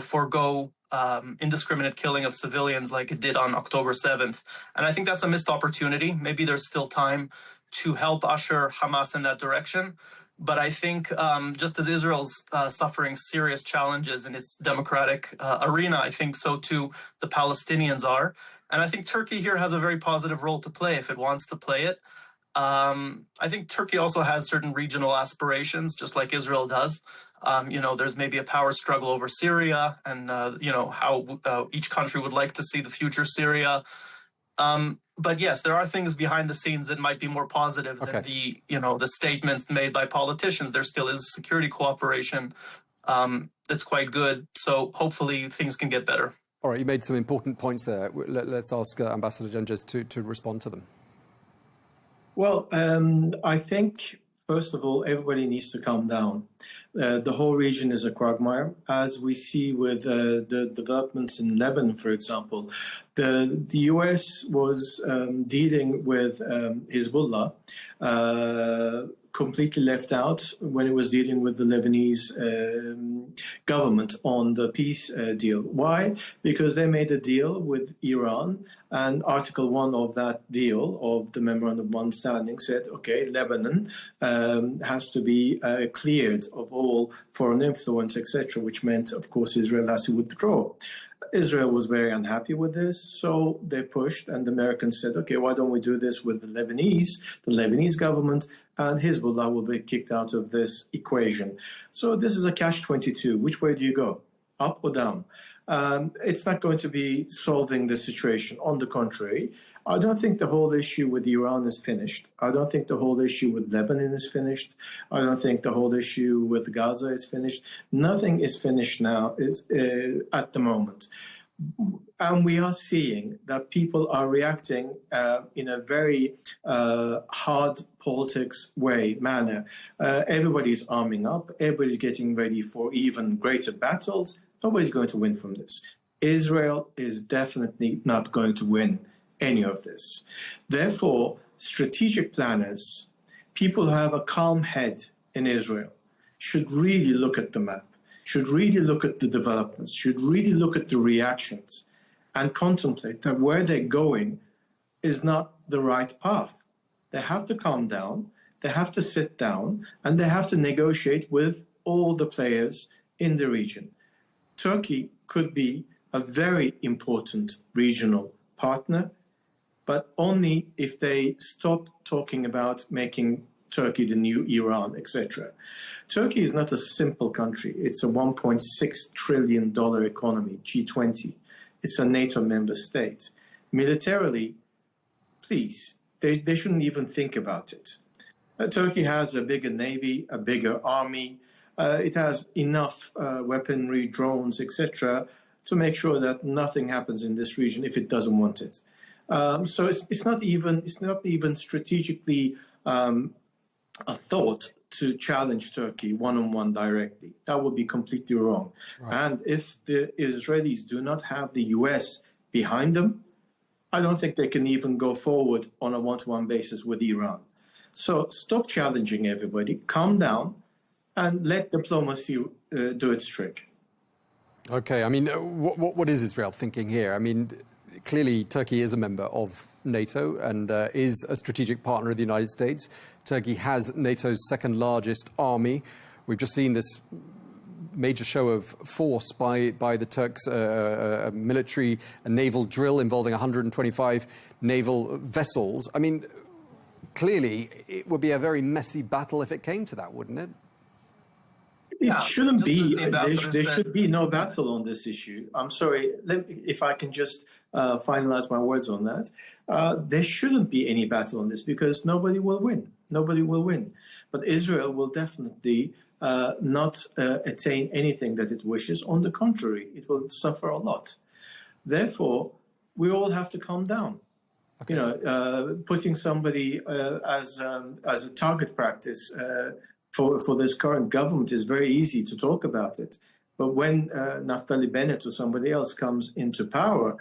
forego indiscriminate killing of civilians like it did on October 7th. And I think that's a missed opportunity. Maybe there's still time to help usher Hamas in that direction. But I think just as Israel's suffering serious challenges in its democratic arena, I think so too the Palestinians are. And I think Turkey here has a very positive role to play if it wants to play it. I think Turkey also has certain regional aspirations, just like Israel does. There's maybe a power struggle over Syria and, how each country would like to see the future Syria. But yes, there are things behind the scenes that might be more positive than the statements made by politicians. There still is security cooperation that's quite good. So hopefully things can get better. All right, you made some important points there. Let's ask Ambassador Cengiz to respond to them. Well, I think, First of all, everybody needs to calm down. The whole region is a quagmire, as we see with the developments in Lebanon, for example. The U.S. was dealing with Hezbollah, completely left out when it was dealing with the Lebanese government on the peace deal. Why? Because they made a deal with Iran, and Article 1 of that deal, of the Memorandum of Understanding, said, okay, Lebanon has to be cleared of all foreign influence, etc., which meant, of course, Israel has to withdraw. Israel was very unhappy with this, so they pushed, and the Americans said, okay, why don't we do this with the Lebanese government, and Hezbollah will be kicked out of this equation. So this is a catch-22. Which way do you go, up or down? It's not going to be solving the situation. On the contrary, I don't think the whole issue with Iran is finished. I don't think the whole issue with Lebanon is finished. I don't think the whole issue with Gaza is finished. Nothing is finished now at the moment. And we are seeing that people are reacting in a very hard politics manner. Everybody's arming up. Everybody's getting ready for even greater battles. Nobody's going to win from this. Israel is definitely not going to win any of this. Therefore, strategic planners, people who have a calm head in Israel, should really look at the map, should really look at the developments, should really look at the reactions, and contemplate that where they're going is not the right path. They have to calm down, they have to sit down, and they have to negotiate with all the players in the region. Turkey could be a very important regional partner, but only if they stop talking about making Turkey the new Iran, etc. Turkey is not a simple country. It's a $1.6 trillion economy, G20. It's a NATO member state. Militarily, please, they shouldn't even think about it. Turkey has a bigger navy, a bigger army. It has enough weaponry, drones, etc., to make sure that nothing happens in this region if it doesn't want it. So it's not even strategically a thought to challenge Turkey one-on-one directly. That would be completely wrong. Right. And if the Israelis do not have the US behind them, I don't think they can even go forward on a one-to-one basis with Iran. So stop challenging everybody, calm down, and let diplomacy do its trick. Okay, I mean, what is Israel thinking here? I mean, clearly Turkey is a member of NATO and is a strategic partner of the United States. Turkey has NATO's second largest army. We've just seen this major show of force by the Turks, a military, a naval drill involving 125 naval vessels. I mean, clearly it would be a very messy battle if it came to that, wouldn't it? It shouldn't be. There should be no battle on this issue. I'm sorry, if I can just finalize my words on that. There shouldn't be any battle on this because nobody will win. Nobody will win. But Israel will definitely not attain anything that it wishes. On the contrary, it will suffer a lot. Therefore, we all have to calm down. Okay. You know, putting somebody as a target practice for this current government is very easy to talk about it. But when Naftali Bennett or somebody else comes into power,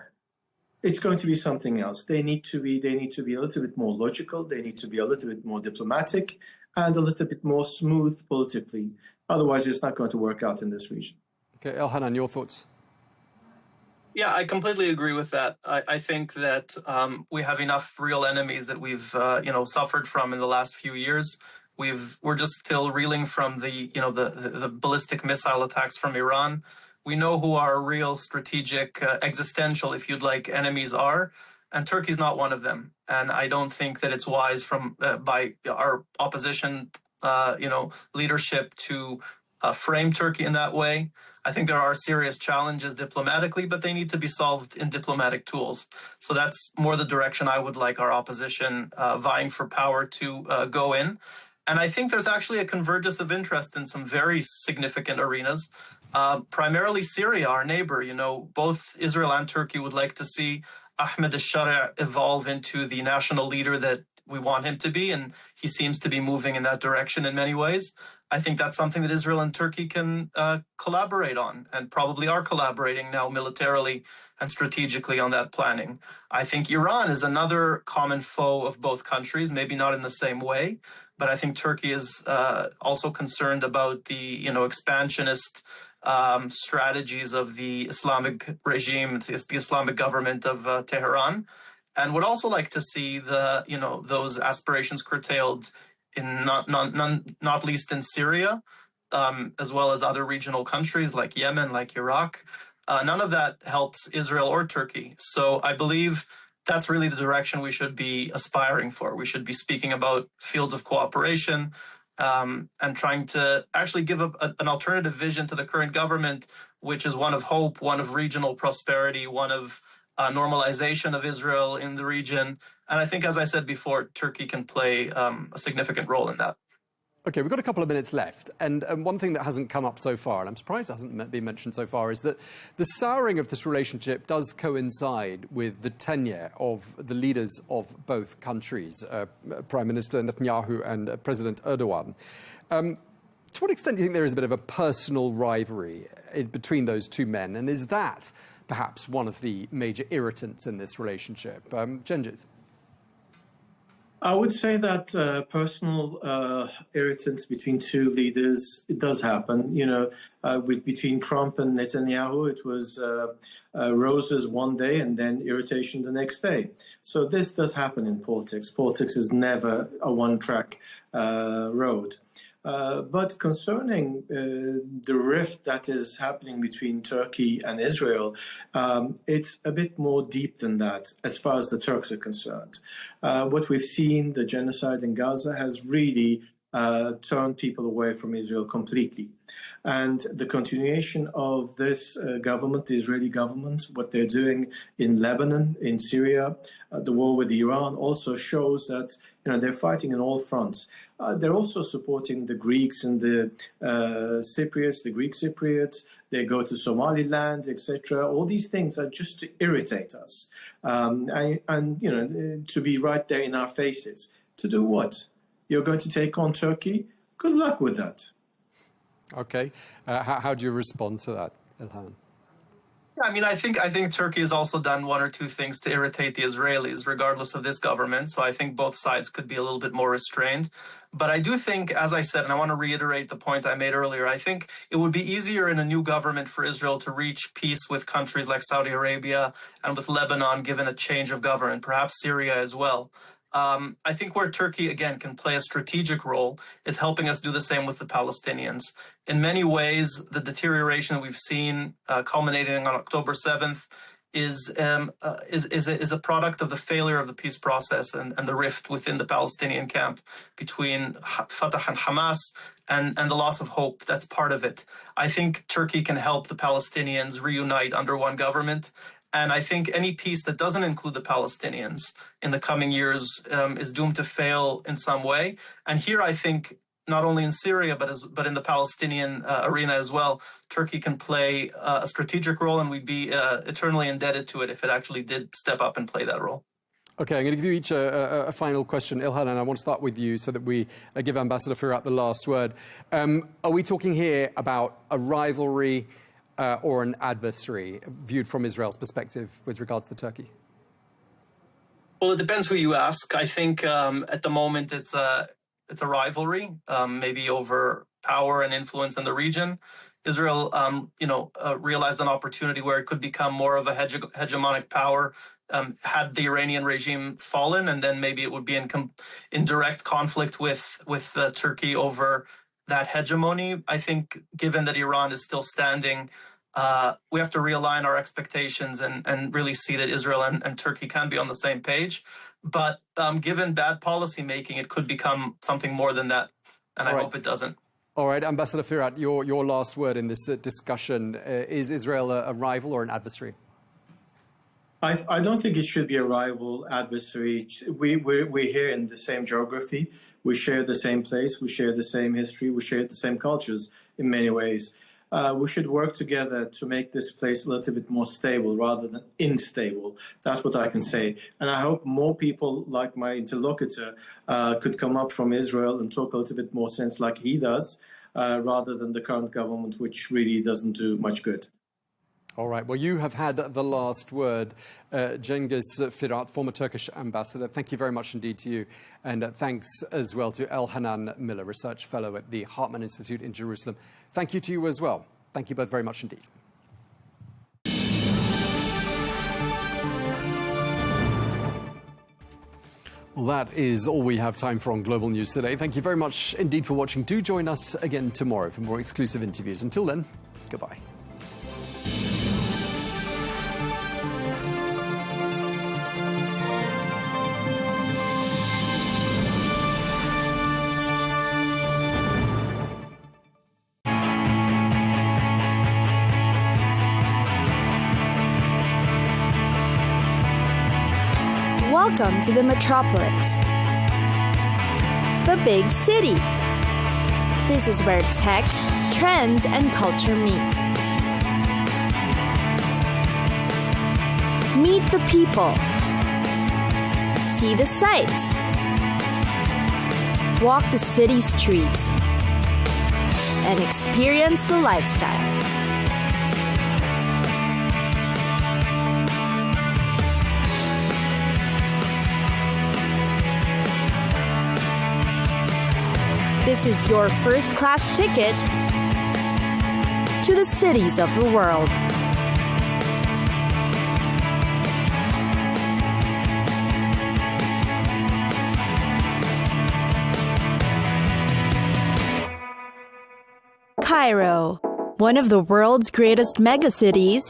it's going to be something else. They need to be a little bit more logical. They need to be a little bit more diplomatic and a little bit more smooth politically. Otherwise, it's not going to work out in this region. Okay, Elhanan, your thoughts? Yeah, I completely agree with that. I think that we have enough real enemies that we've suffered from in the last few years. We're just still reeling from the ballistic missile attacks from Iran. We know who our real strategic, existential, if you'd like, enemies are, and Turkey's not one of them. And I don't think that it's wise by our opposition, leadership to frame Turkey in that way. I think there are serious challenges diplomatically, but they need to be solved in diplomatic tools. So that's more the direction I would like our opposition vying for power to go in. And I think there's actually a convergence of interest in some very significant arenas, primarily Syria, our neighbor. You know, both Israel and Turkey would like to see Ahmed al-Shara evolve into the national leader that we want him to be, and he seems to be moving in that direction in many ways. I think that's something that Israel and Turkey can collaborate on, and probably are collaborating now militarily and strategically on that planning. I think Iran is another common foe of both countries, maybe not in the same way, but I think Turkey is also concerned about the expansionist strategies of the Islamic regime, the Islamic government of Tehran, and would also like to see those aspirations curtailed in not least in Syria, as well as other regional countries like Yemen, like Iraq. None of that helps Israel or Turkey. So I believe that's really the direction we should be aspiring for. We should be speaking about fields of cooperation, and trying to actually give an alternative vision to the current government, which is one of hope, one of regional prosperity, one of normalization of Israel in the region. And I think, as I said before, Turkey can play a significant role in that. Okay, we've got a couple of minutes left, and one thing that hasn't come up so far, and I'm surprised it hasn't been mentioned so far, is that the souring of this relationship does coincide with the tenure of the leaders of both countries, Prime Minister Netanyahu and President Erdogan. To what extent do you think there is a bit of a personal rivalry between those two men, and is that perhaps one of the major irritants in this relationship? Cengiz? I would say that personal irritants between two leaders, it does happen. Between Trump and Netanyahu, it was roses one day and then irritation the next day. So this does happen in politics. Politics is never a one-track road. But concerning the rift that is happening between Turkey and Israel, it's a bit more deep than that as far as the Turks are concerned. What we've seen, the genocide in Gaza, has really turned people away from Israel completely. And the continuation of this government, the Israeli government, what they're doing in Lebanon, in Syria, the war with Iran also shows that they're fighting on all fronts. They're also supporting the Greeks and the Cypriots, the Greek Cypriots. They go to Somaliland, etc. All these things are just to irritate us, and to be right there in our faces. To do what? You're going to take on Turkey? Good luck with that. Okay. How do you respond to that, Ilhan? I mean, I think Turkey has also done one or two things to irritate the Israelis, regardless of this government. So I think both sides could be a little bit more restrained. But I do think, as I said, and I want to reiterate the point I made earlier, I think it would be easier in a new government for Israel to reach peace with countries like Saudi Arabia and with Lebanon, given a change of government, perhaps Syria as well. I think where Turkey, again, can play a strategic role is helping us do the same with the Palestinians. In many ways, the deterioration that we've seen culminating on October 7th is a product of the failure of the peace process and the rift within the Palestinian camp between Fatah and Hamas and the loss of hope. That's part of it. I think Turkey can help the Palestinians reunite under one government. And I think any peace that doesn't include the Palestinians in the coming years is doomed to fail in some way. And here, I think, not only in Syria, but in the Palestinian arena as well, Turkey can play a strategic role, and we'd be eternally indebted to it if it actually did step up and play that role. Okay, I'm going to give you each a final question. Ilhan, and I want to start with you so that we give Ambassador Firat the last word. Are we talking here about a rivalry or an adversary viewed from Israel's perspective with regards to Turkey? Well, it depends who you ask. I think at the moment it's a rivalry, maybe over power and influence in the region. Israel, realized an opportunity where it could become more of a hegemonic power had the Iranian regime fallen, and then maybe it would be in direct conflict with Turkey over that hegemony. I think, given that Iran is still standing, we have to realign our expectations and really see that Israel and Turkey can be on the same page. But given bad policy making, it could become something more than that, and I hope it doesn't. All right, Ambassador Firat, your last word in this discussion. Is Israel a rival or an adversary? I don't think it should be a rival adversary. We're here in the same geography. We share the same place. We share the same history. We share the same cultures in many ways. we should work together to make this place a little bit more stable rather than unstable. That's what I can say. And I hope more people like my interlocutor could come up from Israel and talk a little bit more sense like he does, rather than the current government, which really doesn't do much good. All right. Well, you have had the last word. Cengiz Firat, former Turkish ambassador, thank you very much indeed to you. And thanks as well to Elhanan Miller, research fellow at the Hartman Institute in Jerusalem. Thank you to you as well. Thank you both very much indeed. Well, that is all we have time for on Global News today. Thank you very much indeed for watching. Do join us again tomorrow for more exclusive interviews. Until then, goodbye. Welcome to the metropolis, the big city. This is where tech, trends, and culture meet. Meet the people. See the sights. Walk the city streets. And experience the lifestyle. This is your first-class ticket to the cities of the world. Cairo, one of the world's greatest megacities,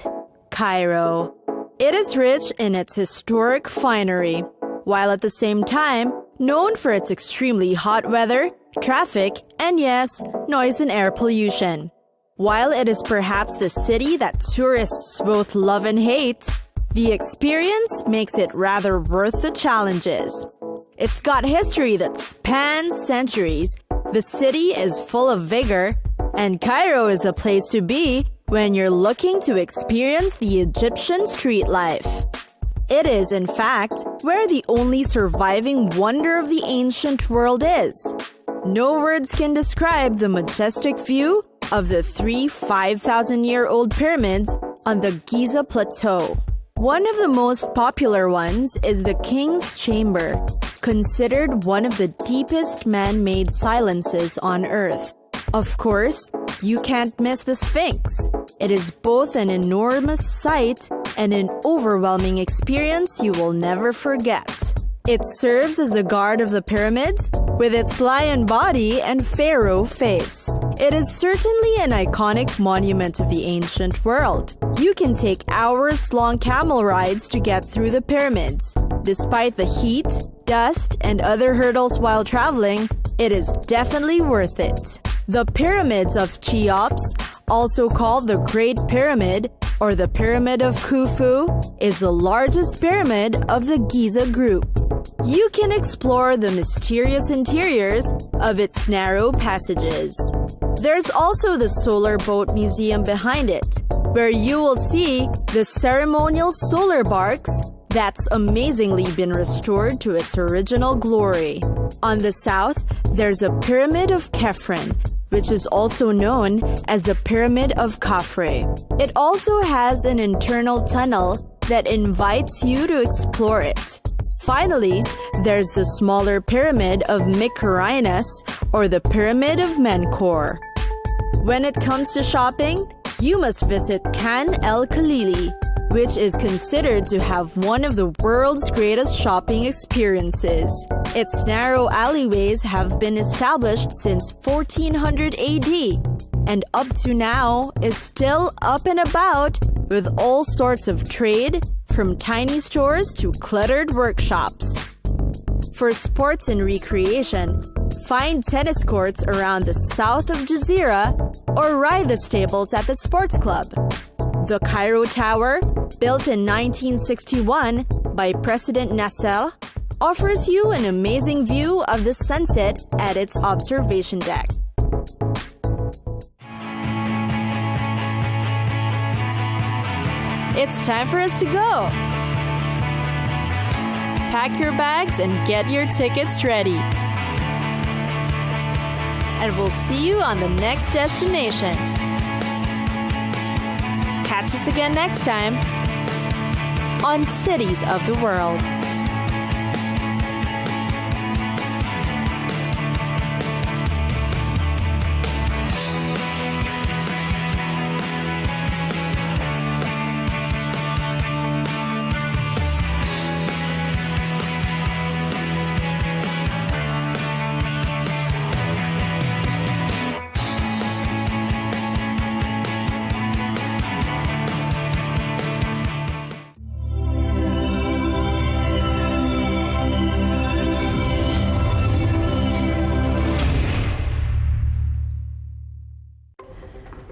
Cairo. It is rich in its historic finery, while at the same time known for its extremely hot weather, traffic, and yes, noise and air pollution. While it is perhaps the city that tourists both love and hate, the experience makes it rather worth the challenges. It's got history that spans centuries, the city is full of vigor, and Cairo is the place to be when you're looking to experience the Egyptian street life. It is, in fact, where the only surviving wonder of the ancient world is. No words can describe the majestic view of the 3 5,000-year-old pyramids on the Giza Plateau. One of the most popular ones is the King's Chamber, considered one of the deepest man-made silences on Earth. Of course, you can't miss the Sphinx. It is both an enormous sight and an overwhelming experience you will never forget. It serves as a guard of the pyramids with its lion body and pharaoh face. It is certainly an iconic monument of the ancient world. You can take hours-long camel rides to get through the pyramids. Despite the heat, dust, and other hurdles while traveling, it is definitely worth it. The pyramids of Cheops, also called the Great Pyramid or the Pyramid of Khufu, is the largest pyramid of the Giza group. You can explore the mysterious interiors of its narrow passages. There's also the Solar Boat Museum behind it, where you will see the ceremonial solar barks that's amazingly been restored to its original glory. On the south, there's a Pyramid of Khafre, which is also known as the Pyramid of Khafre. It also has an internal tunnel that invites you to explore it. Finally, there's the smaller Pyramid of Mycerinus, or the Pyramid of Menkaure. When it comes to shopping, you must visit Khan el-Khalili, which is considered to have one of the world's greatest shopping experiences. Its narrow alleyways have been established since 1400 AD, and up to now is still up and about with all sorts of trade, from tiny stores to cluttered workshops. For sports and recreation, find tennis courts around the south of Jazeera or ride the stables at the sports club. The Cairo Tower, built in 1961 by President Nasser, offers you an amazing view of the sunset at its observation deck. It's time for us to go. Pack your bags and get your tickets ready. And we'll see you on the next destination. Catch us again next time on Cities of the World.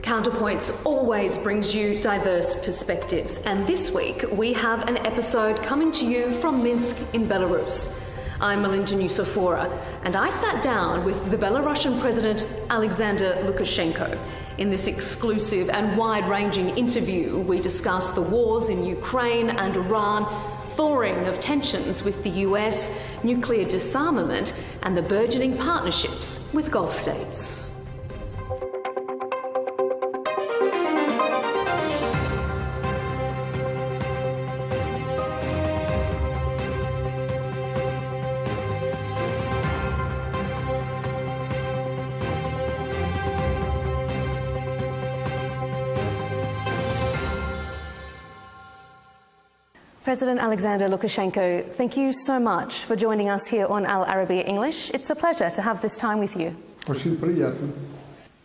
Counterpoints always brings you diverse perspectives, and this week we have an episode coming to you from Minsk in Belarus. I'm Melinda Nucifora, and I sat down with the Belarusian President Alexander Lukashenko. In this exclusive and wide-ranging interview, we discuss the wars in Ukraine and Iran, thawing of tensions with the US, nuclear disarmament, and the burgeoning partnerships with Gulf states. President Alexander Lukashenko, thank you so much for joining us here on Arabiya English. It's a pleasure to have this time with you. Очень приятно.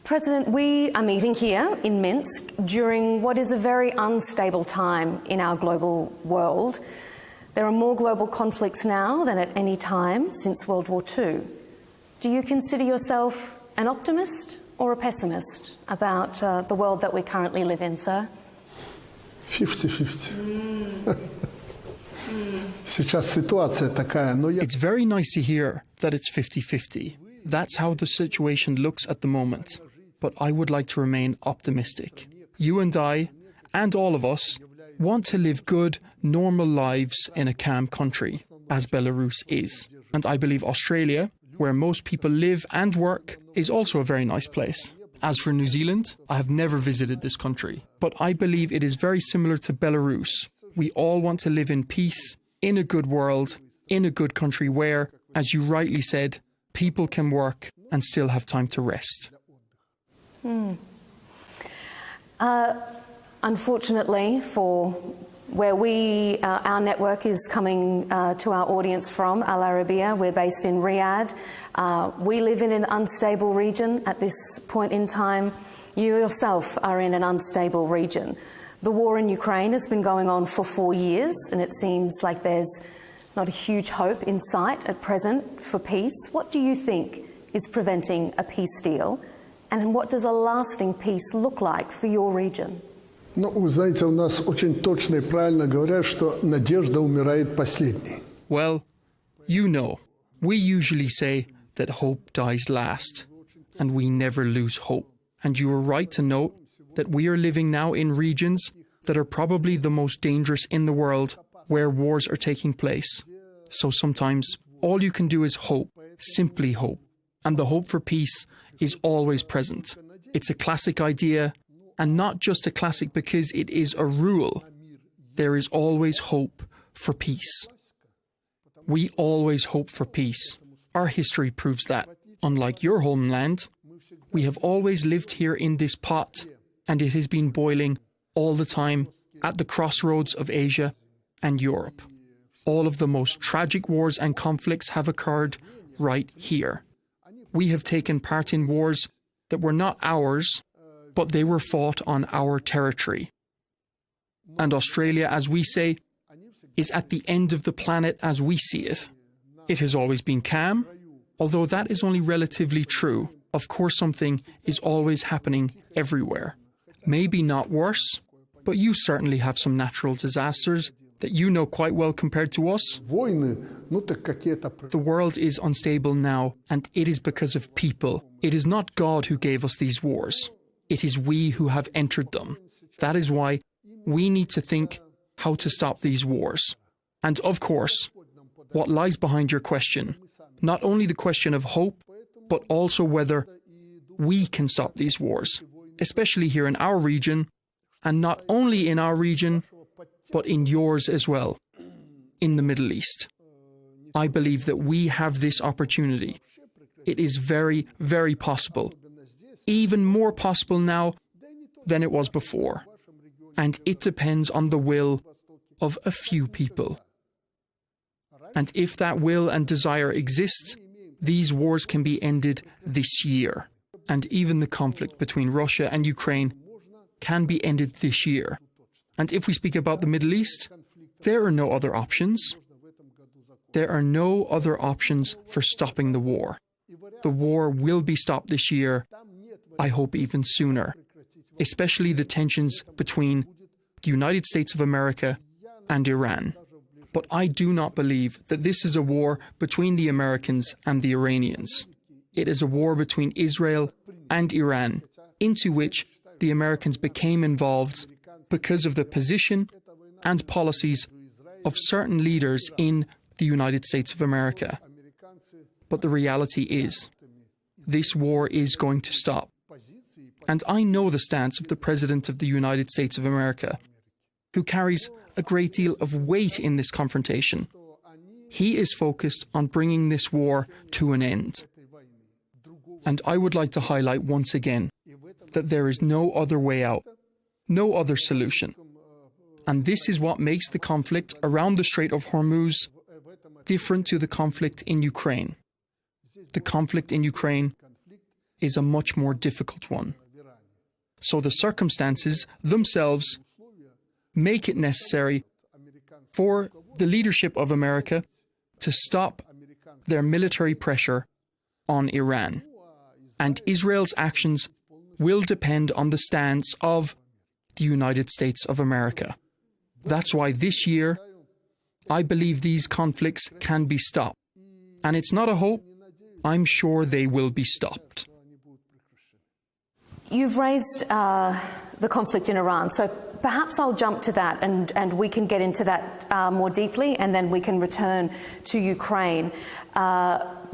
President, we are meeting here in Minsk during what is a very unstable time in our global world. There are more global conflicts now than at any time since World War II. Do you consider yourself an optimist or a pessimist about the world that we currently live in, sir? 50-50. Сейчас ситуация такая, но я... It's very nice to hear that it's 50-50. That's how the situation looks at the moment. But I would like to remain optimistic. You and I, and all of us, want to live good, normal lives in a calm country, as Belarus is. And I believe Australia, where most people live and work, is also a very nice place. As for New Zealand, I have never visited this country, but I believe it is very similar to Belarus. We all want to live in peace, in a good world, in a good country where, as you rightly said, people can work and still have time to rest. Unfortunately, for where our network is coming to our audience from, Al Arabiya, we're based in Riyadh. We live in an unstable region at this point in time. You yourself are in an unstable region. The war in Ukraine has been going on for 4 years, and it seems like there's not a huge hope in sight at present for peace. What do you think is preventing a peace deal, and what does a lasting peace look like for your region? Ну, вы знаете, у нас очень точно и правильно говорят, что надежда умирает последней. Well, you know, we usually say that hope dies last, and we never lose hope. And you are right to note that we are living now in regions that are probably the most dangerous in the world, where wars are taking place. So sometimes all you can do is hope, simply hope. And the hope for peace is always present. It's a classic idea, and not just a classic because it is a rule. There is always hope for peace. We always hope for peace. Our history proves that. Unlike your homeland, we have always lived here in this pot, and it has been boiling all the time at the crossroads of Asia and Europe. All of the most tragic wars and conflicts have occurred right here. We have taken part in wars that were not ours, but they were fought on our territory. And Australia, as we say, is at the end of the planet as we see it. It has always been calm, although that is only relatively true. Of course, something is always happening everywhere. Maybe not worse, but you certainly have some natural disasters that you know quite well compared to us. The world is unstable now, and it is because of people. It is not God who gave us these wars. It is we who have entered them. That is why we need to think how to stop these wars. And of course, what lies behind your question, not only the question of hope, but also whether we can stop these wars, especially here in our region, and not only in our region, but in yours as well, in the Middle East. I believe that we have this opportunity. It is very, very possible, even more possible now than it was before. And it depends on the will of a few people. And if that will and desire exists, these wars can be ended this year. And even the conflict between Russia and Ukraine can be ended this year. And if we speak about the Middle East, there are no other options. There are no other options for stopping the war. The war will be stopped this year, I hope even sooner, especially the tensions between the United States of America and Iran. But I do not believe that this is a war between the Americans and the Iranians. It is a war between Israel and Iran, into which the Americans became involved because of the position and policies of certain leaders in the United States of America. But the reality is, this war is going to stop. And I know the stance of the President of the United States of America, who carries a great deal of weight in this confrontation. He is focused on bringing this war to an end. And I would like to highlight once again that there is no other way out, no other solution. And this is what makes the conflict around the Strait of Hormuz different to the conflict in Ukraine. The conflict in Ukraine is a much more difficult one. So the circumstances themselves make it necessary for the leadership of America to stop their military pressure on Iran. And Israel's actions will depend on the stance of the United States of America. That's why this year, I believe these conflicts can be stopped. And it's not a hope, I'm sure they will be stopped. You've raised the conflict in Iran, so perhaps I'll jump to that and we can get into that more deeply, and then we can return to Ukraine.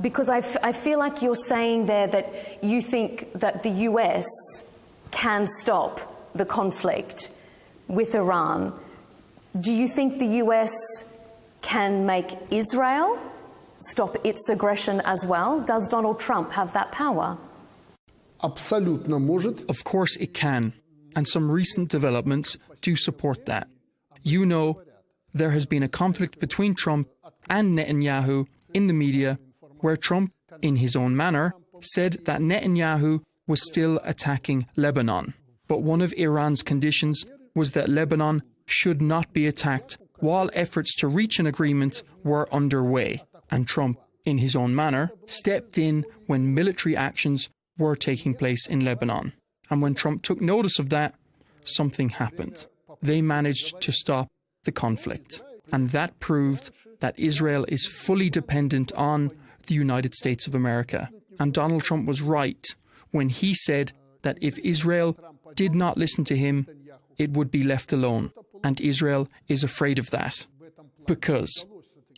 Because I feel like you're saying there that you think that the US can stop the conflict with Iran. Do you think the US can make Israel stop its aggression as well? Does Donald Trump have that power? Абсолютно может. Of course it can, and some recent developments do support that. You know, there has been a conflict between Trump and Netanyahu in the media, where Trump, in his own manner, said that Netanyahu was still attacking Lebanon. But one of Iran's conditions was that Lebanon should not be attacked while efforts to reach an agreement were underway. And Trump, in his own manner, stepped in when military actions were taking place in Lebanon. And when Trump took notice of that, something happened. They managed to stop the conflict. And that proved that Israel is fully dependent on the United States of America. And Donald Trump was right when he said that if Israel did not listen to him, it would be left alone. And Israel is afraid of that, because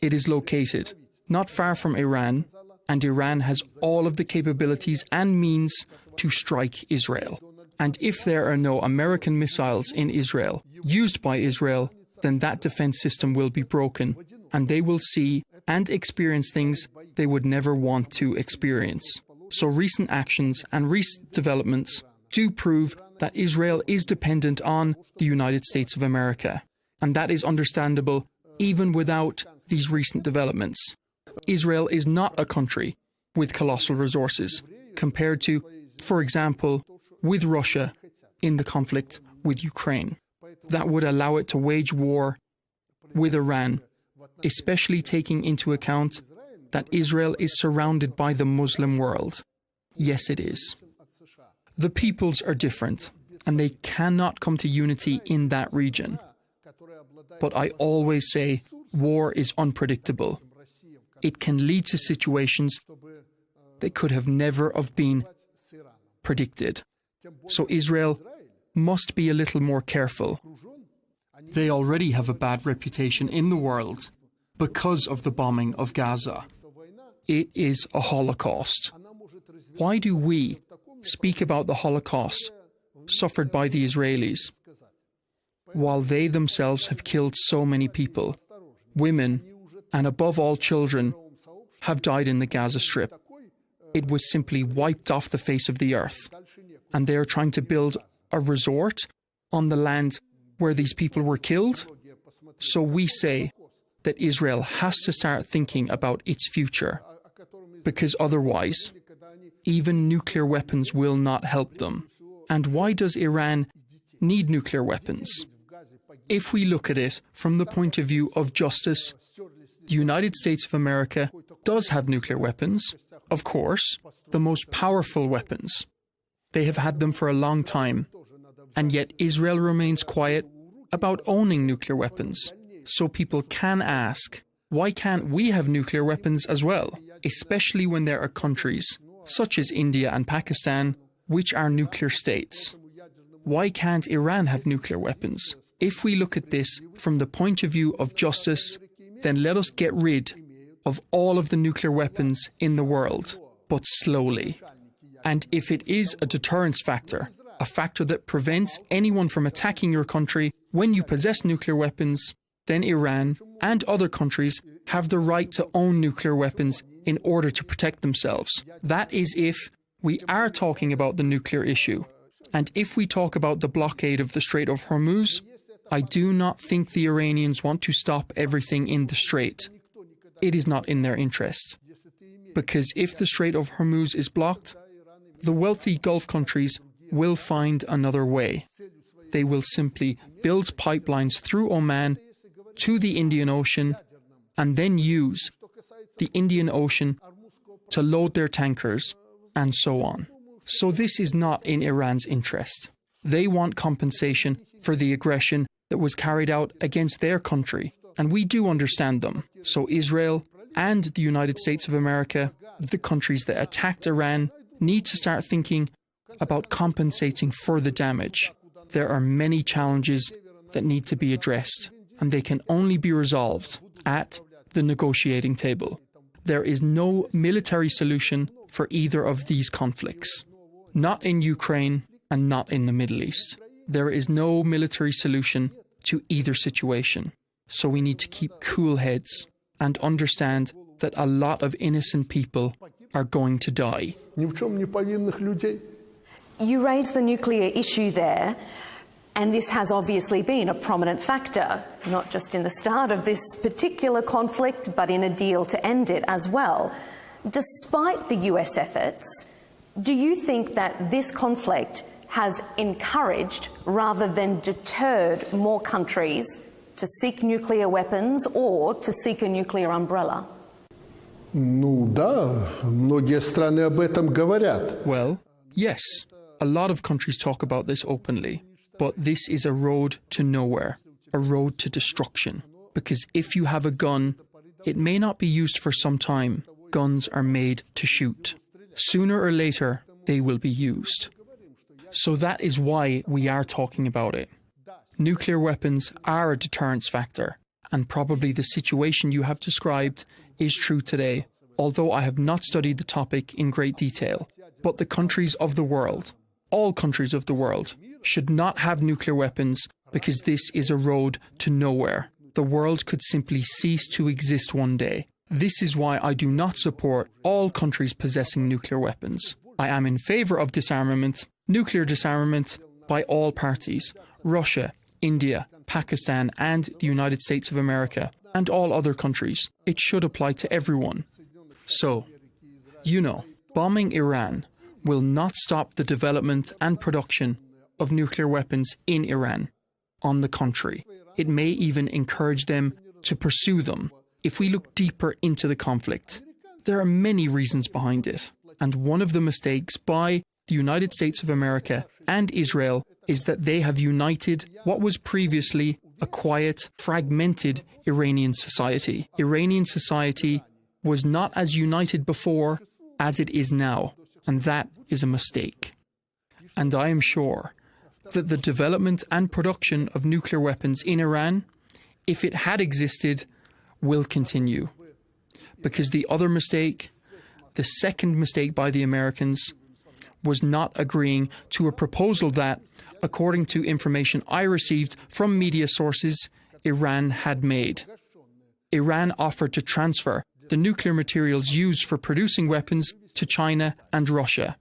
it is located not far from Iran, and Iran has all of the capabilities and means to strike Israel. And if there are no American missiles in Israel used by Israel, then that defense system will be broken, and they will see and experience things they would never want to experience. So recent actions and recent developments do prove that Israel is dependent on the United States of America. And that is understandable even without these recent developments. Israel is not a country with colossal resources compared to, for example, with Russia in the conflict with Ukraine. That would allow it to wage war with Iran, especially taking into account that Israel is surrounded by the Muslim world. Yes, it is. The peoples are different, and they cannot come to unity in that region. But I always say war is unpredictable. It can lead to situations that could have never have been predicted. So Israel must be a little more careful. They already have a bad reputation in the world because of the bombing of Gaza. It is a Holocaust. Why do we speak about the Holocaust suffered by the Israelis, while they themselves have killed so many people? Women, and above all children, have died in the Gaza Strip. It was simply wiped off the face of the earth. And they are trying to build a resort on the land where these people were killed. So we say that Israel has to start thinking about its future, because otherwise, even nuclear weapons will not help them. And why does Iran need nuclear weapons? If we look at it from the point of view of justice, the United States of America does have nuclear weapons, of course, the most powerful weapons. They have had them for a long time, and yet Israel remains quiet about owning nuclear weapons. So people can ask, why can't we have nuclear weapons as well? Especially when there are countries, such as India and Pakistan, which are nuclear states. Why can't Iran have nuclear weapons? If we look at this from the point of view of justice, then let us get rid of all of the nuclear weapons in the world, but slowly. And if it is a deterrence factor, a factor that prevents anyone from attacking your country when you possess nuclear weapons, then Iran and other countries have the right to own nuclear weapons in order to protect themselves. That is if we are talking about the nuclear issue. And if we talk about the blockade of the Strait of Hormuz, I do not think the Iranians want to stop everything in the strait. It is not in their interest. Because if the Strait of Hormuz is blocked, the wealthy Gulf countries will find another way. They will simply build pipelines through Oman to the Indian Ocean and then use the Indian Ocean to load their tankers and so on. So this is not in Iran's interest. They want compensation for the aggression that was carried out against their country, and we do understand them. So Israel and the United States of America, the countries that attacked Iran, need to start thinking about compensating for the damage. There are many challenges that need to be addressed, and they can only be resolved at the negotiating table. There is no military solution for either of these conflicts. Not in Ukraine and not in the Middle East. There is no military solution to either situation. So we need to keep cool heads and understand that a lot of innocent people are going to die. You raised the nuclear issue there, and this has obviously been a prominent factor, not just in the start of this particular conflict, but in a deal to end it as well. Despite the US efforts, do you think that this conflict has encouraged rather than deterred more countries to seek nuclear weapons or to seek a nuclear umbrella? Well, yes. A lot of countries talk about this openly, but this is a road to nowhere, a road to destruction. Because if you have a gun, it may not be used for some time. Guns are made to shoot. Sooner or later, they will be used. So that is why we are talking about it. Nuclear weapons are a deterrence factor, and probably the situation you have described is true today, although I have not studied the topic in great detail. But the countries of the world, all countries of the world, should not have nuclear weapons because this is a road to nowhere. The world could simply cease to exist one day. This is why I do not support all countries possessing nuclear weapons. I am in favour of disarmament, nuclear disarmament, by all parties. Russia, India, Pakistan and the United States of America, and all other countries. It should apply to everyone. So, bombing Iran will not stop the development and production of nuclear weapons in Iran. On the contrary, it may even encourage them to pursue them. If we look deeper into the conflict, there are many reasons behind it. And one of the mistakes by the United States of America and Israel is that they have united what was previously a quiet, fragmented Iranian society. Iranian society was not as united before as it is now, and that is a mistake. And I am sure that the development and production of nuclear weapons in Iran, if it had existed, will continue. Because the other mistake, the second mistake by the Americans, was not agreeing to a proposal that, according to information I received from media sources, Iran had made. Iran offered to transfer the nuclear materials used for producing weapons to China and Russia.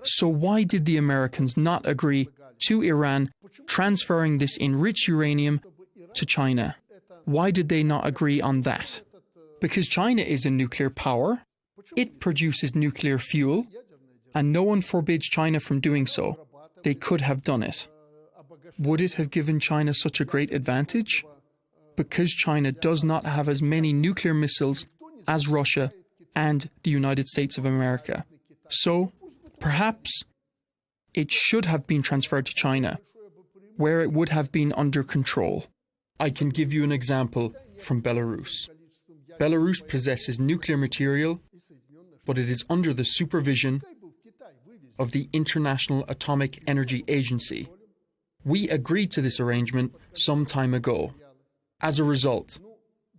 So why did the Americans not agree to Iran transferring this enriched uranium to China? Why did they not agree on that? Because China is a nuclear power, it produces nuclear fuel, and no one forbids China from doing so. They could have done it. Would it have given China such a great advantage? Because China does not have as many nuclear missiles as Russia and the United States of America. So, perhaps it should have been transferred to China, where it would have been under control. I can give you an example from Belarus. Belarus possesses nuclear material, but it is under the supervision of the International Atomic Energy Agency. We agreed to this arrangement some time ago. As a result,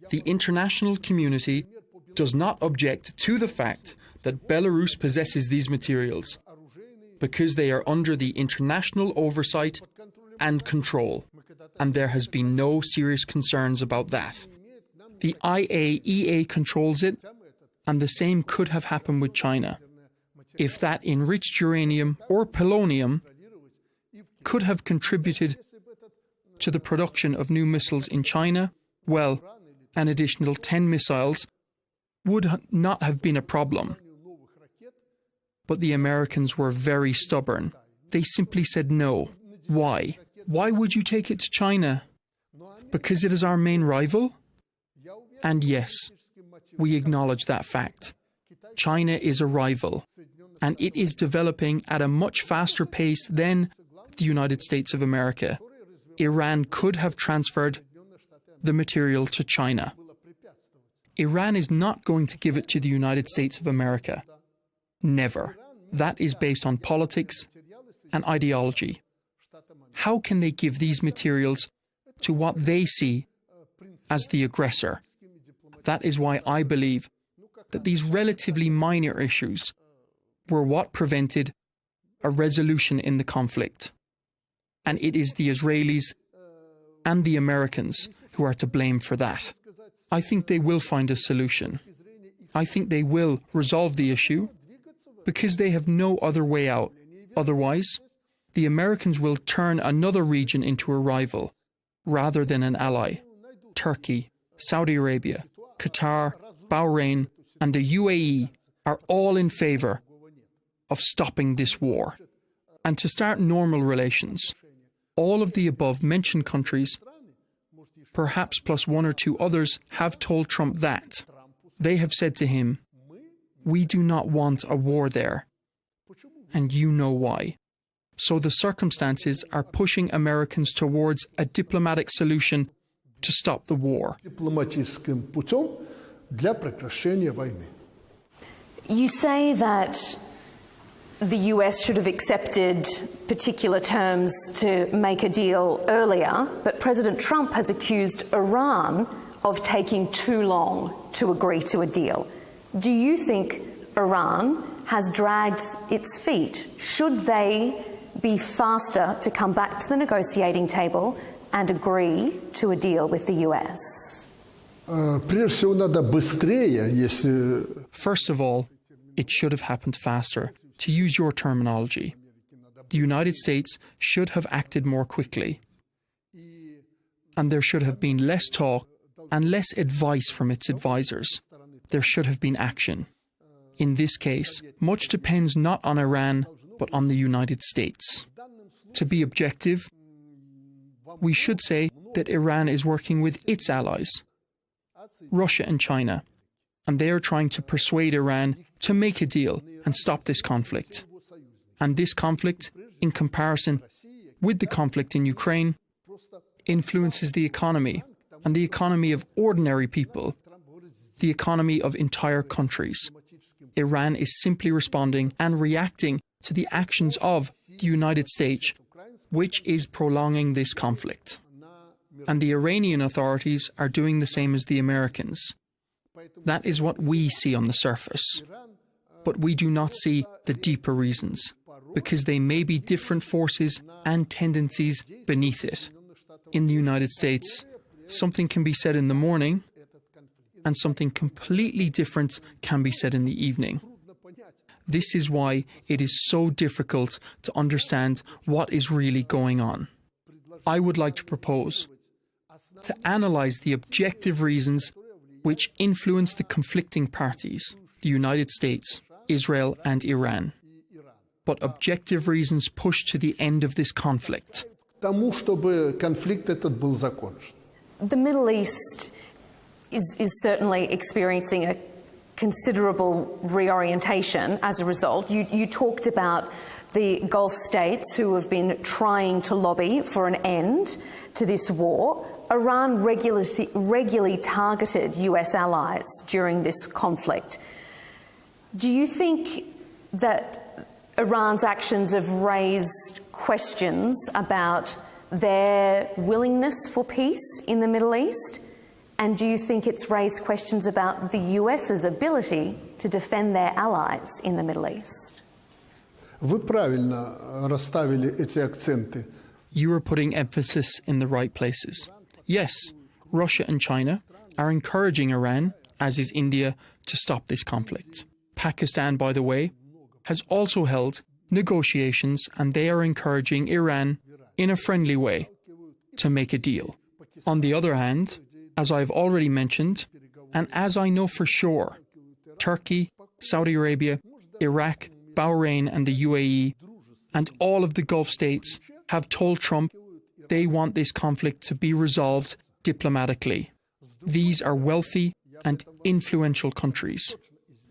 the international community does not object to the fact that Belarus possesses these materials, because they are under the international oversight and control, and there has been no serious concerns about that. The IAEA controls it, and the same could have happened with China. If that enriched uranium or polonium could have contributed to the production of new missiles in China, well, an additional 10 missiles would not have been a problem. But the Americans were very stubborn. They simply said no. Why? Why would you take it to China? Because it is our main rival? And yes, we acknowledge that fact. China is a rival, and it is developing at a much faster pace than the United States of America. Iran could have transferred the material to China. Iran is not going to give it to the United States of America. Never. That is based on politics and ideology. How can they give these materials to what they see as the aggressor? That is why I believe that these relatively minor issues were what prevented a resolution in the conflict. And it is the Israelis and the Americans who are to blame for that. I think they will find a solution. I think they will resolve the issue because they have no other way out. Otherwise, the Americans will turn another region into a rival rather than an ally. Turkey, Saudi Arabia, Qatar, Bahrain, and the UAE are all in favor of stopping this war and to start normal relations. All of the above mentioned countries, perhaps plus one or two others, have told Trump that. They have said to him, "We do not want a war there, and you know why." So the circumstances are pushing Americans towards a diplomatic solution to stop the war. You say that the US should have accepted particular terms to make a deal earlier, but President Trump has accused Iran of taking too long to agree to a deal. Do you think Iran has dragged its feet? Should they be faster to come back to the negotiating table and agree to a deal with the US? First of all, it should have happened faster. To use your terminology, the United States should have acted more quickly. And there should have been less talk and less advice from its advisors. There should have been action. In this case, much depends not on Iran, but on the United States. To be objective, we should say that Iran is working with its allies, Russia and China, and they are trying to persuade Iran to make a deal and stop this conflict. And this conflict, in comparison with the conflict in Ukraine, influences the economy, and the economy of ordinary people, the economy of entire countries. Iran is simply responding and reacting to the actions of the United States, which is prolonging this conflict. And the Iranian authorities are doing the same as the Americans. That is what we see on the surface. But we do not see the deeper reasons, because they may be different forces and tendencies beneath it. In the United States, something can be said in the morning, and something completely different can be said in the evening. This is why it is so difficult to understand what is really going on. I would like to propose to analyze the objective reasons which influence the conflicting parties, the United States, Israel and Iran. But objective reasons push to the end of this conflict. К тому, чтобы конфликт этот был закончен. The Middle East is certainly experiencing a considerable reorientation as a result. You talked about the Gulf states who have been trying to lobby for an end to this war. Iran regularly targeted US allies during this conflict. Do you think that Iran's actions have raised questions about their willingness for peace in the Middle East? And do you think it's raised questions about the US's ability to defend their allies in the Middle East? Вы правильно расставили эти акценты. You are putting emphasis in the right places. Yes, Russia and China are encouraging Iran, as is India, to stop this conflict. Pakistan, by the way, has also held negotiations, and they are encouraging Iran in a friendly way to make a deal. On the other hand, as I've already mentioned, and as I know for sure, Turkey, Saudi Arabia, Iraq, Bahrain and the UAE, and all of the Gulf states have told Trump they want this conflict to be resolved diplomatically. These are wealthy and influential countries.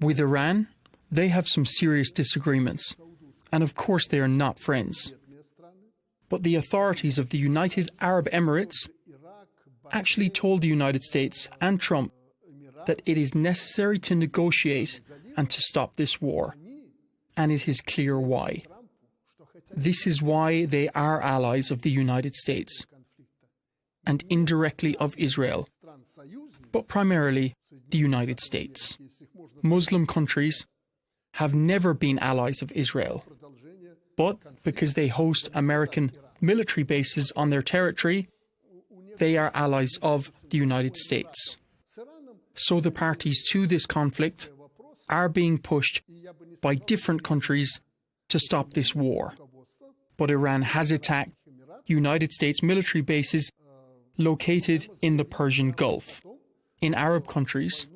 With Iran, they have some serious disagreements, and of course they are not friends. But the authorities of the United Arab Emirates actually told the United States and Trump that it is necessary to negotiate and to stop this war. And it is clear why. This is why they are allies of the United States and indirectly of Israel, but primarily the United States. Muslim countries have never been allies of Israel, but because they host American military bases on their territory, they are allies of the United States. So the parties to this conflict are being pushed by different countries to stop this war. But Iran has attacked United States military bases located in the Persian Gulf, in Arab countries.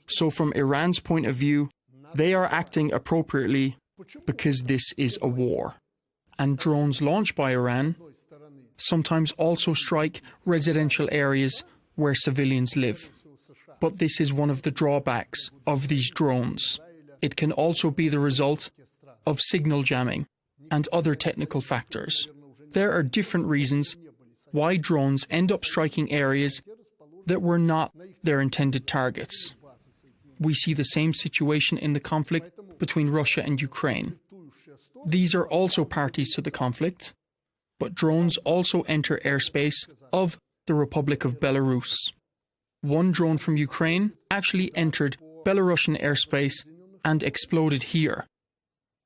So from Iran's point of view, they are acting appropriately because this is a war. And drones launched by Iran sometimes also strike residential areas where civilians live. But this is one of the drawbacks of these drones. It can also be the result of signal jamming and other technical factors. There are different reasons why drones end up striking areas that were not their intended targets. We see the same situation in the conflict between Russia and Ukraine. These are also parties to the conflict, but drones also enter airspace of the Republic of Belarus. One drone from Ukraine actually entered Belarusian airspace and exploded here.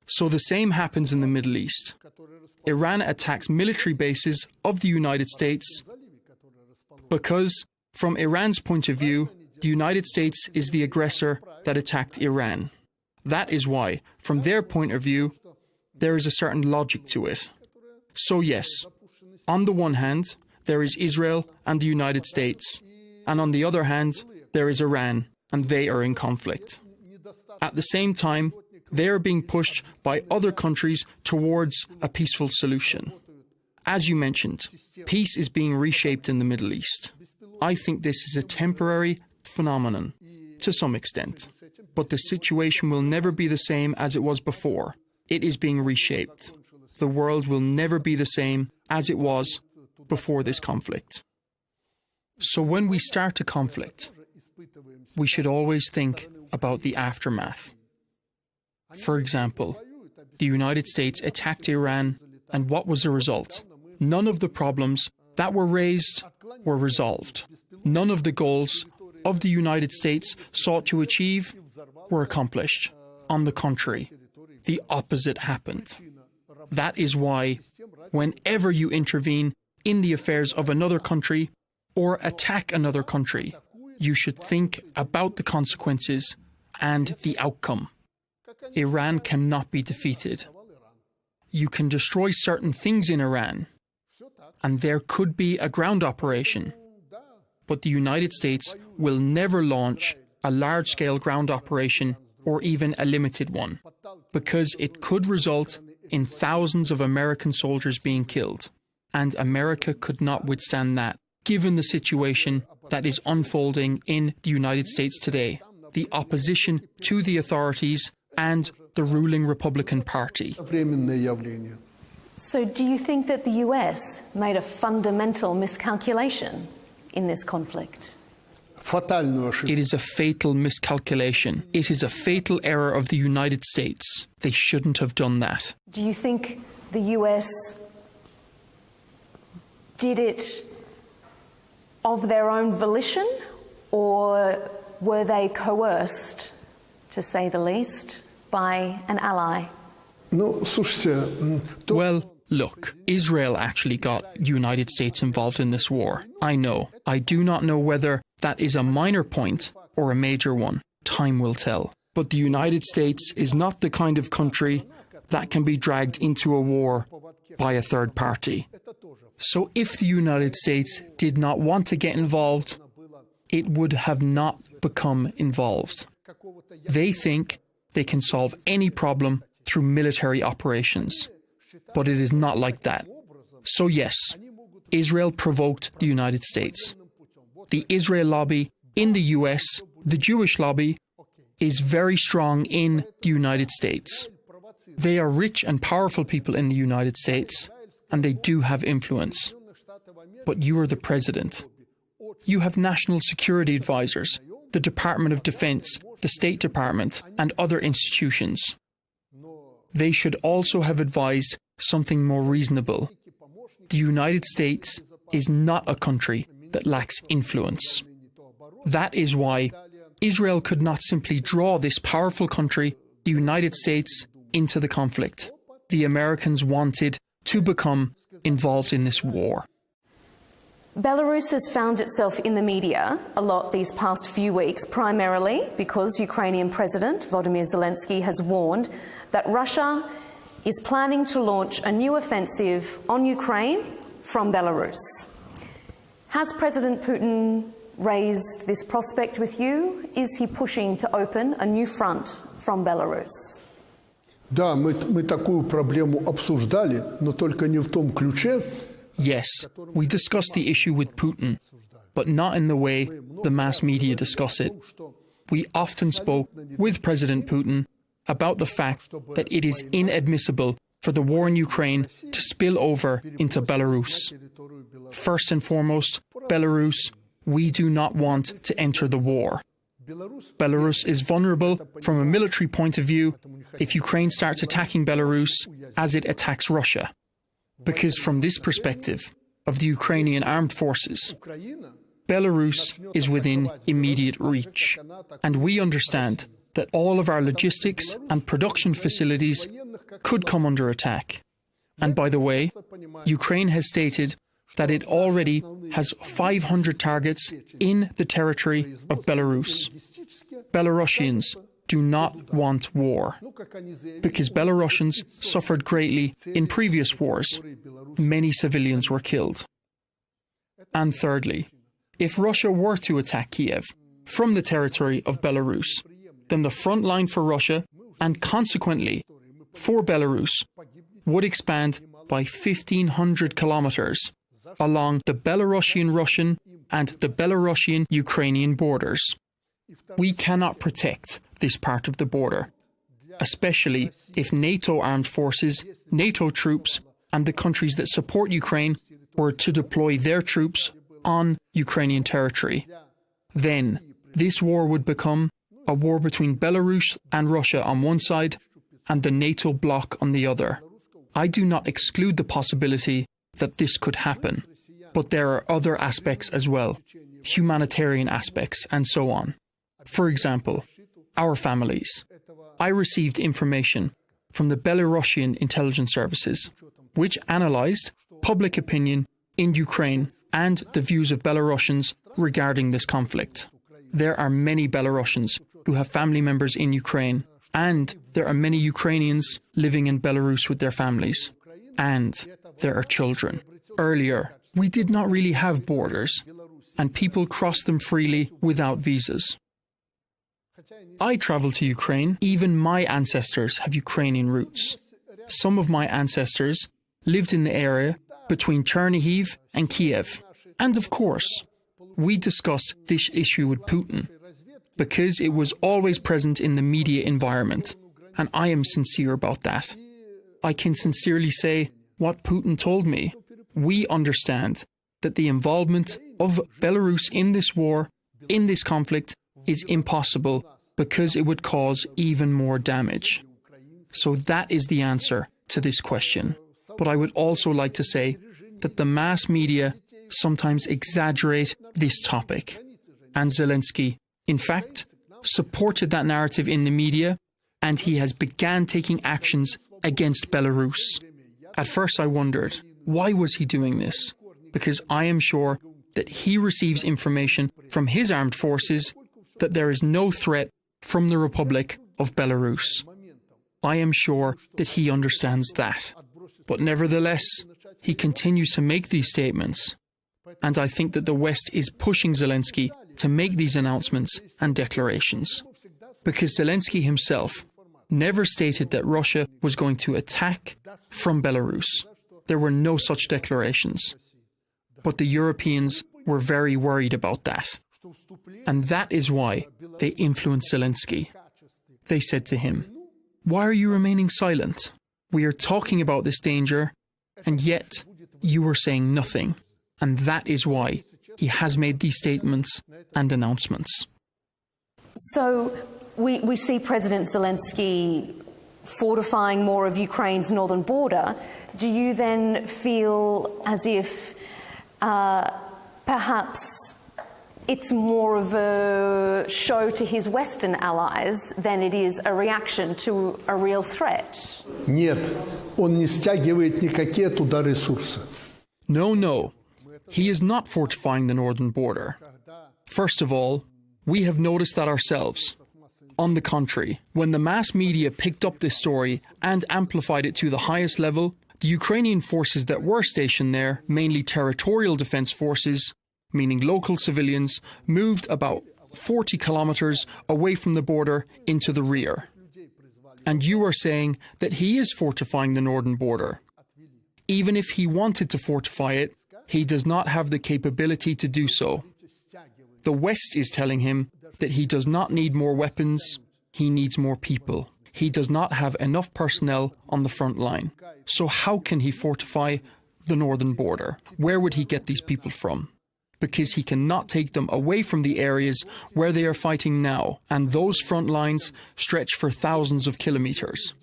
So the same happens in the Middle East. Iran attacks military bases of the United States because, from Iran's point of view, the United States is the aggressor that attacked Iran. That is why, from their point of view, there is a certain logic to it. So yes, on the one hand, there is Israel and the United States, and on the other hand, there is Iran, and they are in conflict. At the same time, they are being pushed by other countries towards a peaceful solution. As you mentioned, peace is being reshaped in the Middle East. I think this is a temporary phenomenon, to some extent. But the situation will never be the same as it was before. It is being reshaped. The world will never be the same as it was before this conflict. So when we start a conflict, we should always think about the aftermath. For example, the United States attacked Iran, and what was the result? None of the problems that were raised were resolved. None of the goals of the United States sought to achieve were accomplished. On the contrary, the opposite happened. That is why, whenever you intervene in the affairs of another country or attack another country, you should think about the consequences and the outcome. Iran cannot be defeated. You can destroy certain things in Iran, and there could be a ground operation, but the United States will never launch a large-scale ground operation or even a limited one, because it could result in thousands of American soldiers being killed, and America could not withstand that, given the situation that is unfolding in the United States today, the opposition to the authorities and the ruling Republican Party. So do you think that the US made a fundamental miscalculation in this conflict? It is a fatal miscalculation. It is a fatal error of the United States. They shouldn't have done that. Do you think the US did it of their own volition, or were they coerced, to say the least, by an ally? Well, look, Israel actually got the United States involved in this war. I know. I do not know whether that is a minor point or a major one. Time will tell. But the United States is not the kind of country that can be dragged into a war by a third party. So if the United States did not want to get involved, it would have not become involved. They think they can solve any problem through military operations. But it is not like that. So yes, Israel provoked the United States. The Israel lobby in the US, the Jewish lobby, is very strong in the United States. They are rich and powerful people in the United States, and they do have influence. But you are the president. You have national security advisors, the Department of Defense, the State Department, and other institutions. They should also have advised something more reasonable. The United States is not a country that lacks influence. That is why Israel could not simply draw this powerful country, the United States, into the conflict. The Americans wanted to become involved in this war. Belarus has found itself in the media a lot these past few weeks, primarily because Ukrainian President Volodymyr Zelensky has warned that Russia is planning to launch a new offensive on Ukraine from Belarus. Has President Putin raised this prospect with you? Is he pushing to open a new front from Belarus? Да, мы такую проблему обсуждали, но только не в том ключе. Yes, we discussed the issue with Putin, but not in the way the mass media discuss it. We often spoke with President Putin about the fact that it is inadmissible for the war in Ukraine to spill over into Belarus. First and foremost, Belarus, we do not want to enter the war. Belarus is vulnerable from a military point of view if Ukraine starts attacking Belarus as it attacks Russia. Because from this perspective of the Ukrainian armed forces, Belarus is within immediate reach. And we understand that all of our logistics and production facilities could come under attack. And by the way, Ukraine has stated that it already has 500 targets in the territory of Belarus. Belarusians do not want war, because Belarusians suffered greatly in previous wars. Many civilians were killed. And thirdly, if Russia were to attack Kiev from the territory of Belarus, then the front line for Russia, and consequently for Belarus, would expand by 1,500 kilometers along the Belarusian-Russian and the Belarusian-Ukrainian borders. We cannot protect this part of the border, especially if NATO armed forces, NATO troops, and the countries that support Ukraine were to deploy their troops on Ukrainian territory. Then, this war would become a war between Belarus and Russia on one side, and the NATO bloc on the other. I do not exclude the possibility that this could happen, but there are other aspects as well, humanitarian aspects and so on. For example, our families. I received information from the Belarusian intelligence services, which analysed public opinion in Ukraine and the views of Belarusians regarding this conflict. There are many Belarusians who have family members in Ukraine, and there are many Ukrainians living in Belarus with their families, and there are children. Earlier, we did not really have borders, and people crossed them freely without visas. I travel to Ukraine. Even my ancestors have Ukrainian roots. Some of my ancestors lived in the area between Chernihiv and Kiev. And of course, we discussed this issue with Putin because it was always present in the media environment, and I am sincere about that. I can sincerely say what Putin told me. We understand that the involvement of Belarus in this war, in this conflict, is impossible because it would cause even more damage. So that is the answer to this question. But I would also like to say that the mass media sometimes exaggerate this topic. And Zelensky, in fact, supported that narrative in the media, and he has begun taking actions against Belarus. At first I wondered, why was he doing this? Because I am sure that he receives information from his armed forces that there is no threat from the Republic of Belarus. I am sure that he understands that. But nevertheless, he continues to make these statements. And I think that the West is pushing Zelensky to make these announcements and declarations. Because Zelensky himself never stated that Russia was going to attack from Belarus. There were no such declarations. But the Europeans were very worried about that. And that is why they influenced Zelensky. They said to him, "Why are you remaining silent? We are talking about this danger, and yet you are saying nothing." And that is why he has made these statements and announcements. So we see President Zelensky fortifying more of Ukraine's northern border. Do you then feel as if perhaps it's more of a show to his Western allies than it is a reaction to a real threat? Нет, он не стягивает никакие туда ресурсы. No. He is not fortifying the northern border. First of all, we have noticed that ourselves. On the contrary, when the mass media picked up this story and amplified it to the highest level, the Ukrainian forces that were stationed there, mainly territorial defense forces, meaning local civilians, moved about 40 kilometers away from the border into the rear. And you are saying that he is fortifying the northern border. Even if he wanted to fortify it, he does not have the capability to do so. The West is telling him that he does not need more weapons, he needs more people. He does not have enough personnel on the front line. So how can he fortify the northern border? Where would he get these people from? Because he cannot take them away from the areas where they are fighting now, and those front lines stretch for thousands of kilometers.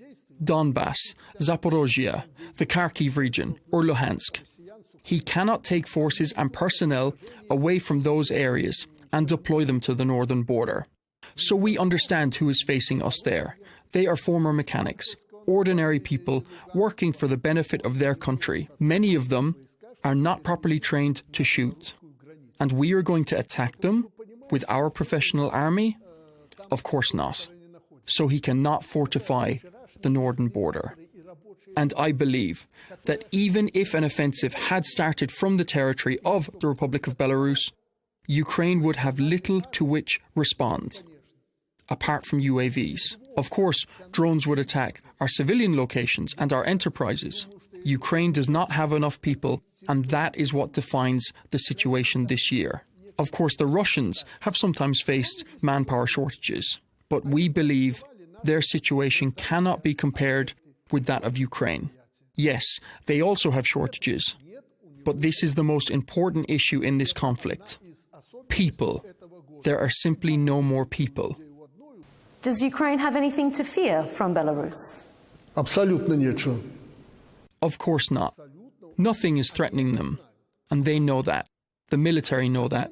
Donbass, Zaporozhye, the Kharkiv region, or Luhansk. He cannot take forces and personnel away from those areas and deploy them to the northern border. So we understand who is facing us there. They are former mechanics, ordinary people working for the benefit of their country. Many of them are not properly trained to shoot. And we are going to attack them with our professional army? Of course not. So he cannot fortify the northern border. And I believe that even if an offensive had started from the territory of the Republic of Belarus, Ukraine would have little to which respond, apart from UAVs. Of course, drones would attack our civilian locations and our enterprises. Ukraine does not have enough people, and that is what defines the situation this year. Of course, the Russians have sometimes faced manpower shortages, but we believe their situation cannot be compared with that of Ukraine. Yes, they also have shortages, but this is the most important issue in this conflict. People. There are simply no more people. Does Ukraine have anything to fear from Belarus? Абсолютно ничего. Of course not. Nothing is threatening them, and they know that. The military know that,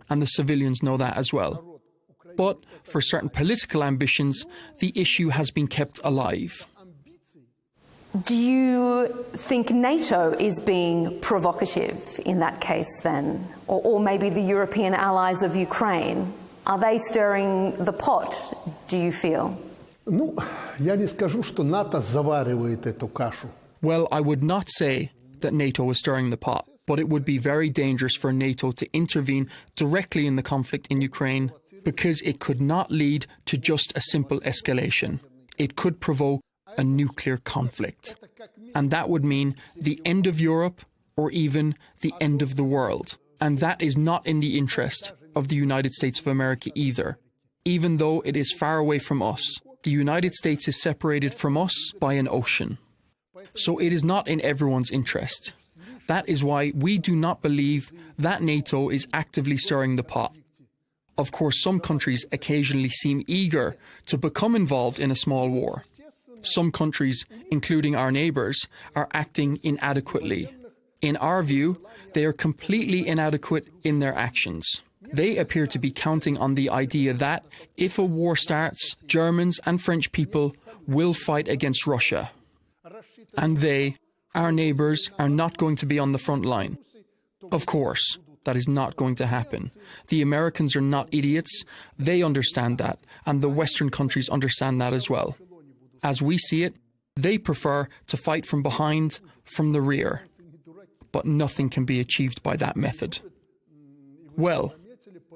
and the civilians know that as well. But for certain political ambitions, the issue has been kept alive. Do you think NATO is being provocative in that case then? Or maybe the European allies of Ukraine? Are they stirring the pot, do you feel? Ну, я не скажу, что НАТО заваривает эту кашу. Well, I would not say that NATO is stirring the pot, but it would be very dangerous for NATO to intervene directly in the conflict in Ukraine because it could not lead to just a simple escalation. It could provoke a nuclear conflict. And that would mean the end of Europe or even the end of the world. And that is not in the interest of the United States of America either. Even though it is far away from us, the United States is separated from us by an ocean. So it is not in everyone's interest. That is why we do not believe that NATO is actively stirring the pot. Of course, some countries occasionally seem eager to become involved in a small war. Some countries, including our neighbours, are acting inadequately. In our view, they are completely inadequate in their actions. They appear to be counting on the idea that, if a war starts, Germans and French people will fight against Russia. And they, our neighbours, are not going to be on the front line. Of course, that is not going to happen. The Americans are not idiots. They understand that, and the Western countries understand that as well. As we see it, they prefer to fight from behind, from the rear. But nothing can be achieved by that method. Well,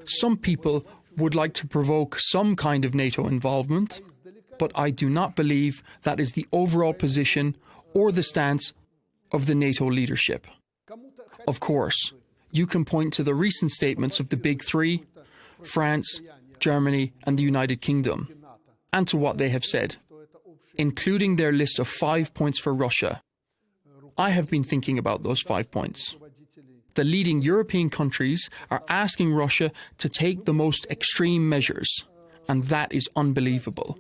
some people would like to provoke some kind of NATO involvement, but I do not believe that is the overall position or the stance of the NATO leadership. Of course, you can point to the recent statements of the Big Three, France, Germany, and the United Kingdom, and to what they have said, including their list of 5 points for Russia. I have been thinking about those 5 points. The leading European countries are asking Russia to take the most extreme measures, and that is unbelievable.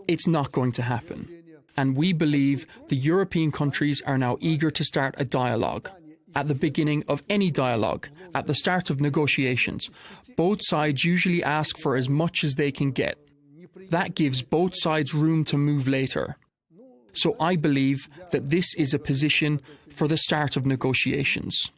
It's not going to happen. And we believe the European countries are now eager to start a dialogue. At the beginning of any dialogue, at the start of negotiations, both sides usually ask for as much as they can get. That gives both sides room to move later. So I believe that this is a position for the start of negotiations.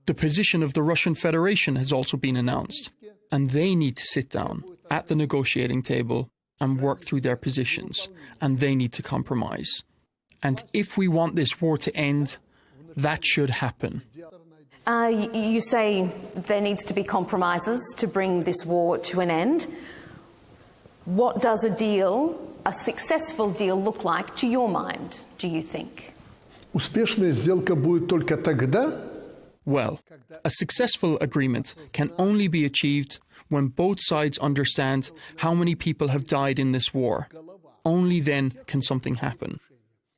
The position of the Russian Federation has also been announced, and they need to sit down at the negotiating table and work through their positions, and they need to compromise. And if we want this war to end, that should happen. You say there needs to be compromises to bring this war to an end. What does a successful deal look like to your mind, do you think? Успешная сделка будет только тогда. Well, a successful agreement can only be achieved when both sides understand how many people have died in this war. Only then can something happen.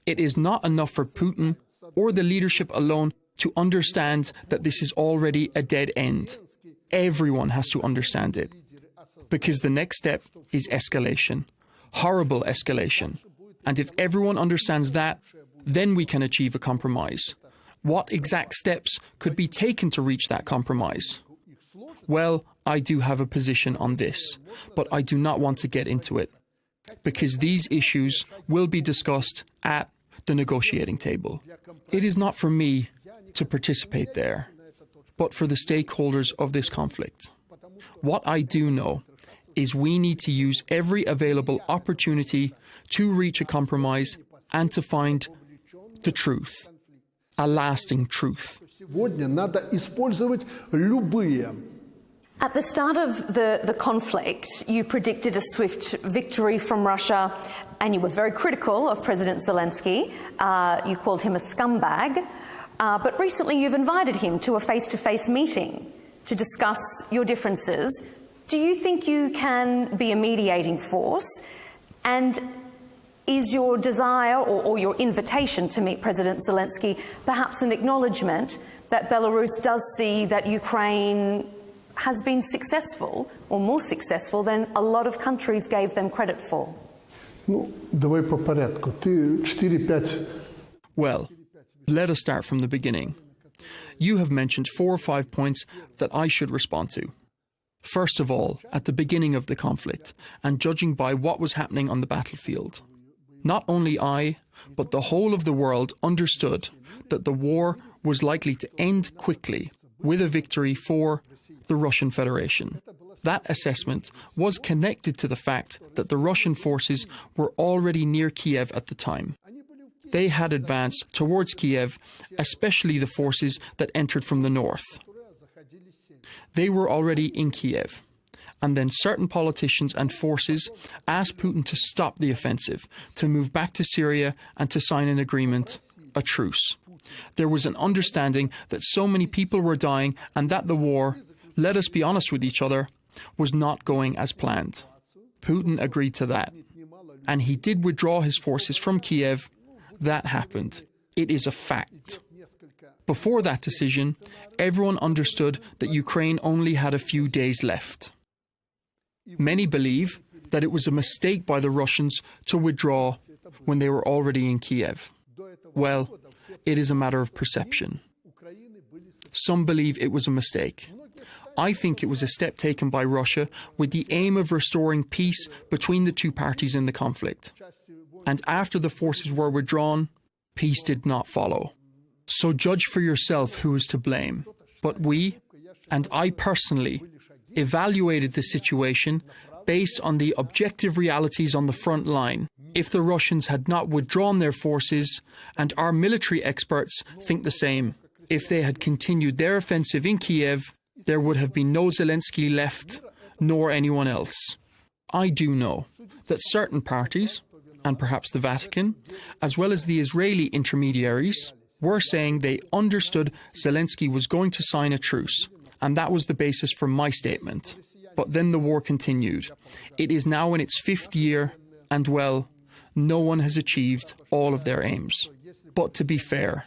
It is not enough for Putin or the leadership alone to understand that this is already a dead end. Everyone has to understand it. Because the next step is escalation. Horrible escalation. And if everyone understands that, then we can achieve a compromise. What exact steps could be taken to reach that compromise? Well, I do have a position on this, but I do not want to get into it, because these issues will be discussed at the negotiating table. It is not for me to participate there, but for the stakeholders of this conflict. What I do know is we need to use every available opportunity to reach a compromise and to find the truth, a lasting truth. At the start of the conflict, you predicted a swift victory from Russia, and you were very critical of President Zelensky. You called him a scumbag. But recently you've invited him to a face-to-face meeting to discuss your differences. Do you think you can be a mediating force? And is your desire or your invitation to meet President Zelensky perhaps an acknowledgement that Belarus does see that Ukraine has been successful, or more successful than a lot of countries gave them credit for? Ну, давай по порядку. Ты 4-5. Well, let us start from the beginning. You have mentioned 4 or 5 points that I should respond to. First of all, at the beginning of the conflict, and judging by what was happening on the battlefield, not only I, but the whole of the world understood that the war was likely to end quickly with a victory for the Russian Federation. That assessment was connected to the fact that the Russian forces were already near Kiev at the time. They had advanced towards Kiev, especially the forces that entered from the north. They were already in Kiev. And then certain politicians and forces asked Putin to stop the offensive, to move back to Syria and to sign an agreement, a truce. There was an understanding that so many people were dying and that the war, let us be honest with each other, was not going as planned. Putin agreed to that. And he did withdraw his forces from Kiev. That happened. It is a fact. Before that decision, everyone understood that Ukraine only had a few days left. Many believe that it was a mistake by the Russians to withdraw when they were already in Kiev. Well, it is a matter of perception. Some believe it was a mistake. I think it was a step taken by Russia with the aim of restoring peace between the two parties in the conflict. And after the forces were withdrawn, peace did not follow. So judge for yourself who is to blame. But we, and I personally, evaluated the situation based on the objective realities on the front line. If the Russians had not withdrawn their forces, and our military experts think the same, if they had continued their offensive in Kiev, there would have been no Zelensky left, nor anyone else. I do know that certain parties, and perhaps the Vatican, as well as the Israeli intermediaries, were saying they understood Zelensky was going to sign a truce, and that was the basis for my statement. But then the war continued. It is now in its 5th year, and well, no one has achieved all of their aims. But to be fair,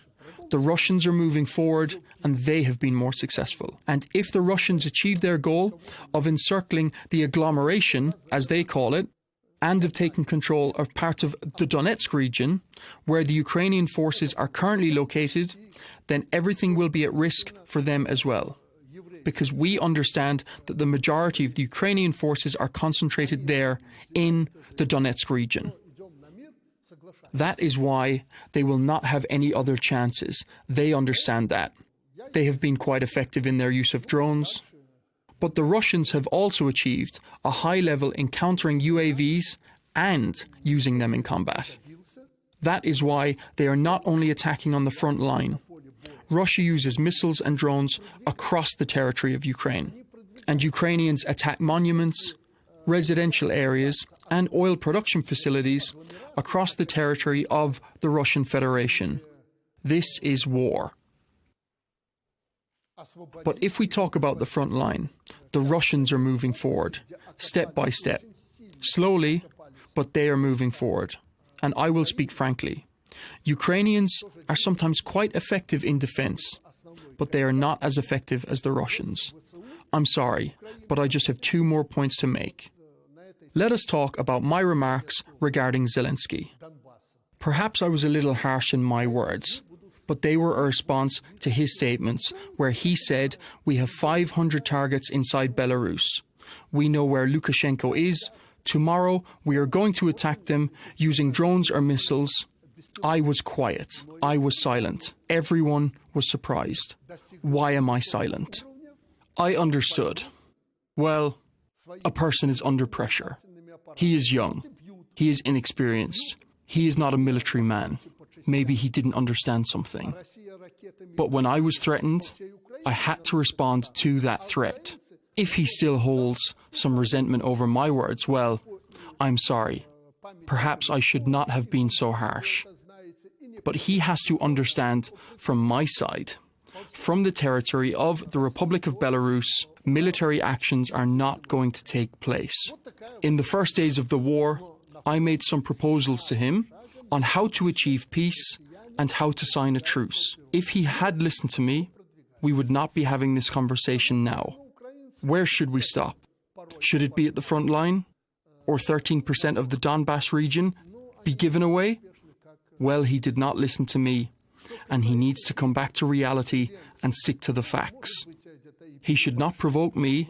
the Russians are moving forward and they have been more successful. And if the Russians achieve their goal of encircling the agglomeration, as they call it, and of taking control of part of the Donetsk region, where the Ukrainian forces are currently located, then everything will be at risk for them as well. Because we understand that the majority of the Ukrainian forces are concentrated there in the Donetsk region. That is why they will not have any other chances. They understand that. They have been quite effective in their use of drones. But the Russians have also achieved a high level in countering UAVs and using them in combat. That is why they are not only attacking on the front line. Russia uses missiles and drones across the territory of Ukraine. And Ukrainians attack monuments, residential areas, and oil production facilities across the territory of the Russian Federation. This is war. But if we talk about the front line, the Russians are moving forward, step by step. Slowly, but they are moving forward. And I will speak frankly. Ukrainians are sometimes quite effective in defense, but they are not as effective as the Russians. I'm sorry, but I just have 2 more points to make. Let us talk about my remarks regarding Zelensky. Perhaps I was a little harsh in my words, but they were a response to his statements where he said we have 500 targets inside Belarus. We know where Lukashenko is. Tomorrow we are going to attack them using drones or missiles. I was quiet. I was silent. Everyone was surprised. Why am I silent? I understood. Well, a person is under pressure. He is young. He is inexperienced. He is not a military man. Maybe he didn't understand something. But when I was threatened, I had to respond to that threat. If he still holds some resentment over my words, well, I'm sorry. Perhaps I should not have been so harsh. But he has to understand from my side, from the territory of the Republic of Belarus, military actions are not going to take place. In the first days of the war, I made some proposals to him on how to achieve peace and how to sign a truce. If he had listened to me, we would not be having this conversation now. Where should we stop? Should it be at the front line? or 13% of the Donbass region be given away? Well, he did not listen to me, and he needs to come back to reality and stick to the facts. He should not provoke me,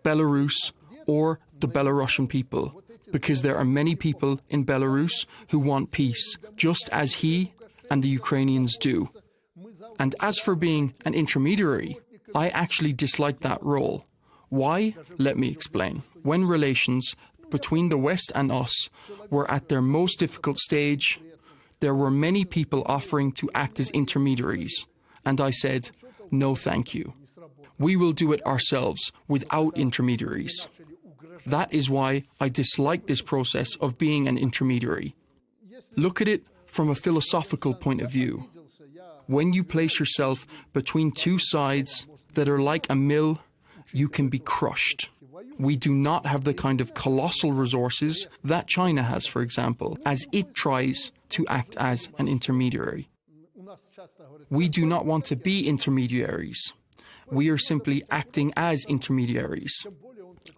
Belarus, or the Belarusian people, because there are many people in Belarus who want peace, just as he and the Ukrainians do. And as for being an intermediary, I actually dislike that role. Why? Let me explain. When relations between the West and us were at their most difficult stage, there were many people offering to act as intermediaries, and I said, no thank you. We will do it ourselves without intermediaries. That is why I dislike this process of being an intermediary. Look at it from a philosophical point of view. When you place yourself between two sides that are like a mill, you can be crushed. We do not have the kind of colossal resources that China has, for example, as it tries to act as an intermediary. We do not want to be intermediaries. We are simply acting as intermediaries.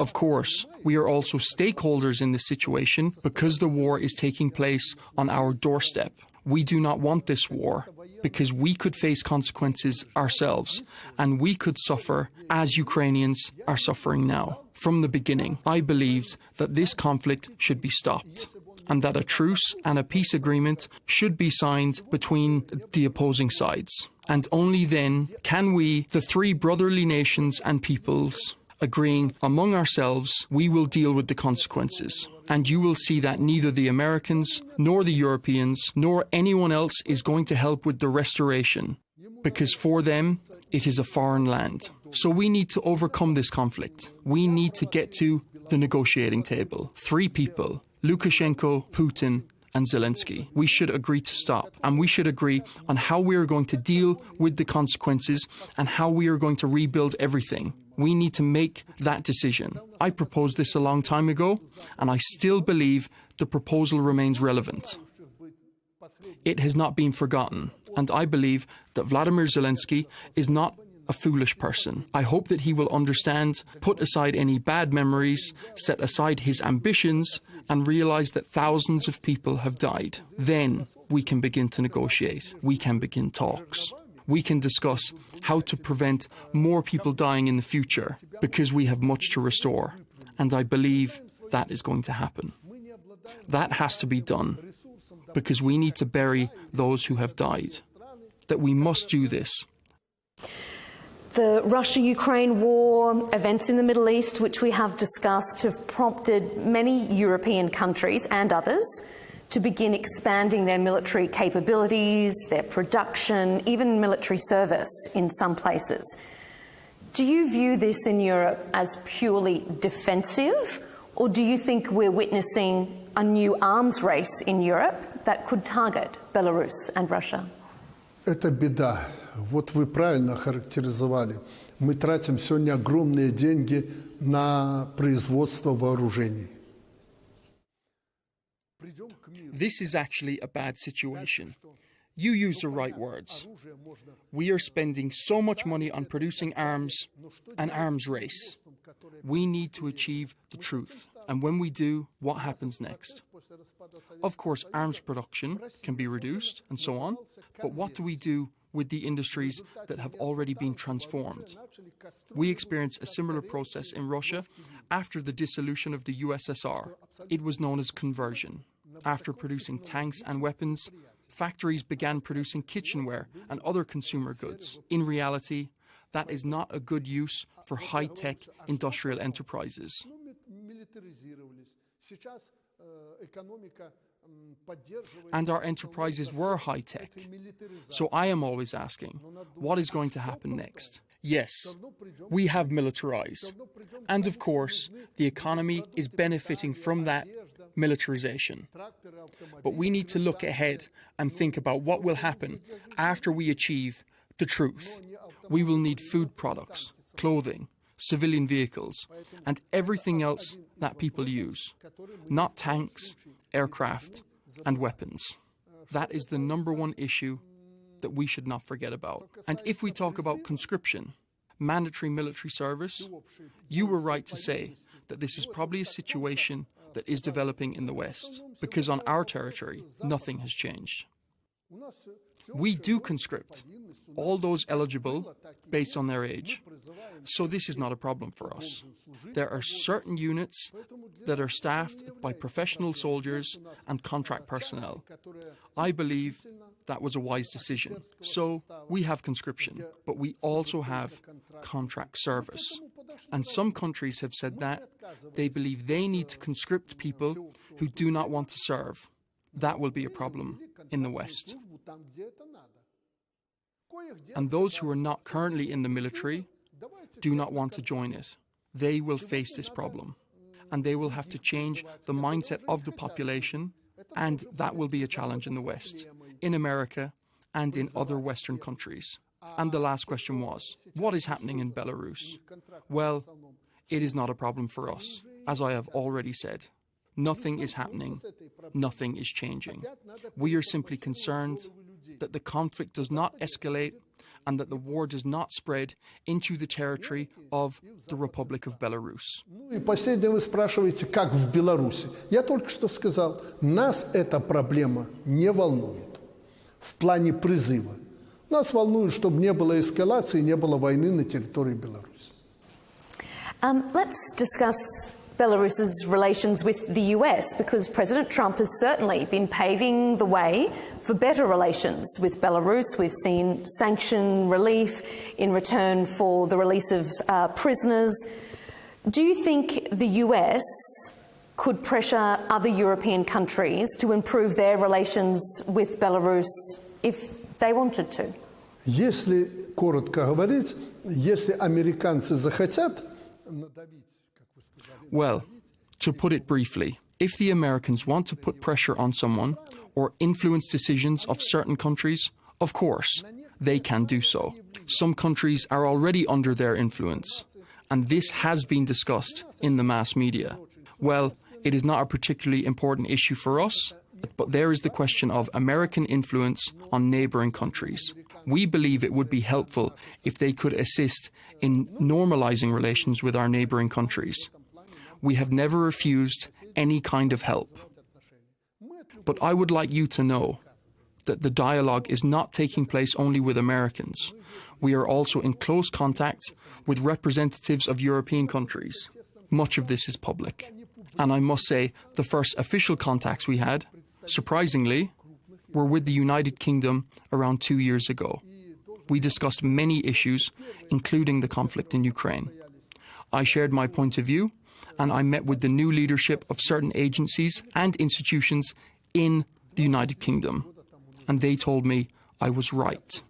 Of course, we are also stakeholders in this situation because the war is taking place on our doorstep. We do not want this war because we could face consequences ourselves and we could suffer as Ukrainians are suffering now. From the beginning, I believed that this conflict should be stopped and that a truce and a peace agreement should be signed between the opposing sides. And only then can we, the three brotherly nations and peoples, agreeing among ourselves, we will deal with the consequences. And you will see that neither the Americans, nor the Europeans, nor anyone else is going to help with the restoration, because for them, it is a foreign land. So we need to overcome this conflict. We need to get to the negotiating table. Three people, Lukashenko, Putin, and Zelensky. We should agree to stop, and we should agree on how we are going to deal with the consequences and how we are going to rebuild everything. We need to make that decision. I proposed this a long time ago, and I still believe the proposal remains relevant. It has not been forgotten, and I believe that Vladimir Zelensky is not a foolish person. I hope that he will understand, put aside any bad memories, set aside his ambitions, and realize that thousands of people have died. Then we can begin to negotiate. We can begin talks. We can discuss how to prevent more people dying in the future, because we have much to restore. And I believe that is going to happen. That has to be done, because we need to bury those who have died. That we must do this. The Russia-Ukraine war, events in the Middle East, which we have discussed, have prompted many European countries and others to begin expanding their military capabilities, their production, even military service in some places. Do you view this in Europe as purely defensive, or do you think we're witnessing a new arms race in Europe that could target Belarus and Russia? Это беда. Вот вы правильно характеризовали. Мы тратим сегодня огромные деньги на производство вооружений. This is actually a bad situation. You use the right words. We are spending so much money on producing arms, an arms race. We need to achieve the truth. And when we do, what happens next? Of course, arms production can be reduced and so on, but what do we do with the industries that have already been transformed? We experienced a similar process in Russia after the dissolution of the USSR. It was known as conversion. After producing tanks and weapons, factories began producing kitchenware and other consumer goods. In reality, that is not a good use for high-tech industrial enterprises. And our enterprises were high-tech. So I am always asking, what is going to happen next? Yes, we have militarized. And of course, the economy is benefiting from that militarization. But we need to look ahead and think about what will happen after we achieve the truth. We will need food products, clothing, civilian vehicles, and everything else that people use, not tanks, aircraft, and weapons. That is the number one issue that we should not forget about. And if we talk about conscription, mandatory military service, you were right to say that this is probably a situation that is developing in the West, because on our territory, nothing has changed. We do conscript all those eligible based on their age. So this is not a problem for us. There are certain units that are staffed by professional soldiers and contract personnel. I believe that was a wise decision. So we have conscription, but we also have contract service. And some countries have said that they believe they need to conscript people who do not want to serve. That will be a problem in the West. And those who are not currently in the military do not want to join it. They will face this problem. And they will have to change the mindset of the population, and that will be a challenge in the West, in America, and in other Western countries. And the last question was, what is happening in Belarus? Well, it is not a problem for us, as I have already said. Nothing is happening. Nothing is changing. We are simply concerned that the conflict does not escalate and that the war does not spread into the territory of the Republic of Belarus. И последнее вы спрашиваете, как в Беларуси. Я только что сказал, нас эта проблема не волнует в плане призыва. Нас волнует, чтобы не было эскалации, не было войны на территории Беларуси. Let's discuss Belarus's relations with the US, because President Trump has certainly been paving the way for better relations with Belarus. We've seen sanction relief in return for the release of prisoners. Do you think the US could pressure other European countries to improve their relations with Belarus if they wanted to? Если коротко говорить, если американцы захотят надавить. Well, to put it briefly, if the Americans want to put pressure on someone or influence decisions of certain countries, of course, they can do so. Some countries are already under their influence, and this has been discussed in the mass media. Well, it is not a particularly important issue for us, but there is the question of American influence on neighbouring countries. We believe it would be helpful if they could assist in normalising relations with our neighbouring countries. We have never refused any kind of help. But I would like you to know that the dialogue is not taking place only with Americans. We are also in close contact with representatives of European countries. Much of this is public. And I must say, the first official contacts we had, surprisingly, were with the United Kingdom around 2 years ago. We discussed many issues, including the conflict in Ukraine. I shared my point of view, and I met with the new leadership of certain agencies and institutions in the United Kingdom. And they told me I was right.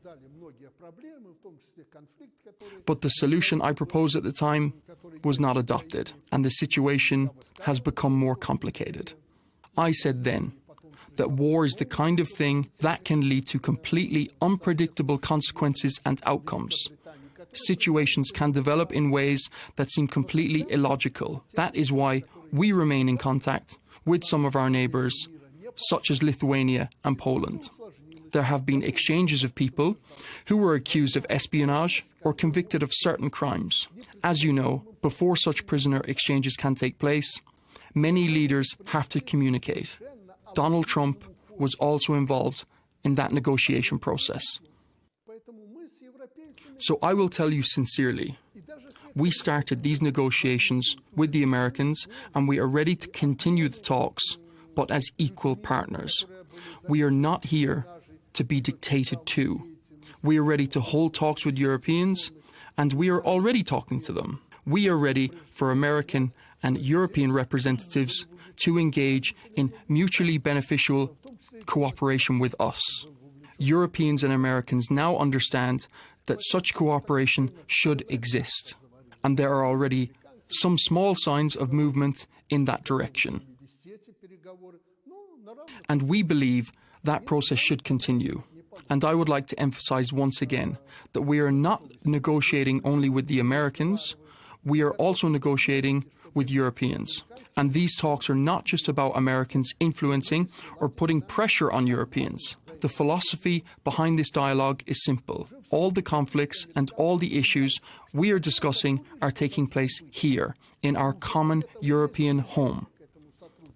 But the solution I proposed at the time was not adopted, and the situation has become more complicated. I said then that war is the kind of thing that can lead to completely unpredictable consequences and outcomes. Situations can develop in ways that seem completely illogical. That is why we remain in contact with some of our neighbours, such as Lithuania and Poland. There have been exchanges of people who were accused of espionage or convicted of certain crimes. As you know, before such prisoner exchanges can take place, many leaders have to communicate. Donald Trump was also involved in that negotiation process. So I will tell you sincerely, we started these negotiations with the Americans and we are ready to continue the talks, but as equal partners. We are not here to be dictated to. We are ready to hold talks with Europeans, and we are already talking to them. We are ready for American and European representatives to engage in mutually beneficial cooperation with us. Europeans and Americans now understand that such cooperation should exist, and there are already some small signs of movement in that direction. And we believe that process should continue. And I would like to emphasize once again that we are not negotiating only with the Americans, we are also negotiating with Europeans. And these talks are not just about Americans influencing or putting pressure on Europeans. The philosophy behind this dialogue is simple. All the conflicts and all the issues we are discussing are taking place here, in our common European home.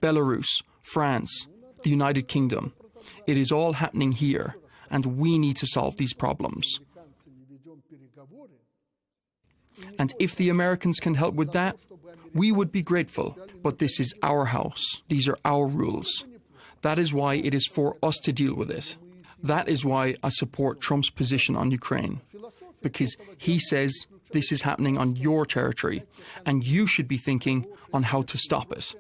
Belarus, France, the United Kingdom. It is all happening here, and we need to solve these problems. And if the Americans can help with that, we would be grateful. But this is our house. These are our rules. That is why it is for us to deal with it. That is why I support Trump's position on Ukraine. Because he says this is happening on your territory, and you should be thinking on how to stop it.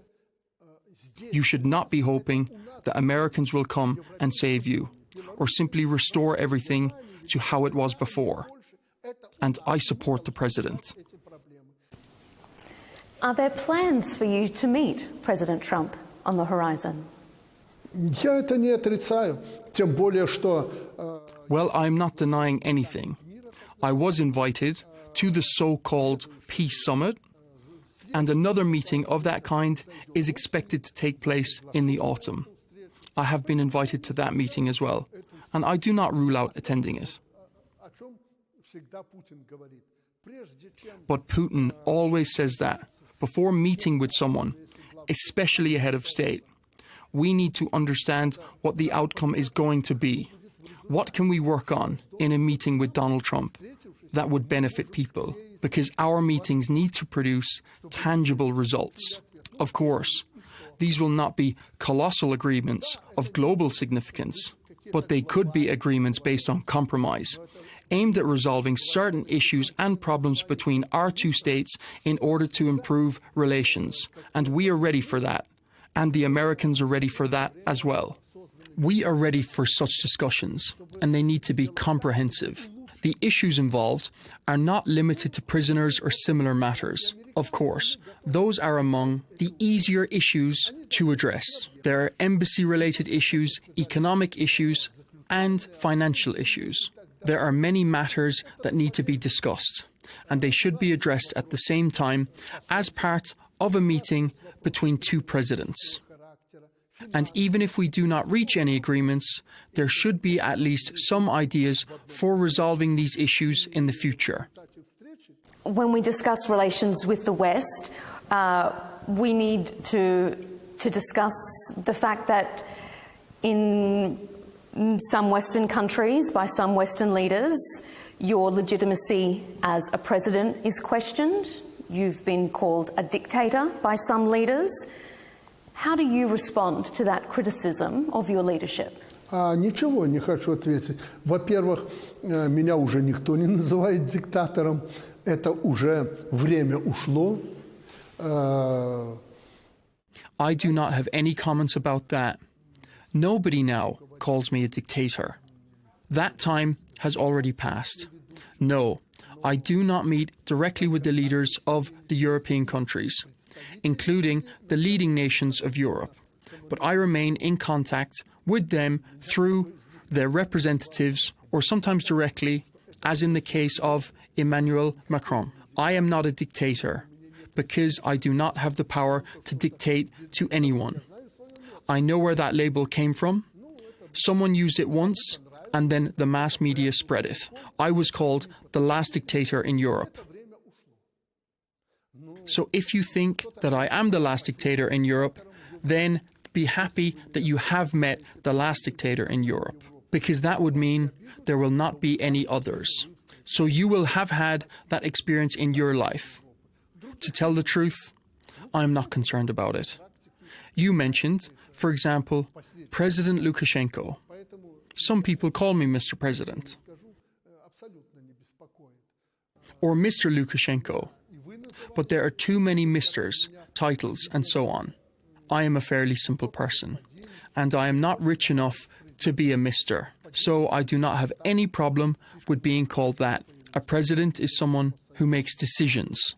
You should not be hoping that Americans will come and save you, or simply restore everything to how it was before. And I support the president. Are there plans for you to meet President Trump on the horizon? Я это не отрицаю, тем более что... Well, I'm not denying anything. I was invited to the so-called Peace Summit, and another meeting of that kind is expected to take place in the autumn. I have been invited to that meeting as well, and I do not rule out attending it. But Putin always says that before meeting with someone, especially a head of state, we need to understand what the outcome is going to be. What can we work on in a meeting with Donald Trump that would benefit people? Because our meetings need to produce tangible results. Of course, these will not be colossal agreements of global significance, but they could be agreements based on compromise, aimed at resolving certain issues and problems between our two states in order to improve relations. And we are ready for that. And the Americans are ready for that as well. We are ready for such discussions, and they need to be comprehensive. The issues involved are not limited to prisoners or similar matters. Of course, those are among the easier issues to address. There are embassy-related issues, economic issues, and financial issues. There are many matters that need to be discussed, and they should be addressed at the same time as part of a meeting between two presidents. And even if we do not reach any agreements, there should be at least some ideas for resolving these issues in the future. When we discuss relations with the West, we need to discuss the fact that in some Western countries, by some Western leaders, your legitimacy as a president is questioned. You've been called a dictator by some leaders. How do you respond to that criticism of your leadership? Ничего не хочу ответить. Во-первых, меня уже никто не называет диктатором. Это уже время ушло. I do not have any comments about that. Nobody now calls me a dictator. That time has already passed. No, I do not meet directly with the leaders of the European countries, including the leading nations of Europe. But I remain in contact with them through their representatives or sometimes directly, as in the case of Emmanuel Macron. I am not a dictator because I do not have the power to dictate to anyone. I know where that label came from. Someone used it once, and then the mass media spread it. I was called the last dictator in Europe. So if you think that I am the last dictator in Europe, then be happy that you have met the last dictator in Europe, because that would mean there will not be any others. So you will have had that experience in your life. To tell the truth, I'm not concerned about it. You mentioned, for example, President Lukashenko. Some people call me Mr. President. Or Mr. Lukashenko. But there are too many misters, titles, and so on. I am a fairly simple person, and I am not rich enough to be a mister. So I do not have any problem with being called that. A president is someone who makes decisions.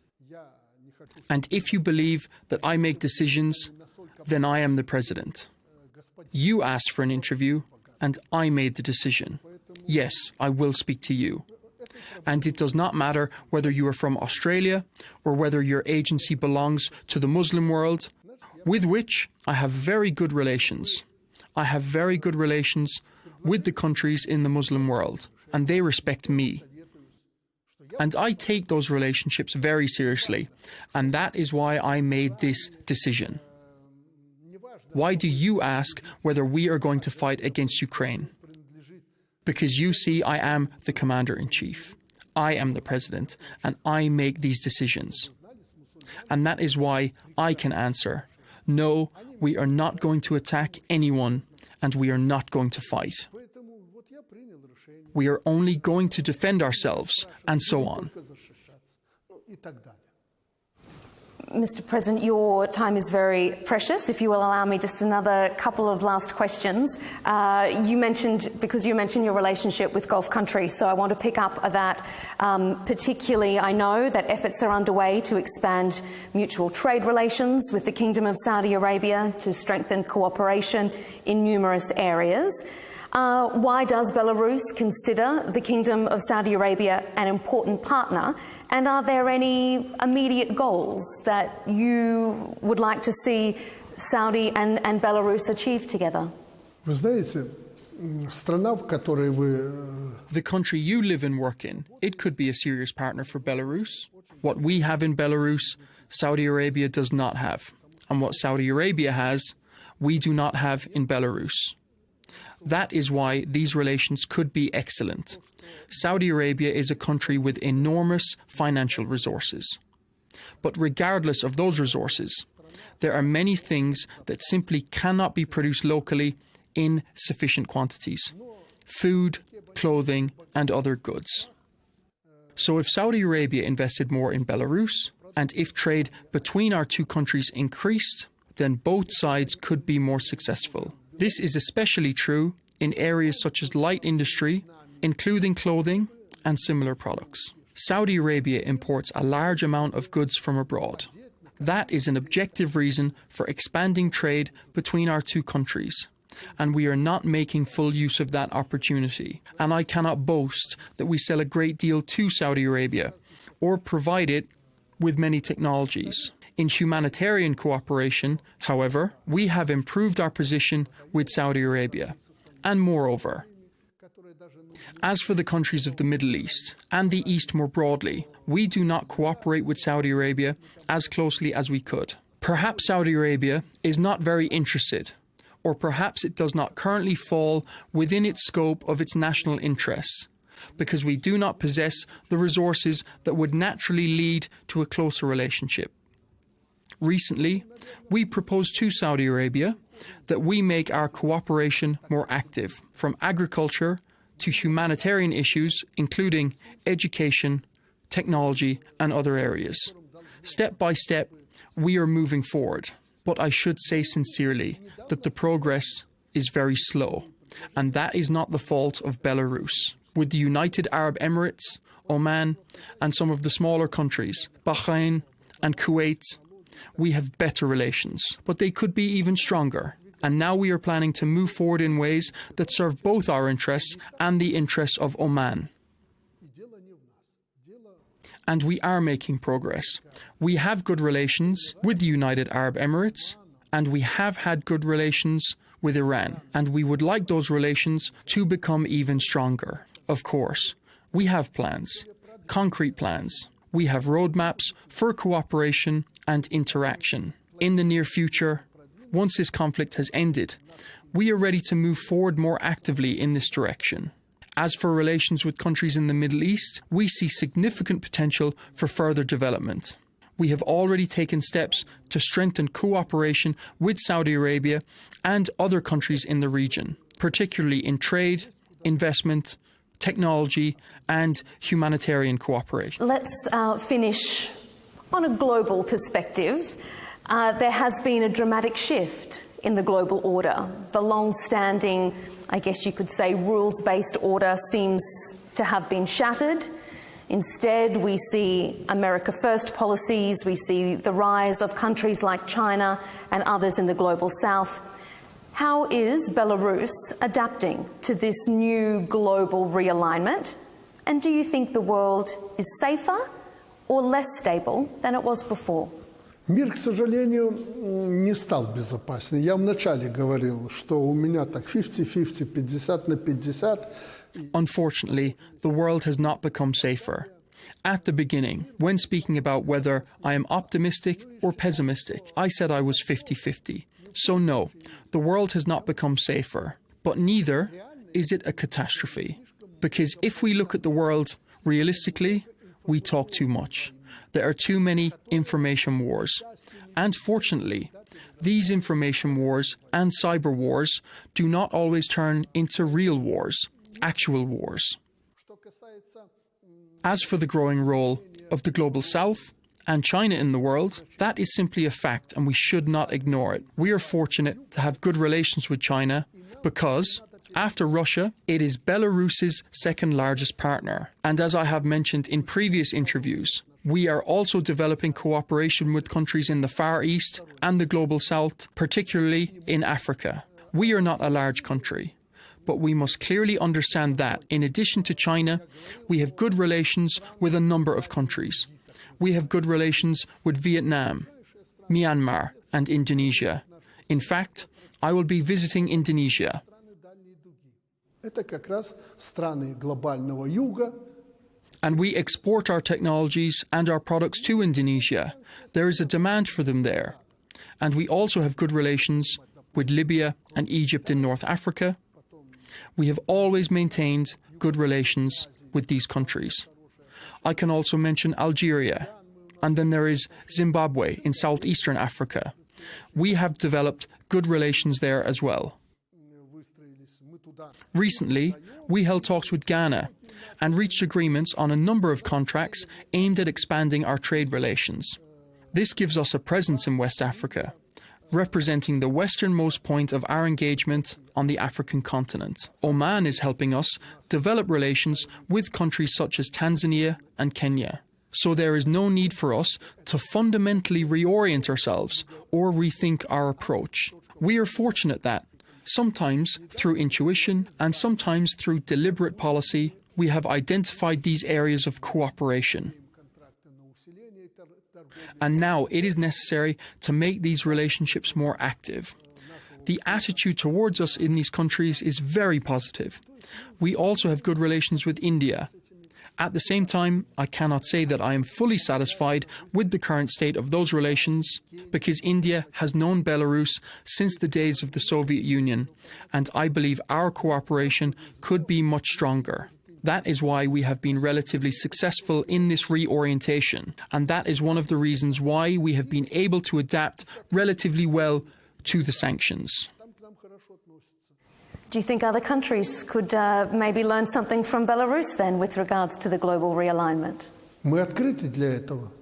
And if you believe that I make decisions, then I am the president. You asked for an interview, and I made the decision. Yes, I will speak to you. And it does not matter whether you are from Australia or whether your agency belongs to the Muslim world, with which I have very good relations. I have very good relations with the countries in the Muslim world, and they respect me. And I take those relationships very seriously, and that is why I made this decision. Why do you ask whether we are going to fight against Ukraine? Because you see, I am the commander-in-chief. I am the president, and I make these decisions. And that is why I can answer, no, we are not going to attack anyone, and we are not going to fight. We are only going to defend ourselves, and so on. Mr. President, your time is very precious. If you will allow me just another couple of last questions. You mentioned your relationship with Gulf countries, so I want to pick up that. Particularly, I know that efforts are underway to expand mutual trade relations with the Kingdom of Saudi Arabia to strengthen cooperation in numerous areas. Why does Belarus consider the Kingdom of Saudi Arabia an important partner? And are there any immediate goals that you would like to see Saudi and Belarus achieve together? Вы знаете, страна, в которой вы... The country you live and work in, it could be a serious partner for Belarus. What we have in Belarus, Saudi Arabia does not have. And what Saudi Arabia has, we do not have in Belarus. That is why these relations could be excellent. Saudi Arabia is a country with enormous financial resources. But regardless of those resources, there are many things that simply cannot be produced locally in sufficient quantities: food, clothing, and other goods. So if Saudi Arabia invested more in Belarus, and if trade between our two countries increased, then both sides could be more successful. This is especially true in areas such as light industry, including clothing and similar products. Saudi Arabia imports a large amount of goods from abroad. That is an objective reason for expanding trade between our two countries, and we are not making full use of that opportunity. And I cannot boast that we sell a great deal to Saudi Arabia or provide it with many technologies. In humanitarian cooperation, however, we have improved our position with Saudi Arabia. And moreover, as for the countries of the Middle East and the East more broadly, we do not cooperate with Saudi Arabia as closely as we could. Perhaps Saudi Arabia is not very interested, or perhaps it does not currently fall within its scope of its national interests, because we do not possess the resources that would naturally lead to a closer relationship. Recently, we proposed to Saudi Arabia that we make our cooperation more active, from agriculture to humanitarian issues, including education, technology, and other areas. Step by step, we are moving forward. But I should say sincerely that the progress is very slow, and that is not the fault of Belarus. With the United Arab Emirates, Oman, and some of the smaller countries, Bahrain and Kuwait, we have better relations, but they could be even stronger. And now we are planning to move forward in ways that serve both our interests and the interests of Oman. And we are making progress. We have good relations with the United Arab Emirates, and we have had good relations with Iran, and we would like those relations to become even stronger. Of course, we have plans, concrete plans. We have roadmaps for cooperation and interaction. In the near future, once this conflict has ended, we are ready to move forward more actively in this direction. As for relations with countries in the Middle East, we see significant potential for further development. We have already taken steps to strengthen cooperation with Saudi Arabia and other countries in the region, particularly in trade, investment, technology, and humanitarian cooperation. Let's finish on a global perspective. There has been a dramatic shift in the global order. The long-standing, I guess you could say, rules-based order seems to have been shattered. Instead, we see America First policies, we see the rise of countries like China and others in the global south. How is Belarus adapting to this new global realignment? And do you think the world is safer or less stable than it was before? Мир, к сожалению, не стал безопаснее. Я вначале говорил, что у меня так 50-50, 50/50. Unfortunately, the world has not become safer. At the beginning, when speaking about whether I am optimistic or pessimistic, I said I was 50-50. So no, the world has not become safer, but neither is it a catastrophe. Because if we look at the world realistically, we talk too much. There are too many information wars. And fortunately, these information wars and cyber wars do not always turn into real wars, actual wars. As for the growing role of the Global South and China in the world, that is simply a fact and we should not ignore it. We are fortunate to have good relations with China because, after Russia, it is Belarus's second largest partner. And as I have mentioned in previous interviews, we are also developing cooperation with countries in the Far East and the Global South, particularly in Africa. We are not a large country, but we must clearly understand that, in addition to China, we have good relations with a number of countries. We have good relations with Vietnam, Myanmar, and Indonesia. In fact, I will be visiting Indonesia. Это как раз страны глобального юга. And we export our technologies and our products to Indonesia. There is a demand for them there. And we also have good relations with Libya and Egypt in North Africa. We have always maintained good relations with these countries. I can also mention Algeria. And then there is Zimbabwe in southeastern Africa. We have developed good relations there as well. Recently, we held talks with Ghana and reached agreements on a number of contracts aimed at expanding our trade relations. This gives us a presence in West Africa, representing the westernmost point of our engagement on the African continent. Oman is helping us develop relations with countries such as Tanzania and Kenya. So there is no need for us to fundamentally reorient ourselves or rethink our approach. We are fortunate that, sometimes through intuition and sometimes through deliberate policy, we have identified these areas of cooperation. And now it is necessary to make these relationships more active. The attitude towards us in these countries is very positive. We also have good relations with India. At the same time, I cannot say that I am fully satisfied with the current state of those relations, because India has known Belarus since the days of the Soviet Union, and I believe our cooperation could be much stronger. That is why we have been relatively successful in this reorientation, and that is one of the reasons why we have been able to adapt relatively well to the sanctions. Do you think other countries could maybe learn something from Belarus then with regards to the global realignment? Мы открыты для этого.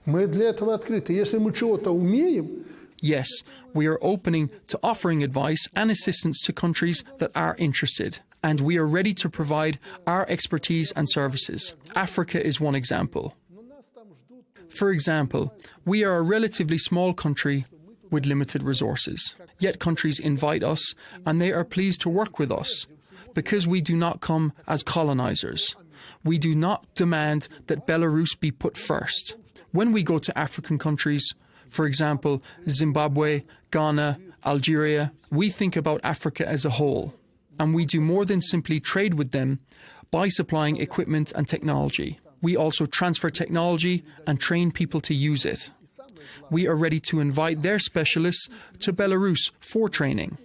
Мы для этого открыты. Если мы чего-то умеем... Yes, we are opening to offering advice and assistance to countries that are interested. And we are ready to provide our expertise and services. Africa is one example. For example, we are a relatively small country with limited resources. Yet countries invite us and they are pleased to work with us because we do not come as colonizers. We do not demand that Belarus be put first. When we go to African countries, for example, Zimbabwe, Ghana, Algeria, we think about Africa as a whole. And we do more than simply trade with them by supplying equipment and technology. We also transfer technology and train people to use it. We are ready to invite their specialists to Belarus for training,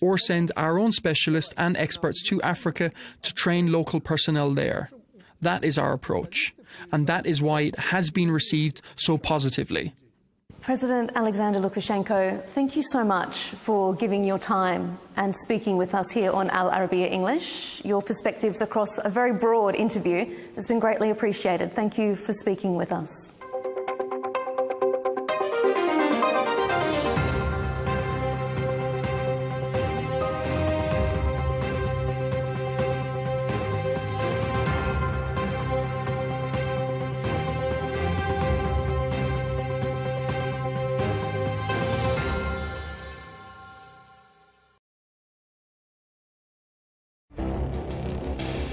or send our own specialists and experts to Africa to train local personnel there. That is our approach, and that is why it has been received so positively. President Alexander Lukashenko, thank you so much for giving your time and speaking with us here on Al Arabiya English. Your perspectives across a very broad interview has been greatly appreciated. Thank you for speaking with us.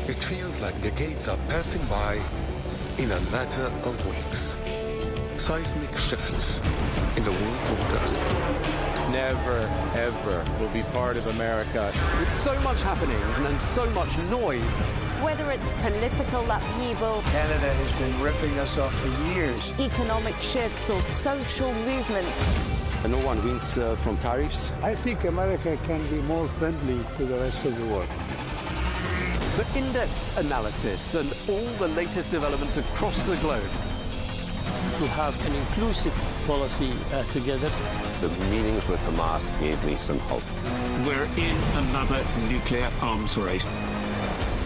It feels like decades are passing by in a matter of weeks. Seismic shifts in the world order. Never, ever will be part of America. With so much happening and so much noise. Whether it's political upheaval, Canada has been ripping us off for years. economic shifts or social movements, and no one wins from tariffs. I think America can be more friendly to the rest of the world. For in-depth analysis and all the latest developments across the globe. To have an inclusive policy together. The meetings with Hamas gave me some hope. We're in another nuclear arms race.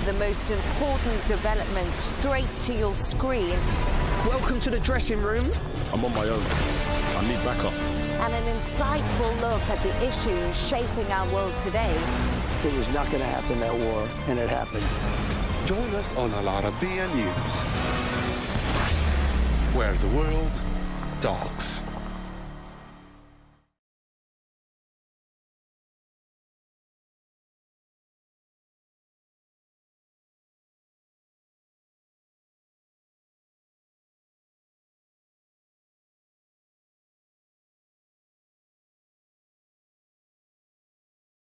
The most important development straight to your screen. Welcome to the dressing room. I'm on my own. I need backup. And an insightful look at the issues shaping our world today. It was not going to happen, that war, and it happened. Join us on Arabiya News, where the world talks.